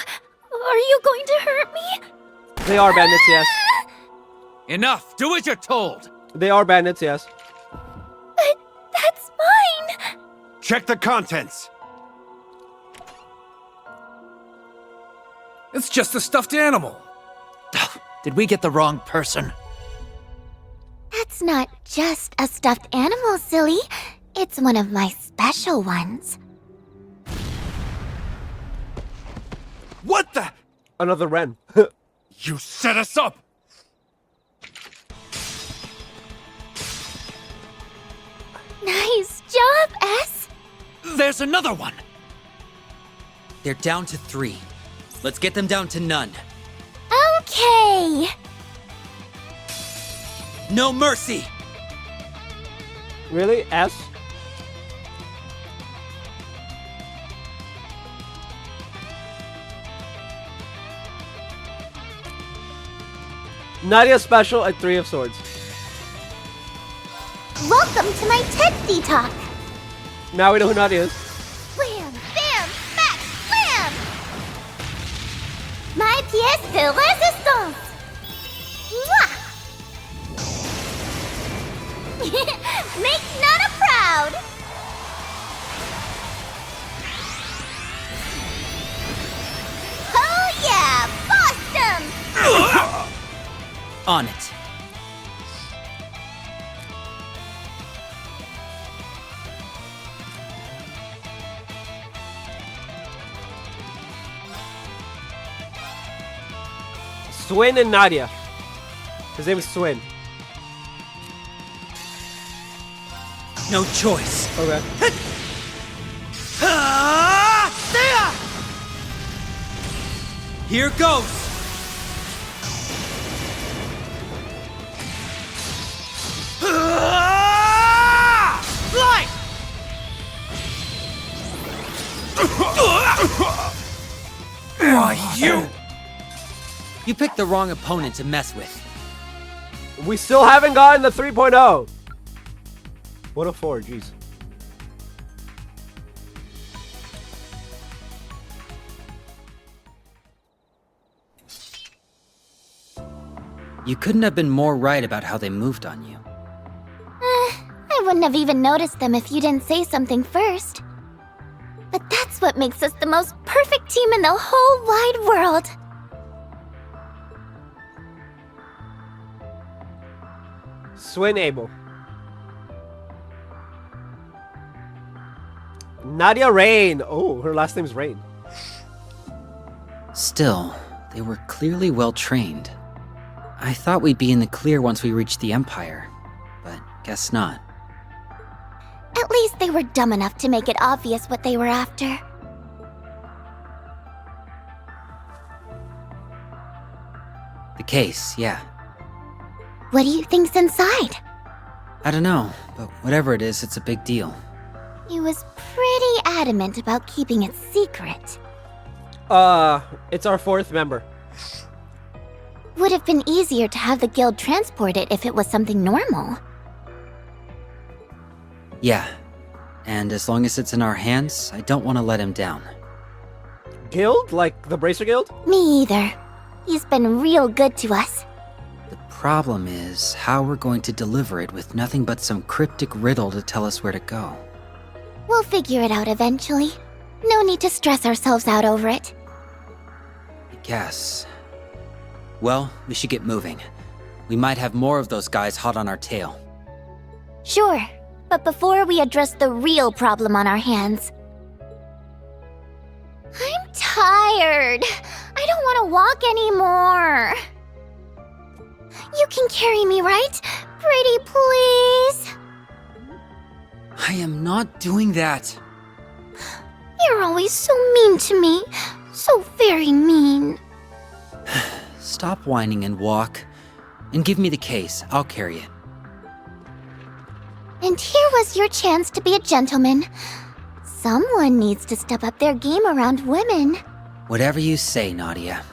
Are you going to hurt me? They are bandits, yes. Enough! Do as you're told! They are bandits, yes. But that's mine! Check the contents! It's just a stuffed animal. Did we get the wrong person? That's not just a stuffed animal, silly. It's one of my special ones. What the? Another Ren. You set us up! Nice job, S. There's another one! They're down to 3. Let's get them down to none. Okay. No mercy! Really? S? Nadia special at 3 of Swords. Welcome to my TED talk. Now we know who Nadia is. Wham, bam, smack, slam! My pièce de résistance. Mwah! Make Nana proud. Oh yeah, Boston! On it. Swin and Nadia. His name is Swin. No choice. Okay. Here goes. Fly! Why, you! You picked the wrong opponent to mess with. We still haven't gotten the 3.0. What a 4, jeez. You couldn't have been more right about how they moved on you. I wouldn't have even noticed them if you didn't say something first. But that's what makes us the most perfect team in the whole wide world. Swin Abel. Nadia Rain. Oh, her last name's Rain. Still, they were clearly well trained. I thought we'd be in the clear once we reached the Empire, but guess not. At least they were dumb enough to make it obvious what they were after. The case, yeah. What do you think's inside? I don't know, but whatever it is, it's a big deal. He was pretty adamant about keeping it secret. It's our 4th member. Would have been easier to have the guild transport it if it was something normal. Yeah, and as long as it's in our hands, I don't want to let him down. Guild? Like the Bracer Guild? Me either. He's been real good to us. The problem is how we're going to deliver it with nothing but some cryptic riddle to tell us where to go. We'll figure it out eventually. No need to stress ourselves out over it. I guess. Well, we should get moving. We might have more of those guys hot on our tail. Sure, but before we address the real problem on our hands... I'm tired. I don't want to walk anymore. You can carry me, right? Pretty please? I am not doing that. You're always so mean to me. So very mean. Stop whining and walk. And give me the case. I'll carry it. And here was your chance to be a gentleman. Someone needs to step up their game around women. Whatever you say, Nadia.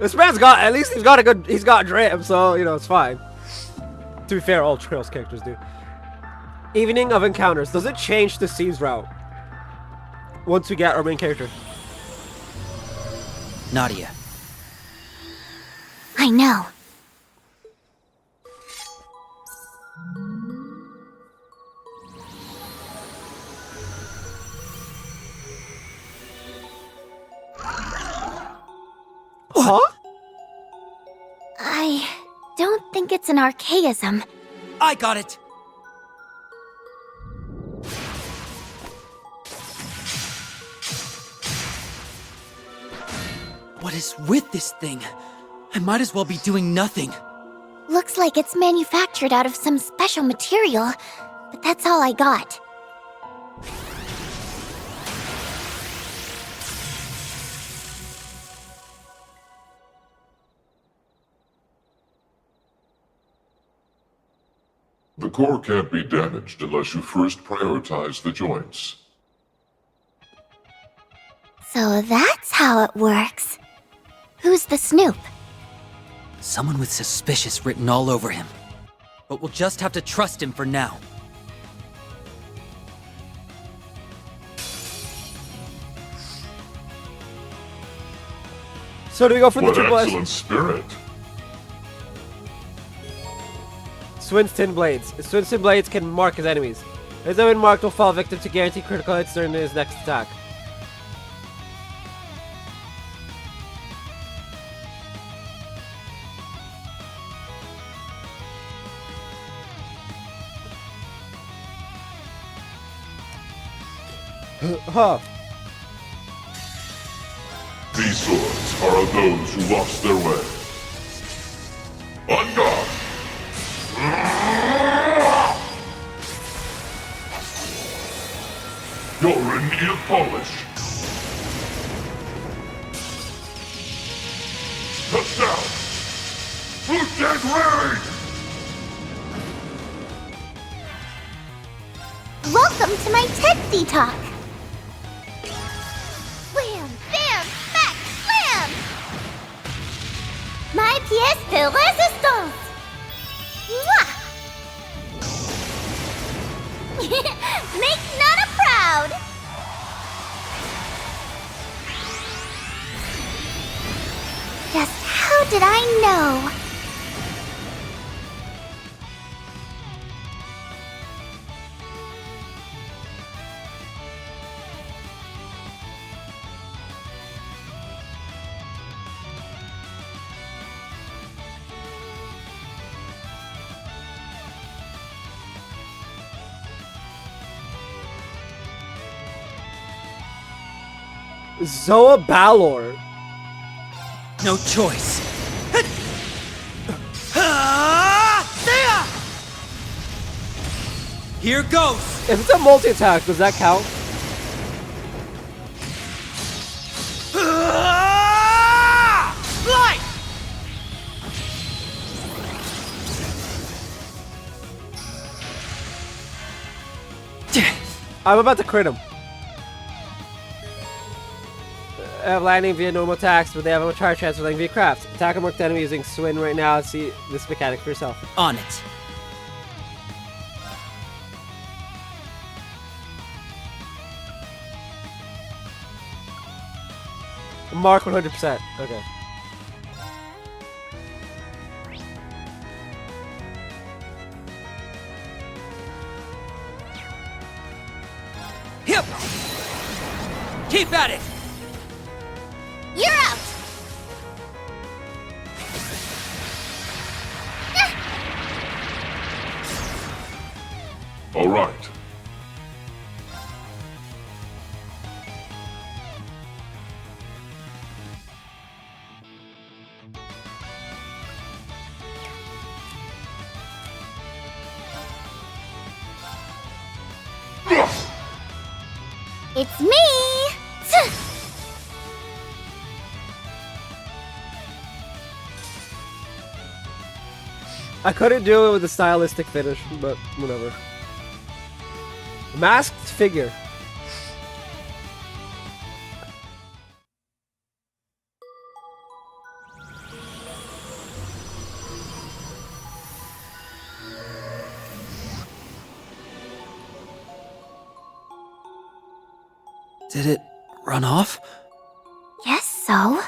This man's got, at least he's got drip, so, you know, it's fine. To be fair, all Trails characters do. Evening of Encounters. Does it change the scenes route once we get our main character? Nadia. I know. Huh? I don't think it's an archaism. I got it! What is with this thing? I might as well be doing nothing. Looks like it's manufactured out of some special material, but that's all I got. The core can't be damaged unless you first prioritize the joints. So that's how it works. Who's the snoop? Someone with suspicious written all over him. But we'll just have to trust him for now. So do we go for the What triple S? excellent spirit! Swinston Blades. Swinston Blades can mark his enemies. As they've been marked, will fall victim to guaranteed critical hits during his next attack. Huh. These swords are of those who lost their way. On guard! You're in need of polish. Touchdown! Lieutenant Reverie! Welcome to my TED talk. Wham, bam, smack, slam! My pièce de résistance! Mwah! Make Nana proud! Just how did I know? Zoa Balor. No choice. Here goes. If it's a multi-attack, does that count? Light. I'm about to crit him. Have landing via normal attacks, but they have a much higher chance of landing via crafts. Attack a marked enemy using Swin right now. See this mechanic for yourself. On it. mark 100%. Okay. Hip! Keep at it! You're out! All right. It's me! I couldn't do it with a stylistic finish, but whatever. Masked figure. Did it run off? Guess so.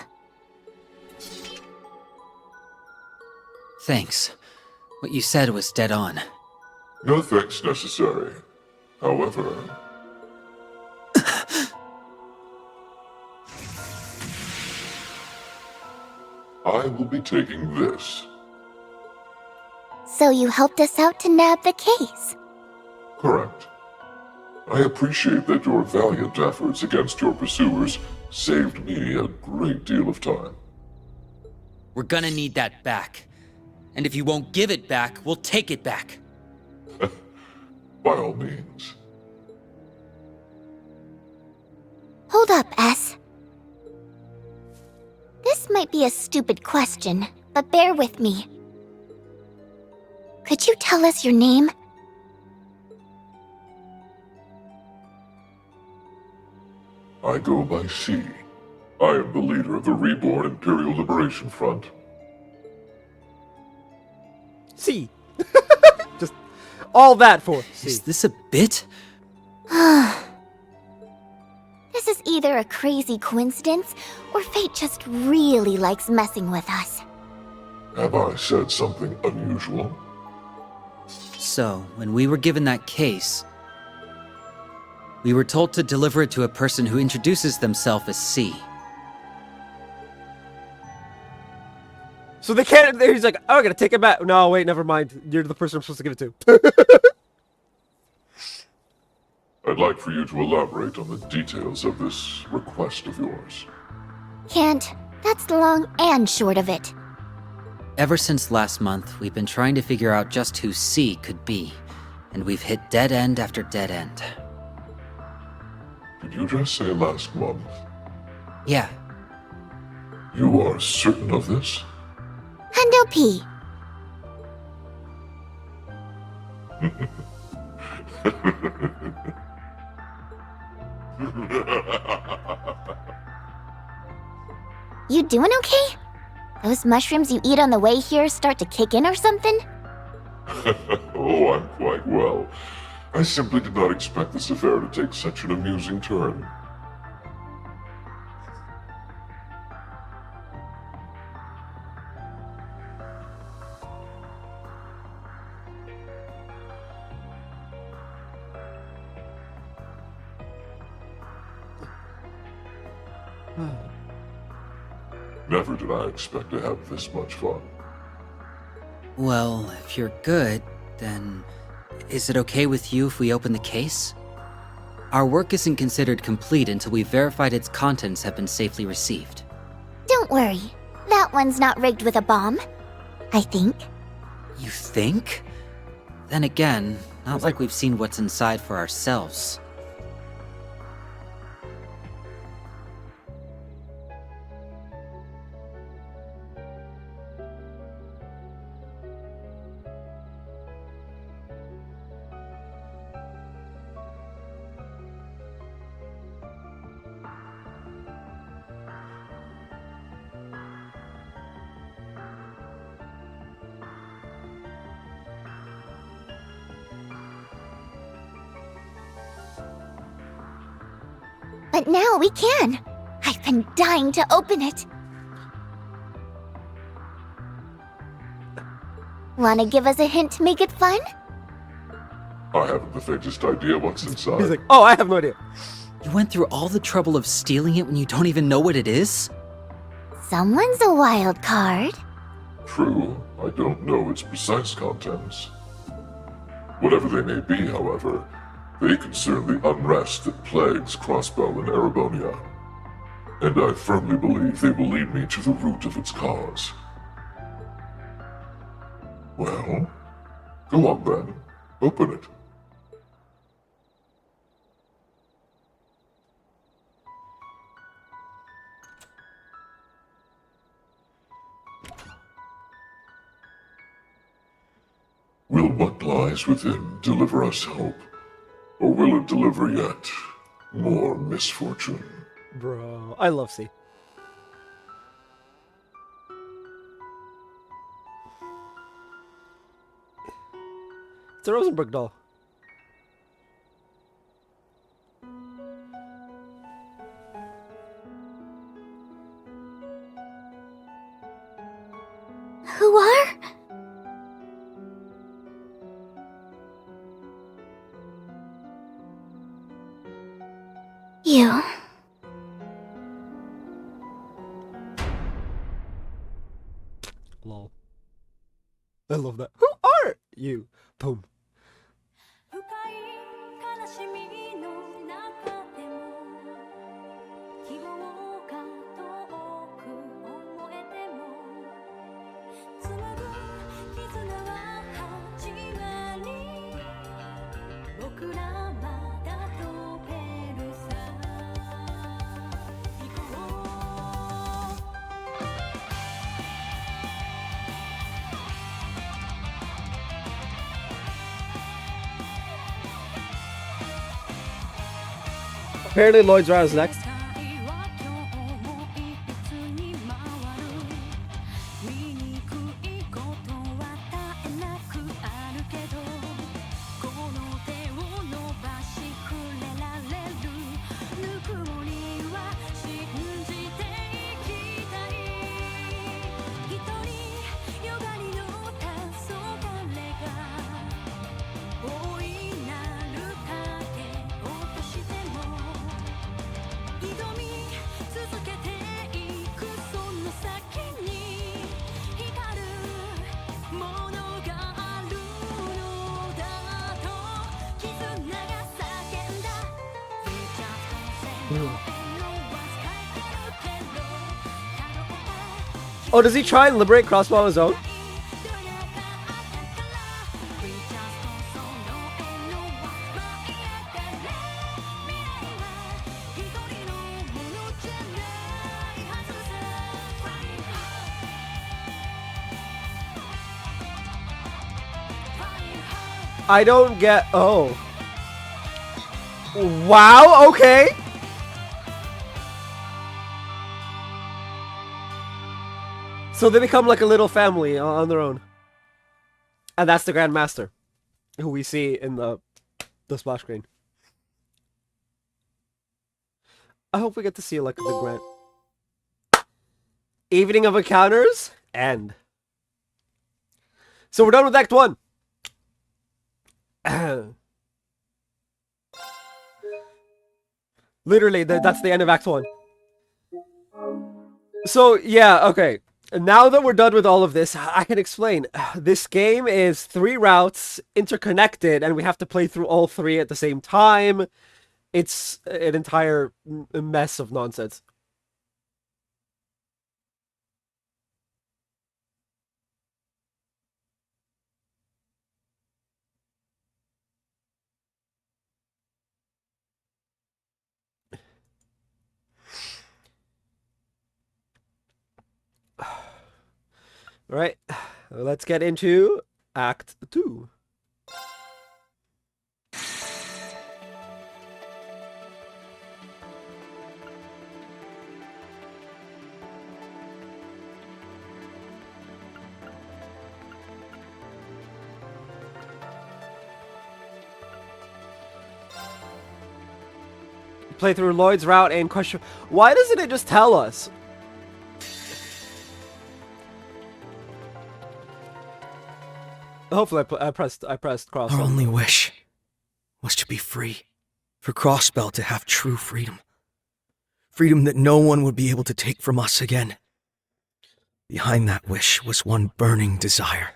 Thanks. What you said was dead on. No thanks necessary. However... I will be taking this. So you helped us out to nab the case. Correct. I appreciate that your valiant efforts against your pursuers saved me a great deal of time. We're gonna need that back. And if you won't give it back, we'll take it back. By all means. Hold up, S. This might be a stupid question, but bear with me. Could you tell us your name? I go by C. I am the leader of the Reborn Imperial Liberation Front. C. Just all that for C. Is this a bit? This is either a crazy coincidence, or fate just really likes messing with us. Have I said something unusual? So, when we were given that case, we were told to deliver it to a person who introduces themselves as C. So they can't. He's like, oh, I gotta take it back. No, wait, never mind. You're the person I'm supposed to give it to. I'd like for you to elaborate on the details of this request of yours. Can't. That's the long and short of it. Ever since last month, we've been trying to figure out just who C could be, and we've hit dead end after dead end. Did you just say last month? Yeah. You are certain of this? Hundo P. You doing okay? Those mushrooms you eat on the way here start to kick in or something? Oh, I'm quite well. I simply did not expect this affair to take such an amusing turn. Never did I expect to have this much fun. Well, if you're good, then is it okay with you if we open the case? Our work isn't considered complete until we've verified its contents have been safely received. Don't worry. That one's not rigged with a bomb. I think. You think? Then again, not like we've seen what's inside for ourselves. But now we can. I I'm dying to open it. Wanna give us a hint to make it fun? I haven't the faintest idea what's inside. He's like, oh, I have no idea. You went through all the trouble of stealing it when you don't even know what it is? Someone's a wild card. True, I don't know its precise contents. Whatever they may be, however, they concern the unrest that plagues Crossbow and Erebonia. And I firmly believe they will lead me to the root of its cause. Well, go on then. Open it. Will what lies within deliver us hope? Or will it deliver yet more misfortune? Bro, I love C. It's a Rosenberg doll. Who are? You. Lol. I love that. Who are you? Boom. Apparently Lloyd's round is next. Oh, does he try and liberate Crossbow on his own? I don't get... Oh. Wow, okay. So they become like a little family on their own. And that's the Grand Master, who we see in the splash screen. I hope we get to see like the Grand... Evening of Encounters? End. So we're done with Act 1. Literally, that's the end of Act 1. So, yeah, okay. Now that we're done with all of this, I can explain. This game is 3 routes interconnected, and we have to play through all 3 at the same time. It's an entire mess of nonsense. All right, let's get into Act 2. play through Lloyd's route and question. Why doesn't it just tell us? Hopefully, I pressed cross. Our only wish was to be free, for Crossbell to have true freedom. Freedom that no one would be able to take from us again. Behind that wish was one burning desire,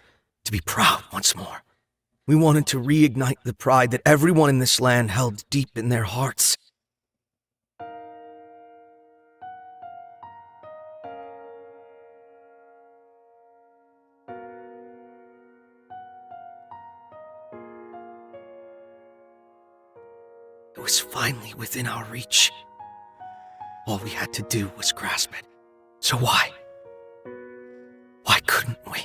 to be proud once more. We wanted to reignite the pride that everyone in this land held deep in their hearts. It was finally within our reach. All we had to do was grasp it. So why? Why couldn't we?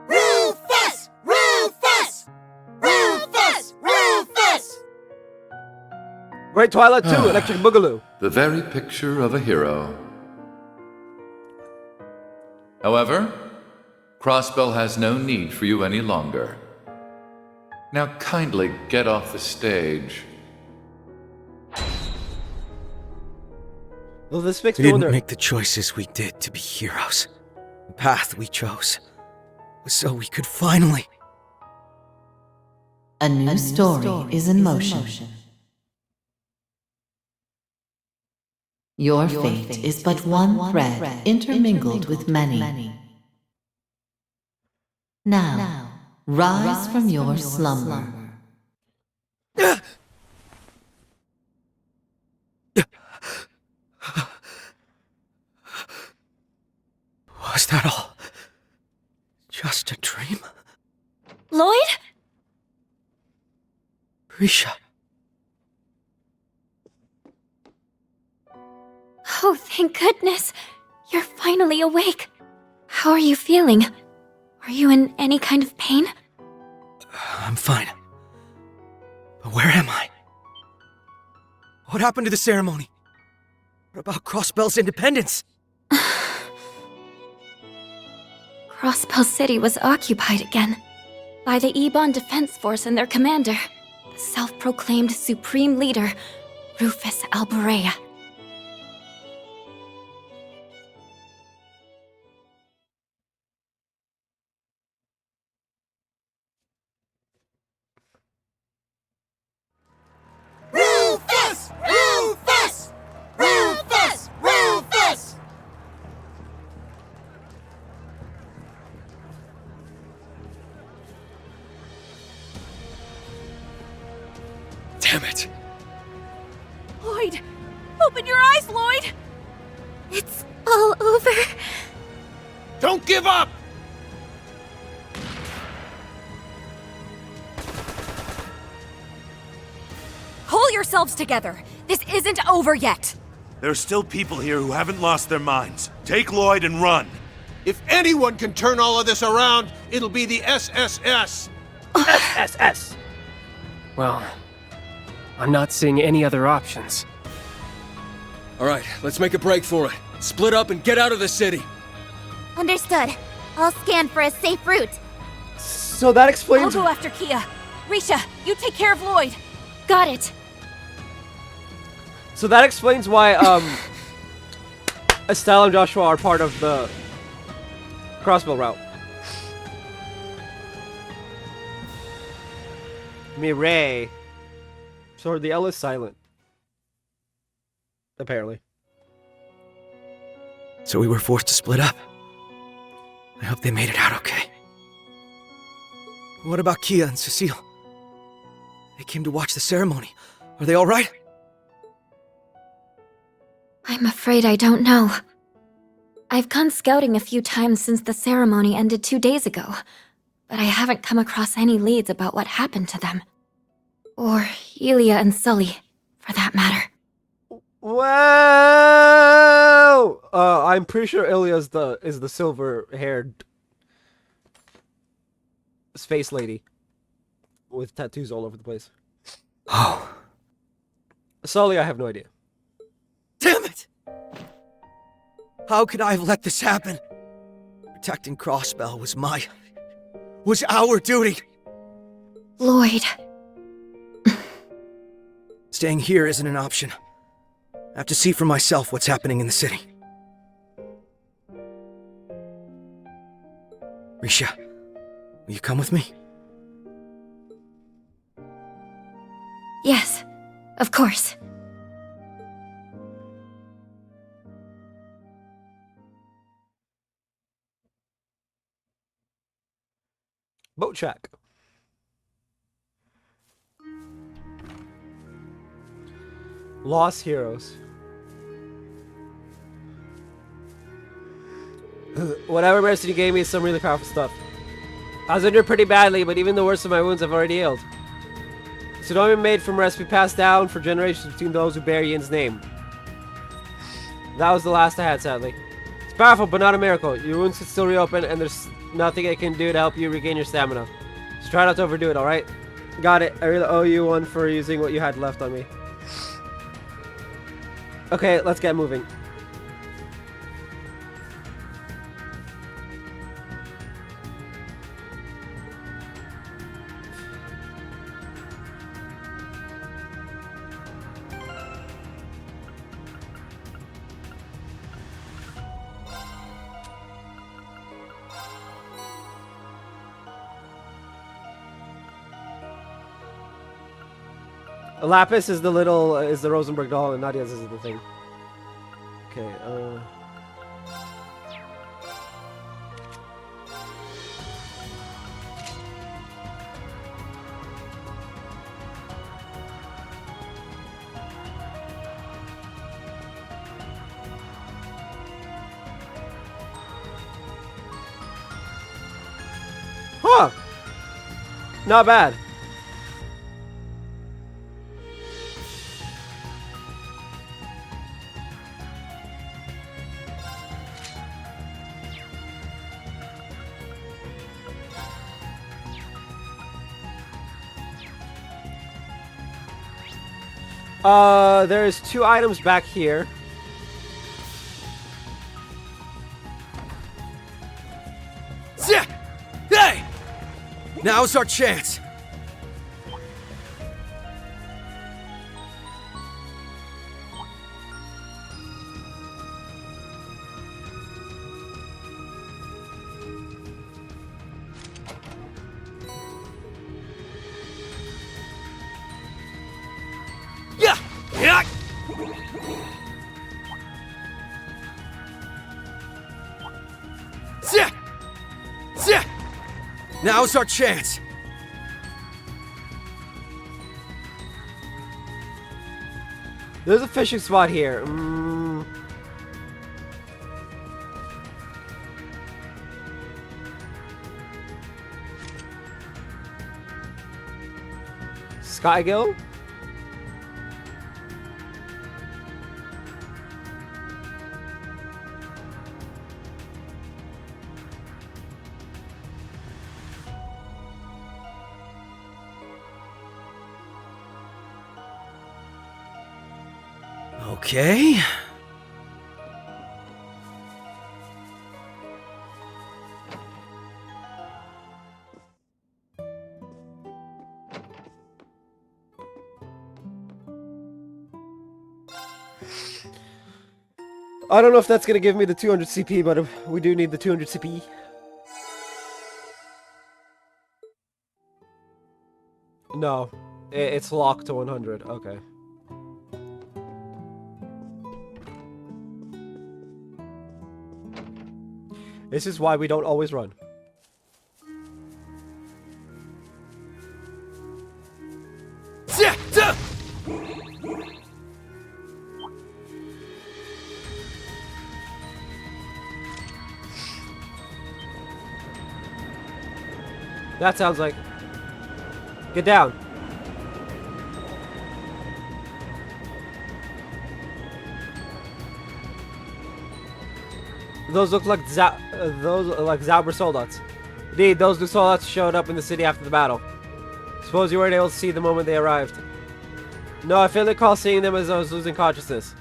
Rufus! Rufus! Rufus! Rufus! Great Twilight 2, Electric Boogaloo. The very picture of a hero. However, Crossbell has no need for you any longer. Now kindly get off the stage. Well, this makes We me didn't wonder. make the choices we did to be heroes. The path we chose was so we could finally... A new story is in motion. Your fate is but one thread intermingled with many. Now, rise from your slumber. Was that all just a dream? Lloyd? Risha. Oh, thank goodness. You're finally awake. How are you feeling? Are you in any kind of pain? I'm fine. But where am I? What happened to the ceremony? What about Crossbell's independence? Crossbell City was occupied again by the Ebon Defense Force and their commander, the self-proclaimed supreme leader, Rufus Alborea. Rufus! Rufus! Rufus! Rufus! Damn it! Lloyd! Open your eyes, Lloyd! It's all over. Don't give up! Pull yourselves together. This isn't over yet. There are still people here who haven't lost their minds. Take Lloyd and run. If anyone can turn all of this around, it'll be the SSS. SSS. Well, I'm not seeing any other options. All right, let's make a break for it. Split up and get out of the city. Understood. I'll scan for a safe route. So that I'll explains. go after Kia. Risha, you take care of Lloyd. Got it. So that explains why Estelle and Joshua are part of the Crossbell route. Mireille. So the L is silent. Apparently. So we were forced to split up. I hope they made it out okay. What about Kia and Cecile? They came to watch the ceremony. Are they all right? I'm afraid I don't know. I've gone scouting a few times since the ceremony ended 2 days ago, but I haven't come across any leads about what happened to them. Or Elia and Sully, for that matter. Wow! I'm pretty sure Ilya is the silver-haired space lady with tattoos all over the place. Oh. Sully, I have no idea. Damn it! How could I have let this happen? Protecting Crossbell was our duty. Lloyd. Staying here isn't an option. I have to see for myself what's happening in the city. Risha, will you come with me? Yes, of course. Boat track. Lost Heroes. Whatever medicine you gave me is some really powerful stuff. I was injured pretty badly, but even the worst of my wounds have already healed. It's an ointment made from recipe passed down for generations between those who bear Yin's name. That was the last I had, sadly. It's powerful, but not a miracle. Your wounds can still reopen, and there's nothing it can do to help you regain your stamina. Just try not to overdo it, alright? Got it. I really owe you one for using what you had left on me. Okay, let's get moving. Lapis is the little, is the Rosenberg doll, and Nadia's is the thing. Okay, Huh! Not bad. There's 2 items back here. Hey! Now's our chance. Now's our chance. There's a fishing spot here. Skygill? Okay. I don't know if that's gonna give me the 200 CP, but we do need the 200 CP. No, it's locked to 100. Okay. This is why we don't always run. That sounds like... Get down. Those look like Zauber soldats. Indeed, those new soldats showed up in the city after the battle. Suppose you weren't able to see the moment they arrived. No, I feel recall seeing them as I was losing consciousness.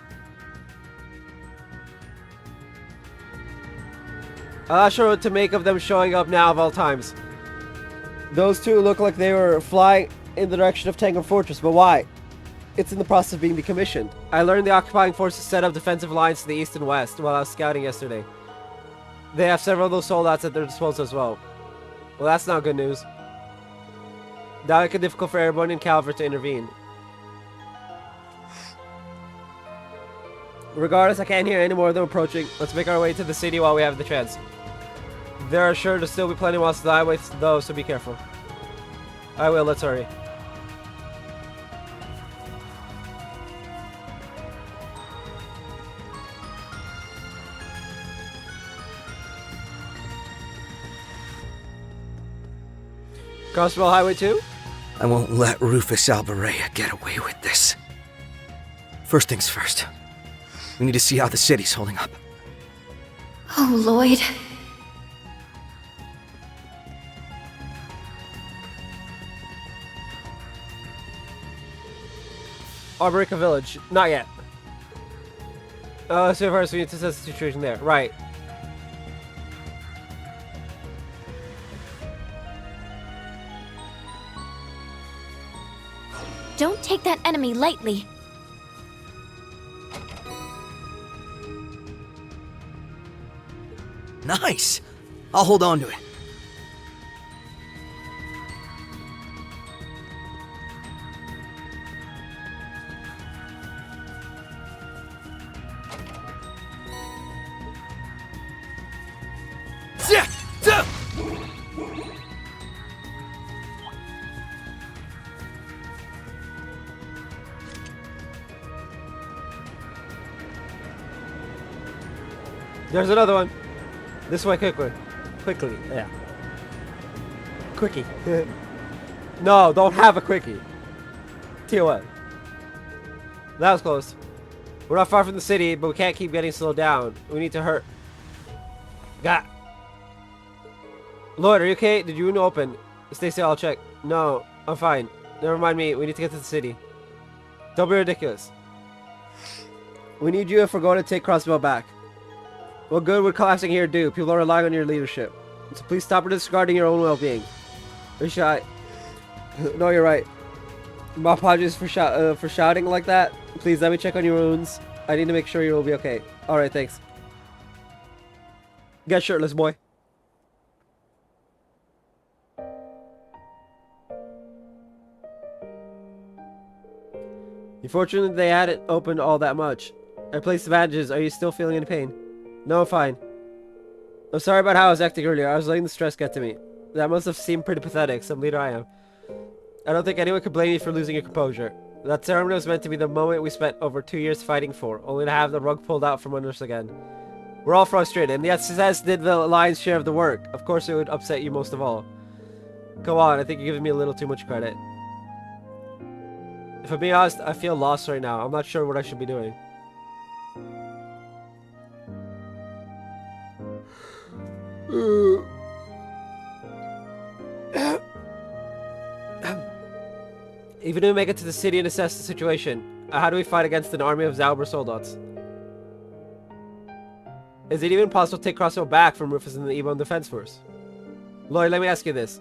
I'm not sure what to make of them showing up now of all times. Those two look like they were flying in the direction of Tango Fortress, but why? It's in the process of being decommissioned. I learned the occupying forces set up defensive lines to the east and west while I was scouting yesterday. They have several of those soldats at their disposal as well. Well, that's not good news. That would make it difficult for Airborne and Calvert to intervene. Regardless, I can't hear any more of them approaching. Let's make our way to the city while we have the chance. There are sure to still be plenty miles to die with, though, so be careful. I will, let's hurry. Crossbell Highway 2? I won't let Rufus Alberea get away with this. First things first. We need to see how the city's holding up. Oh, Lloyd. Arborica Village. Not yet. So first we need to assess the situation there. Right. Don't take that enemy lightly. Nice! I'll hold on to it. There's another one. This way, quickly. Quickly, yeah. Quickie. No, don't have a quickie. TOS. That was close. We're not far from the city, but we can't keep getting slowed down. We need to hurt. Got. Lloyd, are you okay? Did you window open? Stay still, I'll check. No, I'm fine. Never mind me. We need to get to the city. Don't be ridiculous. We need you if we're going to take Crossbow back. What good would collapsing here do? People are relying on your leadership. So please stop disregarding your own well-being. You're shy. No, you're right. My apologies for shouting like that. Please let me check on your wounds. I need to make sure you'll be okay. Alright, thanks. Get shirtless, boy. Unfortunately, they hadn't opened all that much. I placed the bandages. Are you still feeling any pain? No, I'm fine. I'm sorry about how I was acting earlier. I was letting the stress get to me. That must have seemed pretty pathetic. Some leader I am. I don't think anyone could blame you for losing your composure. That ceremony was meant to be the moment we spent over 2 years fighting for, only to have the rug pulled out from under us again. We're all frustrated, and the SS did the lion's share of the work. Of course it would upset you most of all. Come on, I think you're giving me a little too much credit. If I'm being honest, I feel lost right now. I'm not sure what I should be doing. Even if we make it to the city and assess the situation, how do we fight against an army of Zauber soldats? Is it even possible to take Crossbow back from Rufus and the Ebon Defense Force? Lloyd, let me ask you this.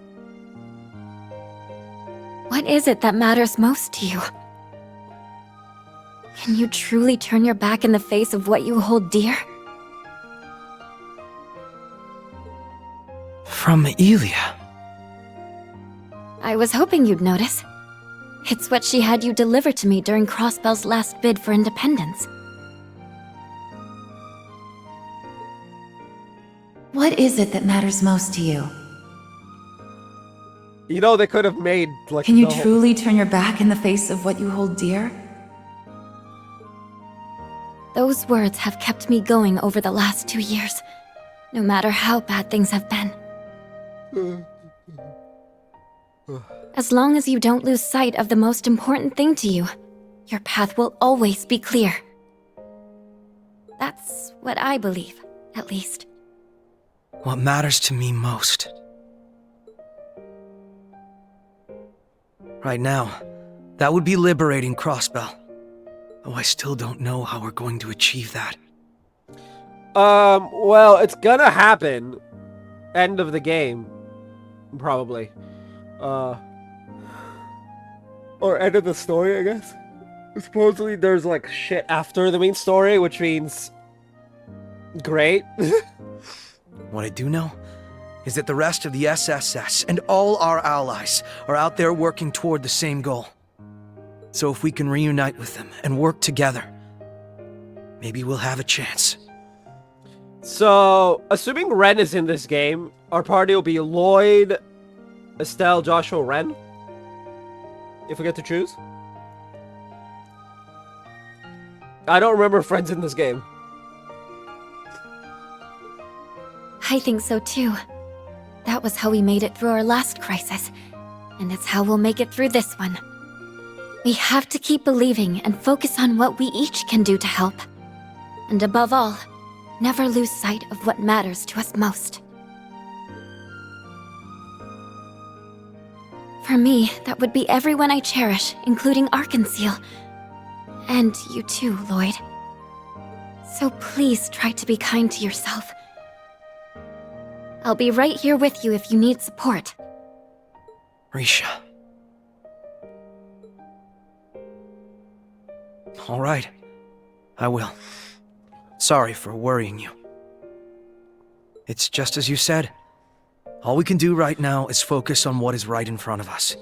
What is it that matters most to you? Can you truly turn your back in the face of what you hold dear? From Elia. I was hoping you'd notice. It's what she had you deliver to me during Crossbell's last bid for independence. What is it that matters most to you? You know, they could have made, like... Can you truly turn your back in the face of what you hold dear? Those words have kept me going over the last 2 years, no matter how bad things have been. As long as you don't lose sight of the most important thing to you, your path will always be clear. That's what I believe, at least. What matters to me most? Right now, that would be liberating Crossbell. Though I still don't know how we're going to achieve that. Well, it's gonna happen. End of the game. Probably. or end of the story, I guess. Supposedly there's like shit after the main story, which means great. What I do know is that the rest of the SSS and all our allies are out there working toward the same goal. So if we can reunite with them and work together, maybe we'll have a chance. So, assuming Ren is in this game, our party will be Lloyd, Estelle, Joshua, Ren. If we get to choose. I don't remember friends in this game. I think so too. That was how we made it through our last crisis, and it's how we'll make it through this one. We have to keep believing and focus on what we each can do to help. And above all, never lose sight of what matters to us most. For me, that would be everyone I cherish, including Arkansas. And you too, Lloyd. So please try to be kind to yourself. I'll be right here with you if you need support. Risha. All right. I will. Sorry for worrying you. It's just as you said. All we can do right now is focus on what is right in front of us.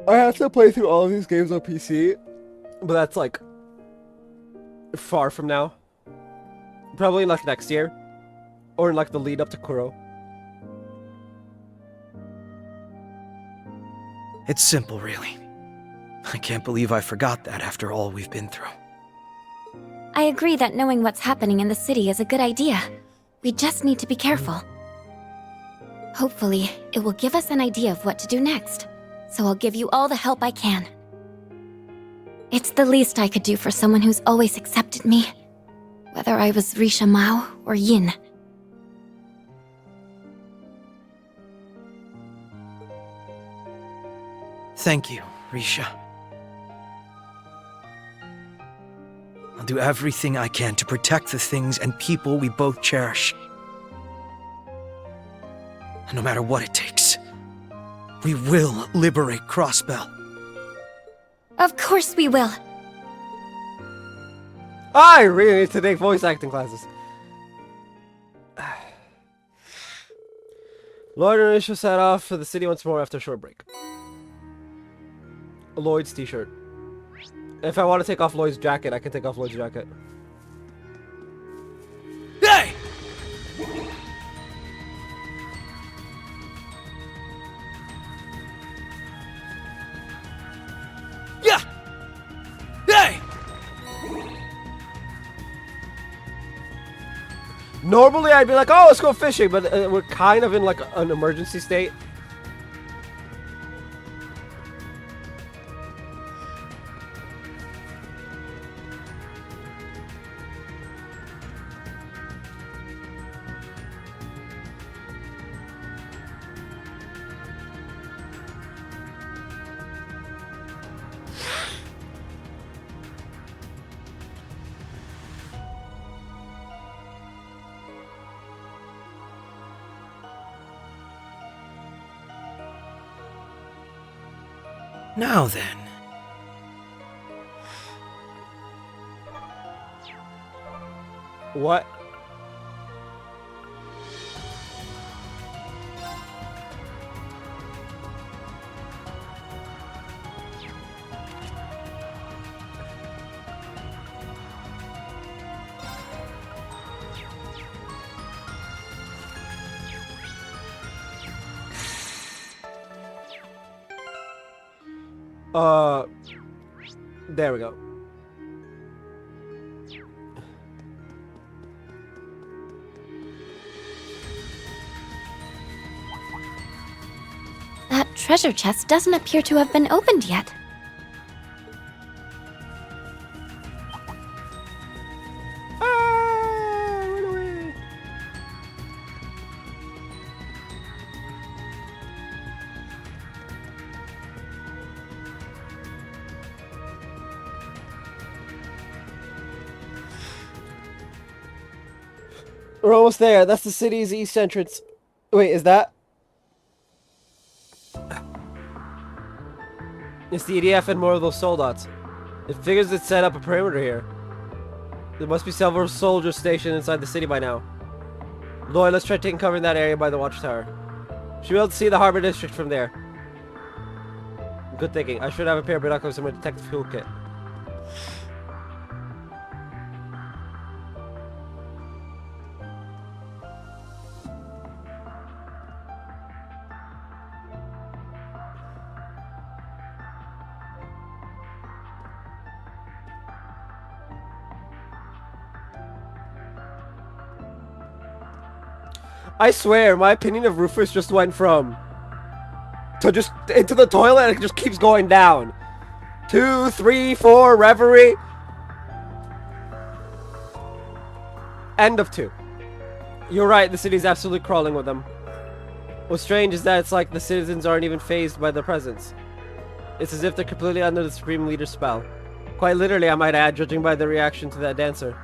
I have to play through all of these games on PC, but that's like far from now. Probably like next year, or in like the lead up to Kuro. It's simple, really. I can't believe I forgot that after all we've been through. I agree that knowing what's happening in the city is a good idea. We just need to be careful. Hopefully, it will give us an idea of what to do next, so I'll give you all the help I can. It's the least I could do for someone who's always accepted me, whether I was Risha Mao or Yin. Thank you, Risha. I'll do everything I can to protect the things and people we both cherish. No matter what it takes, we will liberate Crossbell. Of course we will. I really need to take voice acting classes. Lloyd and Risha set off for the city once more after a short break. Lloyd's t-shirt. If I want to take off Lloyd's jacket, I can take off Lloyd's jacket. Hey! Yeah! Hey! Normally I'd be like, oh, let's go fishing, but we're kind of in like an emergency state. Now then. What? There we go. That treasure chest doesn't appear to have been opened yet. We're almost there. That's the city's east entrance. Wait, is that? It's the EDF and more of those soldats. It figures it's set up a perimeter here. There must be several soldiers stationed inside the city by now. Lloyd, let's try taking cover in that area by the watchtower. Should be able to see the harbor district from there. Good thinking. I should have a pair of binoculars in my detective toolkit. I swear, my opinion of Rufus just went from to just into the toilet and it just keeps going down. 2, 3, 4, Reverie. End of 2. You're right, the city's absolutely crawling with them. What's strange is that it's like the citizens aren't even fazed by their presence. It's as if they're completely under the Supreme Leader's spell. Quite literally, I might add, judging by their reaction to that dancer.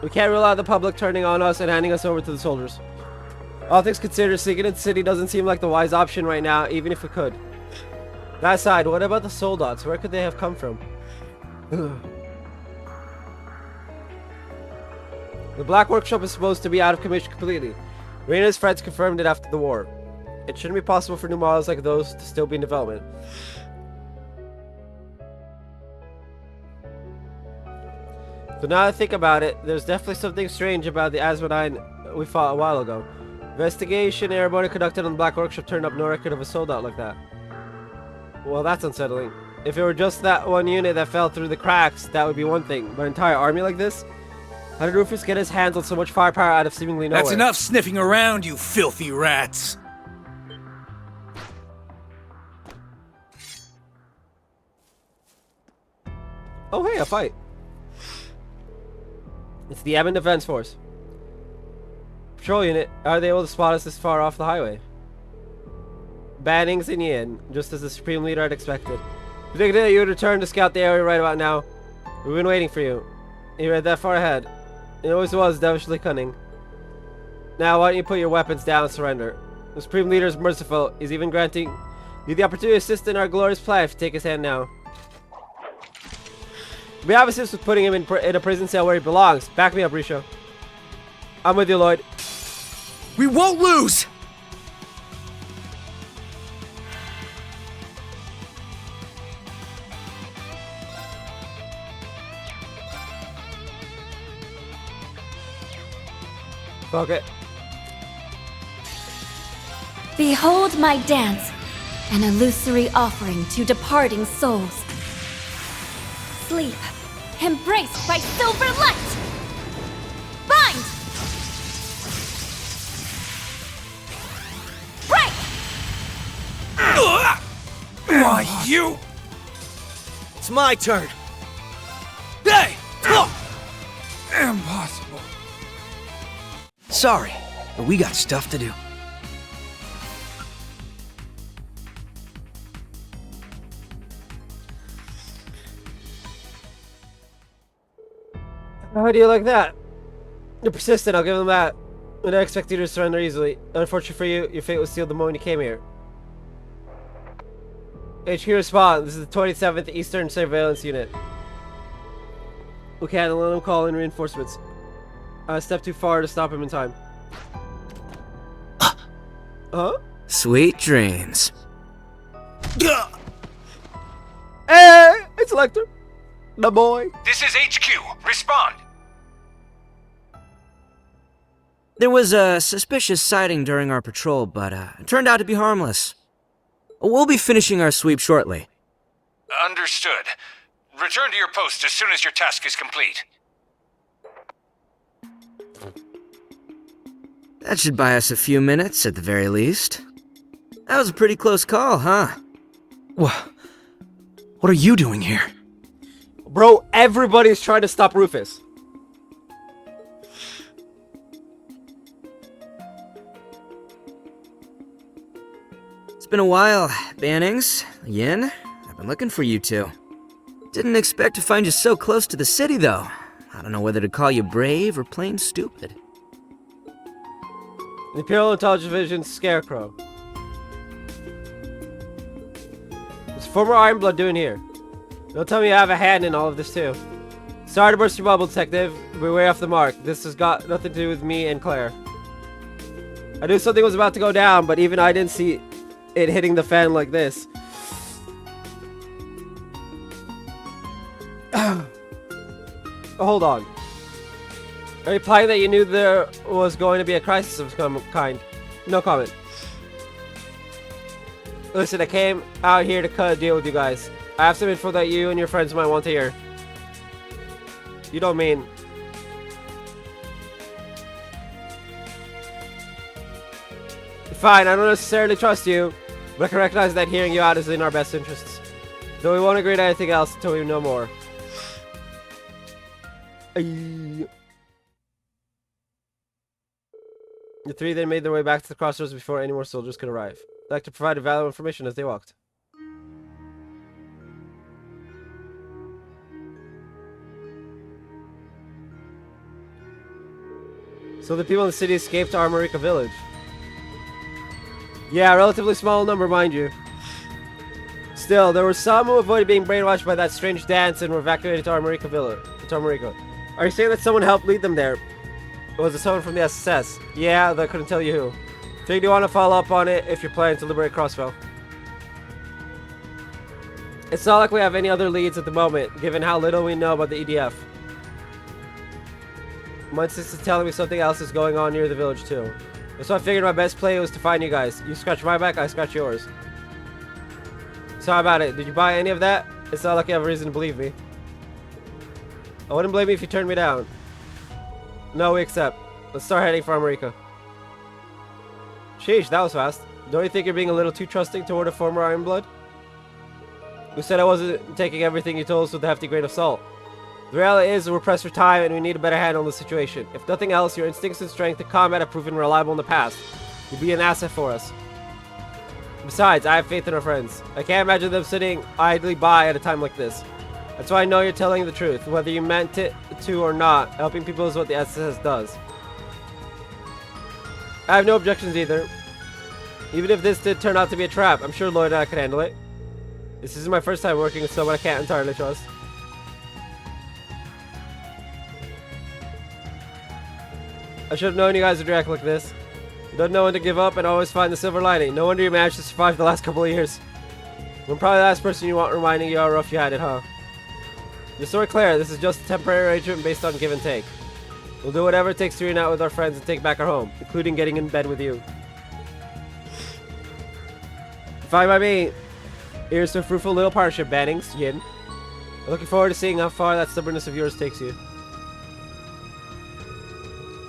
We can't rule out the public turning on us and handing us over to the soldiers. All things considered, sneaking into the city doesn't seem like the wise option right now, even if we could. That aside, what about the soldats? Where could they have come from? The Black Workshop is supposed to be out of commission completely. Rena's friends confirmed it after the war. It shouldn't be possible for new models like those to still be in development. So now that I think about it, there's definitely something strange about the Asmodine we fought a while ago. Investigation everybody conducted on the Black Workshop turned up no record of a soldat like that. Well, that's unsettling. If it were just that one unit that fell through the cracks, that would be one thing. But an entire army like this? How did Rufus get his hands on so much firepower out of seemingly nowhere? That's enough sniffing around, you filthy rats! Oh hey, a fight. It's the Ammon Defense Force. Patrol unit, are they able to spot us this far off the highway? Bannings and Yin, just as the Supreme Leader had expected. Predicted that you would return to scout the area right about now. We've been waiting for you. You read that far ahead. It always was devilishly cunning. Now why don't you put your weapons down and surrender? The Supreme Leader is merciful. He's even granting you the opportunity to assist in our glorious plan if you take his hand now. We have assist with putting him in a prison cell where he belongs. Back me up, Risho. I'm with you, Lloyd. We won't lose! Fuck it. Behold my dance, an illusory offering to departing souls. Sleep, embraced by silver light! Bind! Break! Why, you! It's my turn! Hey! Impossible. Sorry, but we got stuff to do. How do you like that? You're persistent, I'll give them that. I don't expect you to surrender easily. Unfortunately for you, your fate was sealed the moment you came here. HQ respond, this is the 27th Eastern Surveillance Unit. Okay, then let them call in reinforcements. I stepped too far to stop him in time. Huh? Sweet dreams. Hey, it's Lecter. The boy. This is HQ. Respond. There was a suspicious sighting during our patrol, but it turned out to be harmless. We'll be finishing our sweep shortly. Understood. Return to your post as soon as your task is complete. That should buy us a few minutes at the very least. That was a pretty close call, huh? What are you doing here? Bro, everybody's trying to stop Rufus. It's been a while, Bannings, Yin. I've been looking for you two. Didn't expect to find you so close to the city, though. I don't know whether to call you brave or plain stupid. The Imperial Intelligence Division Scarecrow. What's former Ironblood doing here? Don't tell me you have a hand in all of this too. Sorry to burst your bubble, Detective. We're way off the mark. This has got nothing to do with me and Claire. I knew something was about to go down, but even I didn't see it hitting the fan like this. Hold on. Are you implying that you knew there was going to be a crisis of some kind? No comment. Listen, I came out here to cut a deal with you guys. I have some info that you and your friends might want to hear. You don't mean... Fine, I don't necessarily trust you, but I can recognize that hearing you out is in our best interests. Though we won't agree to anything else until we know more. The three then made their way back to the crossroads before any more soldiers could arrive. They'd like to provide valuable information as they walked. So the people in the city escaped to Armorica Village. Yeah, a relatively small number, mind you. Still, there were some who avoided being brainwashed by that strange dance and were evacuated to Armorica Village. To Armorica. Are you saying that someone helped lead them there? Or was it someone from the SSS? Yeah, though I couldn't tell you who. Think you want to follow up on it if you're planning to liberate Crossfell? It's not like we have any other leads at the moment, given how little we know about the EDF. My sister's telling me something else is going on near the village too. So I figured my best play was to find you guys. You scratch my back, I scratch yours. So how about it? Did you buy any of that? It's not like you have a reason to believe me. I wouldn't blame you if you turned me down. No, we accept. Let's start heading for Armorica. Sheesh, that was fast. Don't you think you're being a little too trusting toward a former Ironblood? Who said I wasn't taking everything you told us with a hefty grain of salt? The reality is we're pressed for time and we need a better handle on the situation. If nothing else, your instincts and strength to combat have proven reliable in the past. You'll be an asset for us. Besides, I have faith in our friends. I can't imagine them sitting idly by at a time like this. That's why I know you're telling the truth. Whether you meant it to or not, helping people is what the SS does. I have no objections either. Even if this did turn out to be a trap, I'm sure Lloyd and I could handle it. This is my first time working with someone I can't entirely trust. I should have known you guys would react like this. You don't know when to give up and always find the silver lining. No wonder you managed to survive the last couple of years. I'm probably the last person you want reminding you how rough you had it, huh? Just so we're clear, this is just a temporary arrangement based on give and take. We'll do whatever it takes to reunite with our friends and take back our home, including getting in bed with you. Fine by me. Here's to a fruitful little partnership, Bannings, Yin. I'm looking forward to seeing how far that stubbornness of yours takes you.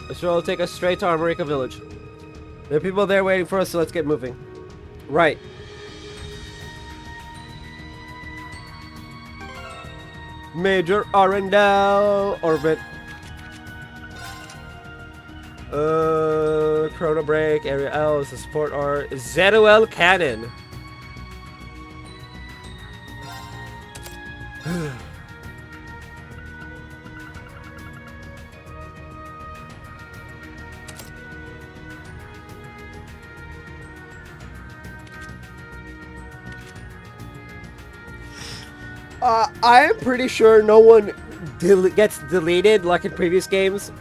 This road will take us straight to Armorica Village. There are people there waiting for us, so let's get moving. Right. Major Arendelle orbit. Chrono Break, Area L is the support art. ZOL Cannon. I am pretty sure no one gets deleted like in previous games.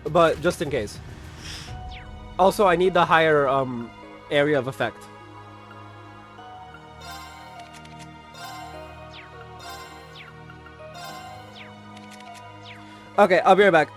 But just in case. Also, I need the higher area of effect. Okay, I'll be right back.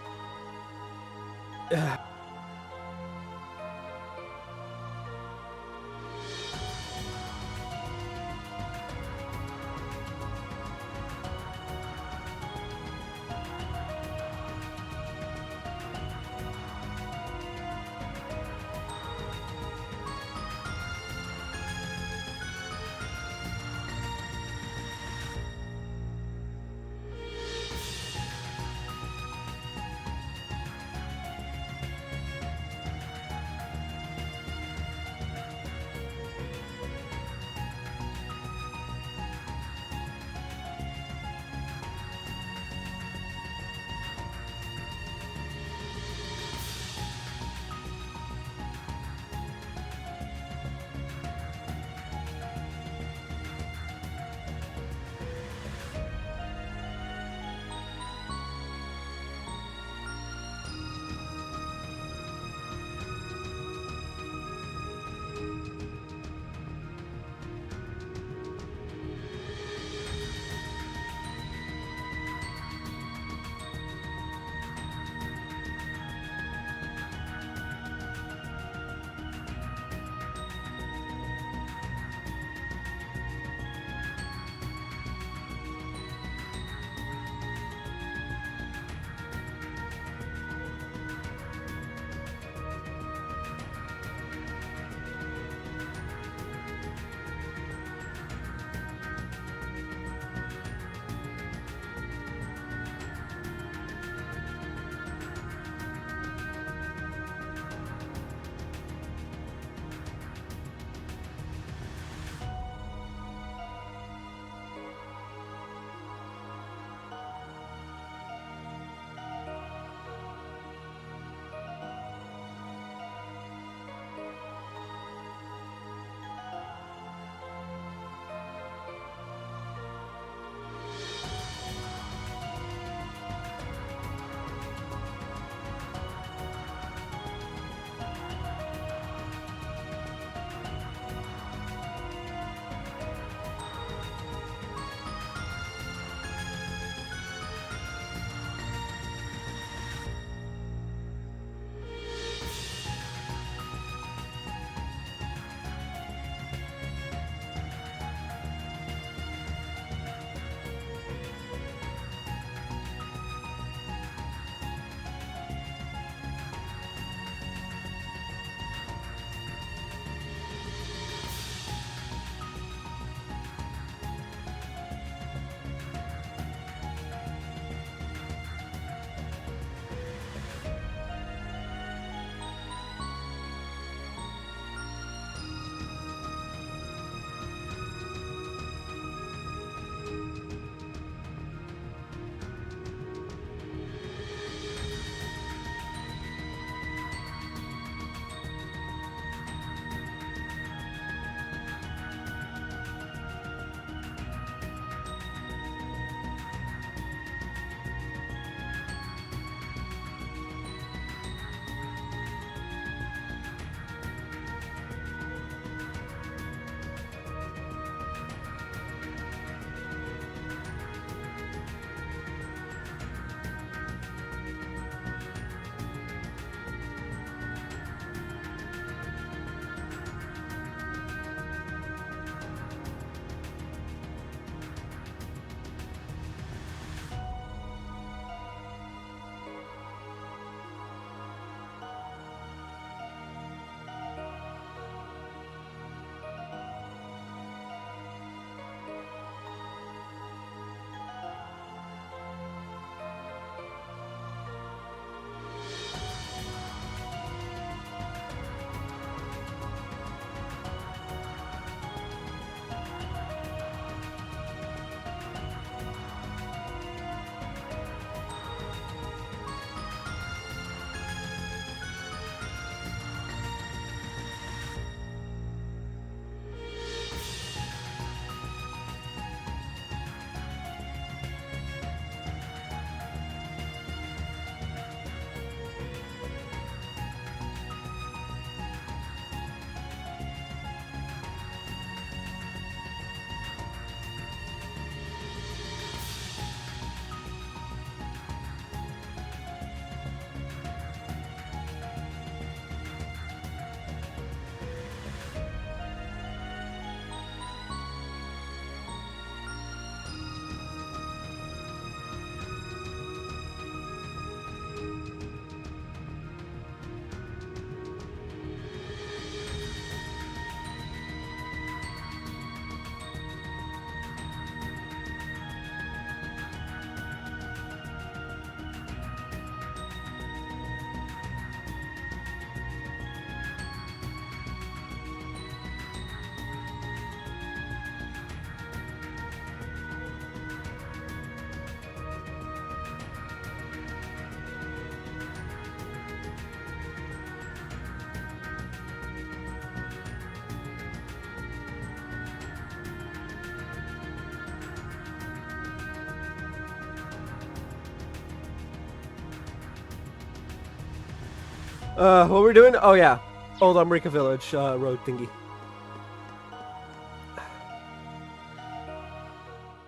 What were we doing? Oh yeah, Old Umbrica Village road thingy.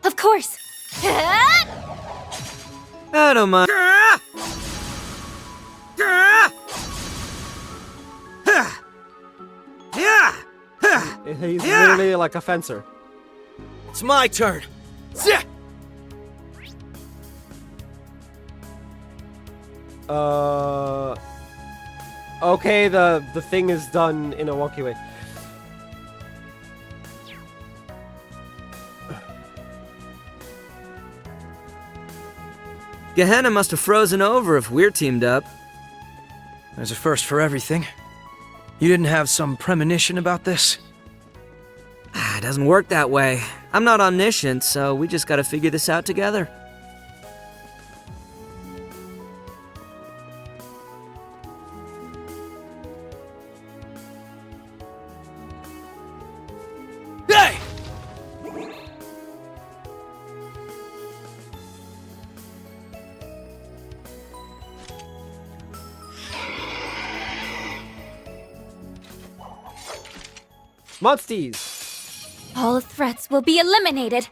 Of course. I don't mind. He's literally like a fencer. It's my turn. Okay, the thing is done in a wonky way. Gehenna must have frozen over if we're teamed up. There's a first for everything. You didn't have some premonition about this? It doesn't work that way. I'm not omniscient, so we just gotta figure this out together. Hey! Monsties! All threats will be eliminated.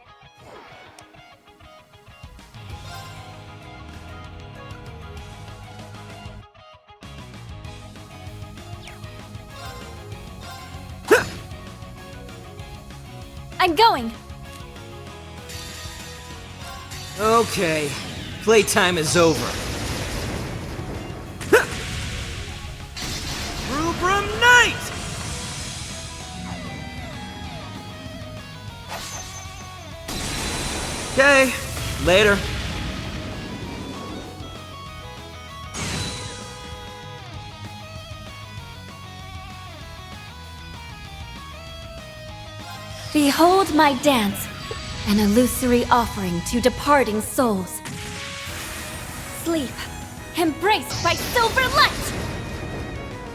I'm going. Okay, playtime is over. Rubrum Knight! Okay, later. Behold my dance, an illusory offering to departing souls. Sleep, embraced by silver light.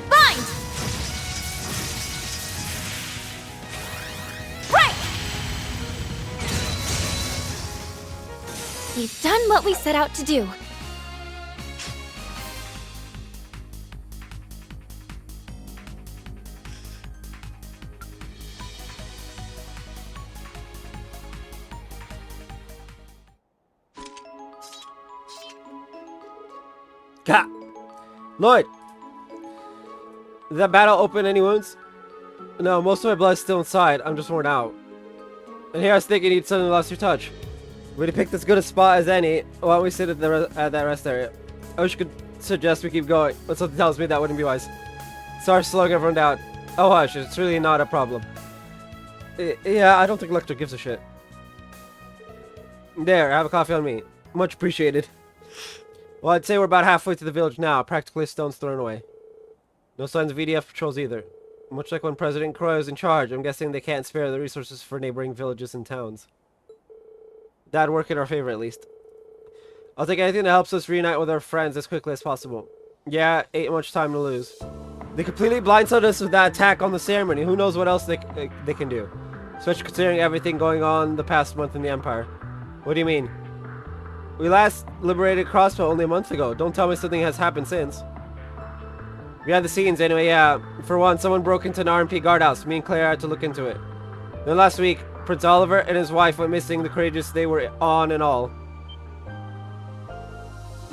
Bind! Break! We've done what we set out to do. Cat! Lloyd! Did that battle open any wounds? No, most of my blood's still inside. I'm just worn out. And here I was thinking you'd suddenly lost your touch. Would you pick as good a spot as any? Why don't we sit at, that rest area? I wish you could suggest we keep going, but something tells me that wouldn't be wise. Sorry for slowing everyone down. Oh hush, it's really not a problem. Yeah, I don't think Lecter gives a shit. There, have a coffee on me. Much appreciated. Well, I'd say we're about halfway to the village now, practically a stone's thrown away. No signs of EDF patrols either. Much like when President Croy was in charge, I'm guessing they can't spare the resources for neighboring villages and towns. That'd work in our favor, at least. I'll take anything that helps us reunite with our friends as quickly as possible. Yeah, ain't much time to lose. They completely blindsided us with that attack on the ceremony. Who knows what else they can do? Especially considering everything going on the past month in the Empire. What do you mean? We last liberated Crossbow only a month ago. Don't tell me something has happened since. Behind the scenes, anyway, yeah. For one, someone broke into an RMP guardhouse. Me and Claire had to look into it. Then last week, Prince Oliver and his wife went missing. The Courageous, they were on and all.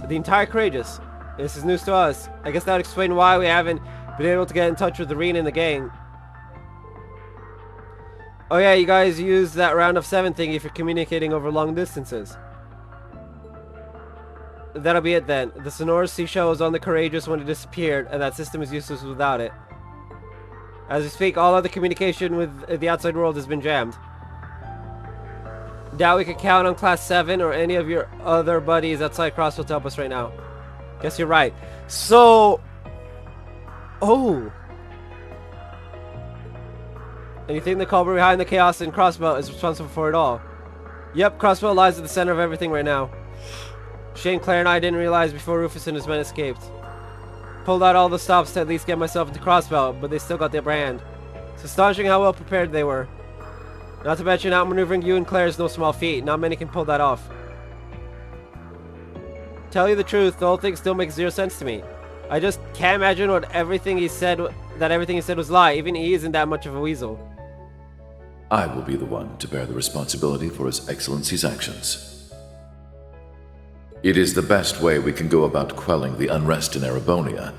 The entire Courageous. This is news to us. I guess that would explain why we haven't been able to get in touch with the Reen and the gang. Oh yeah, you guys use that round of 7 thing if you're communicating over long distances. That'll be it then. The Sonorous Seashell was on the Courageous when it disappeared, and that system is useless without it. As we speak, all other communication with the outside world has been jammed. Doubt we could count on Class 7 or any of your other buddies outside Crossville to help us right now. Guess you're right. So... Oh! And you think the culprit behind the chaos in Crossbelt is responsible for it all? Yep, Crossbelt lies at the center of everything right now. Shame Claire and I didn't realize before Rufus and his men escaped. Pulled out all the stops to at least get myself into Crossbelt, but they still got the upper hand. It's astonishing how well prepared they were. Not to mention outmaneuvering you and Claire is no small feat. Not many can pull that off. Tell you the truth, the whole thing still makes zero sense to me. I just can't imagine that everything he said was lie. Even he isn't that much of a weasel. I will be the one to bear the responsibility for His Excellency's actions. It is the best way we can go about quelling the unrest in Erebonia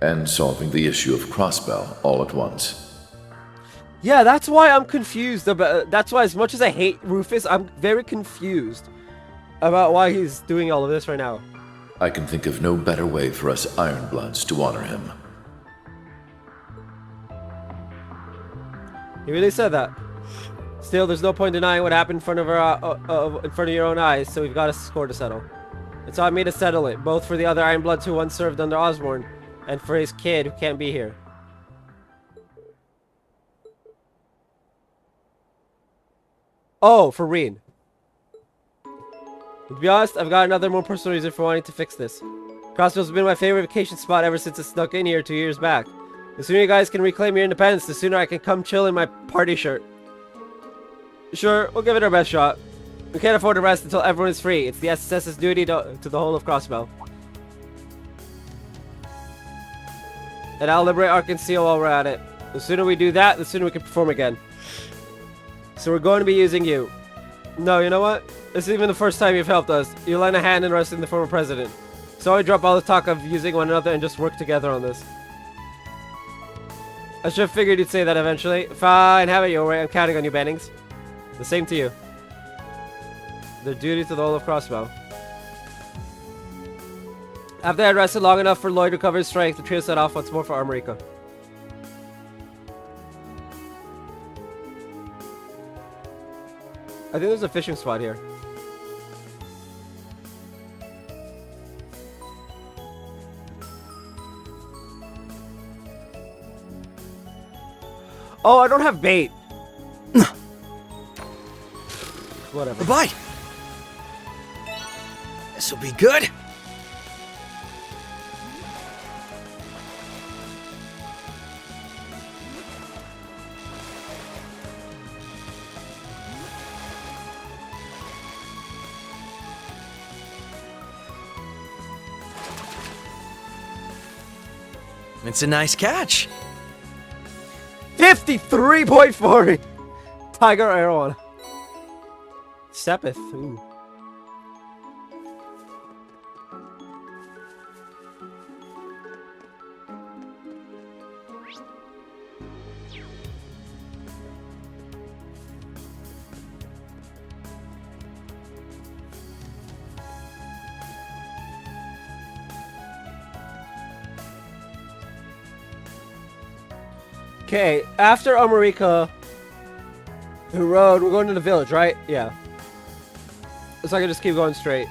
and solving the issue of Crossbell all at once. Yeah, that's why I'm confused about. That's why, as much as I hate Rufus, I'm very confused about why he's doing all of this right now. I can think of no better way for us Ironbloods to honor him. He really said that. Still, there's no point denying what happened in front of your own eyes, so we've got a score to settle. It's on me to settle it, both for the other Ironbloods who once served under Osborne, and for his kid who can't be here. Oh, for Reen. To be honest, I've got another more personal reason for wanting to fix this. Crossbell's been my favorite vacation spot ever since it snuck in here 2 years back. The sooner you guys can reclaim your independence, the sooner I can come chill in my party shirt. Sure, we'll give it our best shot. We can't afford to rest until everyone is free. It's the SSS's duty to the whole of Crossbell. And I'll liberate Arkansas while we're at it. The sooner we do that, the sooner we can perform again. So we're going to be using you. No, you know what? This is even the first time you've helped us. You lend a hand in arresting the former president. So I drop all the talk of using one another and just work together on this. I should have figured you'd say that eventually. Fine, have it your way. I'm counting on you, Bennings. The same to you. Their duty to the whole of Crossbow. After I had rested long enough for Lloyd to recover his strength, the trio set off once more for Armorica. I think there's a fishing spot here. Oh, I don't have bait. Whatever. A bite. This'll be good. It's a nice catch. 53.40. Tiger Arrow. Sepith. Ooh. Okay, after Armorica, the road, we're going to the village, right? Yeah. So I can just keep going straight.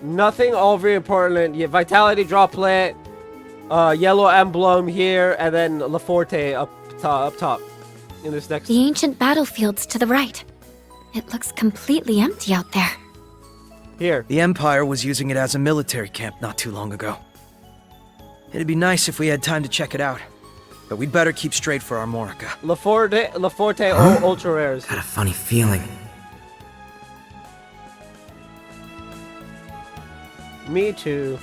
Nothing all very important. Yeah, Vitality Droplet, yellow emblem here, and then Laforte up top. In this next. The ancient battlefield's to the right. It looks completely empty out there. Here. The Empire was using it as a military camp not too long ago. It'd be nice if we had time to check it out. But we'd better keep straight for Armorica. Laforte Ultra Rares. Got a funny feeling. Me too.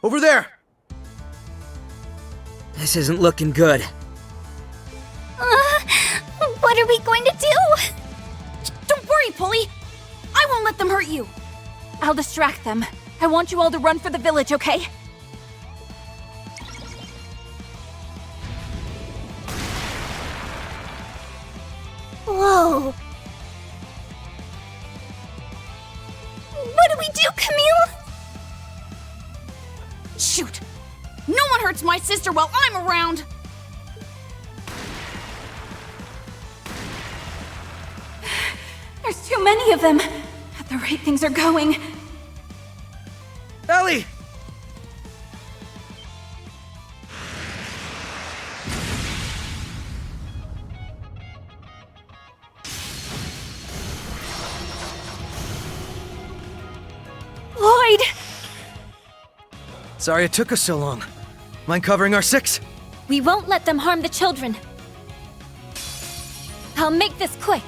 Over there! This isn't looking good. What are we going to do? Don't worry, Pulley. I won't let them hurt you. I'll distract them. I want you all to run for the village, okay? Whoa. What do we do, Camille? Shoot! No one hurts my sister while I'm around! There's too many of them. At the rate things are going. Ellie! Sorry it took us so long. Mind covering our six? We won't let them harm the children. I'll make this quick.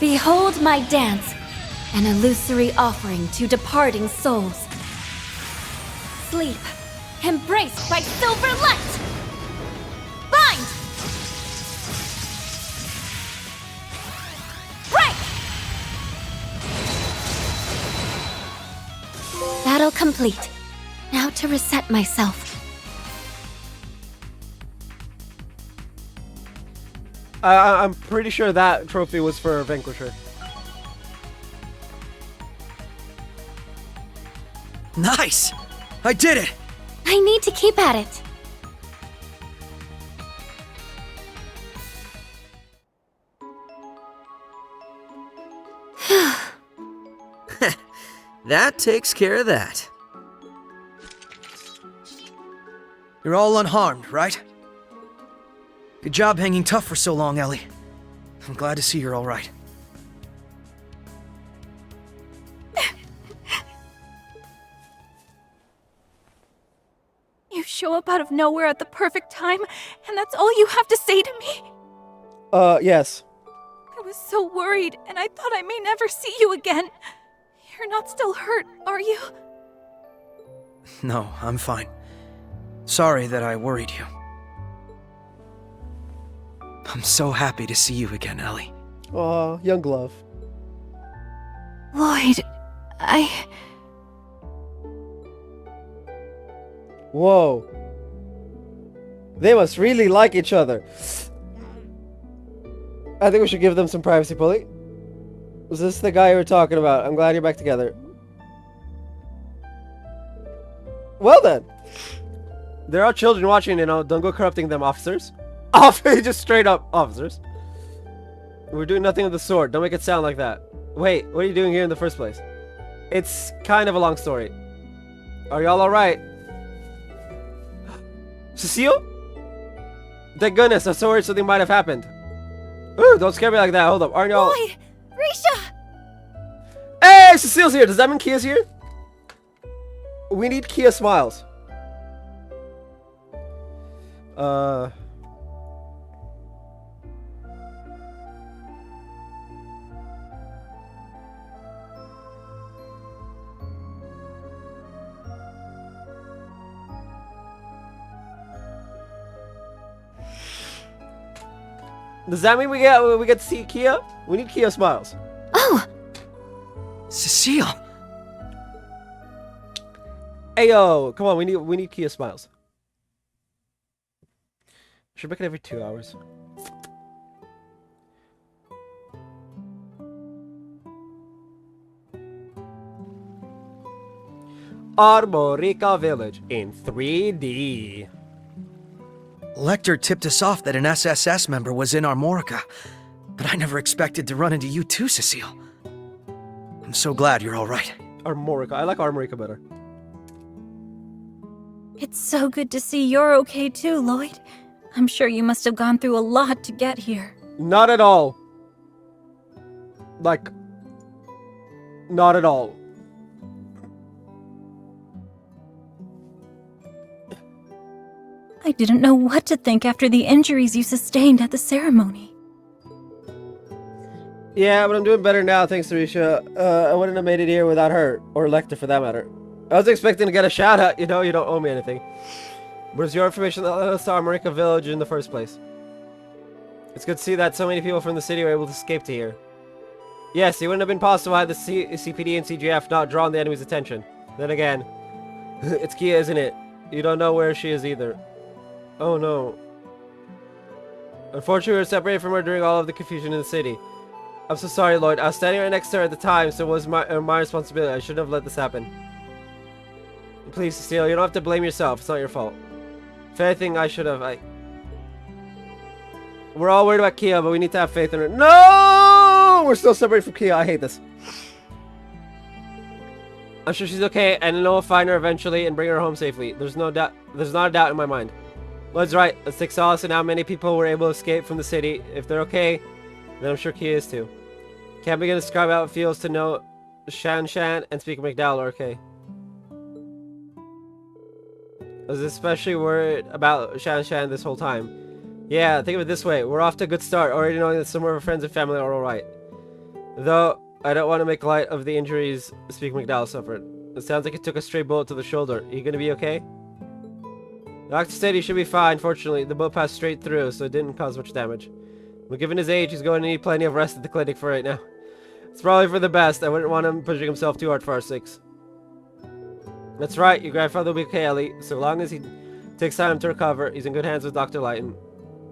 Behold my dance, an illusory offering to departing souls. Sleep, embraced by silver light! Bind! Break! Battle complete. Now to reset myself. I'm pretty sure that trophy was for Vanquisher. Nice! I did it! I need to keep at it. That takes care of that. You're all unharmed, right? Good job hanging tough for so long, Ellie. I'm glad to see you're all right. You show up out of nowhere at the perfect time, and that's all you have to say to me? Yes. I was so worried, and I thought I may never see you again. You're not still hurt, are you? No, I'm fine. Sorry that I worried you. I'm so happy to see you again, Ellie. Aw, young love. Lloyd, Whoa. They must really like each other. I think we should give them some privacy, Pulley. Was this the guy you were talking about? I'm glad you're back together. Well then. There are children watching, you know. Don't go corrupting them, officers. Just straight up officers. We're doing nothing of the sort. Don't make it sound like that. Wait, what are you doing here in the first place? It's kind of a long story. Are y'all alright? Cecile? Thank goodness, I was so worried something might have happened. Ooh, don't scare me like that. Hold up, aren't y'all... Lloyd! Risha! Hey, Cecile's here! Does that mean Kia's here? We need Kia smiles. Does that mean we get to see Kia? We need Kia smiles. Oh, Cecile. Hey yo, come on, we need Kia smiles. Should make it every 2 hours. Armorica Village in 3D. Lecter tipped us off that an SSS member was in Armorica, but I never expected to run into you too, Cecile. I'm so glad you're all right. Armorica. I like Armorica better. It's so good to see you're okay too, Lloyd. I'm sure you must have gone through a lot to get here. Not at all. Like, not at all. I didn't know what to think after the injuries you sustained at the ceremony. Yeah, but I'm doing better now, thanks to Risha. I wouldn't have made it here without her, or Lecter for that matter. I was expecting to get a shout out, you know, you don't owe me anything. But it's your information that led us to Armorica Village in the first place. It's good to see that so many people from the city were able to escape to here. Yes, it wouldn't have been possible had the CPD and CGF not drawn the enemy's attention. Then again, it's Kia, isn't it? You don't know where she is either. Oh no. Unfortunately, we were separated from her during all of the confusion in the city. I'm so sorry, Lloyd. I was standing right next to her at the time, so it was my responsibility. I shouldn't have let this happen. Please, Cecile, you don't have to blame yourself. It's not your fault. If anything, I should have. We're all worried about Kia, but we need to have faith in her. No! We're still separated from Kia. I hate this. I'm sure she's okay, and I know we'll find her eventually and bring her home safely. There's no doubt. There's not a doubt in my mind. Lloyd's right. Let's take solace in how many people were able to escape from the city. If they're okay, then I'm sure Kia is too. Can't begin to describe how it feels to know Shan Shan and Speaker McDowell are okay. I was especially worried about Shan Shan this whole time. Yeah, think of it this way. We're off to a good start, already knowing that some of our friends and family are alright. Though, I don't want to make light of the injuries Speaker McDowell suffered. It sounds like he took a stray bullet to the shoulder. Are you gonna be okay? The doctor said he should be fine. Fortunately, the bullet passed straight through, so it didn't cause much damage. But given his age, he's going to need plenty of rest at the clinic for right now. It's probably for the best. I wouldn't want him pushing himself too hard for our sakes. That's right. Your grandfather will be okay, Ellie. So long as he takes time to recover, he's in good hands with Dr. Lighton.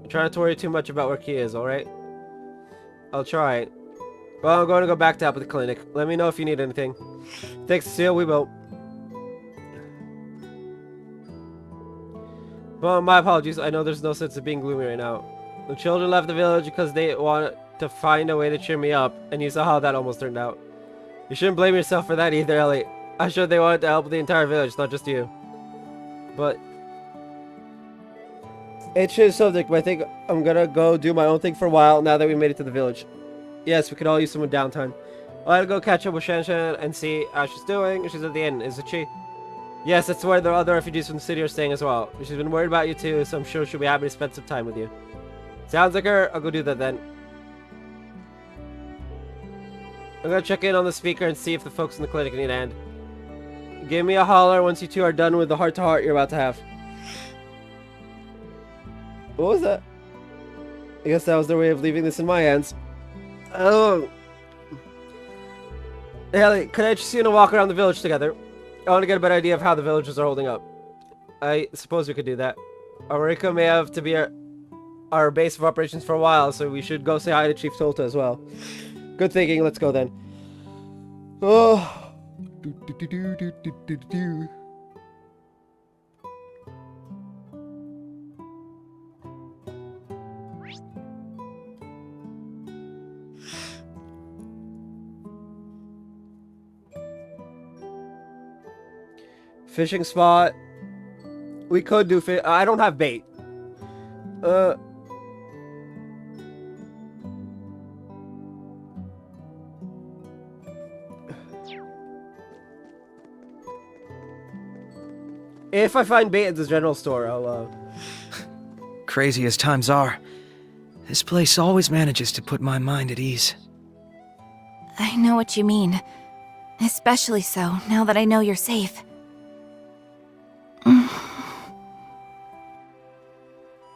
Try not to worry too much about where he is, alright? I'll try. Well, I'm going to go back to help at the clinic. Let me know if you need anything. Thanks, Cecile. We will. Well, my apologies. I know there's no sense of being gloomy right now. The children left the village because they wanted to find a way to cheer me up, and you saw how that almost turned out. You shouldn't blame yourself for that either, Ellie. I'm sure they wanted to help the entire village, not just you. But it's change subject, but I think I'm gonna go do my own thing for a while now that we made it to the village. Yes, we could all use some downtime. I'll go catch up with Shan Shan and see how she's doing. She's at the inn, isn't she? Yes, that's where the other refugees from the city are staying as well. She's been worried about you too, so I'm sure she'll be happy to spend some time with you. Sounds like her. I'll go do that then. I'm gonna check in on the speaker and see if the folks in the clinic need a hand. Give me a holler once you two are done with the heart-to-heart you're about to have. What was that? I guess that was their way of leaving this in my hands. Oh. Hey, Ellie, could I just see you to walk around the village together? I want to get a better idea of how the villagers are holding up. I suppose we could do that. Arika may have to be our base of operations for a while, so we should go say hi to Chief Tolta as well. Good thinking, let's go then. Oh. Fishing spot. We could do fish. I don't have bait. If I find bait at the general store, I'll, Crazy as times are, this place always manages to put my mind at ease. I know what you mean. Especially so, now that I know you're safe.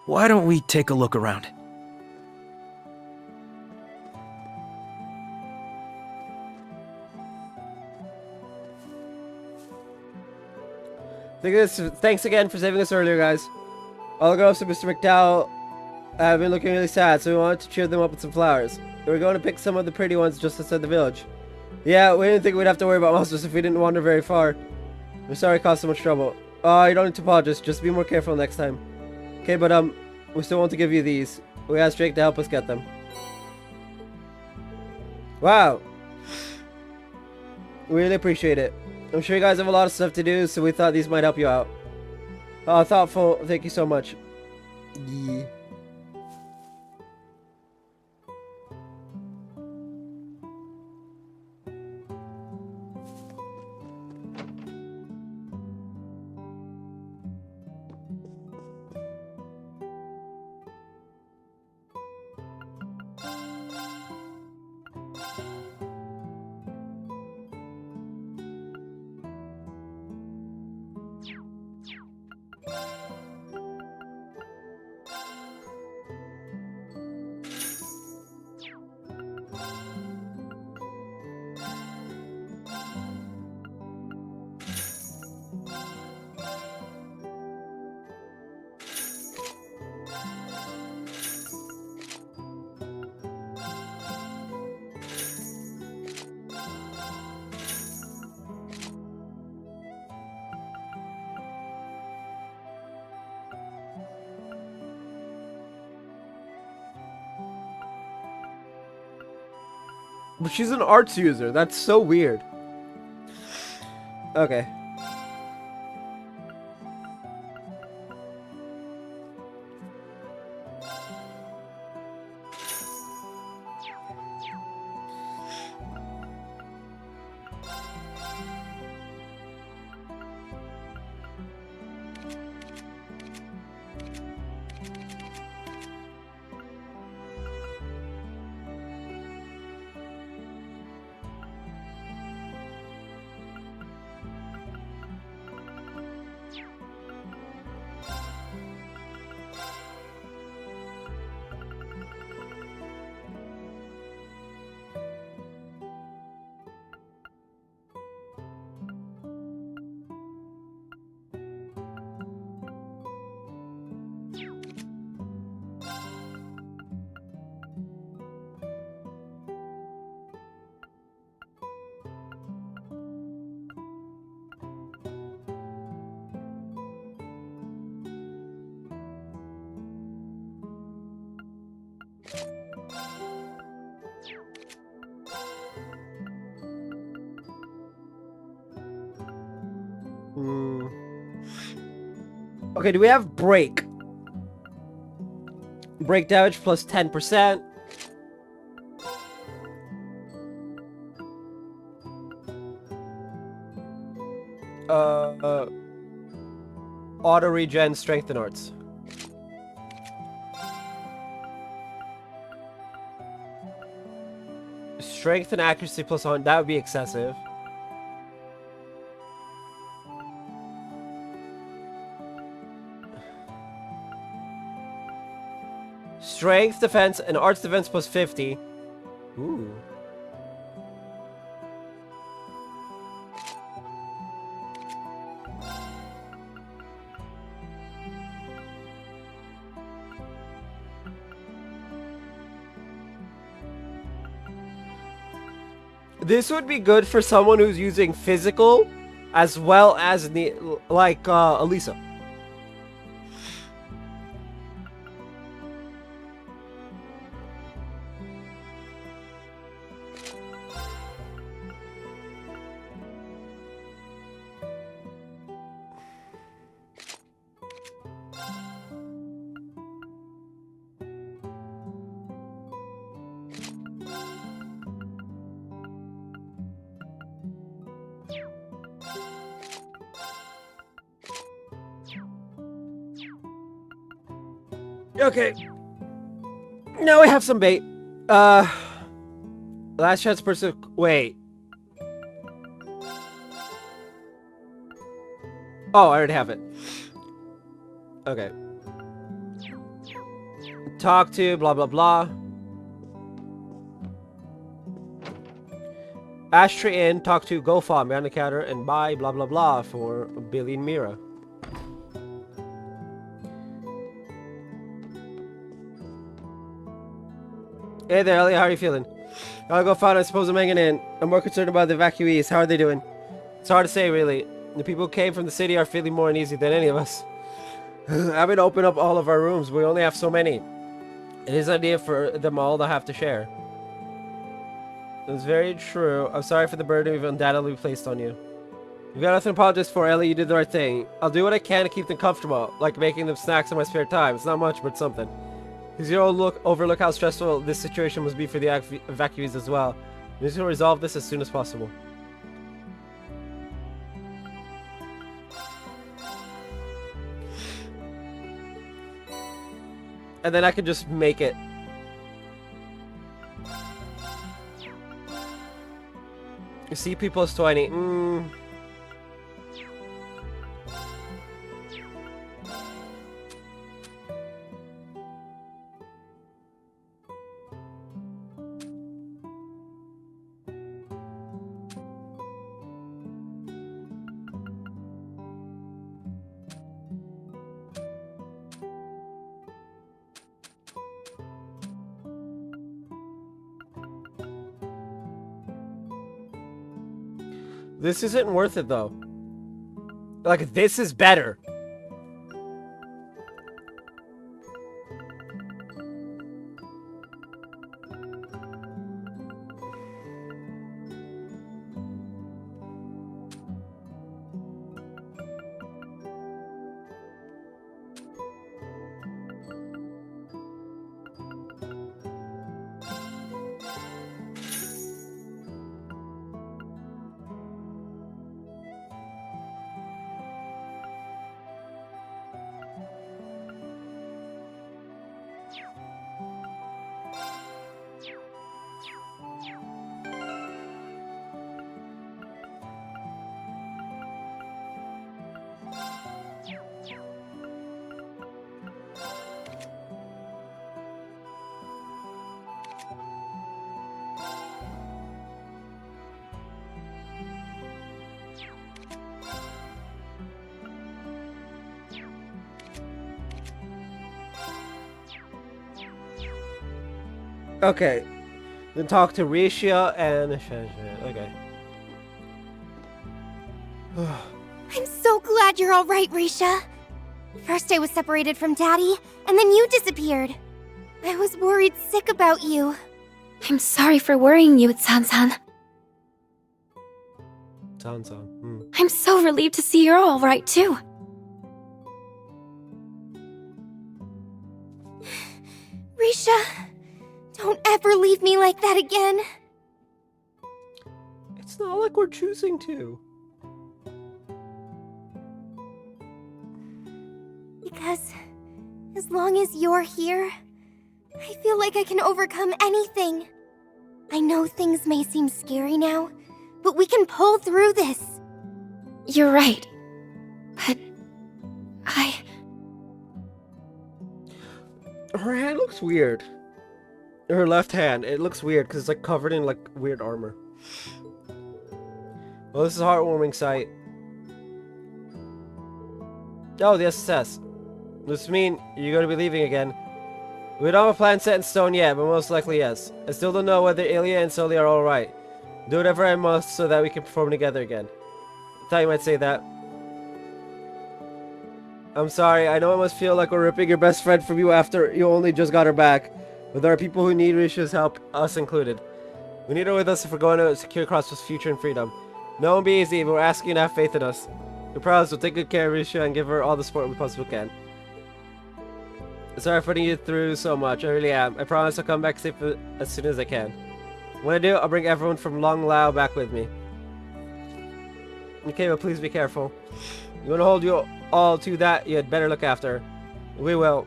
Why don't we take a look around? Thanks again for saving us earlier, guys. I'll go up to Mr. McDowell. I've been looking really sad, so we wanted to cheer them up with some flowers. We were going to pick some of the pretty ones just outside the village. Yeah, we didn't think we'd have to worry about monsters if we didn't wander very far. We're sorry it caused so much trouble. Oh, you don't need to apologize. Just be more careful next time. Okay, but we still want to give you these. We asked Drake to help us get them. Wow. We really appreciate it. I'm sure you guys have a lot of stuff to do, so we thought these might help you out. Oh, thoughtful. Thank you so much. Yeah. But she's an arts user. That's so weird. Okay. Okay, do we have break? Break damage plus 10%. Auto regen, strength and arts. Strength and accuracy plus 1. That would be excessive. Strength, defense, and arts defense plus 50. Ooh. This would be good for someone who's using physical as well as like Elisa. Okay. Now we have some bait. Last chance person. Wait. Oh, I already have it. Okay. Talk to, blah, blah, blah. Ashtray Inn, talk to, go farm, behind the counter, and buy, blah, blah, blah, for Billy and Mira. Hey there, Elliot, how are you feeling? I'll go find, I suppose I'm hanging in. I'm more concerned about the evacuees. How are they doing? It's hard to say, really. The people who came from the city are feeling more uneasy than any of us. I've been opening up all of our rooms. We only have so many. It is an idea for them all to have to share. It's very true. I'm sorry for the burden we've undoubtedly placed on you. You've got nothing to apologize for, Ellie. You did the right thing. I'll do what I can to keep them comfortable, like making them snacks in my spare time. It's not much, but something. Because you don't overlook how stressful this situation must be for the evacuees as well. We need to resolve this as soon as possible. And then I can just make it. CP plus 20. This isn't worth it, though. Like, this is better. Okay. Then talk to Risha and... Okay. I'm so glad you're alright, Risha. First I was separated from Daddy, and then you disappeared. I was worried sick about you. I'm sorry for worrying you, San-san. San-san. I'm so relieved to see you're alright, too. Risha, don't ever leave me like that again. It's not like we're choosing to. Because as long as you're here, I feel like I can overcome anything. I know things may seem scary now, but we can pull through this. You're right. But Her hand looks weird. Her left hand, it looks weird because it's like covered in like weird armor. Well, this is a heartwarming sight. Oh, the SSS. Does this mean you're going to be leaving again? We don't have a plan set in stone yet, but most likely yes. I still don't know whether Ilya and Sully are alright. Do whatever I must so that we can perform together again. I thought you might say that. I'm sorry, I know it must feel like we're ripping your best friend from you after you only just got her back. But there are people who need Risha's help, us included. We need her with us if we're going to secure Crossbow's future and freedom. No, won't be easy, but we're asking you to have faith in us. We promise we'll take good care of Risha and give her all the support we possibly can. Sorry for putting you through so much, I really am. I promise I'll come back safe as soon as I can. When I do, I'll bring everyone from Long Lao back with me. Okay, but please be careful. I'm gonna hold you all to that, you had better look after her. We will.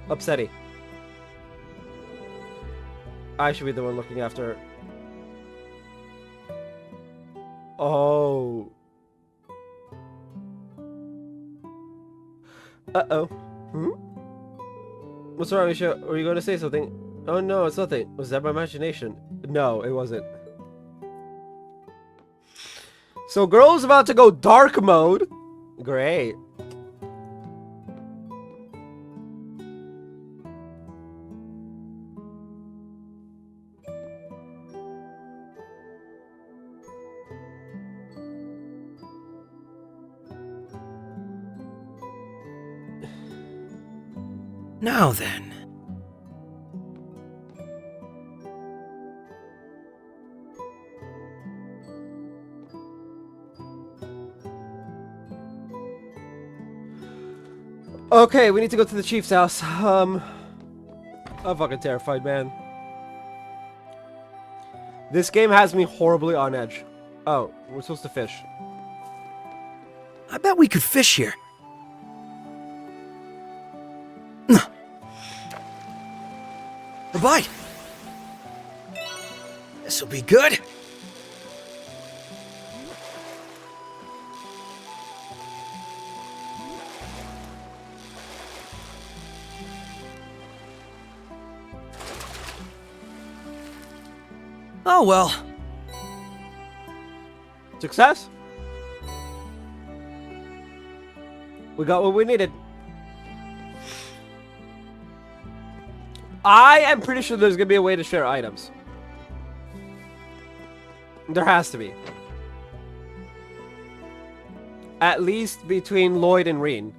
Upsetty. I should be the one looking after her. Oh. Uh-oh. Hmm? What's wrong, Misha? Were you going to say something? Oh no, it's nothing. Was that my imagination? No, it wasn't. So girl's about to go dark mode. Great. Now then. Okay, we need to go to the chief's house. I'm fucking terrified, man. This game has me horribly on edge. Oh, we're supposed to fish. I bet we could fish here. A bite. This'll be good. Oh well. Success? We got what we needed. I am pretty sure there's gonna be a way to share items. There has to be. At least between Lloyd and Reen.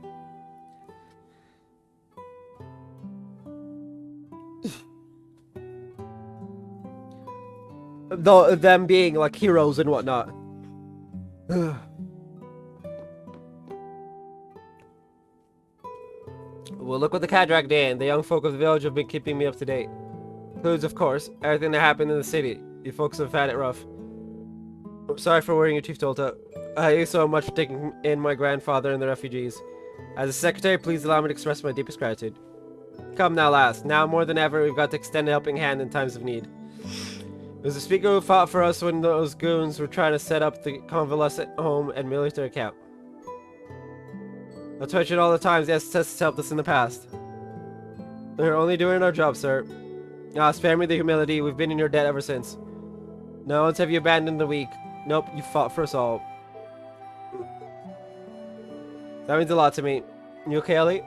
Though them being like heroes and whatnot. Well, look what the Cadrak did. The young folk of the village have been keeping me up to date. Includes, of course, everything that happened in the city. You folks have had it rough. I'm sorry for worrying you, Chief Tolta. I thank you so much for taking in my grandfather and the refugees. As a secretary, please allow me to express my deepest gratitude. Come now, lass. Now more than ever, we've got to extend a helping hand in times of need. It was the speaker who fought for us when those goons were trying to set up the convalescent home and military camp. I'll touch it all the times the SS has helped us in the past. We're only doing our job, sir. Spare me the humility. We've been in your debt ever since. Not once have you abandoned the weak. Nope, you fought for us all. That means a lot to me. You okay, Ellie?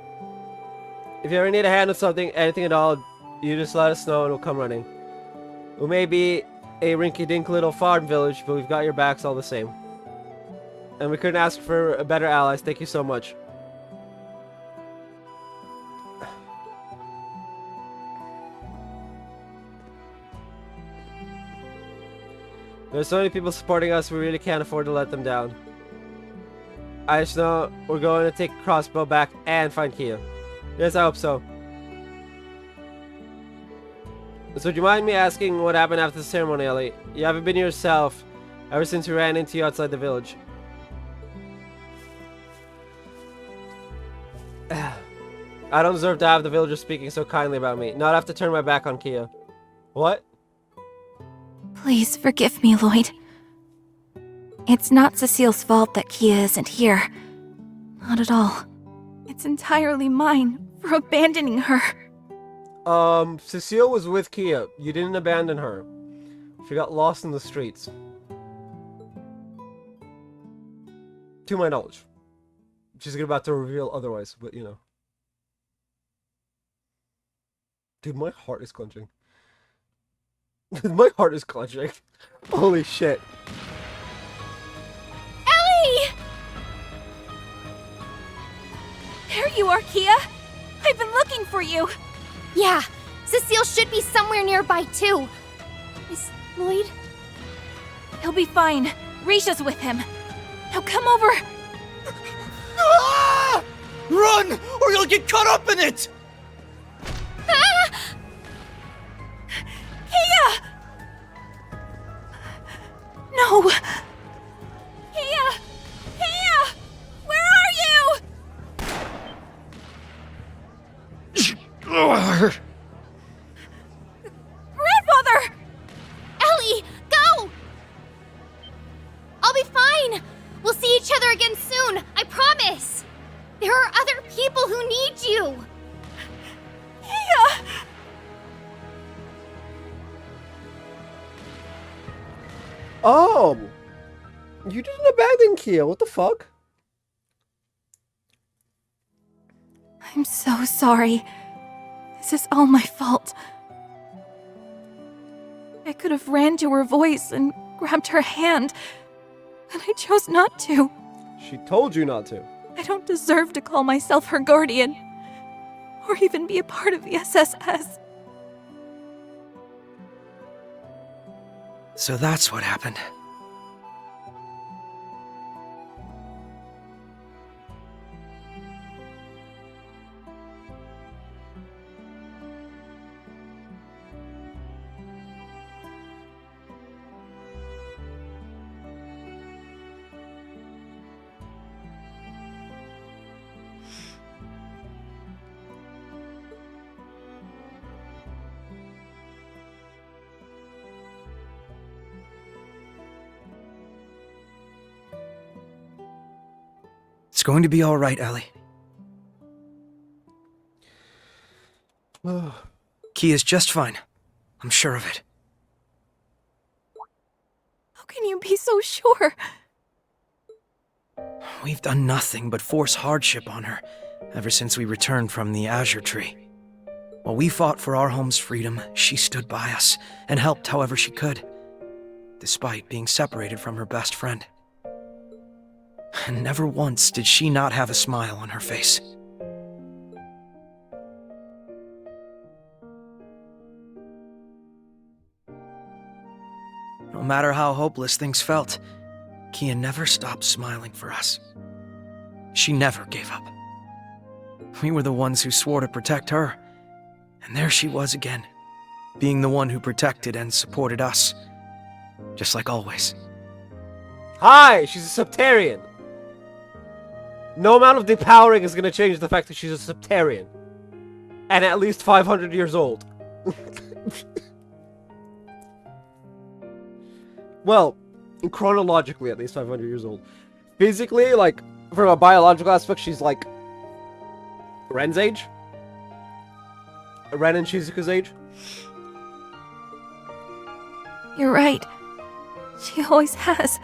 If you ever need a hand with something, anything at all, you just let us know and we'll come running. We may be a rinky-dink little farm village, but we've got your backs all the same. And we couldn't ask for a better allies. Thank you so much. There's so many people supporting us, we really can't afford to let them down. I just know we're going to take Crossbow back and find Kia. Yes, I hope so. So do you mind me asking what happened after the ceremony, Ellie? You haven't been yourself ever since we ran into you outside the village. I don't deserve to have the villagers speaking so kindly about me. Not have to turn my back on Kia. What? Please forgive me, Lloyd. It's not Cecile's fault that Kia isn't here. Not at all. It's entirely mine for abandoning her. Cecile was with Kia. You didn't abandon her. She got lost in the streets. To my knowledge. She's about to reveal otherwise, but you know. Dude, my heart is clenching. My heart is clenching. Holy shit. Ellie! There you are, Kia! I've been looking for you! Yeah, Cecile should be somewhere nearby too. Is Lloyd? He'll be fine. Risha's with him. Now come over. Ah! Run, or you'll get caught up in it! Ah! Kia! No! Kia! Kia! Where are you? Grandfather! Ellie, go! I'll be fine. We'll see each other again soon, I promise. There are other people who need you. Kia! Oh! You didn't abandon Kia, what the fuck? I'm so sorry. This is all my fault. I could have ran to her voice and grabbed her hand, but I chose not to. She told you not to. I don't deserve to call myself her guardian, or even be a part of the SSS. So that's what happened. It's going to be all right, Ellie. Kia's just fine. I'm sure of it. How can you be so sure? We've done nothing but force hardship on her ever since we returned from the Azure Tree. While we fought for our home's freedom, she stood by us and helped however she could, despite being separated from her best friend. And never once did she not have a smile on her face. No matter how hopeless things felt, Kia never stopped smiling for us. She never gave up. We were the ones who swore to protect her, and there she was again, being the one who protected and supported us, just like always. Hi! She's a Septarian! No amount of depowering is gonna change the fact that she's a Septarian. And at least 500 years old. Well, chronologically at least 500 years old. Physically, like, from a biological aspect, she's like Ren's age. Ren and Shizuka's age. You're right. She always has.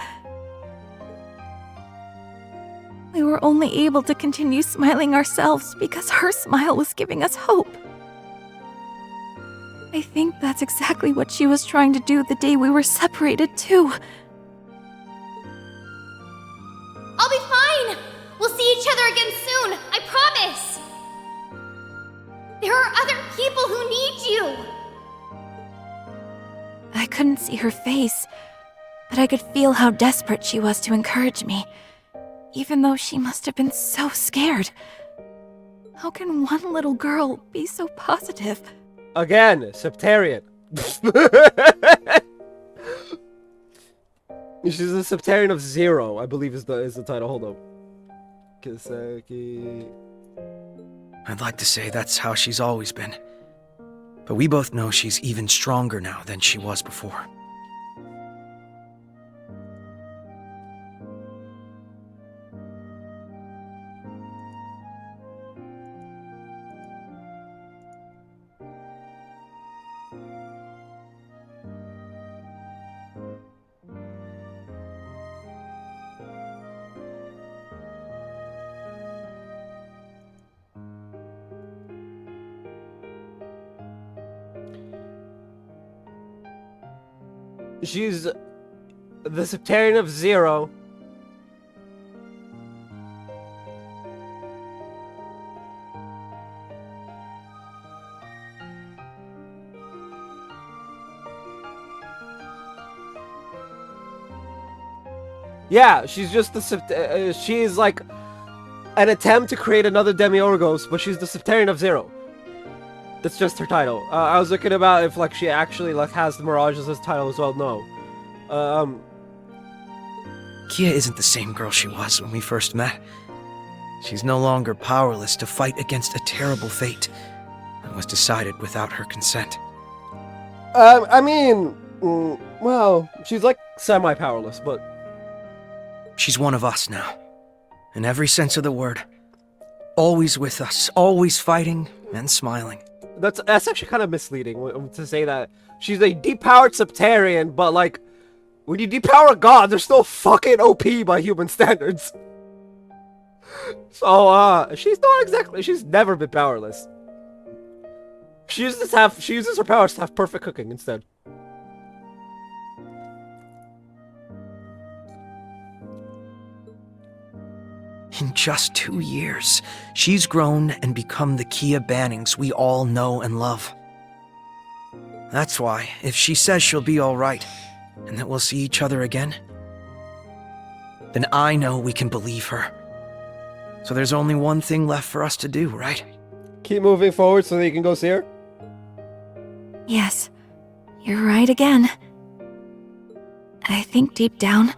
We were only able to continue smiling ourselves because her smile was giving us hope. I think that's exactly what she was trying to do the day we were separated, too. I'll be fine! We'll see each other again soon, I promise! There are other people who need you! I couldn't see her face, but I could feel how desperate she was to encourage me, even though she must have been so scared. How can one little girl be so positive? Again, Septarian. She's a Septarian of 0, I believe is the title. Hold on. Kiseki. I'd like to say that's how she's always been. But we both know she's even stronger now than she was before. She's the Septarian of 0. Yeah, she's just the she's like an attempt to create another Demiurgos, but she's the Septarian of 0. That's just her title. I was looking about if like she actually like has the Mirage as his title as well. No. Kia isn't the same girl she was when we first met. She's no longer powerless to fight against a terrible fate that was decided without her consent. I mean, well, she's like semi-powerless, but she's one of us now, in every sense of the word. Always with us, always fighting and smiling. That's actually kind of misleading to say that she's a depowered Septarian, but like, when you depower a god, they're still fucking OP by human standards. So, she's not exactly, she's never been powerless. She uses her powers to have perfect cooking instead. In just 2 years, she's grown and become the Kia Bannings we all know and love. That's why, if she says she'll be alright, and that we'll see each other again, then I know we can believe her. So there's only one thing left for us to do, right? Keep moving forward so that you can go see her? Yes, you're right again. I think deep down,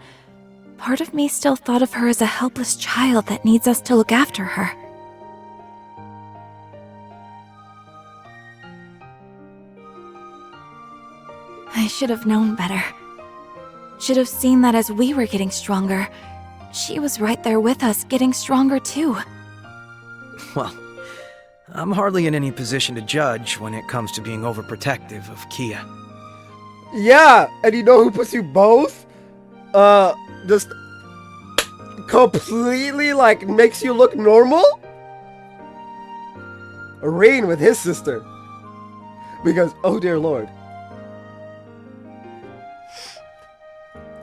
part of me still thought of her as a helpless child that needs us to look after her. I should have known better. Should have seen that as we were getting stronger, she was right there with us, getting stronger too. Well, I'm hardly in any position to judge when it comes to being overprotective of Kia. Yeah, and you know who puts you both? Just completely, like, makes you look normal? Rain with his sister. Because, oh dear lord.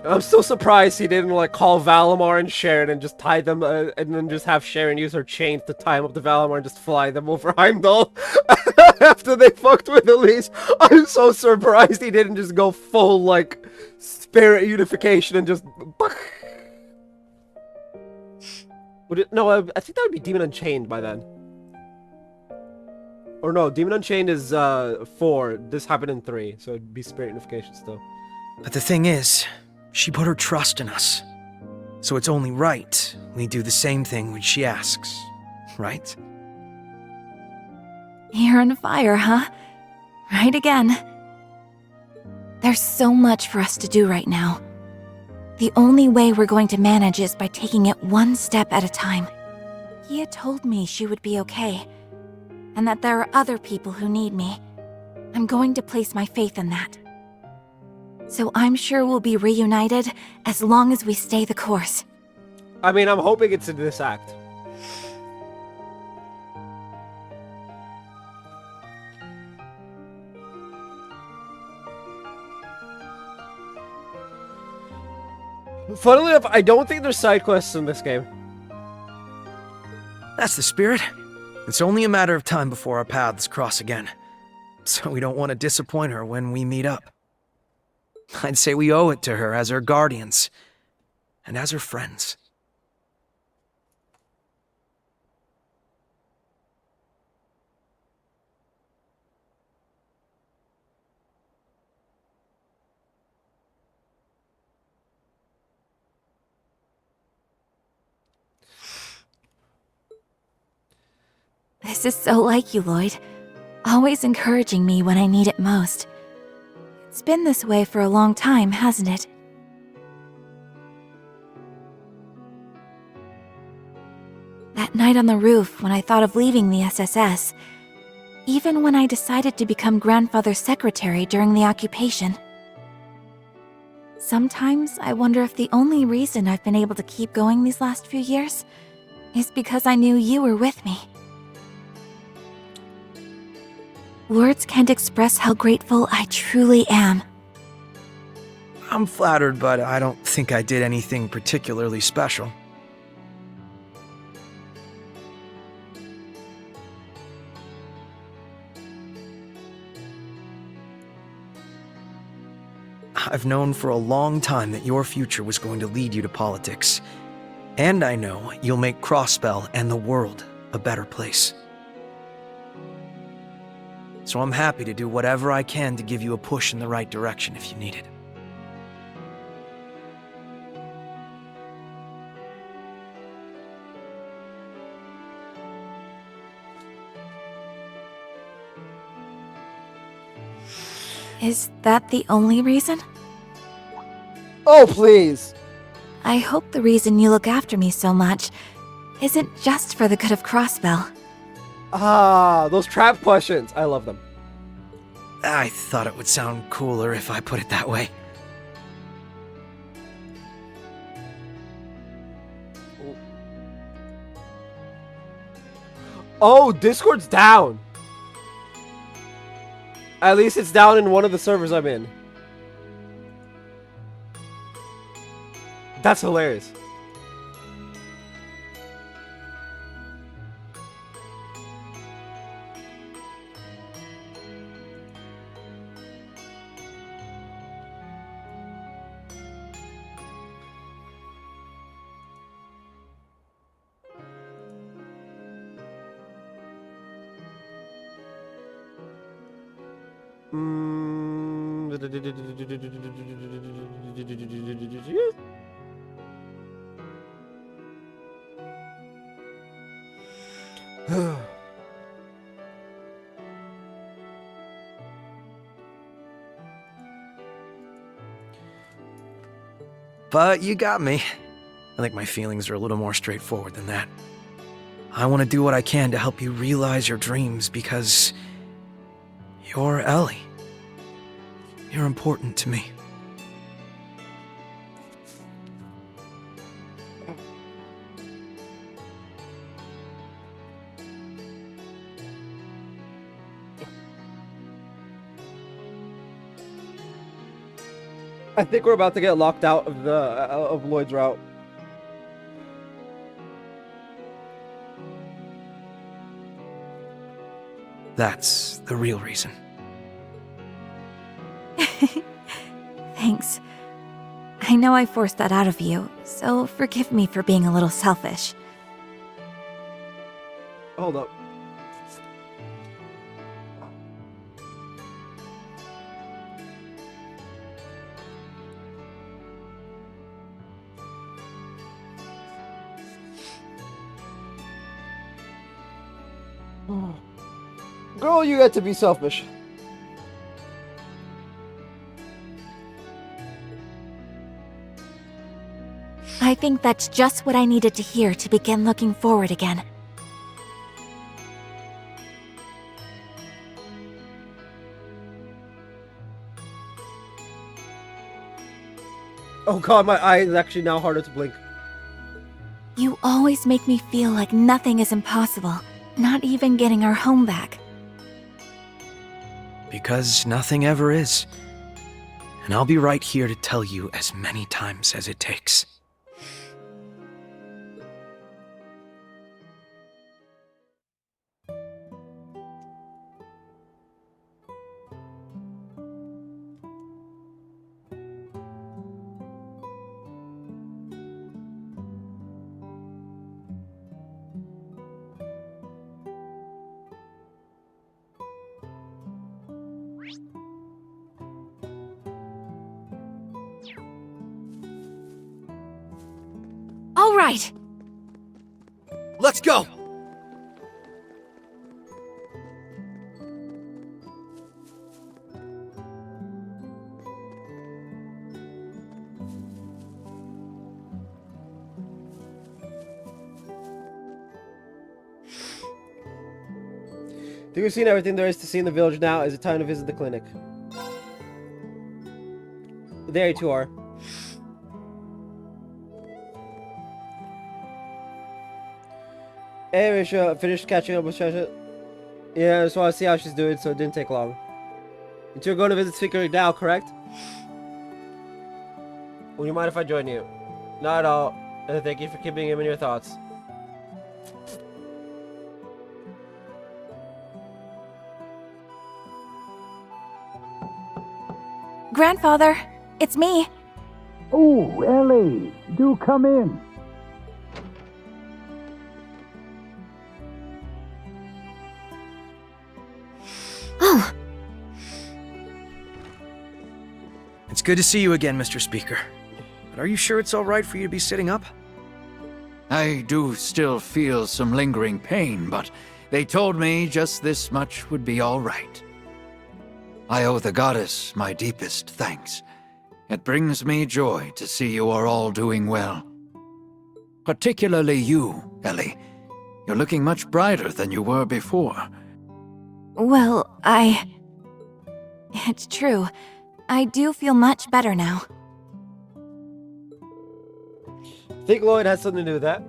I'm still surprised he didn't, like, call Valimar and Sharon and just tie them, and then just have Sharon use her chains to tie them up to Valimar and just fly them over Heimdall after they fucked with Elise. I'm so surprised he didn't just go full, like, spirit unification and just... Would it... No, I think that would be Demon Unchained by then. Or no, Demon Unchained is 4. This happened in 3, so it'd be spirit unification still. But the thing is, she put her trust in us. So it's only right we do the same thing when she asks, right? You're on fire, huh? Right again. There's so much for us to do right now. The only way we're going to manage is by taking it one step at a time. Kia told me she would be okay, and that there are other people who need me. I'm going to place my faith in that. So I'm sure we'll be reunited as long as we stay the course. I mean, I'm hoping it's in this act. Funnily enough, I don't think there's side quests in this game. That's the spirit. It's only a matter of time before our paths cross again. So we don't want to disappoint her when we meet up. I'd say we owe it to her as her guardians, and as her friends. This is so like you, Lloyd. Always encouraging me when I need it most. It's been this way for a long time, hasn't it? That night on the roof when I thought of leaving the SSS, even when I decided to become grandfather's secretary during the occupation. Sometimes I wonder if the only reason I've been able to keep going these last few years is because I knew you were with me. Words can't express how grateful I truly am. I'm flattered, but I don't think I did anything particularly special. I've known for a long time that your future was going to lead you to politics. And I know you'll make Crossbell and the world a better place. So I'm happy to do whatever I can to give you a push in the right direction if you need it. Is that the only reason? Oh, please! I hope the reason you look after me so much isn't just for the good of Crossbell. Ah, those trap questions. I love them. I thought it would sound cooler if I put it that way. Oh, Discord's down. At least it's down in one of the servers I'm in. That's hilarious. But you got me. I think my feelings are a little more straightforward than that. I want to do what I can to help you realize your dreams because you're Ellie. You're important to me. I think we're about to get locked out of the of Lloyd's route. That's the real reason. Thanks. I know I forced that out of you, so forgive me for being a little selfish. Hold up. Girl, you get to be selfish. I think that's just what I needed to hear to begin looking forward again. Oh god, my eye is actually now harder to blink. You always make me feel like nothing is impossible, not even getting our home back. Because nothing ever is. And I'll be right here to tell you as many times as it takes. All right. Let's go! think we've seen everything there is to see in the village now. Is it time to visit the clinic? There you two are. Hey, Risha, finished catching up with Shasha? Yeah, I just want to see how she's doing, so it didn't take long. You two are going to visit Speaker now, correct? Would you mind if I join you? Not at all. And thank you for keeping him in your thoughts. Grandfather, it's me. Oh, Ellie, do come in. Oh, It's good to see you again, Mr. Speaker. But are you sure it's all right for you to be sitting up? I do still feel some lingering pain, but they told me just this much would be all right. I owe the goddess my deepest thanks. It brings me joy to see you are all doing well. Particularly you, Ellie. You're looking much brighter than you were before. Well, It's true. I do feel much better now. Think Lloyd has something to do with that.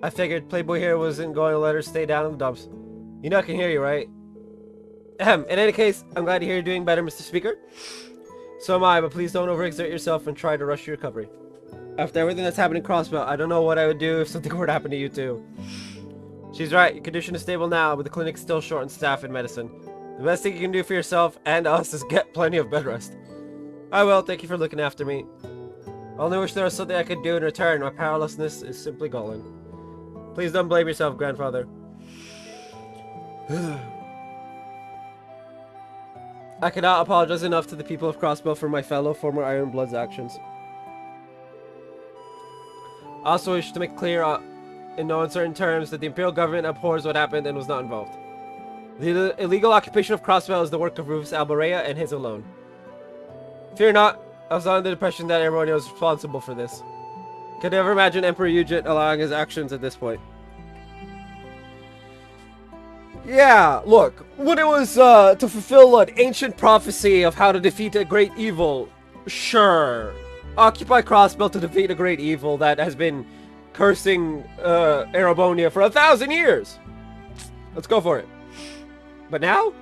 I figured Playboy here wasn't going to let her stay down in the dumps. You know I can hear you, right? In any case, I'm glad to hear you're doing better, Mr. Speaker. So am I, but please don't overexert yourself and try to rush your recovery. After everything that's happened in Crossbelt, I don't know what I would do if something were to happen to you too. She's right, your condition is stable now, but the clinic's still short on staff and medicine. The best thing you can do for yourself and us is get plenty of bed rest. I will, thank you for looking after me. I only wish there was something I could do in return. My powerlessness is simply galling. Please don't blame yourself, grandfather. I cannot apologize enough to the people of Crossbow for my fellow former Iron Blood's actions. I also wish to make clear in no uncertain terms that the Imperial government abhors what happened and was not involved. The illegal occupation of Crossbow is the work of Rufus Alborea and his alone. Fear not, I was under the impression that everyone was responsible for this. Could never imagine Emperor Eugene allowing his actions at this point. Yeah, look, when it was to fulfill an ancient prophecy of how to defeat a great evil, sure. Occupy Crossbelt to defeat a great evil that has been cursing Erebonia for 1,000 years. Let's go for it. But now?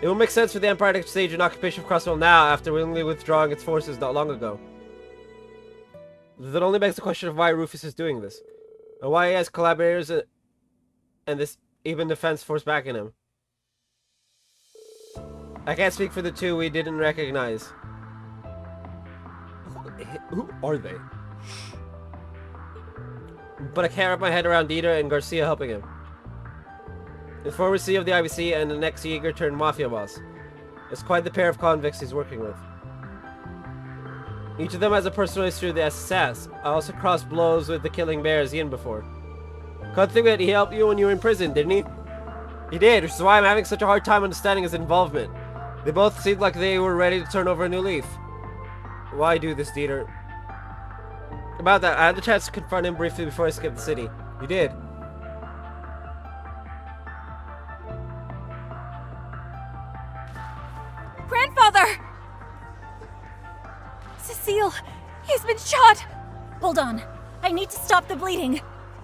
It will make sense for the Empire to stage an occupation of Crossbelt now after willingly withdrawing its forces not long ago. That only begs the question of why Rufus is doing this. And why he has collaborators and this even defense force backing him. I can't speak for the two we didn't recognize. Who are they? But I can't wrap my head around Dieter and Garcia helping him. The former CEO of the IBC and the next Jaeger turned mafia boss. It's quite the pair of convicts he's working with. Each of them has a personal history with the SS. I also crossed blows with the Killing Bears Ian before. Can't think that he helped you when you were in prison, didn't he? He did, which is why I'm having such a hard time understanding his involvement. They both seemed like they were ready to turn over a new leaf. Why do this, Dieter? About that, I had the chance to confront him briefly before I skipped the city. You did. Grandfather! Cecile, he's been shot! Hold on, I need to stop the bleeding.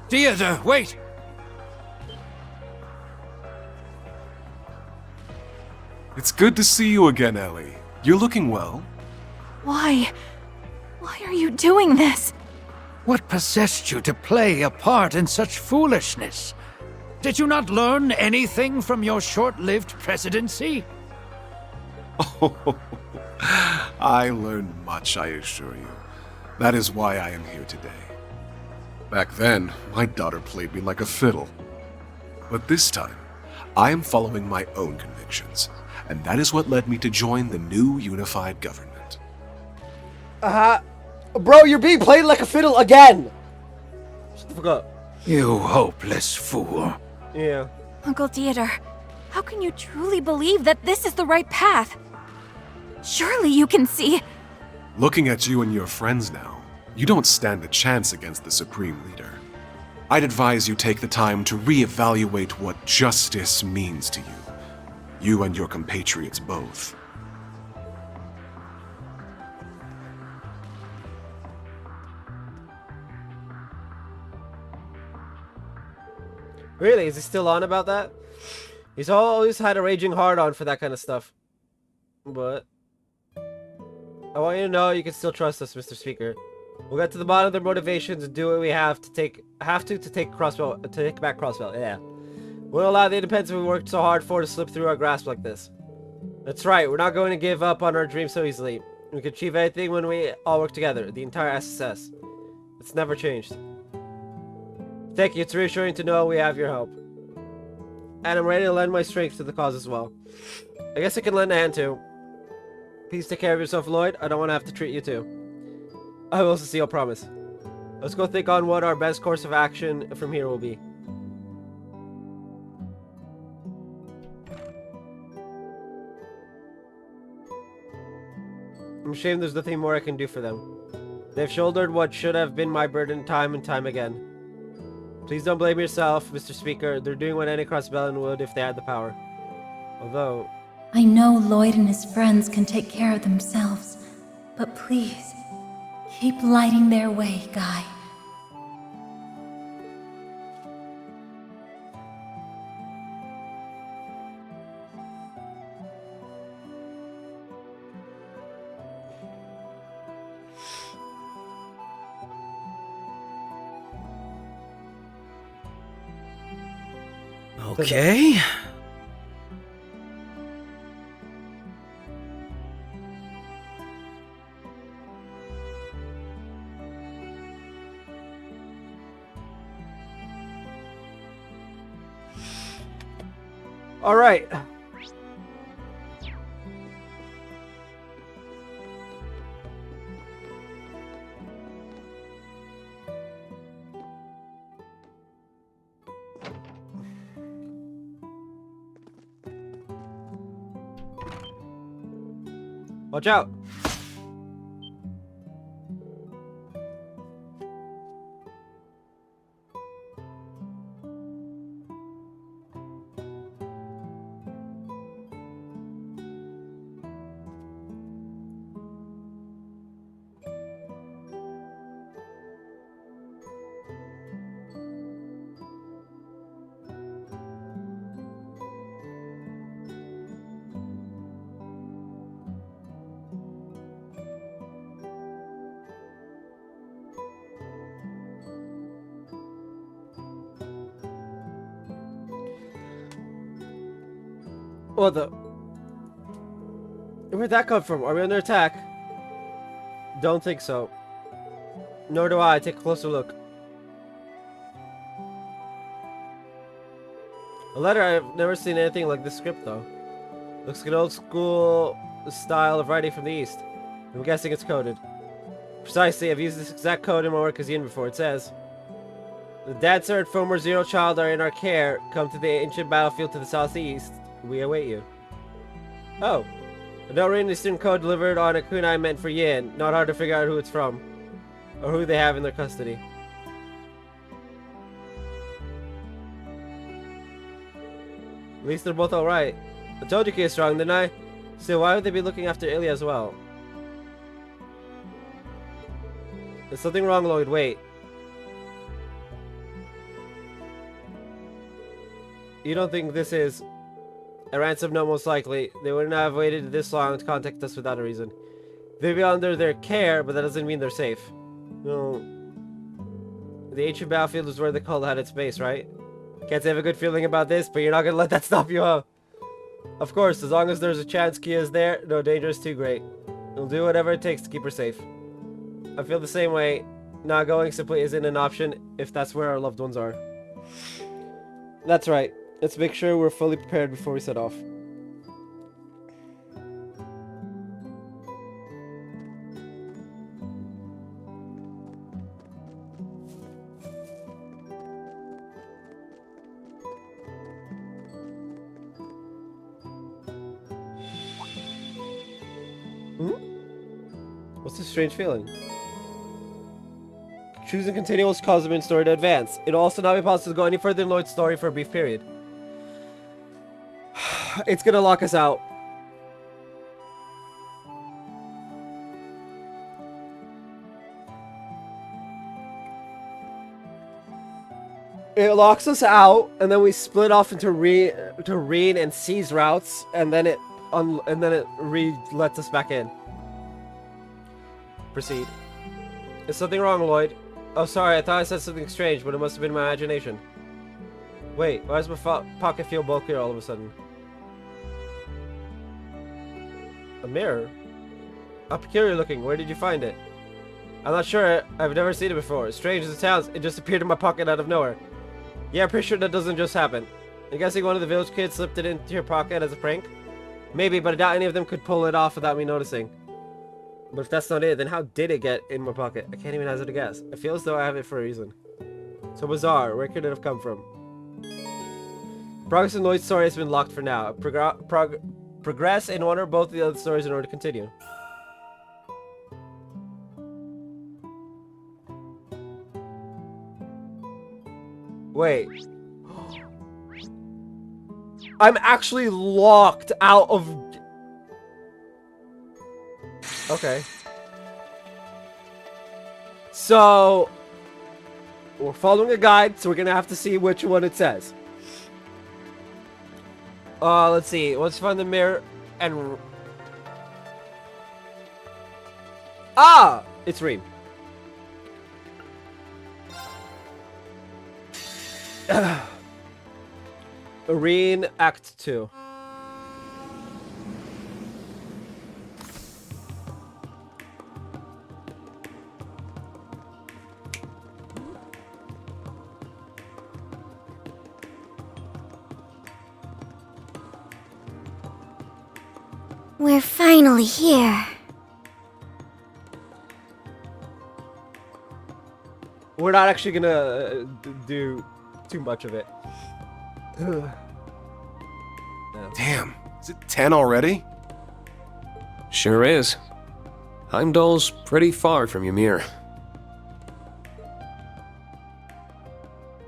Theater, wait! It's good to see you again, Ellie. You're looking well. Why? Why are you doing this? What possessed you to play a part in such foolishness? Did you not learn anything from your short-lived presidency? Oh, I learned much, I assure you. That is why I am here today. Back then, my daughter played me like a fiddle. But this time, I am following my own convictions, and that is what led me to join the new unified government. Bro, you're being played like a fiddle again! Shut the fuck up. You hopeless fool. Yeah. Uncle Dieter, how can you truly believe that this is the right path? Surely you can see. Looking at you and your friends now, you don't stand a chance against the Supreme Leader. I'd advise you take the time to reevaluate what justice means to you. You and your compatriots both. Really? Is he still on about that? He's always had a raging hard-on for that kind of stuff. But I want you to know you can still trust us, Mr. Speaker. We'll get to the bottom of their motivations and do what we have to take take Crossbell to take back Crossbell. Yeah. We'll allow the independence we worked so hard for to slip through our grasp like this. That's right, we're not going to give up on our dreams so easily. We can achieve anything when we all work together, the entire SSS. It's never changed. Thank you, it's reassuring to know we have your help. And I'm ready to lend my strength to the cause as well. I guess I can lend a hand too. Please take care of yourself, Lloyd. I don't want to have to treat you too. I will, Cecile, promise. Let's go think on what our best course of action from here will be. I'm ashamed there's nothing more I can do for them. They've shouldered what should have been my burden time and time again. Please don't blame yourself, Mr. Speaker. They're doing what any Crossbellian would if they had the power. Although... I know Lloyd and his friends can take care of themselves, but please, keep lighting their way, Guy. Okay. All right. Watch out. What the? Where'd that come from? Are we under attack? Don't think so. Nor do I. Take a closer look. A letter? I've never seen anything like this script, though. Looks like an old school style of writing from the East. I'm guessing it's coded. Precisely, I've used this exact code in my work as Yin before. It says, the dancer and Fomer Zero Child are in our care. Come to the ancient battlefield to the southeast. We await you. Oh. A note written in the student code delivered on a kunai meant for Yin. Not hard to figure out who it's from. Or who they have in their custody. At least they're both alright. I told you Kia's strong, didn't I? So why would they be looking after Ilya as well? There's something wrong, Lloyd. Wait. You don't think this is a ransom? No, most likely. They wouldn't have waited this long to contact us without a reason. They'd be under their care, but that doesn't mean they're safe. No. The ancient battlefield is where the cult had its base, right? Can't say I have a good feeling about this, but you're not gonna let that stop you, huh? Of course, as long as there's a chance Kia is there, no danger is too great. We'll do whatever it takes to keep her safe. I feel the same way. Not going simply isn't an option if that's where our loved ones are. That's right. Let's make sure we're fully prepared before we set off. What's this strange feeling? Choosing continuals causes the main story to advance. It'll also not be possible to go any further in Lloyd's story for a brief period. It's gonna lock us out. It locks us out, and then we split off into Reen and C's routes, and then it lets us back in. Proceed. Is something wrong, Lloyd? Oh, sorry, I thought I said something strange, but it must have been my imagination. Wait, why does my pocket feel bulkier all of a sudden? A mirror? How peculiar looking. Where did you find it? I'm not sure. I've never seen it before. As strange as it sounds, it just appeared in my pocket out of nowhere. Yeah, I'm pretty sure that doesn't just happen. I'm guessing one of the village kids slipped it into your pocket as a prank? Maybe, but I doubt any of them could pull it off without me noticing. But if that's not it, then how did it get in my pocket? I can't even hazard a guess. I feel as though I have it for a reason. So bizarre. Where could it have come from? Progress in Lloyd's story has been locked for now. Progress in one or both of the other stories in order to continue. Wait. I'm actually locked out of... Okay. So... we're following a guide, so we're gonna have to see which one it says. Let's see. Let's find the mirror and... Ah! It's Reem. Arene Act 2. We're finally here. We're not actually gonna do too much of it. No. Damn, is it 10 already? Sure is. Heimdall's pretty far from Ymir.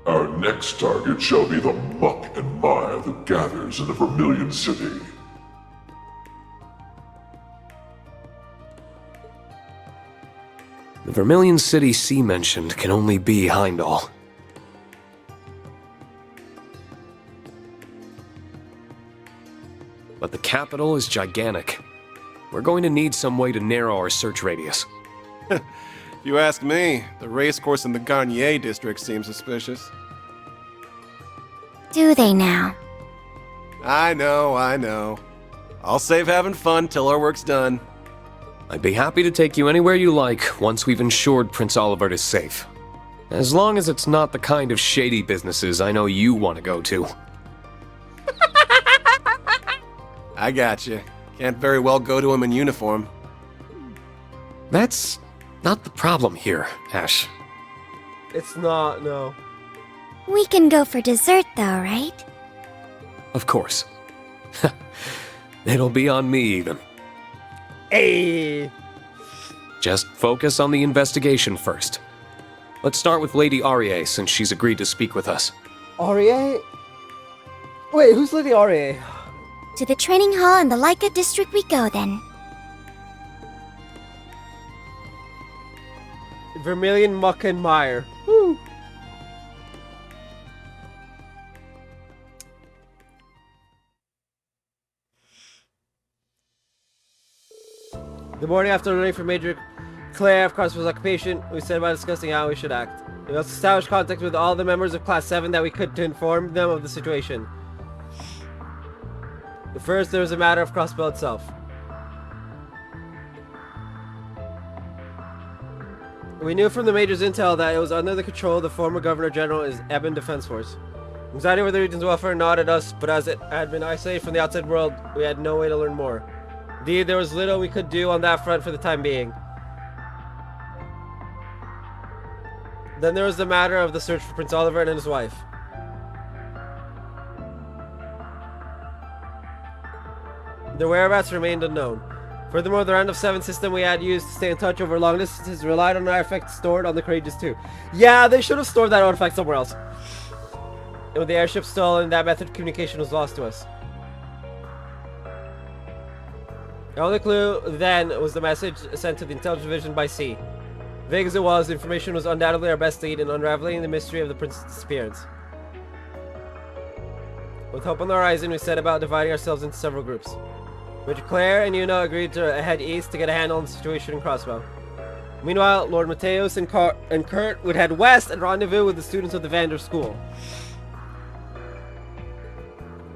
Our next target shall be the muck and mire that gathers in the Vermilion City. The Vermilion City C mentioned can only be Heimdall. But the capital is gigantic. We're going to need some way to narrow our search radius. If you ask me, the racecourse in the Garnier district seems suspicious. Do they now? I know. I'll save having fun till our work's done. I'd be happy to take you anywhere you like once we've ensured Prince Olivert is safe. As long as it's not the kind of shady businesses I know you want to go to. I gotcha. Can't very well go to him in uniform. That's not the problem here, Ash. It's not, no. We can go for dessert though, right? Of course. It'll be on me even. Hey! Just focus on the investigation first. Let's start with Lady Arie, since she's agreed to speak with us. Arie? Wait, who's Lady Arie? To the training hall in the Laika district we go then. Vermilion, Muck, and Mire. Woo! The morning after learning from Major Claire of Crossbow's occupation, we set about discussing how we should act. We also established contact with all the members of Class 7 that we could to inform them of the situation. But first, there was a matter of Crossbow itself. We knew from the Major's intel that it was under the control of the former Governor General of his Ebon Defense Force. Anxiety over the region's welfare gnawed at us, but as it had been isolated from the outside world, we had no way to learn more. Indeed, there was little we could do on that front for the time being. Then there was the matter of the search for Prince Olivert and his wife. Their whereabouts remained unknown. Furthermore, the round of 7 system we had used to stay in touch over long distances relied on an artifact stored on the Courageous too. Yeah, they should have stored that artifact somewhere else. And with the airship stolen, that method of communication was lost to us. The only clue then was the message sent to the Intelligence Division by C. Vague as it was, the information was undoubtedly our best lead in unraveling the mystery of the prince's disappearance. With hope on the horizon, we set about dividing ourselves into several groups. Major Claire and Yuna agreed to head east to get a handle on the situation in Crossbow. Meanwhile, Lord Mateos and Kurt would head west and rendezvous with the students of the Vander School.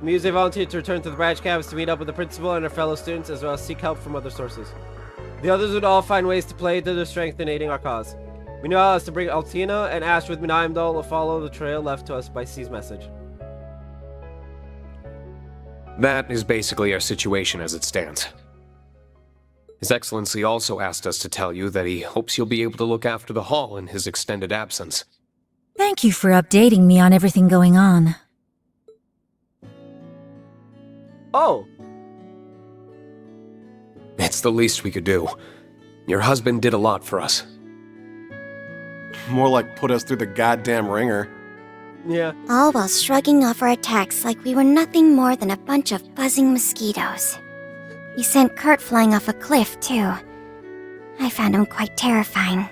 Muse volunteered to return to the branch campus to meet up with the principal and her fellow students, as well as seek help from other sources. The others would all find ways to play to their strength in aiding our cause. Meanwhile, as to bring Altina and Ash with Heimdall will follow the trail left to us by C's message. That is basically our situation as it stands. His Excellency also asked us to tell you that he hopes you'll be able to look after the hall in his extended absence. Thank you for updating me on everything going on. Oh! It's the least we could do. Your husband did a lot for us. More like put us through the goddamn ringer. Yeah. All while shrugging off our attacks like we were nothing more than a bunch of buzzing mosquitoes. He sent Kurt flying off a cliff, too. I found him quite terrifying.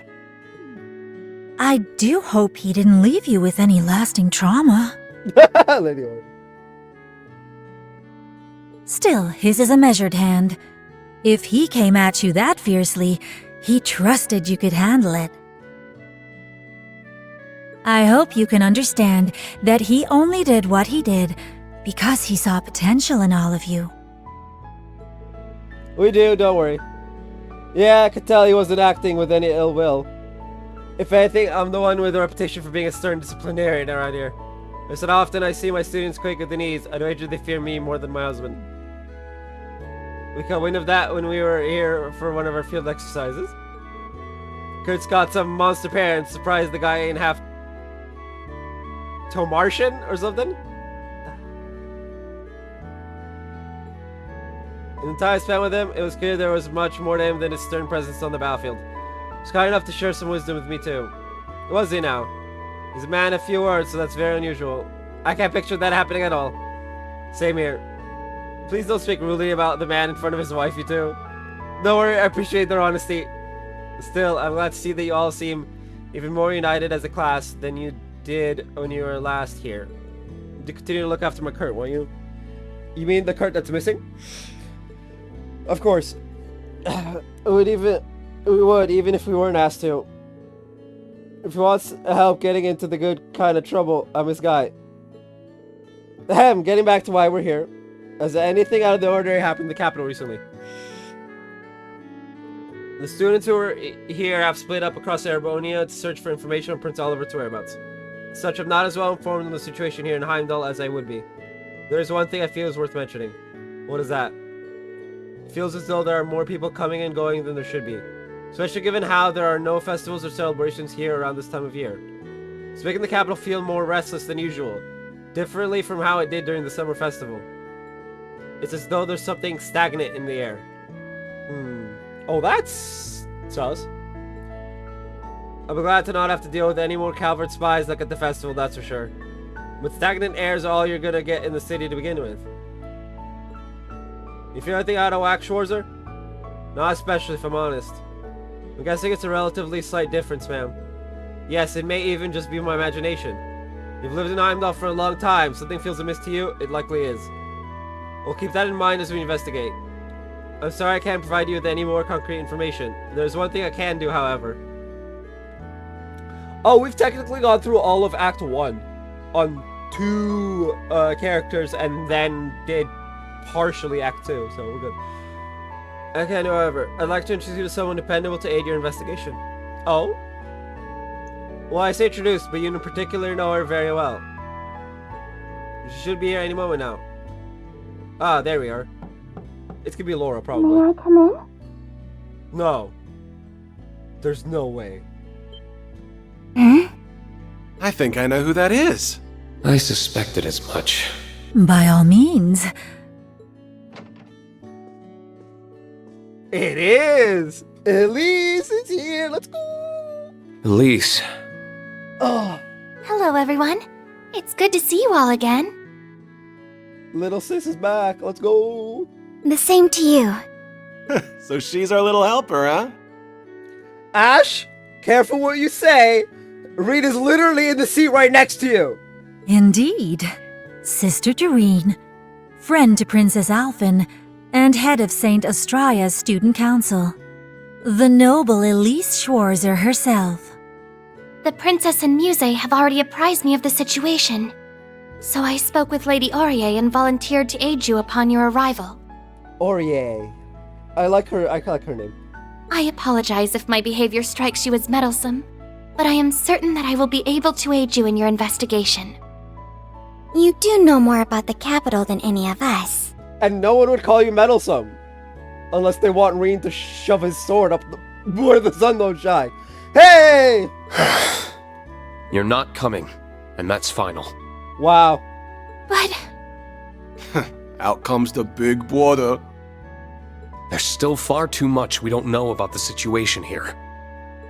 I do hope he didn't leave you with any lasting trauma. Lady Orr. Still, his is a measured hand. If he came at you that fiercely, he trusted you could handle it. I hope you can understand that he only did what he did because he saw potential in all of you. We do, don't worry. Yeah, I could tell he wasn't acting with any ill will. If anything, I'm the one with a reputation for being a stern disciplinarian around here. I said often I see my students quake at the knees. I'd wager they fear me more than my husband. We caught wind of that when we were here for one of our field exercises. Kurt's got some monster parents, surprised the guy ain't half Tomartian or something? In the time I spent with him, it was clear there was much more to him than his stern presence on the battlefield. He was kind enough to share some wisdom with me too. Was he now? He's a man of few words, so that's very unusual. I can't picture that happening at all. Same here. Please don't speak rudely about the man in front of his wife, you two. Don't worry, I appreciate their honesty. Still, I'm glad to see that you all seem even more united as a class than you did when you were last here. Do continue to look after my Kurt, won't you? You mean the Kurt that's missing? Of course. We would even if we weren't asked to. If he wants help getting into the good kind of trouble, I'm his guy. Ahem, getting back to why we're here. Has anything out of the ordinary happened in the capital recently? The students who are here have split up across Erebonia to search for information on Prince Oliver's whereabouts. Such I'm not as well informed on the situation here in Heimdall as I would be. There is one thing I feel is worth mentioning. What is that? It feels as though there are more people coming and going than there should be. Especially given how there are no festivals or celebrations here around this time of year. It's making the capital feel more restless than usual. Differently from how it did during the summer festival. It's as though there's something stagnant in the air. Oh, that's sus. I'll be glad to not have to deal with any more Calvert spies like at the festival, that's for sure. But stagnant air is all you're gonna get in the city to begin with. You feel anything out of whack, Schwarzer? Not especially, if I'm honest. I'm guessing it's a relatively slight difference, ma'am. Yes, it may even just be my imagination. You've lived in Heimdall for a long time. Something feels amiss to you, it likely is. We'll keep that in mind as we investigate. I'm sorry I can't provide you with any more concrete information. There's one thing I can do, however. Oh, we've technically gone through all of Act 1 on 2 characters and then did partially Act 2, so we're good. Okay, however, I'd like to introduce you to someone dependable to aid your investigation. Oh? Well, I say introduced, but you in particular know her very well. She should be here any moment now. Ah, there we are. It's gonna be Laura, probably. May I come in? No. There's no way. I think I know who that is. I suspected as much. By all means. It is! Elise is here! Let's go! Elise. Oh, Hello, everyone. It's good to see you all again. little sis is back. Let's go! The same to you. So she's our little helper, huh? Ash, careful what you say. Reed is literally in the seat right next to you. Indeed. Sister Doreen, friend to Princess Alphen, and head of St. Astraya's student council. The noble Elise Schwarzer herself. The princess and Muse have already apprised me of the situation. So I spoke with Lady Aurier and volunteered to aid you upon your arrival. Aurier. I like her name. I apologize if my behavior strikes you as meddlesome, but I am certain that I will be able to aid you in your investigation. You do know more about the capital than any of us. And no one would call you meddlesome. Unless they want Reen to shove his sword up where the sun don't shine. Hey! You're not coming, and that's final. Wow. But... Out comes the big brother. There's still far too much we don't know about the situation here.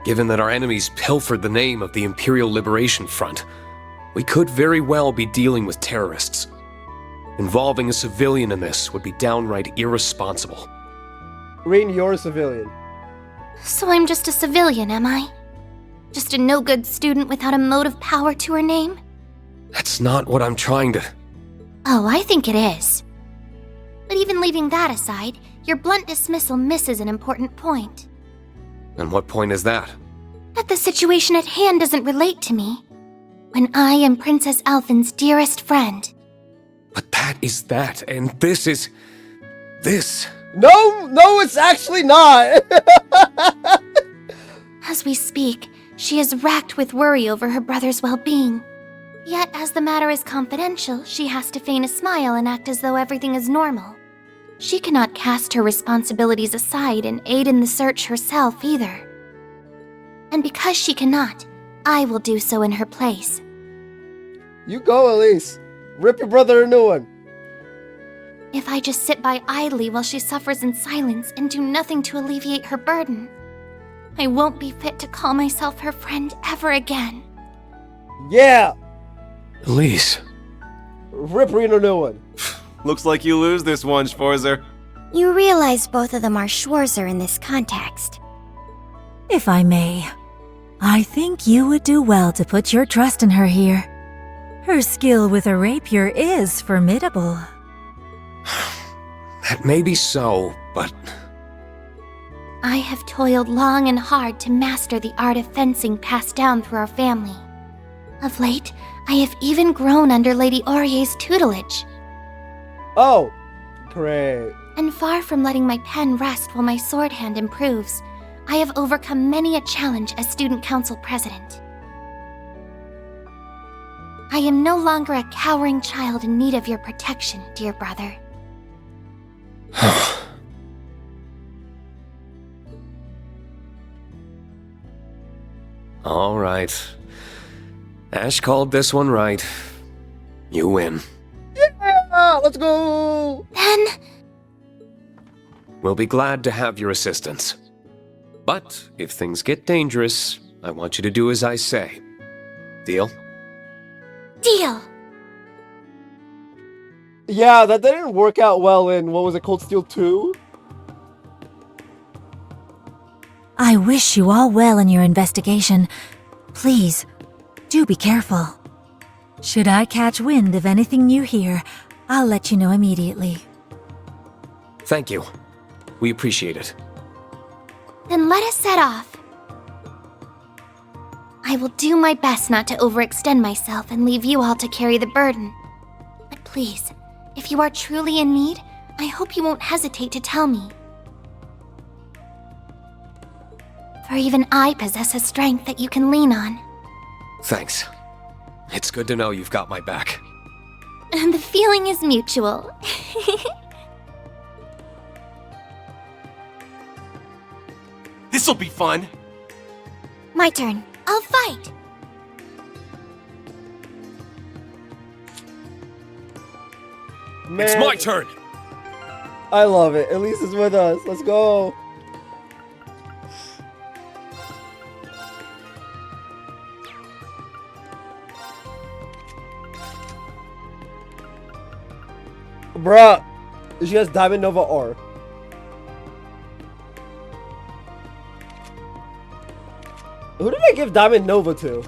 Given that our enemies pilfered the name of the Imperial Liberation Front, we could very well be dealing with terrorists. Involving a civilian in this would be downright irresponsible. Reen, you're a civilian. So I'm just a civilian, am I? Just a no-good student without a mote of power to her name? That's not what I'm trying to... Oh, I think it is. But even leaving that aside, your blunt dismissal misses an important point. And what point is that? That the situation at hand doesn't relate to me. When I am Princess Alphen's dearest friend. But that is that, and this is... this. No, it's actually not! As we speak, she is racked with worry over her brother's well-being. Yet, as the matter is confidential, she has to feign a smile and act as though everything is normal. She cannot cast her responsibilities aside and aid in the search herself either. And because she cannot, I will do so in her place. You go, Elise. Rip your brother a new one. If I just sit by idly while she suffers in silence and do nothing to alleviate her burden, I won't be fit to call myself her friend ever again. Yeah! Elise. Rip Reen a new one. Looks like you lose this one, Schwarzer. You realize both of them are Schwarzer in this context. If I may, I think you would do well to put your trust in her here. Her skill with a rapier is formidable. That may be so, but... I have toiled long and hard to master the art of fencing passed down through our family. Of late, I have even grown under Lady Aurier's tutelage. Oh, great. And far from letting my pen rest while my sword hand improves, I have overcome many a challenge as student council president. I am no longer a cowering child in need of your protection, dear brother. All right. Ash called this one right. You win. Yeah, let's go! Then... We'll be glad to have your assistance. But if things get dangerous, I want you to do as I say. Deal? Deal! Yeah, that didn't work out well in, what was it, Cold Steel 2? I wish you all well in your investigation. Please, do be careful. Should I catch wind of anything you hear, I'll let you know immediately. Thank you. We appreciate it. Then let us set off. I will do my best not to overextend myself and leave you all to carry the burden. But please, if you are truly in need, I hope you won't hesitate to tell me. For even I possess a strength that you can lean on. Thanks. It's good to know you've got my back. And the feeling is mutual. This'll be fun. My turn. I'll fight. Man, it's my turn. I love it. Elise is with us. Let's go. Bruh. She has Diamond Nova ore. Who did I give Diamond Nova to?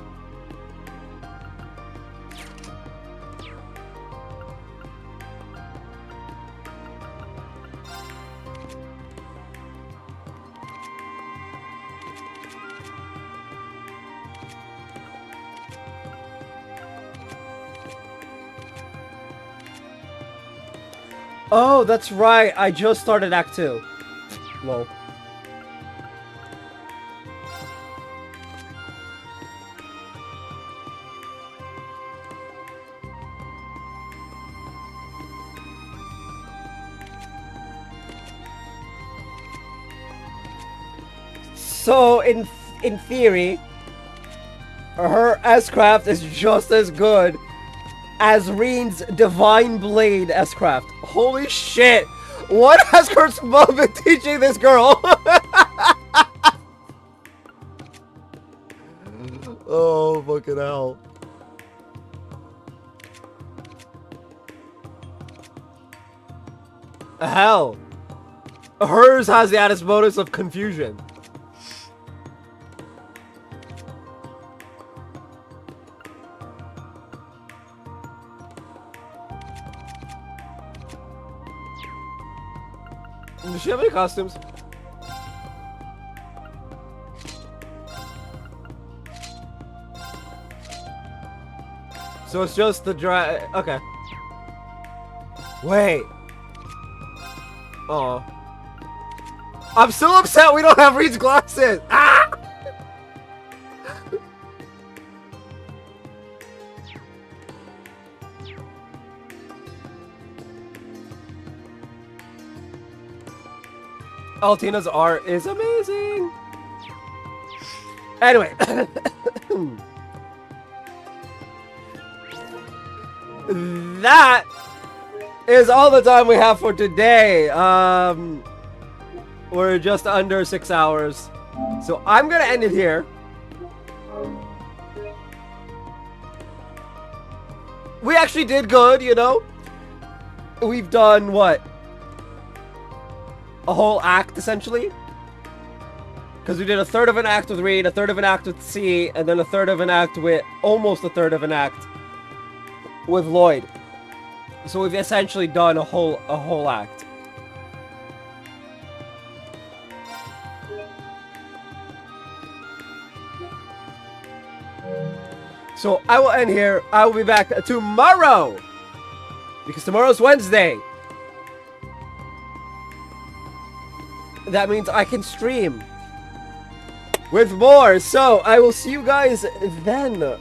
Oh, that's right. I just started Act 2. Lol. So, in theory, her S-Craft is just as good as Reen's Divine Blade S-Craft. Holy shit! What has Kurt's mom been teaching this girl? Oh, fucking hell. Hell. Hers has the added bonus of confusion. Does she have any costumes? So it's just the dry. Okay. Wait. Oh. I'm still upset we don't have Reed's glasses. Ah! Altina's art is amazing. Anyway. That is all the time we have for today. We're just under 6 hours. So I'm gonna end it here. We actually did good, you know? We've done what? A whole act, essentially. Because we did a third of an act with Reed, a third of an act with C, and then a third of an act with... almost a third of an act with Lloyd. So we've essentially done a whole act. So I will end here. I will be back tomorrow. Because tomorrow's Wednesday. That means I can stream with more. So I will see you guys then.